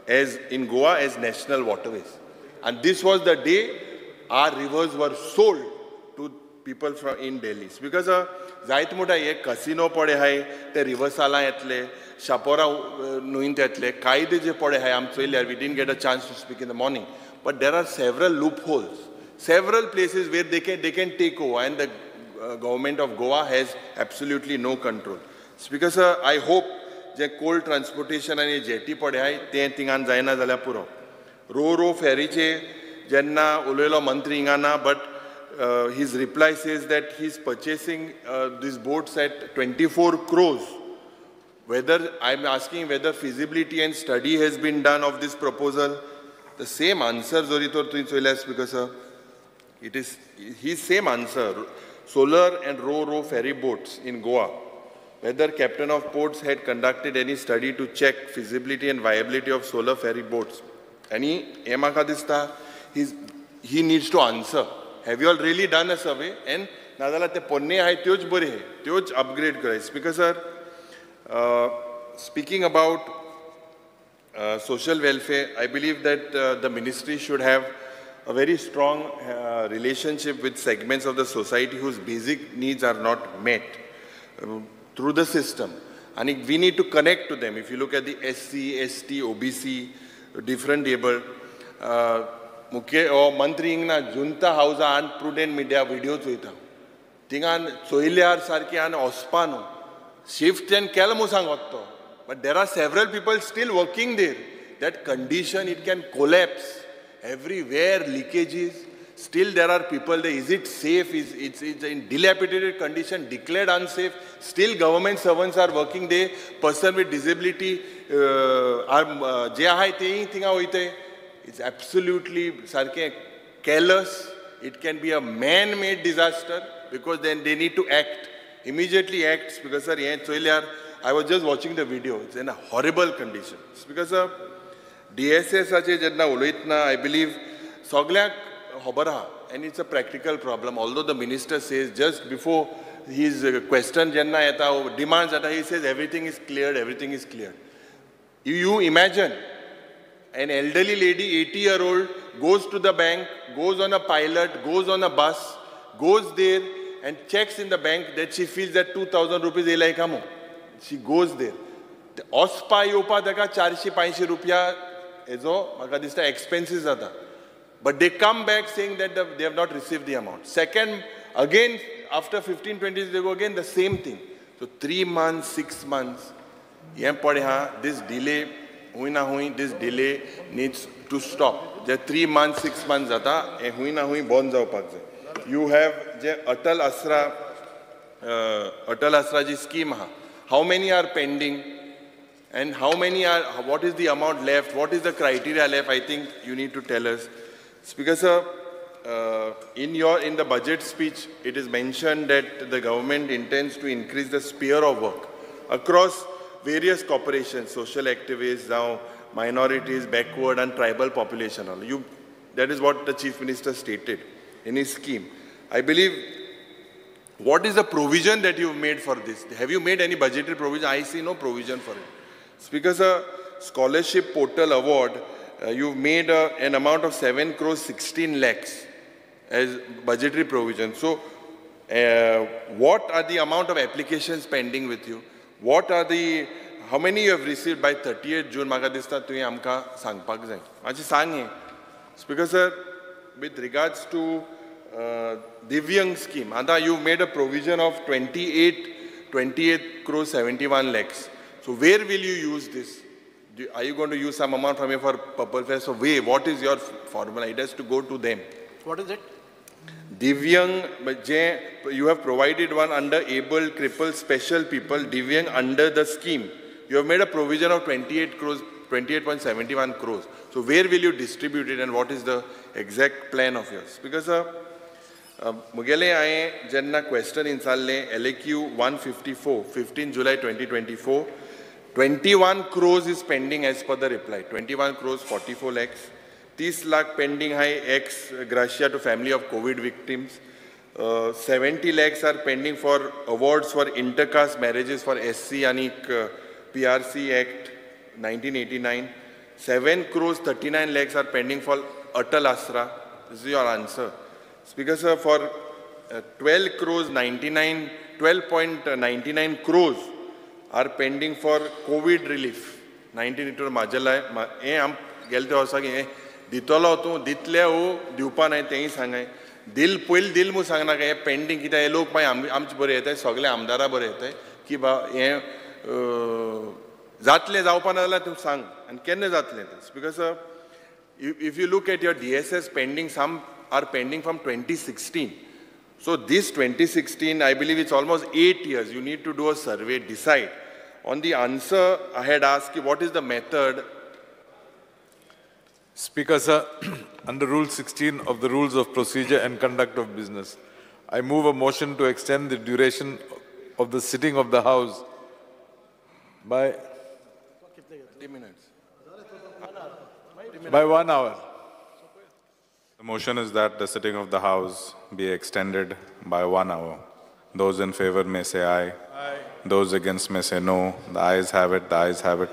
as in Goa as national waterways. And this was the day our rivers were sold to people from in Delhi. Because जायत मोठा एक casino पडे हाय ते riversala येतले Shapora nuin येतले कायदे जे पडे हाय आमचो we didn't get a chance to speak in the morning, but there are several loopholes, several places where they can take over, and the government of Goa has absolutely no control. Speaker sir, I hope जे coal transportation आणि jetty पडे हाय ते तिंगान जायना जाल्यार पुरो row ferryचे Jenna Ulelo Mantri Ingana, but his reply says that he's purchasing these boats at 24 crores. Whether, I'm asking whether feasibility and study has been done of this proposal. The same answer, Zoritor Twinsoilas, because it is his same answer. Solar and ro ferry boats in Goa. Whether Captain of Ports had conducted any study to check feasibility and viability of solar ferry boats. Any Emakadista? He needs to answer. Have you all really done a survey? And Nadala te ponne hai tyoj bore hai, tyoj upgrade karai. Speaker sir, speaking about social welfare, I believe that the ministry should have a very strong relationship with segments of the society whose basic needs are not met through the system. And we need to connect to them. If you look at the SC, ST, OBC, different able, मुख्य मंत्री इंगना जुंता हाउसा आन prudent media video Choyta तिंगान चोयल्यार सारकी आन ऑस्पानो shift end केल मु सांगतो but there are several people still working there. That condition, it can collapse everywhere, leakages. Still there are people there. Is it safe? It's in dilapidated condition, declared unsafe. Still government servants are working there. Person with disability are it's absolutely careless. It can be a man-made disaster because then they need to act. Immediately act. Because sir, I was just watching the video. It's in a horrible condition. Because DSS I believe Soglak Hobara, and it's a practical problem. Although the minister says just before his question demands that he says everything is cleared, everything is cleared. You imagine an elderly lady, 80-year-old, goes to the bank, goes on a pilot, goes on a bus, goes there and checks in the bank that she feels that 2,000 rupees she goes there. The OSPA yopa daga 450 rupiya ezo expenses ada. But they come back saying that they have not received the amount. Second, again, after 15, 20 days, they go again, the same thing. So 3 months, 6 months, this delay, this delay needs to stop. The 3 months, 6 months, you have the Atal Asra ji scheme. How many are pending? And how many are, what is the amount left? What is the criteria left? I think you need to tell us. Speaker sir, in the budget speech, it is mentioned that the government intends to increase the sphere of work across various corporations, social activists, now minorities, backward and tribal population. That is what the Chief Minister stated in his scheme. I believe, what is the provision that you've made for this? Have you made any budgetary provision? I see no provision for it. Speaker, sir, Scholarship Portal Award, you've made an amount of 7 crores 16 lakhs as budgetary provision. So, what are the amount of applications pending with you? What are the, how many you have received by 30th June? Maka dista tuye amka sangpak jay. Machi sang. Speaker, sir, with regards to Divyang scheme, Anda, you made a provision of 28 crores 71 lakhs. So where will you use this? Are you going to use some amount from here for Purple Fest? So what is your formula? It has to go to them. What is it? Divyang, you have provided one under able, crippled, special people, Divyang under the scheme. You have made a provision of 28.71 crores. So where will you distribute it and what is the exact plan of yours? Because Mugele I jenna question in Salle LAQ 154, 15 July 2024, 21 crores is pending as per the reply. 21 crores 44 lakhs. 30 lakh pending high ex gratia to family of COVID victims. 70 lakhs are pending for awards for intercaste marriages for SC and PRC Act 1989. 7 crores 39 lakhs are pending for Atal Asra. This is your answer. Speaker, sir, for 12.99 crores are pending for COVID relief. 19 into Majala, am gelte hosa ditolo tu ditle o diupa nahi tehi sangai. Dil mu sangna ka pending kita ye log pai amch bore yete sagle amdara bore yete ki ba ye zatle jaupa nala tu sang and kenne zatle this because if you look at your DSS pending, some are pending from 2016. So this 2016, I believe it's almost 8 years. You need to do a survey, decide. On the answer, I had asked you, what is the method? Speaker, sir, under Rule 16 of the Rules of Procedure and Conduct of Business, I move a motion to extend the duration of the sitting of the House by 1 hour. The motion is that the sitting of the House be extended by 1 hour. Those in favor may say aye. Aye. Those against may say no. The ayes have it, the ayes have it.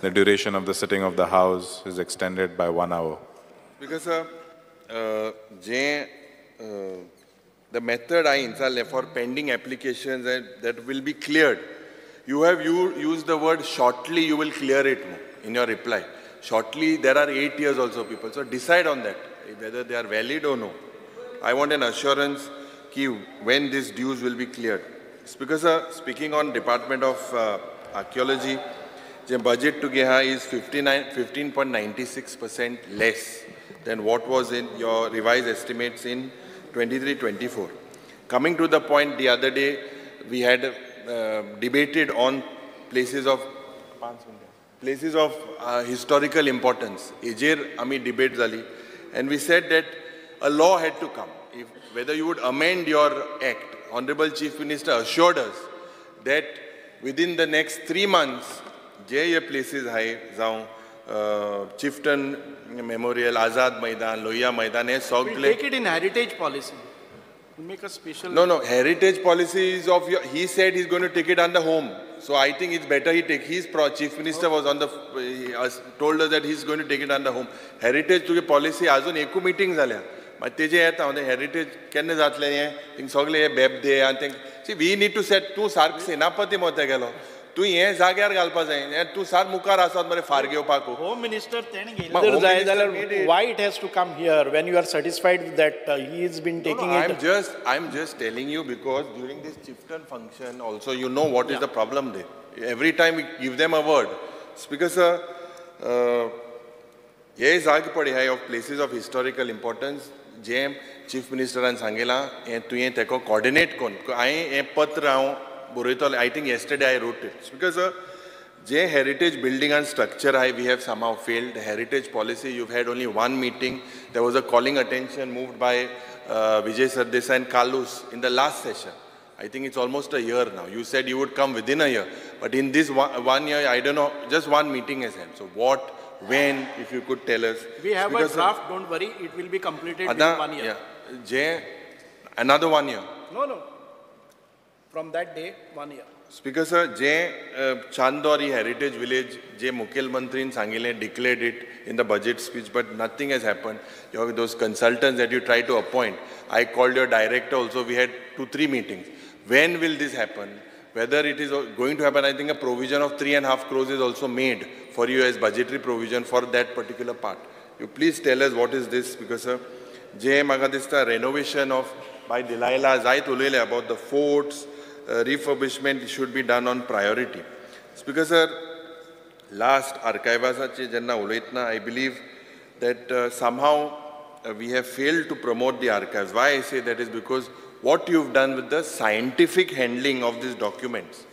The duration of the sitting of the House is extended by 1 hour. Because the method I install for pending applications that will be cleared. You have used the word shortly, you will clear it in your reply. Shortly, there are 8 years also, people. So decide on that, whether they are valid or no. I want an assurance when these dues will be cleared. Because speaking on Department of Archaeology, the budget to Geha is 15.96% less than what was in your revised estimates in 23-24. Coming to the point, the other day, we had debated on places of historical importance. Ejer Ami debate Zali. And we said that a law had to come. Whether you would amend your act, Honorable Chief Minister assured us that within the next 3 months, ye places hai, Chieftain Memorial, Azad Maidan, Lohiya Maidan, We'll take it in heritage policy. We'll make a special... No, heritage policy is of your... He said he's going to take it under home. So I think it's better he take... His Chief Minister was on the... told us that he's going to take it under home. Heritage to policy, azun eku meeting zalya. But teje yeta on the heritage, kenne zatle ye, think sogle ye beb de, and think... See, we need to set two sark senapati mote gelo. Tu ye zagyar galpa zayin, tu sar mukar asad mare farge upako. Home Minister why it has to come here when you are satisfied that he has been taking it? I'm just telling you because during this chieftain function also you know what is the problem there. Every time we give them a word. Speaker sir, ye zag padi hai of places of historical importance. JM Chief Minister and Sangela, tu ye teko coordinate kon. I patra I think yesterday I wrote it. Because जे heritage building and structure we have somehow failed. The heritage policy, you've had only one meeting. There was a calling attention moved by Vijay Sardesai and Kalus in the last session. I think it's almost a year now. You said you would come within a year. But in this one year, I don't know, just one meeting has happened. So what, when, if you could tell us. We have a draft, don't worry, it will be completed within 1 year. Yeah. Another 1 year? No. From that day, 1 year. Speaker sir, Chandori Heritage Village, Mukhel Mantrin Sangile declared it in the budget speech, but nothing has happened. Those consultants that you try to appoint, I called your director also, we had 2-3 meetings. When will this happen? Whether it is going to happen, I think a provision of 3.5 crores is also made for you as budgetary provision for that particular part. You please tell us what is this, because sir, Magadista renovation of by Delilah, Zai Tulele about the forts, refurbishment should be done on priority. Speaker sir, last archivasache jenna uloitna, I believe that somehow we have failed to promote the archives. Why I say that is because what you've done with the scientific handling of these documents.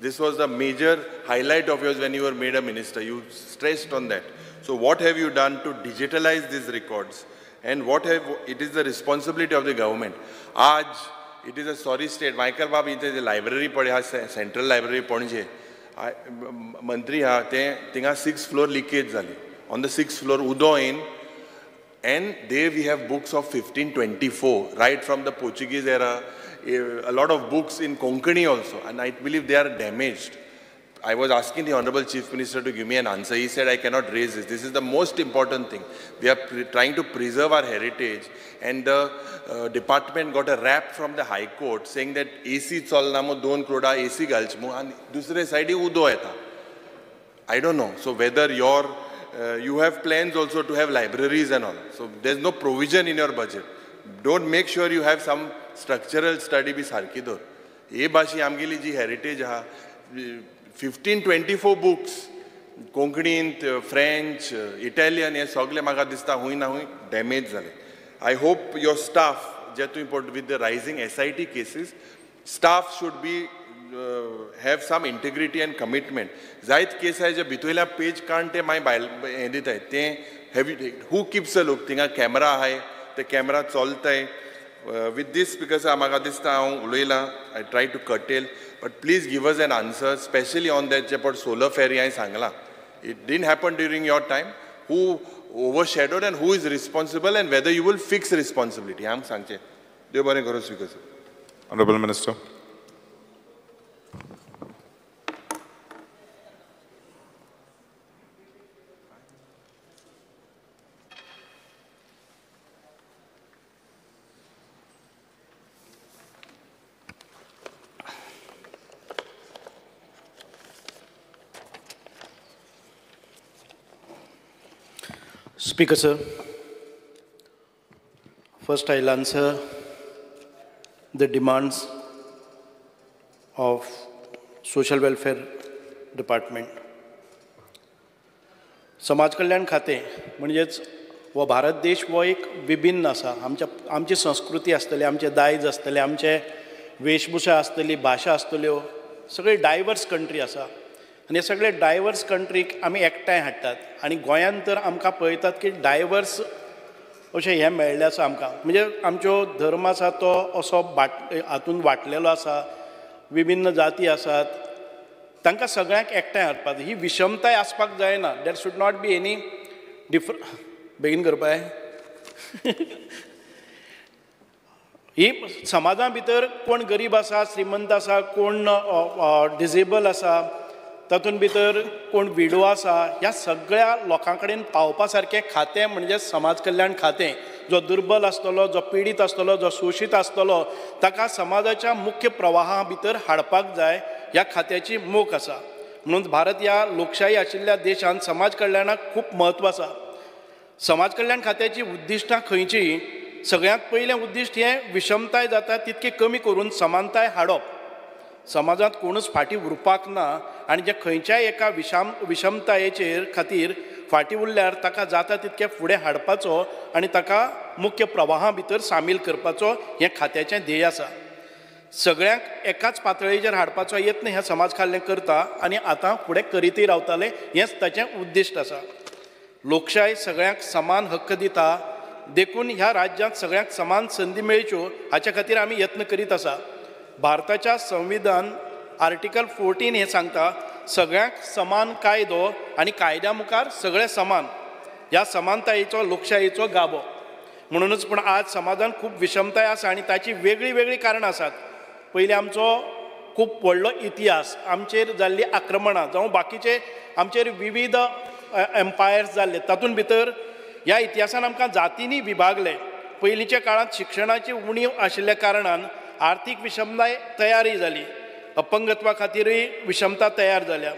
This was the major highlight of yours when you were made a minister. You stressed on that. So what have you done to digitalize these records? And it is the responsibility of the government. It is a sorry state. Michael Babu, it is a library, central library, Mantri, tinga 6th floor leakage. On the 6th floor, Udo in, and there we have books of 1524, right from the Portuguese era, a lot of books in Konkani also, and I believe they are damaged. I was asking the Honorable Chief Minister to give me an answer. He said, I cannot raise this. This is the most important thing. We are trying to preserve our heritage, and the department got a rap from the High Court saying that AC cholnamo 2 crore AC galchmo, and dusre side udo eta. I don't know. So whether you have plans also to have libraries and all. So there's no provision in your budget. Don't make sure you have some structural study be sarkidor. Ye bashi amgili ji heritage ha 1524 books, Konkani, French, Italian, ye sogle maga dista hui na hui damage zale. I hope your staff, with the rising SIT cases, staff should be have some integrity and commitment. Zait case hai je bituila page kante my edit hai te who keeps a look tinga camera hai the camera cholta hai with this because amagadista uloila I try to curtail, but please give us an answer, especially on that about solar ferry hai sangla. It didn't happen during your time. Who overshadowed and who is responsible, and whether you will fix responsibility. Ham sangche. Dev bare garo speaker sir. Honorable Minister. Speaker sir, first I'll answer the demands of Social Welfare Department. समाज कल्याण खाते म्हणजेच वो भारत देश वो एक विभिन्न आसा. आमची संस्कृती आसतली, आमचे दायज आसतले, आमचे वेशभूषा आसतली, भाशा आसतल्यो, सगळे डायवर्स कंट्री आसा. आनी हे सगळे डायवर्स कंट्रीक आमी एकठांय हाडटात. आनी गोंयांत तर आमकां पळयतात की डायवर्स अशें हें मेळ्ळें आसा आमकां. म्हणजे आमचो धर्म आसा तो असो हातून वांटलेलो आसा, विभिन्न जाती आसात, तांकां सगळ्यांक एकठांय हाडपाक ही विशमताय आसपाक जायना. देर शूड नॉट बी एनी बेगीन करपाय ही समाजा भितर कोण गरीब आसा, श्रीमंत आसा, कोण डिजेबल आसा, तातूंत भितर कोण विडो आसा, ह्या सगळ्या लोकां कडेन पावपा सारकें खातें म्हणजे समाज कल्याण खातें. जो दुर्बल आसतलो, जो पीडित आसतलो, जो शोशीत आसतलो, ताका समाजाच्या मुख्य प्रवाहा भितर हाडपाक जाय, ह्या खात्याची मोख आसा. म्हणून भारत ह्या लोकशाही आशिल्ल्या देशांत समाज कल्याणाक खूब म्हत्व आसा. समाज कल्याण खात्याची उद्दिश्टां खंयचीं? सगळ्यांत पयलें उद्दिश्ट हें विशमताय जाता तितकी कमी करून समानताय हाडप. समाजांत कोणूच फाटीं उरपाक ना, आनी जे खंयच्याय एका विशमतायेचेर खातीर फाटीं उरल्यार ताका जाता तितके फुडें हाडपाचो आनी ताका मुख्य प्रवाहा भितर सामील करपाचो हें खात्याचें ध्येय आसा. सगळ्यांक एकाच पातळीचेर हाडपाचो यत्न ह्या समाज कल्याण करता आनी आतां फुडें करीतय रावतले हेंच ताचें उद्दिश्ट आसा. लोकशाय सगळ्यांक समान हक्क दिता देखून ह्या राज्यांत सगळ्यांक समान संदी मेळच्यो हाच्या खातीर आमी यत्न करीत आसा. भारताच्या संविधान आर्टिकल 14 हें सांगता सगळ्यांक समान कायदो आनी कायद्या मुखार सगळे समान. ह्या समानतायेचो लोकशायेचो गाभो. म्हणूनच पूण आज समाजान खूब विशमताय आसा आनी ताची वेगळी वेगळी कारणां आसात. पयलीं आमचो खूब व्हडलो इतिहास, आमचेर जाल्लीं आक्रमणां जावं बाकीचे आमचेर विविध एम्पायर्स जाल्ले, तातूंत भितर ह्या इतिहासान आमकां जातींनी विभागले. पयलींच्या काळांत शिक्षणाची उणीव आशिल्ल्या कारणान आर्थीक विशमताय तयारी जाली. अपंगत्वा खातीरय विशमता तयार जाल्या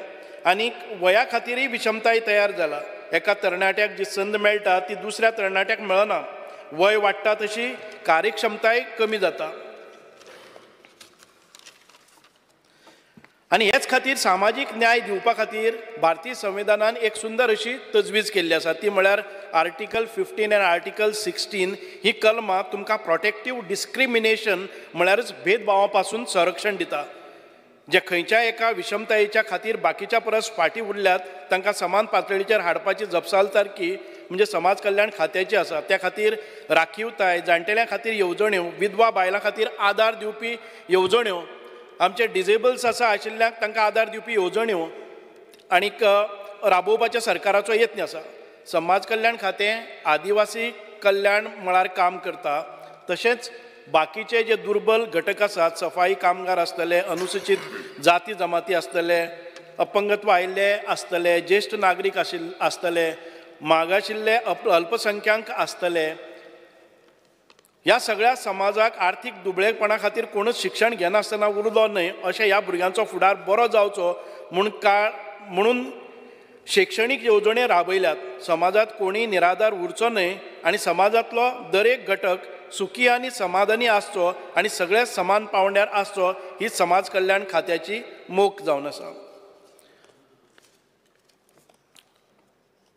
आनी वया खातीरय विशमताय तयार जाला. एका तरणाट्याक जी संद मेळटा ती दुसऱ्या तरणाट्याक मेळना. वय वाडटा तशी कार्यक्षमताय कमी जाता. आनी हेच खातीर सामाजीक न्याय दिवपा खातीर भारतीय संविधानान एक सुंदर अशी तजवीज केल्ली आसा. ती म्हळ्यार आर्टिकल 15 आनी आर्टिकल 16 ही कलमां तुमकां प्रोटेक्टीव डिस्क्रिमिनेशन म्हळ्यारच भेदभावा पासून संरक्षण दिता. जे खंयच्याय एका विशमतायेच्या खातीर बाकीच्या परस फाटी उरल्यात तांकां समान पातळीचेर हाडपाची जपसालदारकी म्हणजे समाज कल्याण खात्याची आसा. त्या खातीर राखीवताय, जाणटेल्यां खातीर येवजण्यो, विधवा बायलां खातीर आदार दिवपी येवजण्यो, आमचे डिजेबल्स आसा आशिल्ल्यांक तांकां आदार दिवपी येवजण्यो आनीक राबोवपाच्या सरकाराचो यत्न आसा. समाज कल्याण खातें आदिवासी कल्याण मळार काम करता. तशेंच बाकीचे जे दुर्बल घटक आसात, सफाई कामगार आसतले, अनुसूचित जाती जमाती आसतले, अपंगत्व आयिल्ले आसतले, ज्येश्ठ नागरीक आसतले, मागाशिल्ले अल्पसंख्यांक आसतले, ह्या सगळ्या समाजाक आर्थीक दुबळेपणा खातीर कोणूच शिक्षण घेनासतना उरलो न्हय अशें ह्या भुरग्यांचो फुडार बरो जावचो म्हणून शैक्षणीक येवजण्यो राबयल्यात. समाजात कोणीय निराधार उरचो न्हय आनी समाजांतलो दरेक घटक सुखी आनी समाधानी आसचो आनी सगळे समान पावंड्यार आसचो ही समाज कल्याण खात्याची मोख जावन आसा.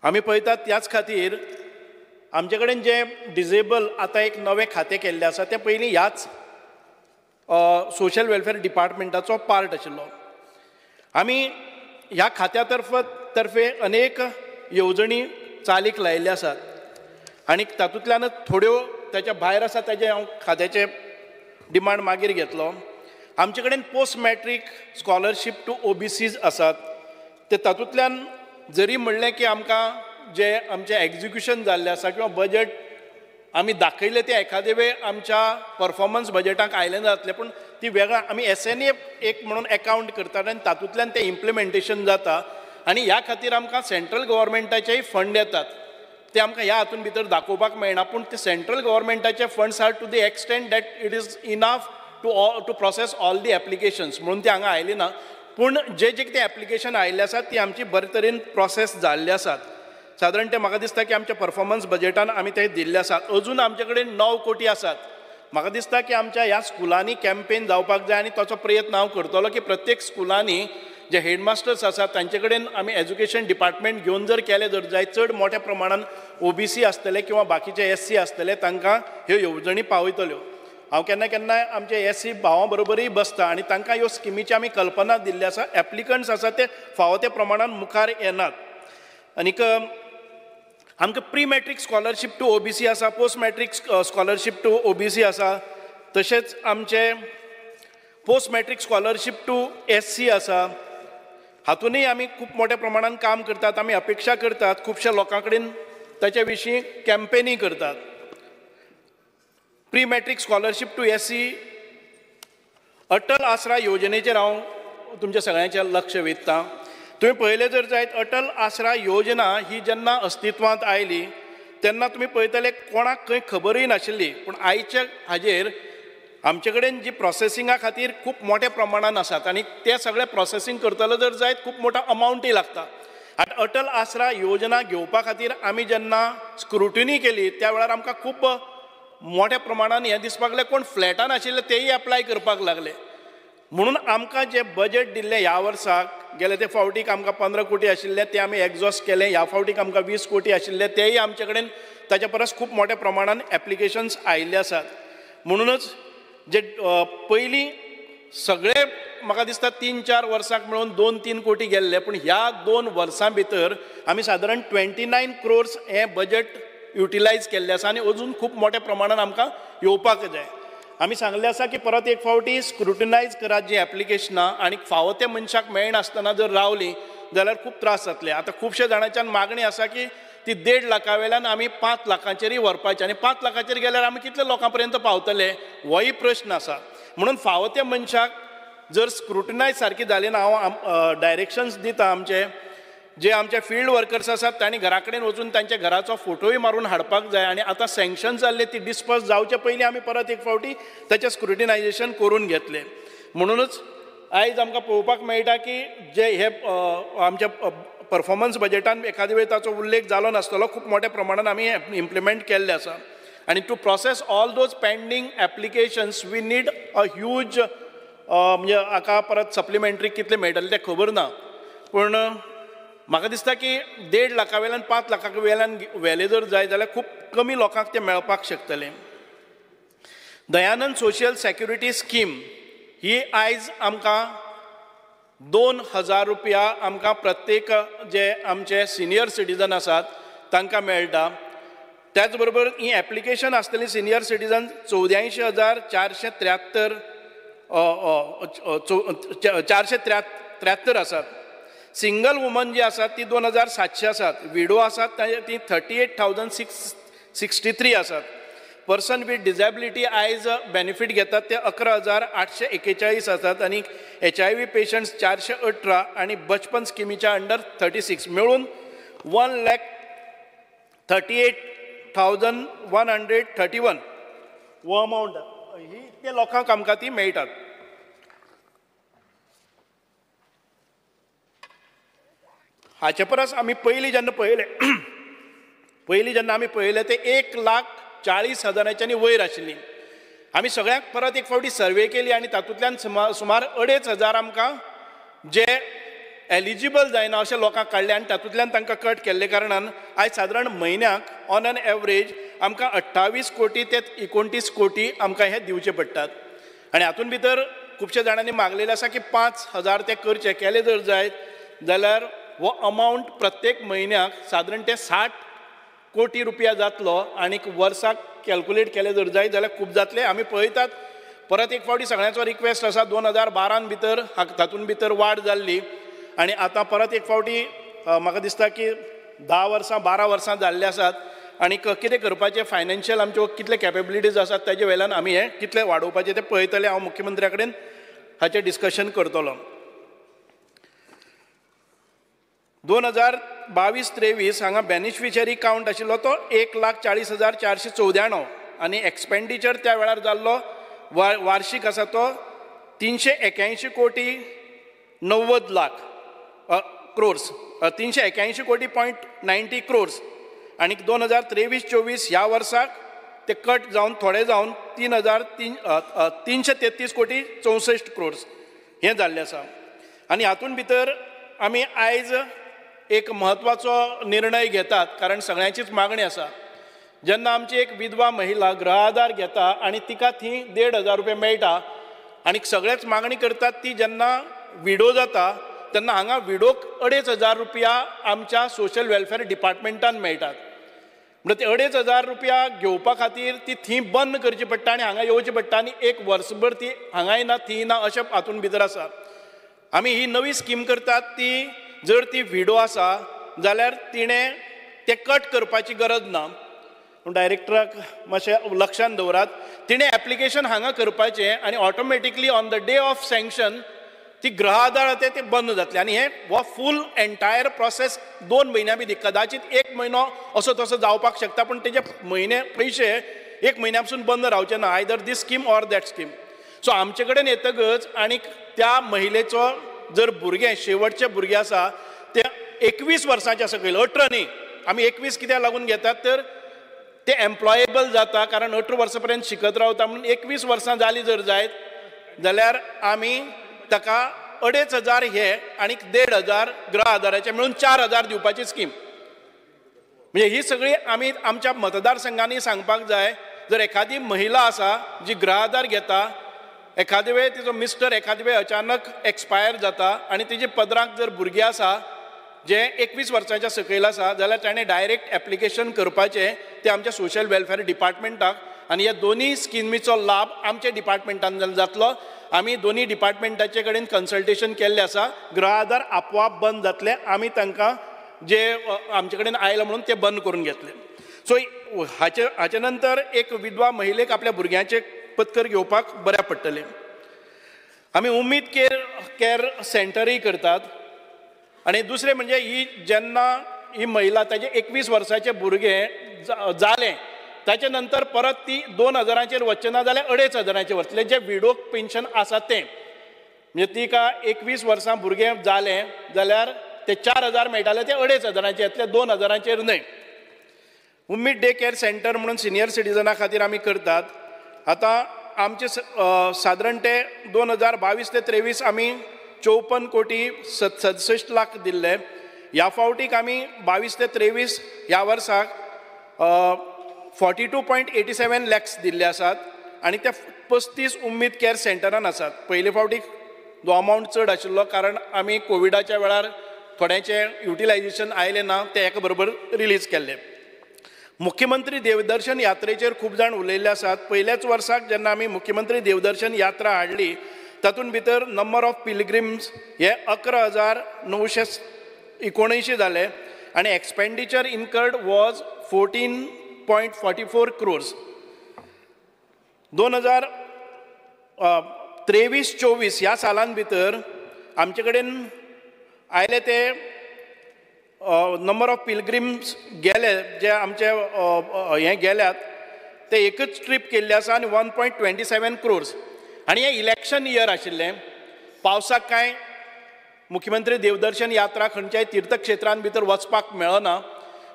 आमी पळयतात त्याच खातीर आमचे कडेन जे डिजेबल आतां एक नवें खातें केल्लें आसा तें पयलीं ह्याच सोशल वेलफेअर डिपार्टमेंटाचो पार्ट आशिल्लो. आमी ह्या खात्या तर्फे अनेक येवजणी चालीक लायिल्ले आसात आनी तातूंतल्यानच थोड्यो ताच्या भायर आसा ताजे हांव खात्याचे डिमांड मागीर घेतलो. आमचे कडेन post matric scholarship to OBCs आसात. ते तातूंतल्यान जरी म्हणलें की आमकां जे आमचें एग्जिक्युशन जाल्लें आसा किंवा बजेट आमी दाखयले ते एखादे वेळ आमच्या परफॉर्मन्स बजेटाक आयलें जातलें, पूण ती वेगळा आमी SNA एक म्हणून अकावंट करतात आनी तातूंतल्यान तें इम्प्लिमेंटेशन जाता आनी ह्या खातीर आमकां सेंट्रल गव्हर्मेंटाचेय फंड येतात. ते आमकां ह्या हातूंत भितर दाखोवपाक मेळना, पूण ते सेंट्रल गव्हर्मेंटाचे funds are to the extent that it is enough to process all the applications म्हणून ती हांगा आयली ना. पूण जे कितें एप्लिकेशन आयिल्ले आसात ती आमची बरे तरेन प्रोसेस जाल्ली आसात. सादारण ते म्हाका दिसता की आमच्या परफॉर्मन्स बजेटान आमी ते दिल्ले आसात. अजून आमचे कडेन 9 कोटी आसात. म्हाका दिसता की आमच्या ह्या स्कुलांनी कॅम्पेन जावपाक जाय आनी ताचो प्रयत्न हांव करतलो की प्रत्येक स्कुलांनी जे हेडमास्टर्स आसात तांचे कडेन आमी एज्युकेशन डिपार्टमेंट घेवन जर केले जर जायत चड मोठ्या प्रमाणान OBC आसतले किंवा बाकीचे SC आसतले तांकां ह्यो येवजणी पावयतल्यो. हांव केन्ना केन्नाय आमचे SC भावां बरोबरय बसता आनी तांकां ह्यो स्किमीची आमी कल्पना दिल्ली आसा. एप्लिकंट्स आसा ते फावो त्या प्रमाणान मुखार येनात. आनीक आमकां pre matric scholarship to OBC आसा, post matric scholarship to OBC आसा, तशेंच आमचे post matric scholarship to SC आसा. हातूनय आमी खूब मोठ्या प्रमाणान काम करतात. आमी अपेक्षा करतात खुबश्या लोकां कडेन ताचे विशीं कॅम्पेनी करतात. Pre matric scholarship to SC Atal Asra येवजणेचेर हांव तुमच्या सगळ्यांचें लक्ष वेधतां. तुमी पळयलें जर जायत अटल आसरा योजना ही जेन्ना अस्तित्वांत आयली तेन्ना तुमी पळयतले कोणाक खंय खबरूय नाशिल्ली, पूण आयच्या हाजेर आमचे कडेन जी प्रोसेसिंगा खातीर खूब मोठ्या प्रमाणान आसात आनी ते सगळे प्रोसेसिंग करतलो जर जायत खूब मोठो अमावंटय लागता. आनी अटल आसरा योजना घेवपा खातीर आमी जेन्ना स्क्रुटिनी केली त्या वेळार आमकां खूब मोठ्या प्रमाणान हें दिसपाक लागलें कोण फ्लॅटान आशिल्ले तेय एप्लाय करपाक लागले. म्हणून आमकां जे बजेट दिल्लें ह्या वर्साक गेले ते फावटीक आमकां 15 कोटी आशिल्ले ते आमी एग्जॉस्ट केले. ह्या फावटीक आमकां 20 कोटी आशिल्ले तेय आमचे कडेन ताच्या परस खूब मोठ्या प्रमाणान एप्लिकेशन्स आयिल्ले आसात. म्हणूनच जे पयलीं सगळे म्हाका दिसता 3-4 वर्सांक मेळून 2-3 कोटी गेल्ले, पूण ह्या 2 वर्सां भितर आमी सादारण 29 crores हे बजेट युटिलायज केल्ले आसा आनी अजून खूब मोठ्या प्रमाणान आमकां येवपाक जाय. आमी सांगले आसा की परत एक फावटी स्क्रुटिनायज करात जी एप्लिकेशनां आनी फावो त्या मनशाक मेळनासतना जर रावली जाल्यार खूब त्रास जातले. आतां खुबशे जाणांच्यान मागणी आसा की ती 1.5 लाखा वयल्यान आमी 5 लाखांचेरय व्हरपाचें आनी 5 लाखाचेर गेल्यार आमी कितले लोकां पर्यंत पावतले होय प्रश्न आसा. म्हणून फावो त्या मनशाक जर स्क्रुटिनायज सारकी जाली ना, हांव डायरेक्शन्स दिता जे आमचे फील्ड वर्कर्स आसात तांणी घरा कडेन वचून तांच्या घराचो फोटोय मारून हाडपाक जाय आनी आतां सँक्शन जाल्ले ती डिस्पर्स जावचे पयलीं आमी परत एक फावटी ताचें स्क्रुटिनायजेशन करून घेतले. म्हणूनच आयज आमकां पळोवपाक मेळटा की जे हे आमच्या परफॉर्मन्स बजेटान एखाद्या वेळ ताचो उल्लेख जालो नासतलो, खूब मोठ्या प्रमाणान आमी इम्प्लिमेंट केल्ले आसा. आणि to process all those pending applications we need a huge म्हणजे हाका परत सप्लिमेंटरी कितले मेळटले तें खबर ना, पूण म्हाका दिसता की 1.5 लाखा वयल्यान 5 लाखा वयल्यान व्हेले जर जाय जाल्यार खूब कमी लोकांक ते मेळपाक शकतले. दयानंद सोशल सेक्युरिटी स्कीम ही आयज आमकां 2000 रुपया आमकां प्रत्येक जे आमचे सिनियर सिटीजन आसात तांकां मेळटा. त्याच बरोबर ही एप्लिकेशन आसतली सिनियर सिटीजन 473 आसात. सिंगल वुमन जी आसात ती 2700 आसात. विडो आसात ती 38,663 आसात. पर्सन विथ डिजेबिलिटी आयज बेनिफीट घेतात ते 11,841 आसात आणि HIV पेशंट्स 418 आणि बचपन स्किमीच्या अंडर 36 मेळून 1,38,131 हो अमावंट ही इतके लोकांक आमकां ती मेळटात. हाचे परस आमी पयलीं जेन्ना पळयले ते 1,40,000 वयर आशिल्ली. आमी सगळ्यांक परत एक फावटी सर्वे केली आनी तातूंतल्यान सुमार 2,500 आमकां जे एलिजिबल जायना अशे लोकांक काडले आनी तातूंतल्यान तांकां कट केल्ले कारणान आयज सादारण म्हयन्याक ऑन एन एवरेज आमकां 28 कोटी ते 29 कोटी आमकां हे दिवचे पडटात. आनी हातूंत भितर खुबशे जाणांनी मागलेले आसा की 5,000 ते करचे केले जर जायत जाल्यार हो अमावंट प्रत्येक म्हयन्याक सादारण ते 60 कोटी रुपया जातलो आनी वर्साक कॅल्क्युलेट केले जर जायत जाल्यार खूब जातले. आमी पळयतात परत एक फावटी सगळ्यांचो रिक्वेस्ट आसा 2012 भितर तातूंत भितर वाड जाल्ली आनी आतां परत एक फावटी म्हाका दिसता की 10 वर्सां 12 वर्सां जाल्ले आसात आनी कितें करपाचें फायनान्शियल आमच्यो कितले कॅपेबिलिटीज आसात ताजे वयल्यान आमी हें कितले वाडोवपाचें तें पळयतले. हांव मुख्यमंत्र्या कडेन हाचें डिस्कशन करतलो. 2022-23 हांगा बेनिफिशरी कावंट आशिल्लो तो 1,40,494 आनी एक्सपेंडिचर त्या वेळार जाल्लो वार्षिक आसा तो 381 कोटी 90 लाख क्रोर्स 381 कोटी .90 crores आनी 2023-24 ह्या वर्साक ते कट जावन थोडे जावन 3,333 कोटी 64 crores हें जाल्लें आसा. आनी हातूंत भितर आमी आयज एक म्हत्वाचो निर्णय घेतात कारण सगळ्यांचीच मागणी आसा. जेन्ना आमची एक विधवा महिला गृह आधार घेता आनी तिका थी 1,500 रुपया मेळटा आनी सगळेच मागणी करतात ती जेन्ना विडो जाता तेन्ना हांगा विडोक 2,500 रुपया आमच्या सोशल वेलफेअर डिपार्टमेंटान मेळटात. म्हणजे ते 2,500 रुपया घेवपा खातीर ती थी बंद करची पडटा आनी हांगा येवची पडटा आनी एक वर्सभर ती हांगाय ना थी ना अशें हातूंत भितर आसा. आमी ही नवी स्कीम करतात ती जर ती विडो आसा जाल्यार तिणें ते कट करपाची गरज ना. डायरेक्टराक मातशें लक्षांत दवरात. तिणें एप्लिकेशन हांगा करपाचें आनी automatically on the day of sanction ती गृह आधार ते बंद जातले आनी हे हो फूल एंटायर प्रोसेस 2 म्हयन्या भितर कदाचित 1 म्हयनो असो तसो जावपाक शकता पूण तेजे पयशे 1 म्हयन्या पसून बंद रावचे ना either this scheme or that scheme. So आमचे कडेन येतकच आनी त्या महिलेचो जर भुरगें शेवटचे भुरगें आसा ते 21 वर्सांचे सकयल 18 न्ही आमी 21 कित्याक लागून घेतात तर ते एम्प्लॉयेबल जाता कारण 18 वर्सां पर्यंत शिकत रावता म्हणून 21 वर्सां जाली जर जायत जाल्यार आमी ताका 2,500 हे आनी 1,500 गृह आधाराचे मेळून 4,000 दिवपाची स्कीम. म्हणजे ही सगळी आमी आमच्या मतदारसंघांनी सांगपाक जाय. जर एखादी महिला आसा जी गृह आधार घेता एखादे वेळ तिचो मिस्टर एखादे वेळ अचानक एक्सपायर जाता आनी तिची पदराक जर भुरगीं आसा जे 21 वर्सांच्या सकयल आसा जाल्यार ताणें डायरेक्ट एप्लिकेशन करपाचें ते आमच्या सोशल वेलफेअर डिपार्टमेंटाक आनी ह्या दोनी स्किमीचो लाभ आमच्या डिपार्टमेंटान जातलो. आमी दोनी डिपार्टमेंटाचे कडेन कन्सल्टेशन केल्लें आसा. गृह आधार आपोआप बंद जातले, आमी तांकां जे आमचे कडेन आयला म्हणून ते बंद करून घेतले. सो हाचे नंतर एक विधवा महिलेक आपल्या भुरग्यांचे पत्कर घेवपाक बऱ्या पडटलें. आमी उमेद केअर सेंटरय करतात. आनी दुसरें म्हणजे जेन्ना ही महिला ताजे 21 वर्साचें भुरगें जालें ताचे नंतर परत ती 2000चेर वचचे ना जाल्यार 2500चेर वतले. जे विडोक पेन्शन आसा तें म्हणजे तिका 21 वर्सां भुरगें जालें जाल्यार ते 4000 मेळटाले ते 2500चेर येतले, 2000चेर न्हय. उमेद डे केअर सेंटर म्हणून सिनियर सिटीजना खातीर आमी करतात. आतां आमचे सादारण ते 2022 ते 23 आमी 54 कोटी 67 लाख दिल्ले. ह्या फावटीक आमी 22 ते 23 ह्या वर्साक 42.87 लॅक्स दिल्ले आसात आनी ते 35 उमेद केअर सेंटरान आसात. पयले फावटीक जो अमावंट चड आशिल्लो कारण आमी कोविडाच्या वेळार थोड्यांचे युटिलायझेशन आयले ना ते एका बरोबर रिलीज केल्ले. मुख्यमंत्री देवदर्शन यात्रेचेर खूब जाण उलयल्ले आसात. पयल्याच वर्साक जेन्ना आमी मुख्यमंत्री देवदर्शन यात्रा हाडली तातूंत भितर नंबर ऑफ पिलग्रिम्स हे 11,979 जाले आनी एक्सपेंडिचर इनकर्ड वॉज 14.44 crores. 2023-24 ह्या सालान भितर आमचे कडेन आयले ते नंबर ऑफ पिलग्रिम्स गेले जे आमचे हे गेल्यात ते एकच ट्रीप केल्ली आसा आनी 1.27 crores. आनी हे इलेक्शन इयर आशिल्लें, पावसाक कांय मुख्यमंत्री देवदर्शन यात्रा खंयच्याय तीर्थक्षेत्रां भितर वचपाक मेळना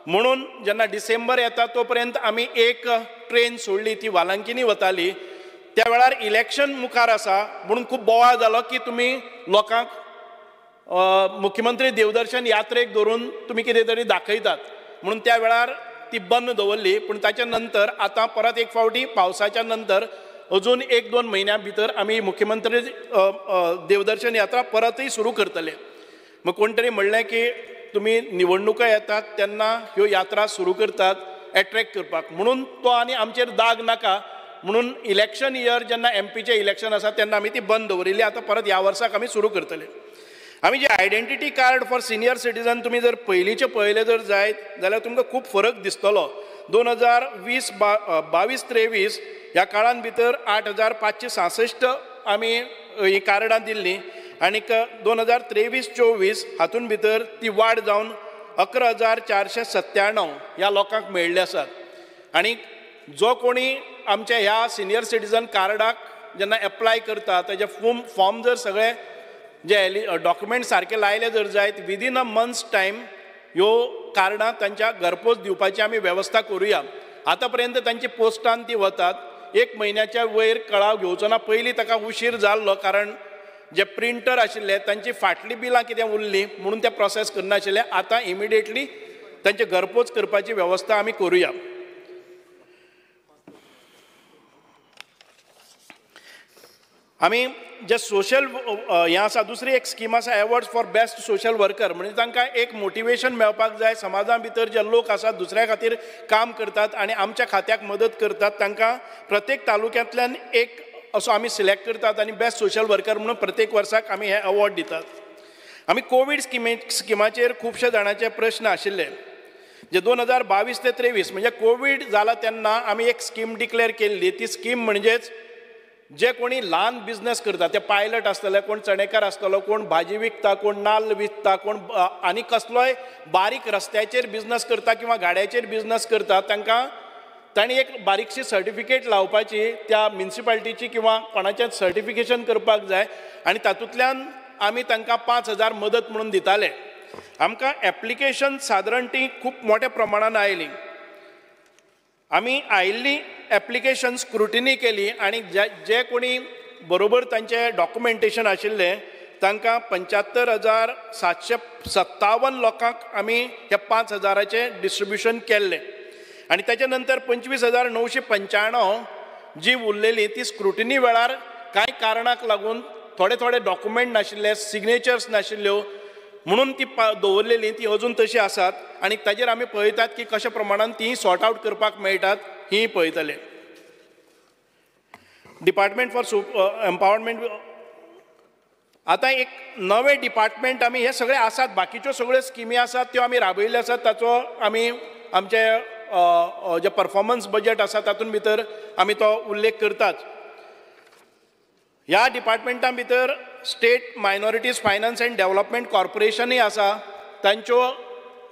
म्हणून जेन्ना डिसेंबर येता तो पर्यंत आमी एक ट्रेन सोडली ती वालांकिनी वताली. त्या वेळार इलेक्शन मुखार आसा म्हणून खूब बोवाळ जालो की तुमी लोकांक मुख्यमंत्री देवदर्शन यात्रेक धरून तुमी कितें तरी दाखयतात म्हणून त्या वेळार ती बंद दवरली. पूण ताच्या नंतर आतां परत एक फावटी पावसाच्या नंतर अजून 1-2 म्हयन्या भितर आमी मुख्यमंत्री देवदर्शन यात्रा परतय सुरू करतले. मग कोण तरी म्हणलें की तुमी निवडणुका येतात तेन्ना ह्यो यात्रा सुरू करतात एट्रॅक्ट करपाक म्हणून तो आनी आमचेर दाग नाका म्हणून इलेक्शन इयर जेन्ना एमपीचे इलेक्शन आसा तेन्ना आमी ती बंद दवरिल्ली. आतां परत ह्या वर्साक आमी सुरू करतले. आमी जे identity card for senior citizen तुमी जर पयलींचे पळयले जर जायत जाल्यार तुमकां खूब फरक दिसतलो. 2022-23 ह्या काळान भितर 8,566 आमी ही कार्डां दिल्लीं आनीक 2023-24 हातूंत भितर ती वाड जावन 11,497 ह्या लोकांक मेळ्ळी आसात. आनी जो कोणी आमच्या ह्या सिनियर सिटीजन कार्डाक जेन्ना एप्लाय करता तेजे फॉर्म जर सगळे जे डॉक्युमेंट सारके लायले जर जायत विदीन अ मंथ्स टायम ह्यो कार्डां तांच्या घरपोच दिवपाची आमी वेवस्था करुया. आतां पर्यंत तांची पोस्टान ती वतात. 1 म्हयन्याच्या वयर कळाव घेवचो ना. पयलीं ताका उशीर जाल्लो कारण जे प्रिंटर आशिल्ले तांची फाटली बिलां कितें उरलीं म्हणून ते प्रोसेस करनाशिल्ले. आतां इमिडिएटली तांचे घरपोच करपाची वेवस्था आमी करुया. आमी जे सोशल हें आसा दुसरी एक स्कीम आसा awards for best social worker म्हणजे तांकां एक मोटिवेशन मेळपाक जाय. समाजा भितर जे लोक आसात दुसऱ्या खातीर काम करतात आनी आमच्या खात्याक मदत करतात तांकां प्रत्येक तालुक्यांतल्यान एक असो आमी सिलेक्ट करतात आनी बेस्ट सोशल वर्कर म्हणून प्रत्येक वर्साक आमी हे अवॉर्ड दितात. आमी कोवीड स्किमाचेर खुबशे जाणांचे प्रश्न आशिल्ले जे 2022 ते 23 म्हणजे कोवीड जाला तेन्ना आमी एक स्कीम डिक्लेअर केल्ली. ती स्कीम म्हणजेच जे कोणी ल्हान बिझनेस करता ते पायलट आसतले, कोण चणेकार आसतलो, कोण भाजी विकता, कोण नाल्ल विकता, कोण आनी कसलोय बारीक रस्त्याचेर बिझनेस करता किंवा गाड्याचेर बिझनेस करता तांकां तांणी एक बारीकशी सर्टिफिकेट लावपाची त्या म्युनिसिपालिटीची किंवा कोणाचें सर्टिफिकेशन करपाक जाय आनी तातूंतल्यान आमी तांकां 5,000 मदत म्हणून दिताले. आमकां एप्लिकेशन सादारण ती खूब मोठ्या प्रमाणान आयली. आमी आयिल्ली एप्लिकेशन स्क्रुटिनी केली आनी जे कोणी बरोबर तांचे डॉक्युमेंटेशन आशिल्लें तांकां 75,757 लोकांक आमी हे 5,000चे डिस्ट्रिब्युशन केल्लें आनी ताचे नंतर 25,995 जी उरलेली ती स्क्रुटिनी वेळार कांय कारणाक लागून थोडे डॉक्युमेंट नाशिल्ले, सिग्नेचर्स नाशिल्ल्यो म्हणून ती दवरलेली ती अजून तशी आसात आनी ताजेर आमी पळयतात की कशा प्रमाणान ती सॉर्ट आउट करपाक मेळटात ही पळयतले. डिपार्टमेंट फॉर एम्पावरमेंट आतां एक नवें डिपार्टमेंट आमी हे सगळे आसात, बाकीच्यो सगळ्यो स्किमी आसात त्यो आमी राबयल्ले आसात. ताचो आमी आमचे जे परफॉर्मन्स बजेट आसा तातूंत भितर आमी तो उल्लेख करतात. ह्या डिपार्टमेंटा भितर state minorities finance and development कॉर्पोरेशनूय आसा. तांच्यो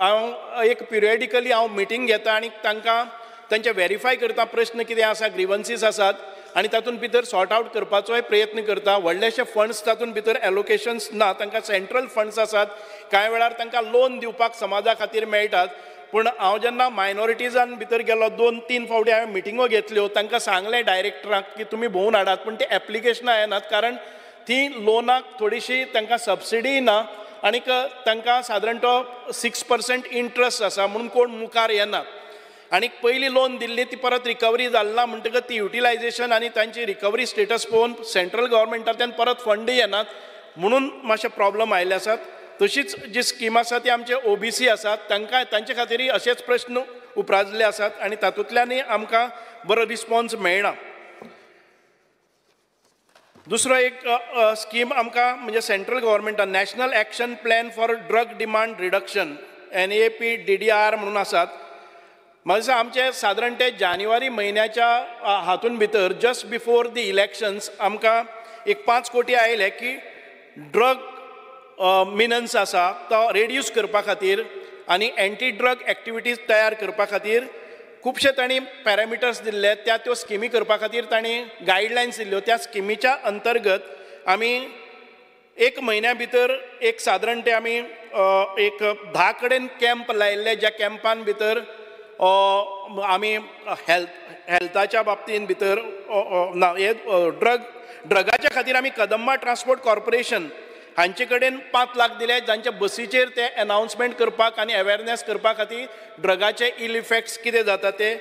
हांव एक पिरियडिकली हांव मिटींग घेता आनी तांकां तांचे व्हेरीफाय करता प्रश्न कितें आसा, ग्रिवन्सीस आसात आनी तातूंत भितर सॉर्ट आउट करपाचोय प्रयत्न करता. व्हडलेशे फंड्स तातूंत भितर एलोकेशन्स ना, तांकां सेंट्रल फंड्स आसात. कांय वेळार तांकां लोन दिवपाक समाजा खातीर मेळटात. पूण हांव जेन्ना मायनॉरिटीजान भितर गेलो 2-3 फावटी हांवें मिटिंगो घेतल्यो, तांकां सांगलें डायरेक्टराक की तुमी भोंवून हाडात, पूण ते एप्लिकेशनां येनात कारण ती लोनाक थोडीशी तांकां सबसिडीय ना आनीक तांकां सादारण तो 6% इंट्रस्ट आसा म्हणून कोण मुखार येनात. आनीक पयली लोन दिल्ली ती परत रिकवरी जालना म्हणटकच ती युटिलायझेशन आनी तांची रिकवरी स्टेटस पळोवन सेंट्रल गव्हर्मेंटांतल्यान परत फंड येनात म्हणून मातशे प्रॉब्लम आयले आसात. तशीच जी स्कीम आसा ती आमचे OBC आसात, तांकां तांचे खातीरय अशेच प्रश्न उपराजले आसात आनी तातूंतल्यानय आमकां बरो रिस्पॉन्स मेळना. दुसरो एक स्कीम आमकां म्हणजे सेंट्रल गव्हर्मेंटान national action plan for drug demand reduction NAPDDR म्हणून आसात. म्हाका दिसता आमचे सादारण ते जानेवारी म्हयन्याच्या हातून भितर जस्ट बिफोर दी इलेक्शन्स आमकां एक 5 कोटी आयले की ड्रग मिनन्स आसा तो रेड्यूस करपा खातीर आनी एंटी ड्रग एक्टिविटीज तयार करपा खातीर खुबशे तांणी पॅरामिटर्स दिल्ले. त्यो स्किमी करपा खातीर तांणी गायडलायन्स दिल्ल्यो. त्या स्किमीच्या अंतर्गत आमी 1 म्हयन्या भितर एक सादारण ते आमी एक 10 कडेन कॅम्प लायिल्ले, ज्या कॅम्पान भितर आमी हेल्थाच्या बाबतीन भितर ना हे ड्रगाच्या खातीर आमी कदंबा ट्रान्सपोर्ट कॉर्पोरेशन हांचे कडेन 5 लाख दिले, जांच्या बसीचेर ते अनाउन्समेंट करपाक आनी अवेरनेस करपा खातीर ड्रगाचे इल इफेक्ट्स कितें जाता ते.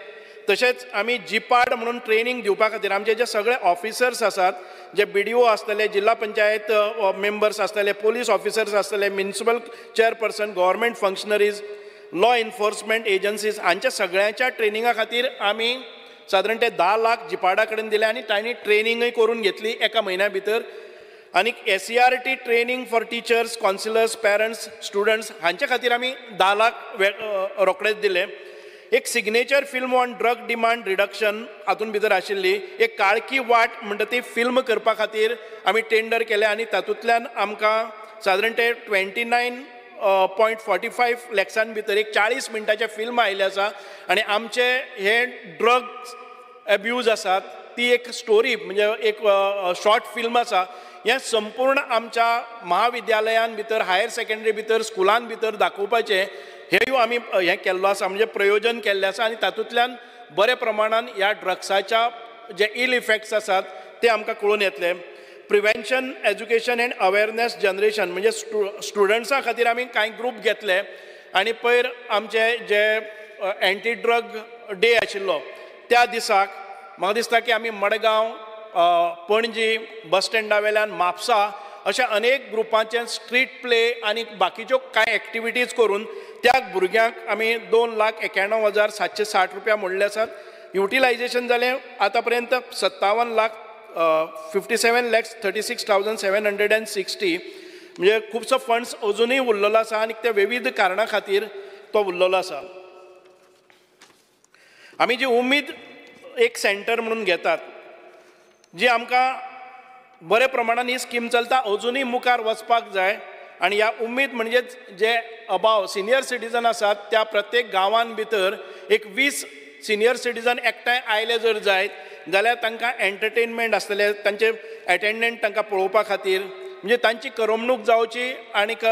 तशेंच आमी जिपाड म्हणून ट्रेनिंग दिवपा खातीर आमचे जे सगळे ऑफिसर्स आसात, जे BDO आसतले, जिल्हा पंचायत मेंबर्स आसतले, पोलीस ऑफिसर्स आसतले, municipal chairperson, government functionaries, law enforcement agencies हांच्या सगळ्यांच्या ट्रेनिंगा खातीर आमी सादारण ते 10 लाख जिपाडा कडेन दिले आनी तांणी ट्रेनिंगय करून घेतली 1 म्हयन्या भितर. आनी SCRT training for teachers, counsellors, parents, students हांच्या खातीर आमी 10 लाख रोखडेच दिले. एक signature film on drug demand reduction हातून भितर आशिल्ली. एक काळकी वाट म्हणटा ती फिल्म करपा खातीर आमी टेंडर केले आनी तातूंतल्यान आमकां सादारण ते 29.45 लॅक्सान भितर एक 40 मिनटाचें फिल्म आयिल्लें आसा. आनी आमचे हे ड्रग्स एब्यूज आसात ती एक स्टोरी म्हणजे एक शॉर्ट फिल्म आसा. हें संपूर्ण आमच्या महाविद्यालयान भितर, हायर सेकंडरी भितर, स्कुलान भितर दाखोवपाचें हेंय आमी हें केल्लो आसा, म्हणजे प्रयोजन केल्लें आसा. आनी तातूंतल्यान बरे प्रमाणान ह्या ड्रग्साच्या जे इल इफेक्ट्स आसात ते आमकां कळून येतले. Prevention, education end awareness generation म्हणजे स्टुडंट्सां खातीर आमी कांय ग्रूप घेतले आनी पयर आमचे जे एंटी ड्रग डे आशिल्लो त्या दिसाक म्हाका दिसता की आमी मडगांव, पणजी, बस स्टँडा वेल्यान म्हापसा अशा अनेक ग्रुपांचे स्ट्रीट प्ले आनी बाकीच्यो कांय एक्टिविटीज करून त्या भुरग्यांक आमी 2,91,760 रुपया मोडले आसात. युटिलायझेशन जालें आतां पर्यंत 57,37,36,760 म्हणजे खुबसो फंड्स अजुनूय उरलेलो आसा आनी त्या विविध कारणां खातीर तो उरलेलो आसा. आमी जी उमेद एक सेंटर म्हणून घेतात, जी आमकां बरे प्रमाणान ही स्कीम चलता, अजुनूय मुखार वचपाक जाय. आनी ह्या उमेद म्हणजे जे अबाव सिनियर सिटीजन आसात त्या प्रत्येक गांवांत भितर एक 20 सिनियर सिटीजन एकठांय आयले जर जायत जाल्यार तांकां एंटरटेनमेंट आसतलें, तांचे एटेंडंट तांकां पळोवपा खातीर, म्हणजे तांची करमणूक जावची आनीक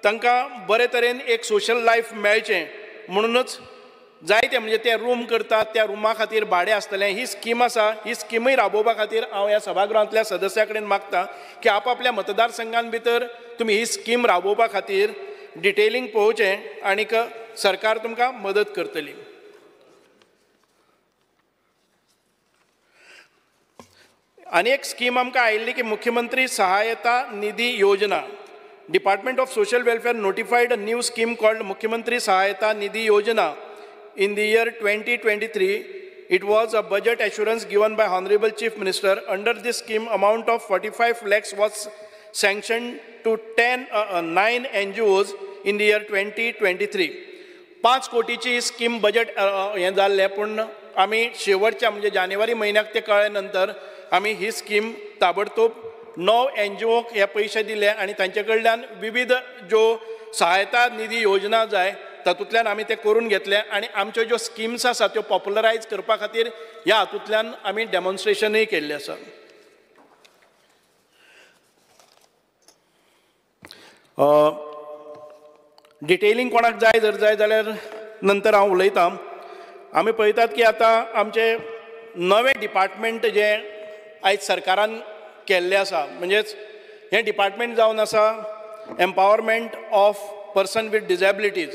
तांकां बरे तरेन एक सोशल लायफ मेळचें म्हणूनच जायते म्हणजे ते रूम करतात, त्या रुमा खातीर भाडें आसतलें. ही स्कीम आसा, ही स्किमूय राबोवपा खातीर हांव ह्या सभागृहांतल्या सदस्या कडेन मागतां की आपआपल्या मतदारसंघान भितर तुमी ही स्कीम राबोवपा खातीर डिटेलिंग पळोवचें आनीक सरकार तुमकां मदत करतली. आनी एक स्कीम आमकां आयिल्ली की मुख्यमंत्री सहायता निधी योजना. Department of Social Welfare notified a new scheme called Mukhyamantri Sahayata Nidhi Yojana in the year 2023. It was a budget assurance given by Honorable Chief Minister. Under this scheme, amount of 45 lakhs was sanctioned to 9 NGOs in the year 2023. 5 कोटीची scheme budget हें जाल्लें, पूण आमी शेवटच्या म्हणजे जानेवारी महिन्याक ते कळ्ळे नंतर आमी ही स्कीम ताबडतोब 9 NGOक हे पयशे दिले आणि तांचे कडल्यान विविध ज्यो सहायता निधी योजना जाय तातूंतल्यान आमी ते करून घेतले आणि आमच्यो ज्यो स्किम्स आसात त्यो पॉप्युलरायज करपा खातीर ह्या हातूंतल्यान आमी डेमॉन्स्ट्रेशनय केल्लें आसा. डिटेलिंग कोणाक जाय जाल्यार नंतर हांव उलयतां. आमी पळयतात की आतां आमचे नवे डिपार्टमेंट जे आयज सरकारान केल्ले आसा, म्हणजेच हे डिपार्टमेंट जावन आसा empowerment of person with disabilities.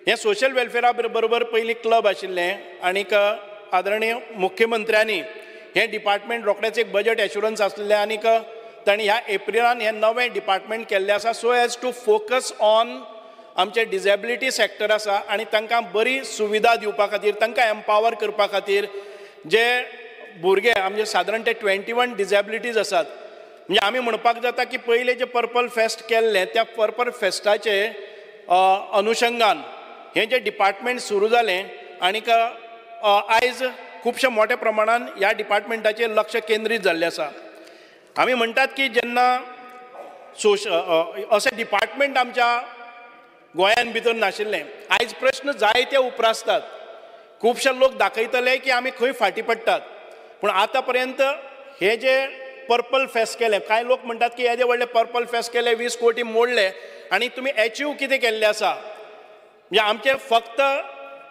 हे सोशल वेलफेरा बरोबर पयलीं क्लब आशिल्लें आनीक आदरणीय मुख्यमंत्र्यांनी हे डिपार्टमेंट रोखडेंच एक बजेट एश्युरन्स आसलें आनीक तांणी ह्या एप्रिलान हे नवें डिपार्टमेंट केल्लें आसा so as to focus on आमचे डिजेबिलिटी सेक्टर आसा आनी तांकां बरी सुविधा दिवपा खातीर, तांकां एम्पावर करपा खातीर जे भुरगे आमचे सादारण ते 21 डिजेबिलिटीज आसात. म्हणजे आमी म्हणपाक जाता की पयले जे पर्पल फेस्ट केल्लें त्या पर्पल फेस्टाचे अनुशंगान हे जे डिपार्टमेंट सुरू जालें आनीक आयज खुबशे मोठ्या प्रमाणान ह्या डिपार्टमेंटाचेर लक्ष केंद्रीत जाल्लें आसा. आमी म्हणटात की जेन्ना अशें डिपार्टमेंट आमच्या गोंयान भितर नाशिल्लें, आयज प्रश्न जायते उप्रासतात. खुबशे लोक दाखयतले की आमी खंय फाटीं पडटात, पूण आतां पर्यंत हे जे पर्पल फेस्ट केलें, कांय लोक म्हणटात की येदे व्हडले पर्पल फेस्ट केले, 20 कोटी मोडले आनी तुमी अचीव कितें केल्लें आसा. म्हणजे आमचें फक्त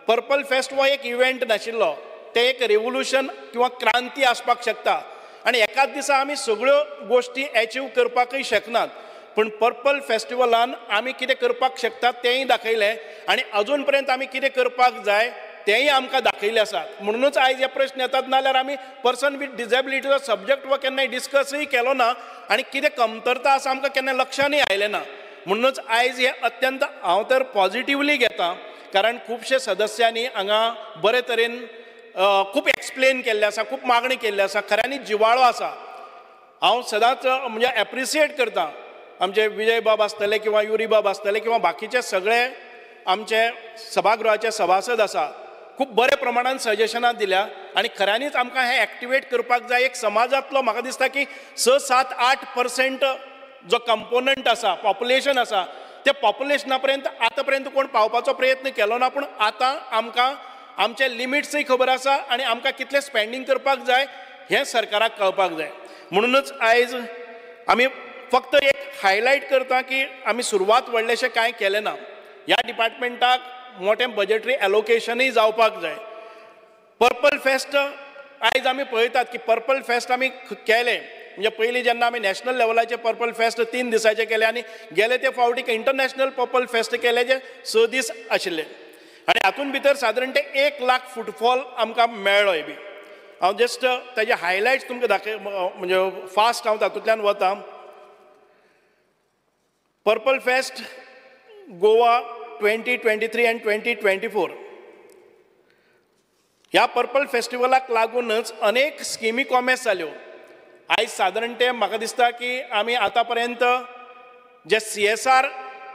पर्पल फेस्ट हो एक इव्हेंट नाशिल्लो, तें एक रेवोल्युशन किंवा क्रांती आसपाक शकता आनी एकाच दिसा आमी सगळ्यो गोश्टी अचीव करपाकय शकनात. पूण पर्पल फेस्टिवलान आमी कितें करपाक शकतात तेंय दाखयलें आनी अजून पर्यंत आमी कितें करपाक जाय तेंय आमकां दाखयलें आसा. म्हणूनच आयज हे प्रश्न येतात, नाल्यार आमी पर्सन विथ डिजेबिलिटीचो सब्जेक्ट हो केन्नाय डिस्कसय केलो ना आनी कितें कमतरता आसा आमकां केन्ना लक्षानय आयलें ना. म्हणूनच आयज हे अत्यंत हांव तर पॉझिटिव्हली घेता, कारण खुबशे सदस्यांनी हांगा बरे तरेन खूब एक्सप्लेन केल्लें आसा, खूब मागणी केल्ली आसा, खऱ्यांनी जिवाळो आसा. हांव सदांच म्हणजे एप्रिसिएट करता आमचे विजय बाब आसतले किंवा युरी बाब आसतले किंवा बाकीचे सगळे आमचे सभागृहाचे सभासद आसा, खूब बरे प्रमाणान सजेशनां दिल्या आनी खऱ्यांनीच आमकां हें एक्टिवेट करपाक जाय. एक समाजांतलो म्हाका दिसता की 6-7-8% जो कंपोनंट आसा, पॉप्युलेशन आसा, त्या पॉप्युलेशना पर्यंत आतां पर्यंत कोण पावपाचो प्रयत्न केलो ना, पूण आतां आमकां आमचे लिमिट्सय खबर आसा आनी आमकां कितलें स्पेंडींग करपाक जाय हें सरकाराक कळपाक जाय. म्हणूनच आयज आमी फक्त एक हायलायट करता की आमी सुरवात व्हडलेशें कांय केलें ना. ह्या डिपार्टमेंटाक मोठें बजेटरी एलोकेशनय जावपाक जाय. पर्पल फेस्ट आयज आमी पळयतात की पर्पल फेस्ट आमी केलें, म्हणजे पयलीं जेन्ना आमी नॅशनल लेवलाचे पर्पल फेस्ट 3 दिसाचे केले आनी गेले ते फावटीक इंटरनॅशनल पर्पल फेस्ट केले जे 6 दीस आशिल्ले आनी हातूंत भितर सादारण ते 1 लाख फुटफॉल आमकां मेळ्ळोय बी. हांव जस्ट ताजे हायलायट्स तुमकां म्हणजे फास्ट हांव तातूंतल्यान वता. पर्पल फेस्ट गोवा 2023 and 2024 ह्या पर्पल फेस्टिवलाक लागूनच अनेक स्किमी कॉमेस जाल्यो. आयज सादारण ते म्हाका दिसता की आमी आतां पर्यंत जे CSR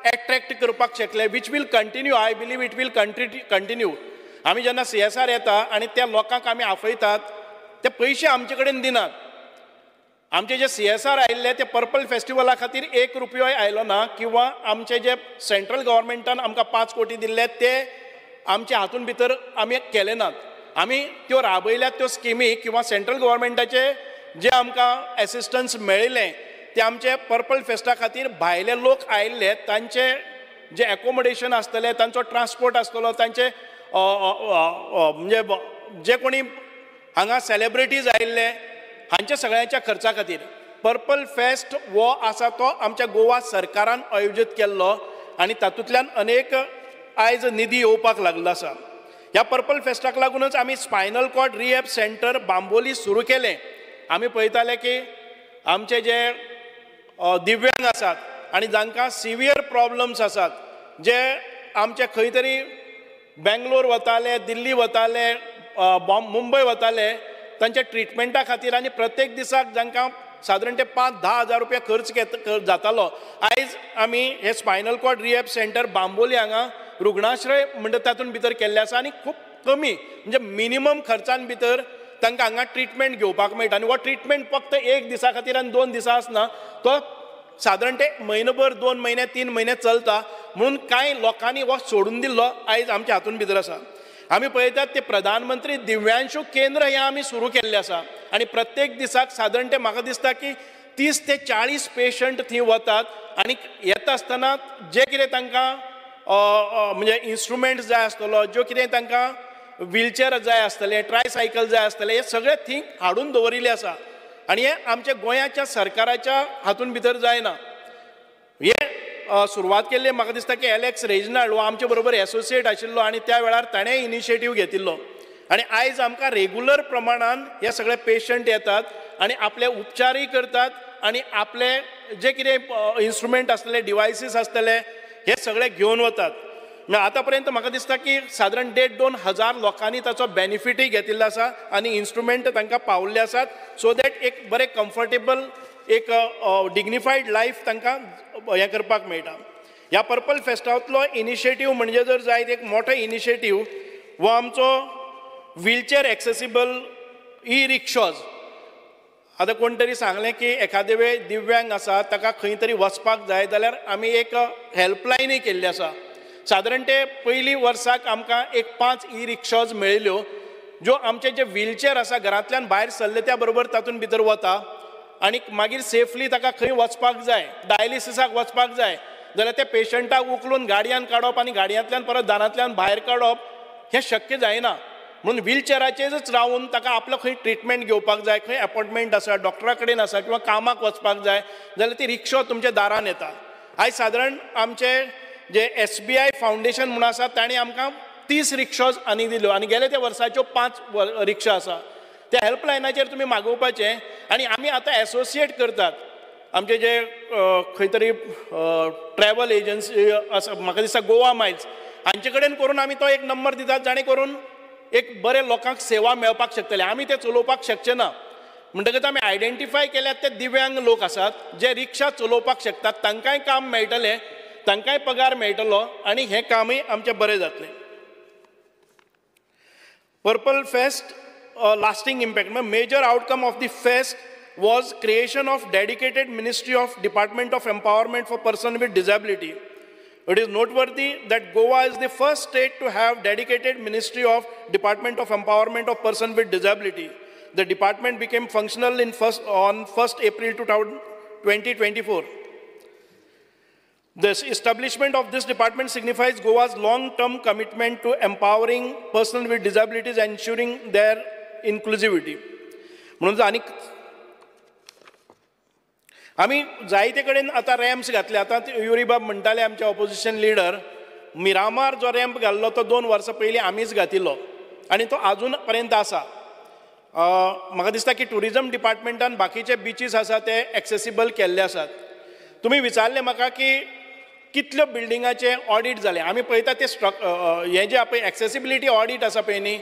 एट्रॅक्ट करपाक शकले, which will continue, I believe it will continue. आमी जेन्ना CSR येता आनी त्या लोकांक आमी आफयतात ते पयशे आमचे कडेन दिनात. आमचे जे CSR आयिल्ले ते पर्पल फेस्टिवला खातीर 1 रुपयोय आयलो ना, किंवा आमचे जे सेंट्रल गव्हर्मेंटान आमकां 5 कोटी दिल्ले ते आमच्या हातूंत भितर आमी केले नात. आमी त्यो राबयल्यात त्यो स्किमी किंवा सेंट्रल गव्हर्मेंटाचे जे आमकां एसिस्टन्स मेळिल्लें ते आमचे पर्पल फेस्टा खातीर भायले लोक आयिल्ले, तांचे जे एकोमोडेशन आसतलें, तांचो ट्रान्सपोर्ट आसतलो, तांचे म्हणजे जे कोणी हांगा सेलिब्रिटीज आयिल्ले हांच्या सगळ्यांच्या खर्चा खातीर पर्पल फेस्ट हो आसा तो आमच्या गोवा सरकारान आयोजीत केल्लो आनी तातूंतल्यान अनेक आयज निधी येवपाक लागलो आसा. ह्या पर्पल फेस्टाक लागूनच आमी spinal cord rehab centre Bambolim सुरू केलें आमी पळयताले की आमचे जे दिव्यांग आसात आनी जांकां सिवियर प्रॉब्लम्स आसात, जे आमचे खंय तरी बेंगलोर वताले, दिल्ली वताले, मुंबय वताले तांच्या ट्रिटमेंटा खातीर, आनी प्रत्येक दिसाक जांकां सादारण ते 5-10 हजार रुपया खर्च जातालो, आयज आमी हे spinal cord rehab centre Bambolim हांगा रुग्णाश्रय म्हणजे तातूंत भितर केल्ले आसा, आनी खूब कमी म्हणजे मिनिमम खर्चान भितर तांकां हांगा ट्रिटमेंट घेवपाक मेळटा. आनी हो ट्रिटमेंट फक्त 1 दिसा खातीर आनी 2 दिसां आसना, तो सादारण ते म्हयनोभर, 2 म्हयने, 3 म्हयने चलता. म्हणून कांय लोकांनी हो सोडून दिल्लो आयज आमच्या हातूंत भितर आसा. आमी पळयतात ते प्रधानमंत्री दिव्यांशू केंद्र हें आमी सुरू केल्लें आसा, आनी प्रत्येक दिसाक सादारण ते म्हाका दिसता की 30 ते 40 पेशंट थंय वतात, आनी येता आसतना जे कितें तांकां म्हणजे इन्स्ट्रुमेंट्स जाय आसतलो, ज्यो कितें तांकां व्हीलचेअर जाय आसतले, ट्रायसायकल जाय आसतले, हे सगळे थंय हाडून दवरिल्ले आसा. आनी हे आमच्या गोंयाच्या सरकाराच्या हातूंत भितर जायना. हे सुरवात केल्ली म्हाका दिसता की एलेक्स रेजिनाल्ड हो आमचे बरोबर एसोसिएट आशिल्लो, आनी त्या वेळार ताणें इनिशिएटीव घेतिल्लो. आनी आयज आमकां रेगुलर प्रमाणान हे सगळे पेशंट येतात आनी आपले उपचारय करतात, आनी आपले जे कितें इन्स्ट्रुमेंट आसतले, डिवायसीस आसतले, हे सगळे घेवन वतात. आतां पर्यंत म्हाका दिसता की सादारण 1,5-2 हजार लोकांनी ताचो बेनिफिटय घेतिल्लो आसा, आनी इन्स्ट्रुमेंट तांकां पावल्ले आसात, सो दॅट एक बरें कम्फर्टेबल, एक डिग्निफायड लायफ तांकां हें करपाक मेळटा. ह्या पर्पल फेस्टांतलो इनिशिएटीव म्हणजे जर जायत एक मोठो इनिशिएटीव हो आमचो व्हीलचेअर एक्सेसिबल ई रिक्षॉज. आतां कोण तरी सांगलें की एखादे वेळ दिव्यांग आसा, ताका खंय तरी वचपाक जाय जाल्यार आमी एक हेल्पलायनय केल्ली आसा. सादारण ते पयलीं वर्साक आमकां एक 5 ई रिक्षॉज मेळिल्ल्यो, ज्यो आमचे जे व्हीलचेअर आसा घरांतल्यान भायर सरले त्या बरोबर तातूंत भितर वता, आनी मागीर सेफली ताका खंय वचपाक जाय, डायलिसिसाक वचपाक जाय जाल्यार त्या पेशंटाक उखलून गाडयांत काडप आनी गाडयांतल्यान परत दारांतल्यान भायर काडप हें शक्य जायना. म्हणून व्हीलचेअराचेरच रावन ताका आपलो खंय ट्रिटमेंट घेवपाक जाय, खंय अपॉयंटमेंट आसा, डॉक्टरा कडेन आसा, किंवा कामाक वचपाक जाय जाल्यार ती रिक्षा तुमच्या दारान येता. आयज सादारण आमचे जे SBI फावंडेशन म्हणून आसा तांणी आमकां 30 रिक्षाज आनी दिल्यो, आनी गेले त्या वर्साच्यो 5 रिक्षा आसा. त्या हेल्पलायनाचेर तुमी मागोवपाचें, आनी आमी आतां एसोसिएट करतात आमचे जे खंय तरी ट्रॅव्हल एजन्सी आसा, म्हाका दिसता गोवा मायल्स, हांचे कडेन करून आमी तो एक नंबर दितात, जाणे करून एक बरे लोकांक सेवा मेळपाक शकतले. आमी ते चलोवपाक शकचे ना, म्हणटकच आमी आयडेंटिफाय केल्यात ते दिव्यांग लोक आसात जे रिक्षा चलोवपाक शकतात, तांकांय काम मेळटलें, तांकांय पगार मेळटलो, आनी हें कामय आमचें बरें जातलें. Purple fest lasting impact. My major outcome of the fest was creation of dedicated Ministry of Department of Empowerment for Persons with Disability. It is noteworthy that Goa is the first state to have dedicated Ministry of Department of Empowerment of Persons with Disability. The department became functional on 1st April 2024. The establishment of this department signifies Goa's long-term commitment to empowering persons with disabilities and ensuring their inclusivity. म्हणून आमी जायते कडेन आतां रॅम्प्स घातले. आतां युरीबाब म्हणटाले आमचे opposition leader, Miramar जो रॅम्प घाल्लो तो 2 वर्सां पयलीं आमीच घातिल्लो, आनी तो आजून पर्यंत आसा. म्हाका दिसता की टुरिजम डिपार्टमेंटान बाकीचे बिचीस आसा ते एक्सेसिबल केल्ले आसात. तुमी विचारले म्हाका की कितल्यो बिल्डिंगाचे ऑडिट जाले. आमी पळयता ते हें जे पळय एक्सेसिबिलिटी ऑडिट आसा पळय न्ही,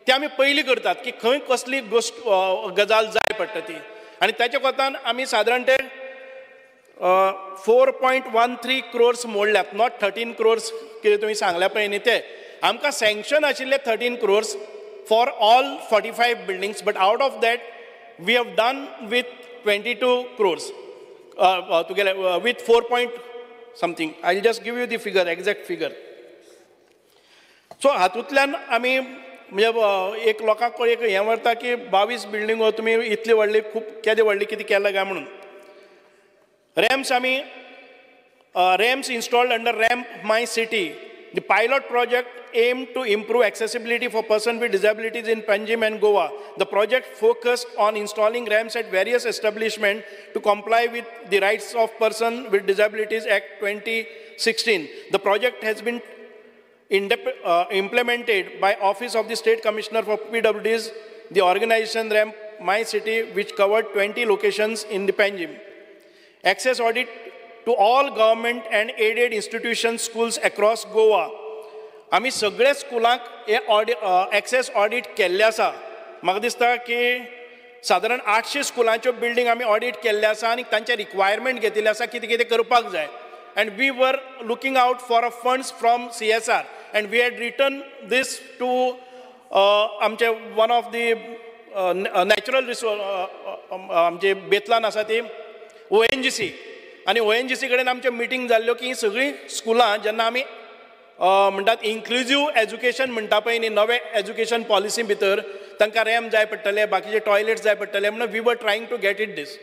ते आमी पयलीं करतात की खंय कसली गजाल जाय पडटा ती, आनी ताच्या कोतान आमी सादारण ते 4.13 crores मोडल्यात, नॉट 13 crores कितें तुमी सांगल्या पळय न्ही ते. आमकां सँक्शन आशिल्ले 13 crores for all 45 buildings, but out of that we have done with 22 crores तुगेले with 4 something. I will just give you the figure, exact figure. So हातूंतल्यान आमी म्हणजे एक लोकांक एक हें व्हरता की 22 बिल्डिंगो तुमी इतली व्हडली खूब केदी व्हडली कितें केलां काय म्हणून. रॅम्प्स आमी रॅम्प्स installed under Ramp My City. The pilot project aimed to improve accessibility for persons with disabilities in Panjim and Goa. The project focused on installing ramps at various establishments to comply with the Rights of Persons with Disabilities Act 2016. The project has been implemented by Office of the State Commissioner for PWDs, the organization Ramp my city, which covered 20 locations in the Panjim. Access audit to all government and aided institutions, schools across Goa. आमी सगळे स्कुलांक हे access audit केल्ले आसा. म्हाका दिसता की सादारण 800 स्कुलांच्यो building आमी ऑडिट केल्ले आसा आनी तांचे रिक्वायरमेंट घेतिल्ले आसा कितें कितें करपाक जाय. And we were looking out for funds from CSR, and we had written this to one of the natural resource आमचे बेतलान आसा ती ONGC, आणि ONGC कडेन आमच्यो मिटींग जाल्ल्यो की सगळीं स्कुलां जेन्ना आमी म्हणटात इन्क्लुझिव्ह एज्युकेशन म्हणटा पळय न्ही नवे एज्युकेशन पॉलिसी भितर तांकां रॅम्प जाय पडटले, बाकीचे टॉयलेट्स जाय पडटले, म्हणून we were trying to get it this.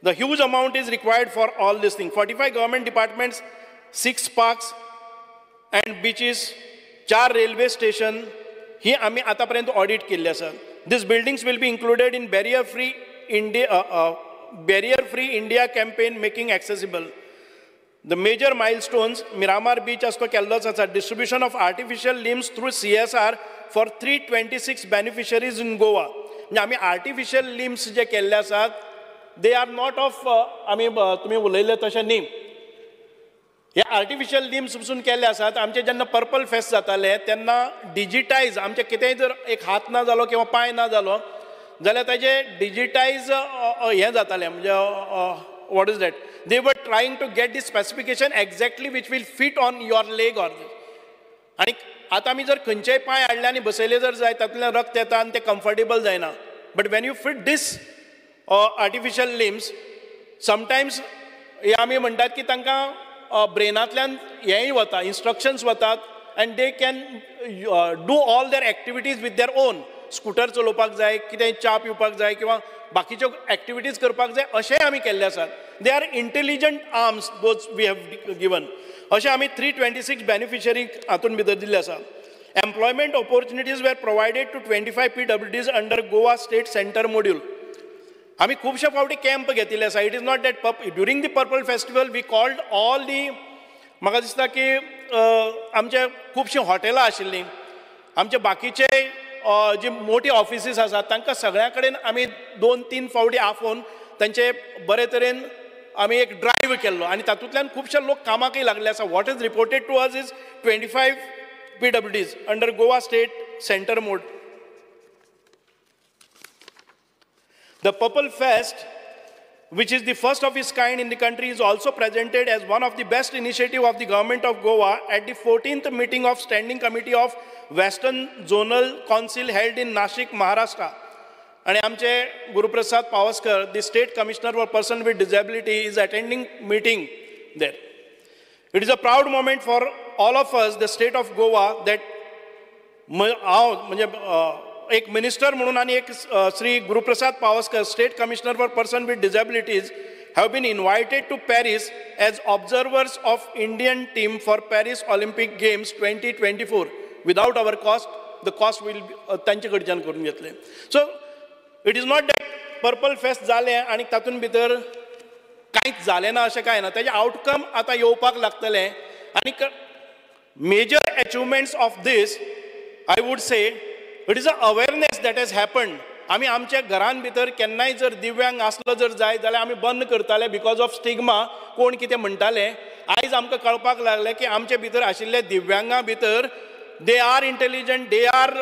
The huge amount is required for all this thing. 45 government departments, 6 parks and beaches, 4 railway station. ही आमी आतापर्यंत ऑडिट केल्ले आसा. These buildings will be included in barrier-free India campaign making accessible. The major milestones, Miramar Beach as to kelloच आसा. Distribution of artificial limbs through CSR for 326 beneficiaries in Goa. म्हणजे आमी artificial limbs जे केल्ले आसात they are not of आमी तुमी उलयले तशें न्ही. हे आर्टिफिशियल लिम्स पसून केल्ले आसात. आमचे जेन्ना पर्पल फेस्ट जाताले तेन्ना डिजिटायज आमचे कितेंय जर एक हात ना जालो किंवा पांय ना जालो जाल्यार ताजे डिजिटायज हें जातालें म्हणजे what is that they were trying to get the specification exactly which will fit on your leg or these. आनी आतां आमी जर खंयचेय पांय हाडले आनी बसयले जर जाय तातूंतल्यान रक्त येता आनी ते कम्फर्टेबल जायना. But when you fit this artificial limbs sometimes हे आमी म्हणटात की तांकां ब्रेनांतल्यान हेंय वता इन्स्ट्रक्शन्स वतात and they can do all there activities with their own. Scooter चलोवपाक जाय, कितेंय च्या पिवपाक जाय किंवा बाकीच्यो एक्टिविटीज करपाक जाय अशेंय आमी केल्ले आसात. They are intelligent arms those we have given. अशें आमी 326 बेनिफिशरीक हातूंत भितर दिल्ले आसा. Employment opportunities were provided to 25 PWDs under Goa state centre module. आमी खुबशे फावटी कॅम्प घेतिल्ले आसा. It is not that during the Purple Festival we called all the म्हाका दिसता की आमचे खुबशीं हॉटेलां आशिल्लीं, आमचे बाकीचे जी मोठी ऑफिसीस आसात तांकां सगळ्या कडेन आमी 2-3 फावटी आफोवन तांचे बरे तरेन आमी एक ड्रायव्ह केल्लो आनी तातूंतल्यान खुबशे लोक कामाकय लागले आसा. What is reported to us is 25 PWDs under Goa state centre mode. The Purple Fest, which is the first of its kind in the country, is also presented as one of the best initiatives of the government of Goa at the 14th meeting of Standing Committee of Western Zonal Council held in Nashik, Maharashtra. And आमचे Guruprasad Pavaskar, the State Commissioner for Persons with Disability, is attending meeting there. It is a proud moment for all of us, the state of Goa, that एक minister म्हणून आणि एक Shri Guruprasad Pawaskar state commissioner for person with disabilities have been invited to Paris as observers of Indian team for Paris Olympic games 2024 without our cost. The cost will तांचे कडच्यान करून घेतले. So it is not that purple fest जालें आनी तातूंत भितर कांयच जालें ना अशें कांय ना. ताजें आउटकम आतां येवपाक लागतलें. आनी major achievements of this I would say it is a awareness that has happened. आमी आमच्या घरान भितर केन्नाय जर दिव्यांग आसलो जर जाय जाल्यार आमी बंद करताले बिकॉज ऑफ स्टिग्मा. कोण कितें म्हणटाले. आयज आमकां कळपाक लागलें की आमचे भितर आशिल्ले दिव्यांगा भितर they are intelligent, they are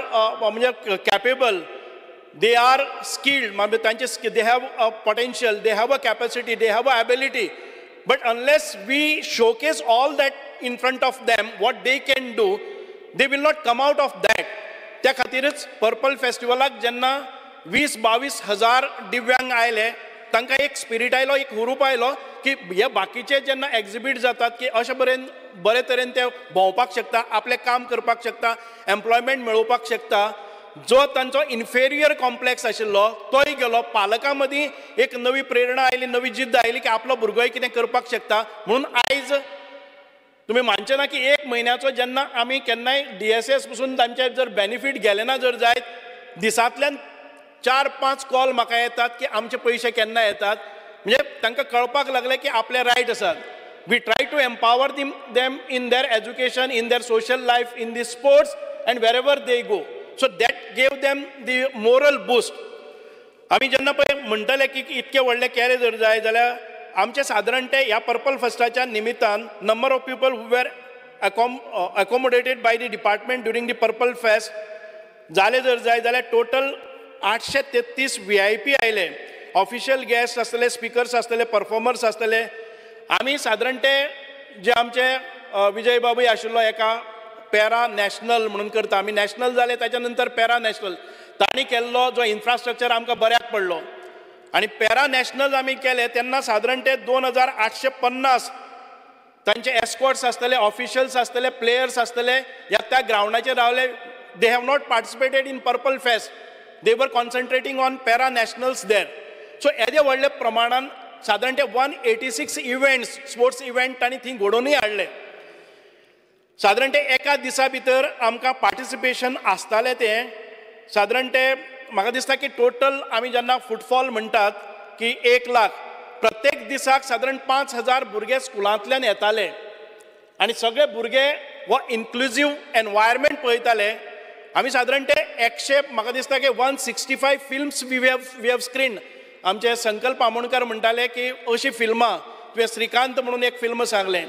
म्हणजे कॅपेबल, दे आर स्किल्ड, म्हणजे तांचे they have a potential, they have a capacity, they have a ability. But unless we showcase all that in front of them what they can do, they will not come out of that. त्या खातीरच purple फेस्टिवलाक जेन्ना 20-22 हजार दिव्यांग आयले तांकां एक spirit आयलो, एक हुरूप आयलो की हे बाकीचे जेन्ना एक्झिबीट जातात की अशे बरे तरेन ते भोंवपाक शकता, आपलें काम करपाक शकता, एम्प्लॉयमेंट मेळोवपाक शकता. जो तांचो इन्फेरियर कॉम्प्लेक्स आशिल्लो तोय गेलो. पालकां मदीं एक नवी प्रेरणा आयली, नवी जिद्द आयली की आपलो भुरगोय कितें करपाक शकता. म्हणून आयज तुम्ही मानचे ना की 1 म्हयन्याचो जेन्ना आमी केन्नाय DSS पसून तांचे जर बेनिफीट गेले ना जर जायत दिसांतल्यान 4-5 कॉल म्हाका येतात की आमचे पयशे केन्ना येतात. म्हणजे तांकां कळपाक लागले की आपले रायट आसात. We try to empower them in their education, in their social life, in the sports and wherever they go. So that gave them the moral boost. आमी जेन्ना पळय म्हणटले की इतके व्हडले केले जर जाय जाल्यार आमचे सादारण ते ह्या पर्पल फेस्टाच्या निमित्तान number of people who where accommodated by the department during the Purple Fest जाले जर जाय जाल्यार टोटल 833 VIP आयले. ऑफिशियल गेस्ट आसतले, स्पिकर्स आसतले, परफॉर्मर्स आसतले. आमी सादारण ते जे आमचे विजय बाबूय आशिल्लो एका पॅरा नॅशनल म्हणून करता, आमी नॅशनल जाले ताच्या नंतर पॅरा नॅशनल तांणी केल्लो जो इन्फ्रास्ट्रक्चर आमकां बऱ्याक पडलो. आनी पॅरा नॅशनल आमी केले तेन्ना सादारण ते 2850 तांचे एस्कॉर्ट्स आसतले, ऑफिशियल्स आसतले, प्लेयर्स आसतले ह्या त्या ग्राउंडाचेर रावले. They have not participated in purple fest, they were concentrating on para nationals there. So येदे व्हडले प्रमाणान सादारण ते 186 इव्हेंट्स, स्पोर्ट्स इव्हेंट तांणी थंय घडोवनूय हाडले. सादारण ते एका दिसा भितर आमकां पार्टिसिपेशन आसताले ते सादारण ते म्हाका दिसता की टोटल आमी जेन्ना फुटफॉल म्हणटात की 1 लाख प्रत्येक दिसाक सादारण 5000 भुरगे स्कुलांतल्यान येताले आनी सगळे भुरगे हो इन्क्लुझीव एनवायरमेंट पळयताले. आमी सादारण ते 100 म्हाका दिसता की 165 फिल्म्स वी हॅव स्क्रीन. आमचे संकल्प आमोणकर म्हणटाले की अशी फिल्मां तुवें श्रीकांत म्हणून एक फिल्म सांगलें.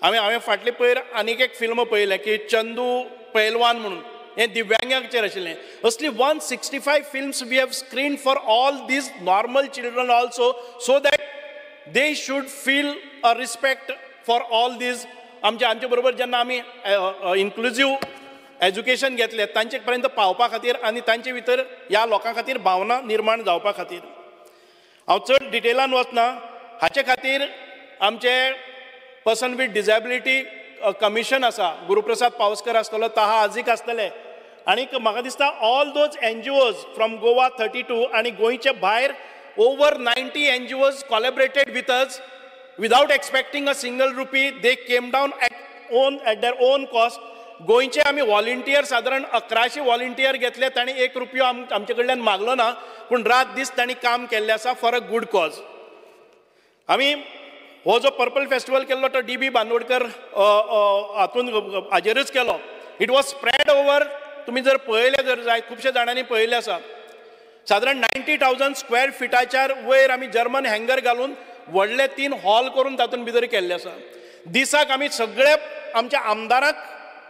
हांवें फाटले पयर आनीक एक फिल्म पळयलें की चंदू पहलवान म्हणून, हें दिव्यांगांचेर आशिल्लें. असली 165 films we have screen for all these normal children also, so that they should feel a respect for all these. आमचे बरोबर जेन्ना आमी इन्क्लुझीव एज्युकेशन घेतलें तांचे पर्यंत पावपा खातीर आनी तांचे भितर ह्या लोकां खातीर भावना निर्माण जावपा खातीर. हांव चड डिटेलान वचना. हाचे खातीर आमचे पर्सन विथ डिसेबिलिटी कमिशन आसा, गुरुप्रसाद पावसकर आसतलो, ताहा आजीक आसतले. आनीक म्हाका दिसता all those NGOs from Goa 32 आनी गोंयचे भायर over 90 NGOs collaborated with us without expecting a single rupee. They came down at their own cost. गोंयचे आमी व्हॉलिंटियर सादारण 1100 व्हॉलिंटियर घेतले. तांणी 1 रुपयो आमचे कडल्यान मागलो ना, पूण रात दीस तांणी काम केल्लें आसा फॉर अ गूड कॉज. आमी हो जो पर्पल फेस्टिवल केल्लो तो DB बांदोडकर हातून हाजेरूच केलो. इट वॉज स्प्रेड ओवर, तुमी जर पळयले जर जाय खुबशे जाणांनी पळयले आसा. सादारण 90,000 स्क्वेअर फिटाच्या वयर आमी जर्मन हँगर घालून व्हडले 3 हॉल करून तातूंत भितर केल्ले आसा. दिसाक आमी सगळे आमच्या आमदाराक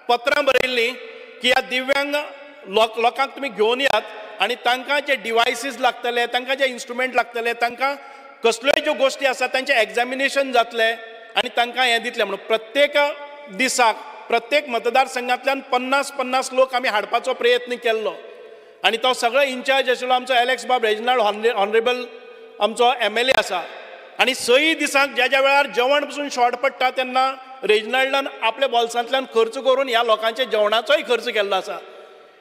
पत्रां बरयल्लीं की ह्या दिव्यांग लोकांक तुमी घेवन यात आनी तांकां जे डिवायसीस लागतले, तांकां जे इन्स्ट्रुमेंट लागतले, तांकां कसल्योय ज्यो गोश्टी आसा तांचें एग्जामिनेशन जातलें आनी तांकां हें दितलें म्हणून प्रत्येक दिसाक प्रत्येक मतदारसंघांतल्यान 50 लोक आमी हाडपाचो प्रयत्न केल्लो. आनी तो सगळो इन्चार्ज आशिल्लो आमचो एलेक्स बाब रेजिनाल्ड ऑनरेबल आमचो MLA आसा. आनी 6 दिसांक ज्या वेळार जेवण पसून शॉर्ट पडटा तेन्ना रेजिनाल्डान आपल्या बॉल्सांतल्यान खर्च करून ह्या लोकांच्या जेवणाचोय खर्च केल्लो आसा.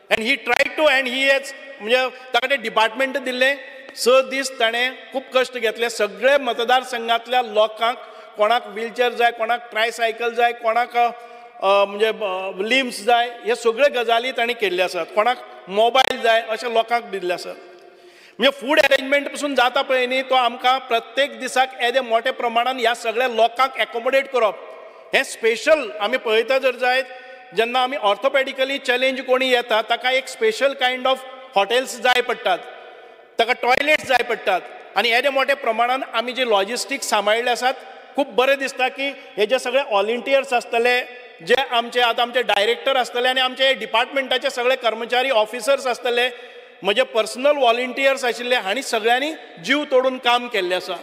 And he tried to and he has म्हणजे ताका ते डिपार्टमेंट दिल्लें 6 दीस ताणें खूब कश्ट घेतले. सगळे मतदारसंघांतल्या लोकांक, कोणाक व्हीलचेअर जाय, कोणाक ट्रायसायकल जाय, कोणाक म्हणजे लिम्स जाय, हे सगळे गजाली तांणी केल्ले आसात. कोणाक मोबायल जाय अशा लोकांक दिल्ले आसात. म्हणजे फूड अरेंजमेंट पसून जाता पळय न्ही तो आमकां प्रत्येक दिसाक येदे मोठ्या प्रमाणान ह्या सगळ्या लोकांक एकोमोडेट करप हें स्पेशल आमी पळयता जर जायत. जेन्ना आमी ऑर्थोपॅडिकली चॅलेंज कोणी येता ताका एक स्पेशल कायंड ऑफ हॉटेल्स जाय पडटात, ताका टॉयलेट्स जाय पडटात. आनी येदे मोठ्या प्रमाणान आमी जे लॉजिस्टिक्स सांबाळिल्ले आसात. खूब बरें दिसता की हे जे सगळे व्हॉलिंटियर्स आसतले, जे आमचे डायरेक्टर आसतले आनी आमचे डिपार्टमेंटाचे सगळे कर्मचारी ऑफिसर्स आसतले, म्हजे पर्सनल व्हॉलिंटियर्स आशिल्ले, हांणी सगळ्यांनी जीव तोडून काम केल्लें आसा.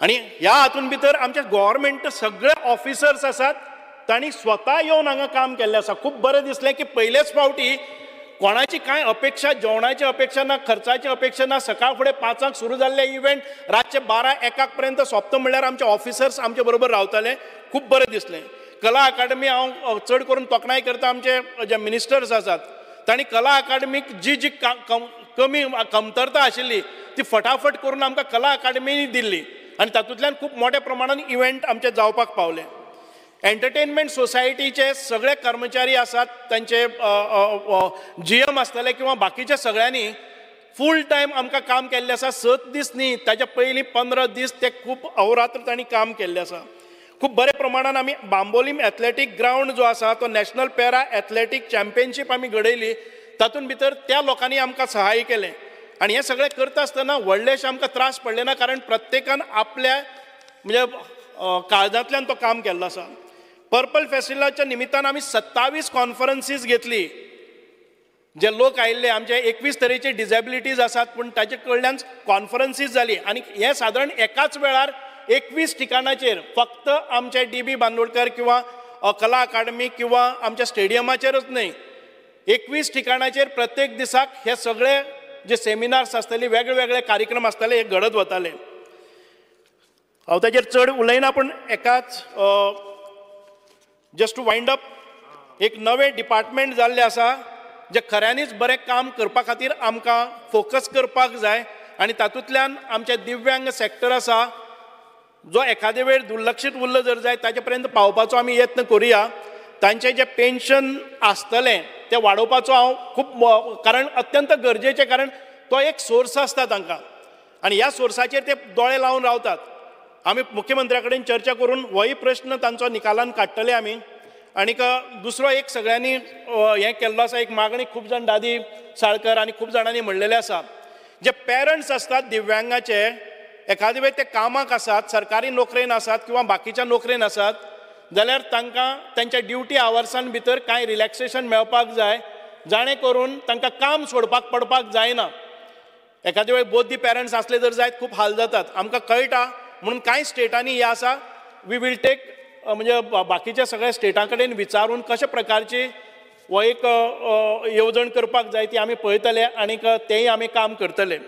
आनी ह्या हातून भितर आमचे गव्हर्मेंट सगळे ऑफिसर्स आसात तांणी स्वता येवन हांगा काम केल्लें आसा. खूब बरें दिसलें की पयलेच फावटी कोणाची कांय अपेक्षा, जेवणाची अपेक्षा ना, खर्चाची अपेक्षा ना. सकाळ फुडें 5 सुरू जाल्ले इव्हेंट रातचे 12-1 पर्यंत सोंपता म्हणल्यार आमचे ऑफिसर्स आमचे बरोबर रावताले. खूब बरें दिसलें. कला अकादमी हांव चड करून तोखणाय करता. आमचे जे मिनिस्टर्स आसात तांणी कला अकादमीक जी कमी कमतरता आशिल्ली ती फटाफट करून आमकां कला अकादमी दिल्ली आनी तातूंतल्यान खूब मोठ्या प्रमाणान इव्हेंट आमचे जावपाक पावले. एंटरटेनमेंट सोसायटीचे सगळे कर्मचारी आसात, तांचे GM आसतले किंवा बाकीच्या सगळ्यांनी फूल टायम आमकां काम केल्लें आसा. 7 दीस न्ही, ताच्या पयलीं 15 दीस ते खूब अहोरात्र तांणी काम केल्लें आसा. खूब बरे प्रमाणान आमी बांबोलीम एथलेटीक ग्रावंड जो आसा तो नॅशनल पॅरा एथलेटीक चॅम्पियनशीप आमी घडयली. तातूंत भितर त्या लोकांनी आमकां सहाय्य केलें आणि हे सगळें करता आसतना व्हडलेशे आमकां त्रास पडले ना, कारण प्रत्येकान आपल्या म्हणजे काळजांतल्यान तो काम केल्लो आसा. पर्पल फेस्टिवलाच्या निमित्तान आमी 27 कॉन्फरन्सीस घेतली. जे लोक आयिल्ले आमचे 21 तरेचे डिसेबिलिटीज आसात, पूण ताचे कडल्यान कॉन्फरन्सीस जाली आणि हे सादारण एकाच वेळार 21 ठिकाणाचेर, फक्त आमचे DB बांदोडकर किंवा कला अकादमी किंवा आमच्या स्टेडियमाचेरच न्हय, 21 ठिकाणाचेर प्रत्येक दिसाक हे सगळे जे सेमिनार्स आसतले, वेगळे वेगळे कार्यक्रम आसतले, हे घडत वताले. हांव ताचेर चड उलयना, पूण एकाच जस्ट टू वायंड अप, एक नवें डिपार्टमेंट जाल्लें आसा जे खऱ्यांनीच बरें काम करपा खातीर आमकां फोकस करपाक जाय. आनी तातूंतल्यान आमचे दिव्यांग सेक्टर आसा, जो एखादे वेळ दुर्लक्षीत उरलो जर जायत ताचे पर्यंत पावपाचो आमी यत्न करुया. तांचें जें पेन्शन आसतलें तें वाडोवपाचो हांव खूब, कारण अत्यंत गरजेचें, कारण तो एक सोर्स आसता तांकां आनी ह्या सोर्साचेर ते दोळे लावन रावतात. आमी मुख्यमंत्र्या कडेन चर्चा करून होय प्रश्न तांचो निकालान काडटले आमी. आनीक दुसरो एक सगळ्यांनी हें केल्लो आसा, एक मागणी खूब जाण दादी साळकर आनी खूब जाणांनी म्हणलेले आसा, जे पेरंट्स आसतात दिव्यांगाचे, एखादे वेळ ते कामाक आसात, सरकारी नोकरेन आसात किंवा बाकीच्या नोकरेन आसात, जाल्यार तांकां तांच्या ड्युटी आवर्सान भितर कांय रिलॅक्सेशन मेळपाक जाय, जाणे करून तांकां काम सोडपाक पडपाक जायना. एखादे वेळ बोथ दी पेरंट्स आसले जर जायत खूब हाल जातात, आमकां कळटा. म्हणून कांय स्टेटांनी हे आसा, वी वील टेक, म्हणजे बाकीच्या सगळ्या स्टेटां कडेन विचारून कशा प्रकारची हो एक येवजण करपाक जाय ती आमी पळयतले आनीक तेंय आमी काम करतले.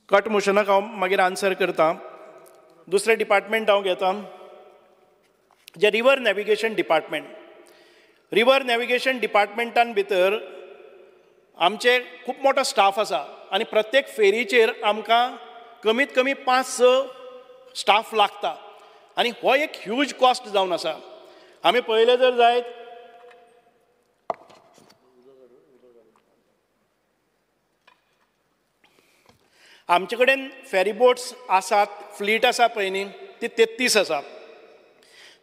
कट मोशनाक हांव मागीर आन्सर करता. दुसरें डिपार्टमेंट हांव घेता, जे river navigation department. River navigation डिपार्टमेंटान भितर आमचे खूब मोठो स्टाफ आसा आनी प्रत्येक फेरीचेर आमकां कमीत कमी 5-6 स्टाफ लागता आनी हो एक ह्यूज कॉस्ट जावन आसा. आमी पळयलें जर जायत आमचे कडेन फेरी बोट्स आसात, फ्लीट आसा पळय न्ही, ती 33 आसा.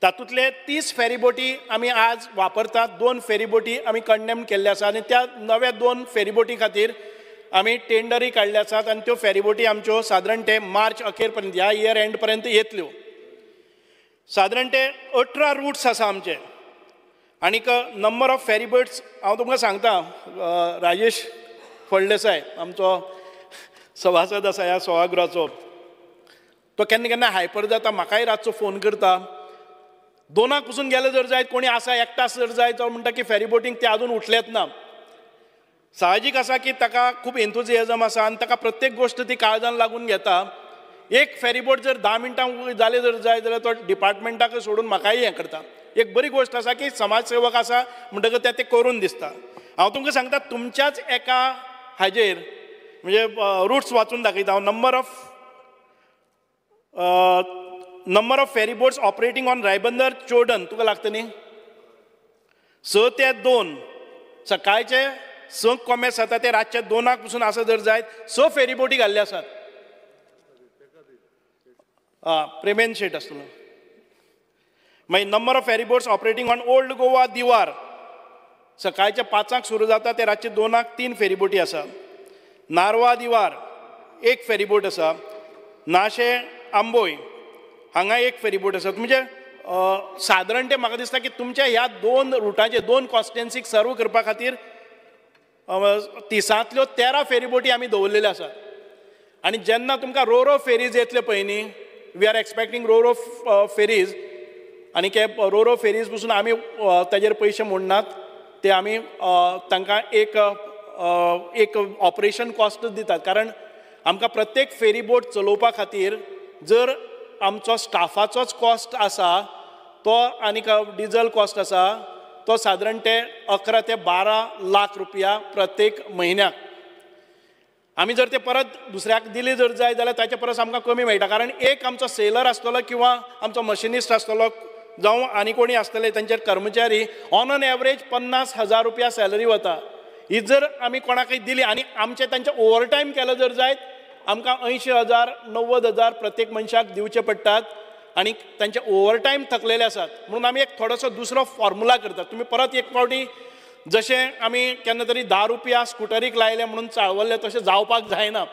तातूंतले 30 फेरी बोटी आमी आज वापरतात, 2 फेरी बोटी आमी कंडेम केल्ले आसा आनी त्या नव्या 2 फेरी बोटी खातीर आमी टेंडरी काडले आसात आनी त्यो फेरी बोटी आमच्यो सादारण ते मार्च अखेर पर्यंत, ह्या इयर एंड पर्यंत येतल्यो. सादारण ते 18 रूट्स आसा आमचे. आनीक नंबर ऑफ फेरी बोट्स हांव तुमकां सांगता, राजेश फळदेसाय आमचो सभासद आसा ह्या सभागृहाचो, तो केन्ना केन्ना हायपर जाता, म्हाकाय रातचो फोन करता. 2 पसून गेले जर जायत, कोणी आसा एकटा जर जायत, तो म्हणटा की फेरी बोटींक ते आजून उठलेत ना. साहजीक आसा की ताका खूब एन्थुजियाजम आसा आनी ताका प्रत्येक गोश्ट ती काळजान लागून घेता. एक फेरी बोट जर 10 मिनटां जाले जर जाय जाल्यार तो डिपार्टमेंटाक सोडून म्हाकाय हें करता. एक बरी गोश्ट आसा की समाजसेवक आसा म्हणटकच ते करून दिसता. हांव तुमकां सांगता, तुमच्याच एका हाजेर म्हणजे रूट्स वाचून दाखयता हांव. Number of ferry boats operating on Ribandar Chodan, तुका लागता न्ही, 6 ते 2 सकाळचे 6 कॉमेस जाता ते रातचे 2 पसून आसा जर जायत 6 फेरी बोटी घाल्ले आसात. प्रेमेन शेट आसतलो. मागीर number of ferry boats operating on old Goa Divar, सकाळचे 5 सुरू जाता ते रातचे 2 3 फेरी बोटी आसा. नारवा दिवार 1 फेरी बोट आसा. नाशे आंबोय हांगा 1 फेरी बोट आसा. म्हणजे सादारण ते म्हाका दिसता की तुमच्या ह्या 2 रुटाचे 2 कॉन्स्टिट्युएन्सीक सर्व करपा खातीर 30 13 फेरी बोटी आमी दवरलेले आसात. आनी जेन्ना तुमकां रो फेरीज येतले पळय न्ही, वी आर एक्सपेक्टींग रो फेरीज, आनी ते रो फेरीज पसून आमी ताजेर पयशे मोडनात, ते आमी तांकां एक ऑपरेशन कॉस्ट दितात. कारण आमकां प्रत्येक फेरी बोट चलोवपा खातीर जर आमचो स्टाफाचोच कॉस्ट आसा तो आनीक डिजल कॉस्ट आसा तो सादारण ते 11 ते 12 लाख रुपया प्रत्येक म्हयन्याक. आमी जर ते परत दुसऱ्याक दिले जर जाय जाल्यार ताचे परस आमकां कमी मेळटा. कारण एक आमचो सेलर आसतलो किंवा आमचो मशिनिस्ट आसतलो जावं आनी कोणी आसतले तांचे कर्मचारी ऑन एन एवरेज 50,000 रुपया सॅलरी वता. ही जर आमी कोणाकय दिली आनी आमचे तांचे ओवरटायम केलो जर जायत आमकां 80,000 90,000 प्रत्येक मनशाक दिवचे पडटात आनी तांचे ओवरटायम थकलेले आसात. म्हणून आमी एक थोडोसो दुसरो फॉर्मुला करतात. तुमी परत एक फावटी जशें आमी केन्ना तरी 10 रुपया स्कुटरीक लायले म्हणून चाळवल्ले तशें जावपाक जायना.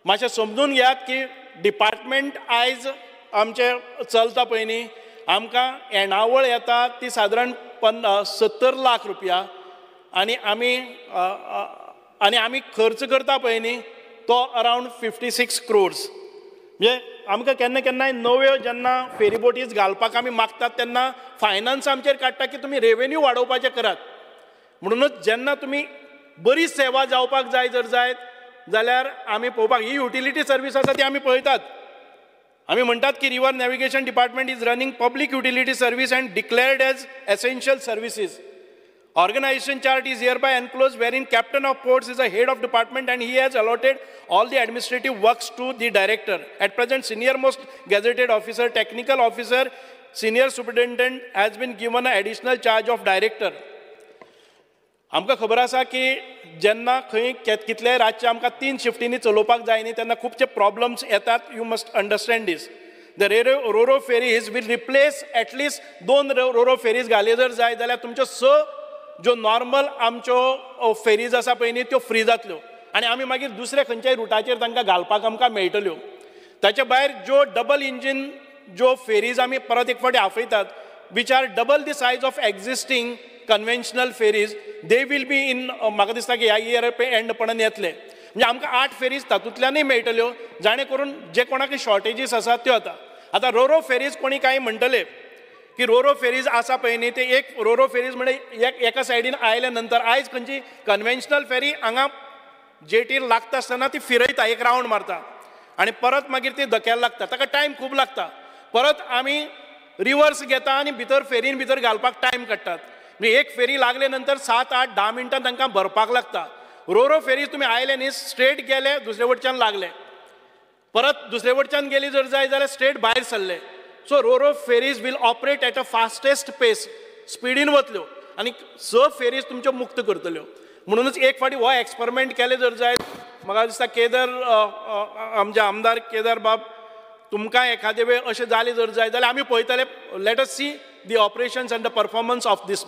मातशें समजून घेयात की डिपार्टमेंट आयज आमचे चलता पळय न्ही, आमकां येणावळ येता ती सादारण 70 लाख रुपया आनी आमी खर्च करता पळय न्ही तो अरावंड 56 crores. म्हणजे आमकां केन्ना केन्नाय नव्यो जेन्ना फेरीबोटीज घालपाक आमी मागतात तेन्ना फायनान्स आमचेर काडटा की तुमी रेवेन्यू वाडोवपाचें करात. म्हणूनच जेन्ना तुमी बरी सेवा जावपाक जाय जर जायत जाल्यार आमी पळोवपाक ही युटिलिटी सर्वीस आसा ती आमी पळयतात. आमी म्हणटात की river navigation department is running public utility service and declared as essential services. Organization chart is hereby enclosed wherein captain of ports is a head of department and he has allotted all the administrative works to the director. At present, senior most gazetted officer, technical officer, senior superintendent has been given an additional charge of director. आमकां खबर आसा की जेन्ना खंय कितलेय रातचे आमकां 3 शिफ्टींनी चलोवपाक जाय न्ही तेन्ना खुबशे प्रॉब्लम्स येतात. You must understand this. The roro ferries will replace at least 2 roro ferries घाले जर जाय जाल्यार तुमच्यो 6 ज्यो नॉर्मल आमच्यो फेरीज आसा पळय न्ही त्यो फ्री जातल्यो आनी आमी मागीर दुसरे खंयच्याय रुटाचेर तांकां घालपाक आमकां मेळटल्यो. ताचे भायर ज्यो डबल इंजीन ज्यो फेरीज आमी परत एक फावटी आफयतात which are double the size of existing conventional ferries they will be in म्हाका दिसता की ह्या इयर एंड पर्यंत येतले. म्हणजे आमकां 8 फेरीज तातूंतल्यानय मेळटल्यो जाणे करून जे कोणाक शॉर्टेजीस आसात त्यो जाता. आतां रोरो फेरीज कोणी कांय म्हणटले की रोरो फेरीज आसा पळय न्ही ते एक रोरो फेरीज म्हणजे एका सायडीन आयले नंतर आयज खंयची कन्वेन्शनल फेरी हांगा जेटीर लागता आसतना ती फिरयता एक रावंड मारता आनी परत मागीर ती धक्याला लागता ताका टायम खूब लागता. परत आमी रिवर्स घेता आनी भितर फेरीन भितर घालपाक टायम काडटात. म्हणजे एक फेरी लागले नंतर 7, 8, 10 मिनटां तांकां भरपाक लागता. रोरो फेरीज तुमी आयले न्ही स्ट्रेट गेले दुसरे वटच्यान लागले परत दुसरे वटच्यान गेली जर जाय जाल्यार स्ट्रेट भायर सरले. So roro ferries will operate at a fastest pace स्पिडीन वतल्यो आनी 6 फेरीज तुमच्यो मुक्त करतल्यो. म्हणूनच एक फावटी हो एक्सपेरिमेंट केले जर जाय म्हाका दिसता केदार आमचे आमदार केदार बाब तुमकां एखादे वेळ अशें जालें जर जाय जाल्यार आमी पळयतले. Let us see the operations and the performance of these.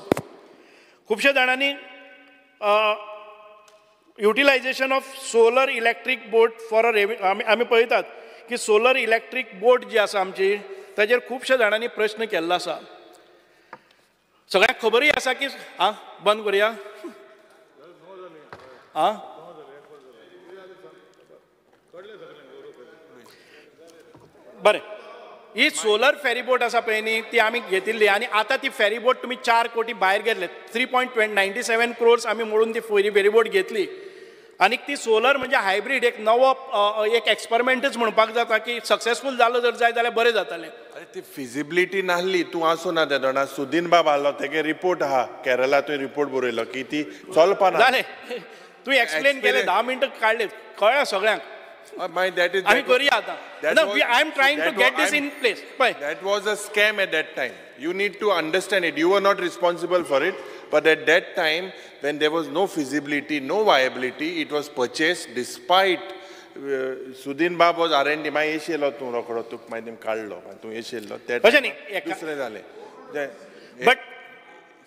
खुबशे जाणांनी utilisation of solar electric boat for a आमी पळयतात की सोलर इलेक्ट्रीक बोट जी आसा आमची ताजेर खुबशे जाणांनी प्रश्न केल्लो आसा. सगळ्यांक खबरूय आसा की बंद करुया बरें. ही सोलर फेरीबोट आसा पळय न्ही ती आमी घेतिल्ली आनी आतां ती फेरीबोट तुमी 4 कोटी भायर घेतले 3.97 crores आमी मोडून ती फेरीबोट घेतली आनी ती सोलर म्हणजे हायब्रीड एक नवो एक एक्सपेरिमेंटच म्हणपाक जाता की सक्सेसफूल जालो जर जाय जाल्यार बरें जातालें. अरे ती फिजिबिलिटी नाहली तूं आसूं ना त्या दोना सुदीन बाब आलो तेगे रिपोर्ट आहा केरला तुवें रिपोर्ट बरयलो की ती चलपाना जालें. तुवें एक्सप्लेन केले 10 मिनटां काडले कळ्ळें सगळ्यांक. आमी करुया आतां. I am trying to get this in place. That was a scam at that time. You need to understand it. You were not responsible for it. But at that time, when there was no feasibility, no viability, it was purchased despite Sudin Bab was R&D. मागीर येशेलो तूं रोखडो तुका मागीर काडलो तूं येशेलो दुसरें जालें. But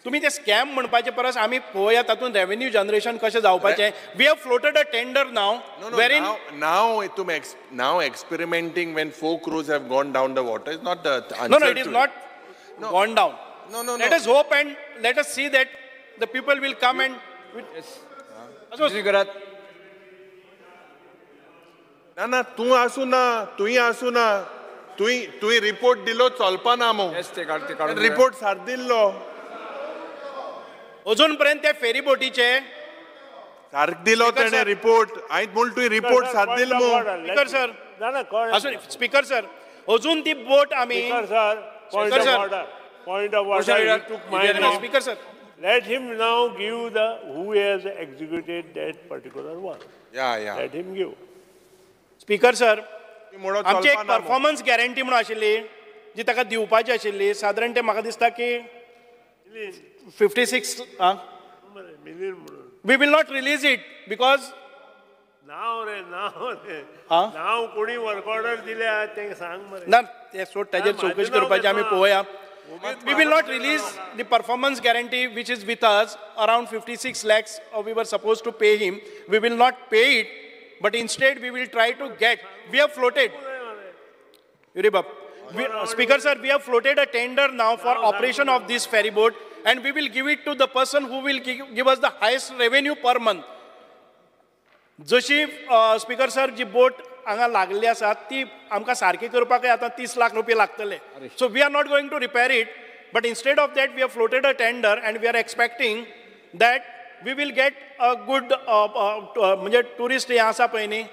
तुमी ते scam म्हणपाचे परस आमी पळोवया तातूंत रेव्हेन्यू जनरेशन कशें जावपाचें. We have floated a tender now वेरीन now experimenting when 4 crores have gone down the water is not the answer. No, it is not gone down. No. Let us hope and let us see that the people will come and. ना तूं आसूं ना तुंय आसूं ना तुंय report दिलो चलपा ना मो report सार दिल्लो अजून पर्यंत त्या फेरी बोटीचे सारक दिलो तेणे रिपोर्ट हांवें म्हूण तुवें रिपोर्ट सार दिल मो. स्पीकर सर स्पीकर सर अजून ती बोट आमी Point of order. He took my name. Speaker sir, let him now give the who has executed that particular one. Yeah. Let him give. Speaker sir, आमची एक performance guarantee म्हणून आशिल्ली जी ताका दिवपाची आशिल्ली सादारण ते म्हाका दिसता की 56 we will not release it because नाव कोणी वर्क ऑर्डर दिल्या ते सांग मरे ना ते सोड ताजेर चौकशी करपाची आमी पळोवया. We will not release the performance guarantee which is with us, around 56 lakhs we were supposed to pay him. We will not pay it, but instead we will try to get, we have floated. Speaker sir, we have floated a tender now for operation of this ferry boat, and we will give it to the person who will give us the highest revenue per month. जशी speaker sir जी बोट हांगा लागली आसा ती आमकां सारकी करपाकय आतां 30 लाख रुपया लागतले. So we are not going to repair it, but instead of that we have floated a tender and we are expecting that we will get a good म्हणजे टुरिस्ट हे आसा पळय न्ही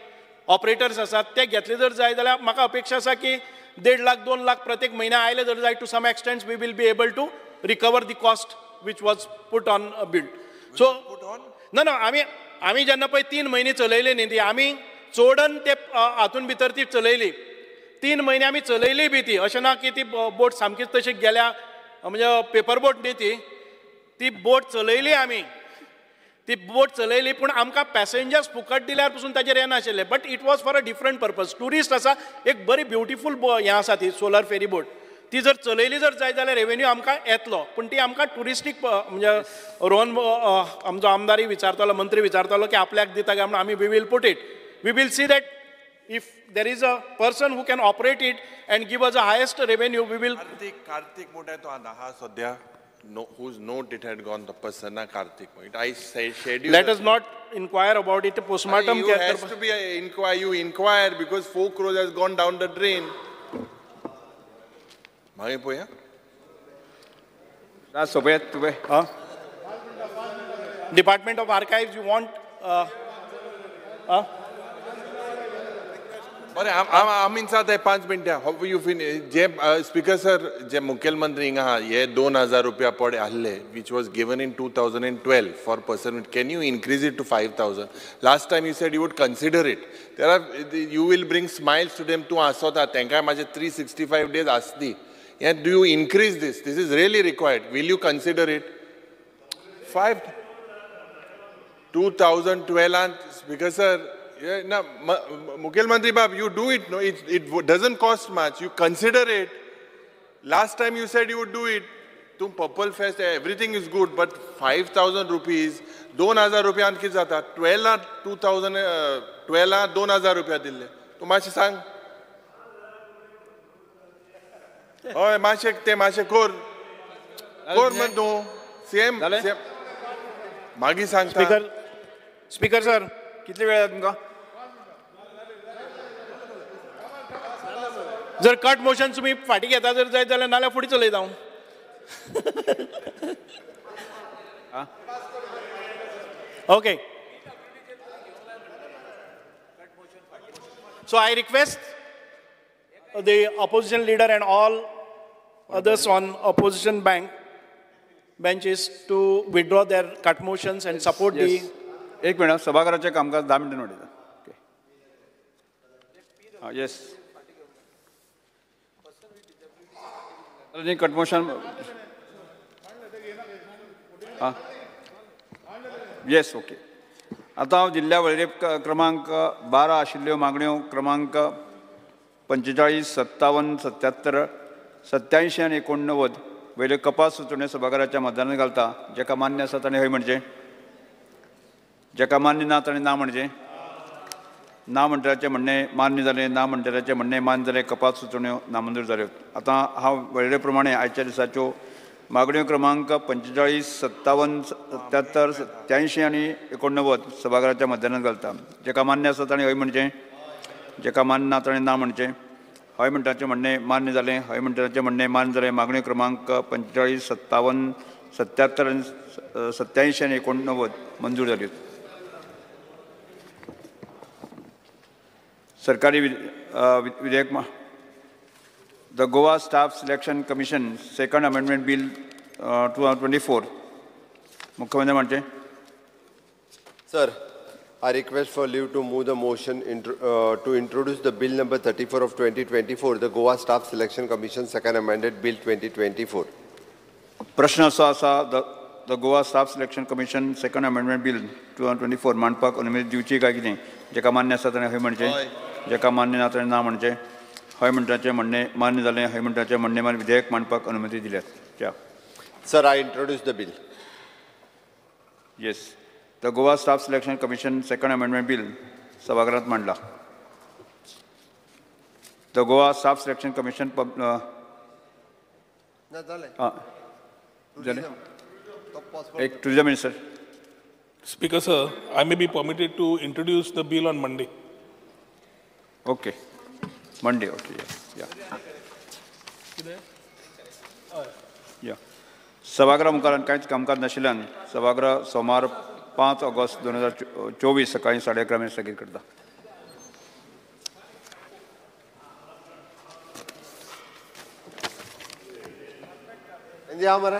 ऑपरेटर्स आसात ते घेतले जर जाय जाल्यार म्हाका अपेक्षा आसा की 1.5 लाख 2 लाख प्रत्येक म्हयन्या आयले जर जाय to some extent we will be able to recover the cost which was put on build. So no आमी जेन्ना पळय 3 म्हयने चलयले न्ही ती आमी चोडन ते हातून भितर ती चलयली 3 म्हयने आमी चलयली बी ती अशें ना की ती बोट सामकीच तशी गेल्या म्हणजे पेपर बोट न्ही ती बोट चलयली आमी ती बोट चलयली पूण आमकां पॅसेंजर्स फुकट दिल्यार पसून ताजेर येनाशिल्ले. But it was for a different purpose. Tourist आसा एक बरी ब्युटिफूल हें आसा ती सोलर फेरी बोट ती जर चलयली जर जाय जाल्यार रेवेन्यू आमकां येतलो पूण ती आमकां ट्युरिस्टीक म्हणजे रोहन आमचो आमदारी विचारतालो मंत्री विचारतालो की आपल्याक दिता काय म्हणून आमी we will put it. We will see that if there is a person who can operate it and give us a highest revenue we will. Kartik म्हणटा तो आहा सद्या whose note it had gone, the person Karthik. I said let us not inquire about it. Postmortem you has to be inquire. You inquire because 4 crores has gone down the drain. Mage poya. Department of Archives. You want? अरे आमीन साथ है 5 minute how you जे speaker sir जे मुख्यमंत्री हिंगा हे 2000 रुपया पडे आहले which was given in 2012 for person. Can you increase it to 5000? Last time you said you would consider it. There are you will bring smiles to them to asota तांकां माझे 365 days आसती. And do you increase this? This is really required. Will you consider it? 2012 and speaker sir. Yeah, no, Mukhil Mantri Bab, you do it. No, it doesn't cost much. You consider it. Last time you said you would do it. Tum Purple Fest, everything is good, but 5,000 rupees, 2,000 रुपया किती जाता? 12 2000, 12 2,000 रुपया दिले. तू माशे सांग. होय माशे ते माशे कोर मत दो. सेम. मागी सांगता. Speaker sir. कितली वेळ तुमकां जर कट मोशन तुम्ही फाटी घेता जर जाय जाल्यार नाल्यार फुडें चलयता हांव. Okay so I request the opposition leader and all others on opposition benches to withdraw their cut motions and support the. एक मिनिट सभागृहाचे कामकाज 10 मिनिटांनी वाडयता. Yes cut motion yes okay. आतां हांव जिल्ल्या वळेरे क्रमांक 12 आशिल्ल्यो मागण्यो क्रमांक 45, 57, 77, 87 आनी 89 वयल्यो कपात सुचोवण्यो सभागृहाच्या मतदानांत घालता. जेका मान्य आसा ताणें हय म्हणचें. जेका मान्य ना ताणें ना म्हणचें. ना म्हणटाराचें म्हणणें मान्य जालें. ना म्हणटाराचें म्हणणें मान्य जालें. कपात सुचोवण्यो नामंजूर जाल्यो. आतां हांव वळेरे प्रमाणे आयच्या दिसाच्यो मागण्यो क्रमांक 45, 57, 77, 87 आनी 89 सभागृहाच्या मतदानांत घालता. जेका मान्य आसा ताणें हय म्हणचें. जेका मान्य ना ताणें ना म्हणचें. हय म्हणटाराचें म्हणणें मान्य जालें. हय म्हणटाराचें म्हणणें मान्य जालें. मागण्यो क्रमांक 45, 57, 77 आनी 87 आनी 89 मंजूर जाल्यो. सरकारी विधेयक the Goa staff selection commission second amendment bill 2024 मुख्यमंत्री म्हणचे. Sir, I request for leave to move the motion to introduce the bill number 34 of 2024, the Goa Staff Selection Commission second amended bill 2024. प्रश्न असो आसा the Goa staff selection commission second amendment bill 2024 मांडपाक अनुमती दिवची काय कितें. जेका मान्य आसा ताणें हय म्हणचें. जेका मान्य ना ताणें ना म्हणचें. हय मंत्र्याचे म्हणणे मान्य जालें. हय मंत्र्याचे म्हणणे मान विधेयक मांडपाक अनुमती दिल्यात. Sir, I introduce the bill. Yes. The Goa Staff Selection Commission Second Amendment Bill सभागृहात मांडला. The Goa Staff Selection Commission Tourism Minister. Speaker sir, I may be permitted to introduce the bill on Monday. Okay. Monday, okay, yeah. सभागृह मुखार कांयच कामकाज नाशिल्ल्यान सभागृह सोमार 5 August 2024 सकाळी 11:30 स्थगीत करता. या मरे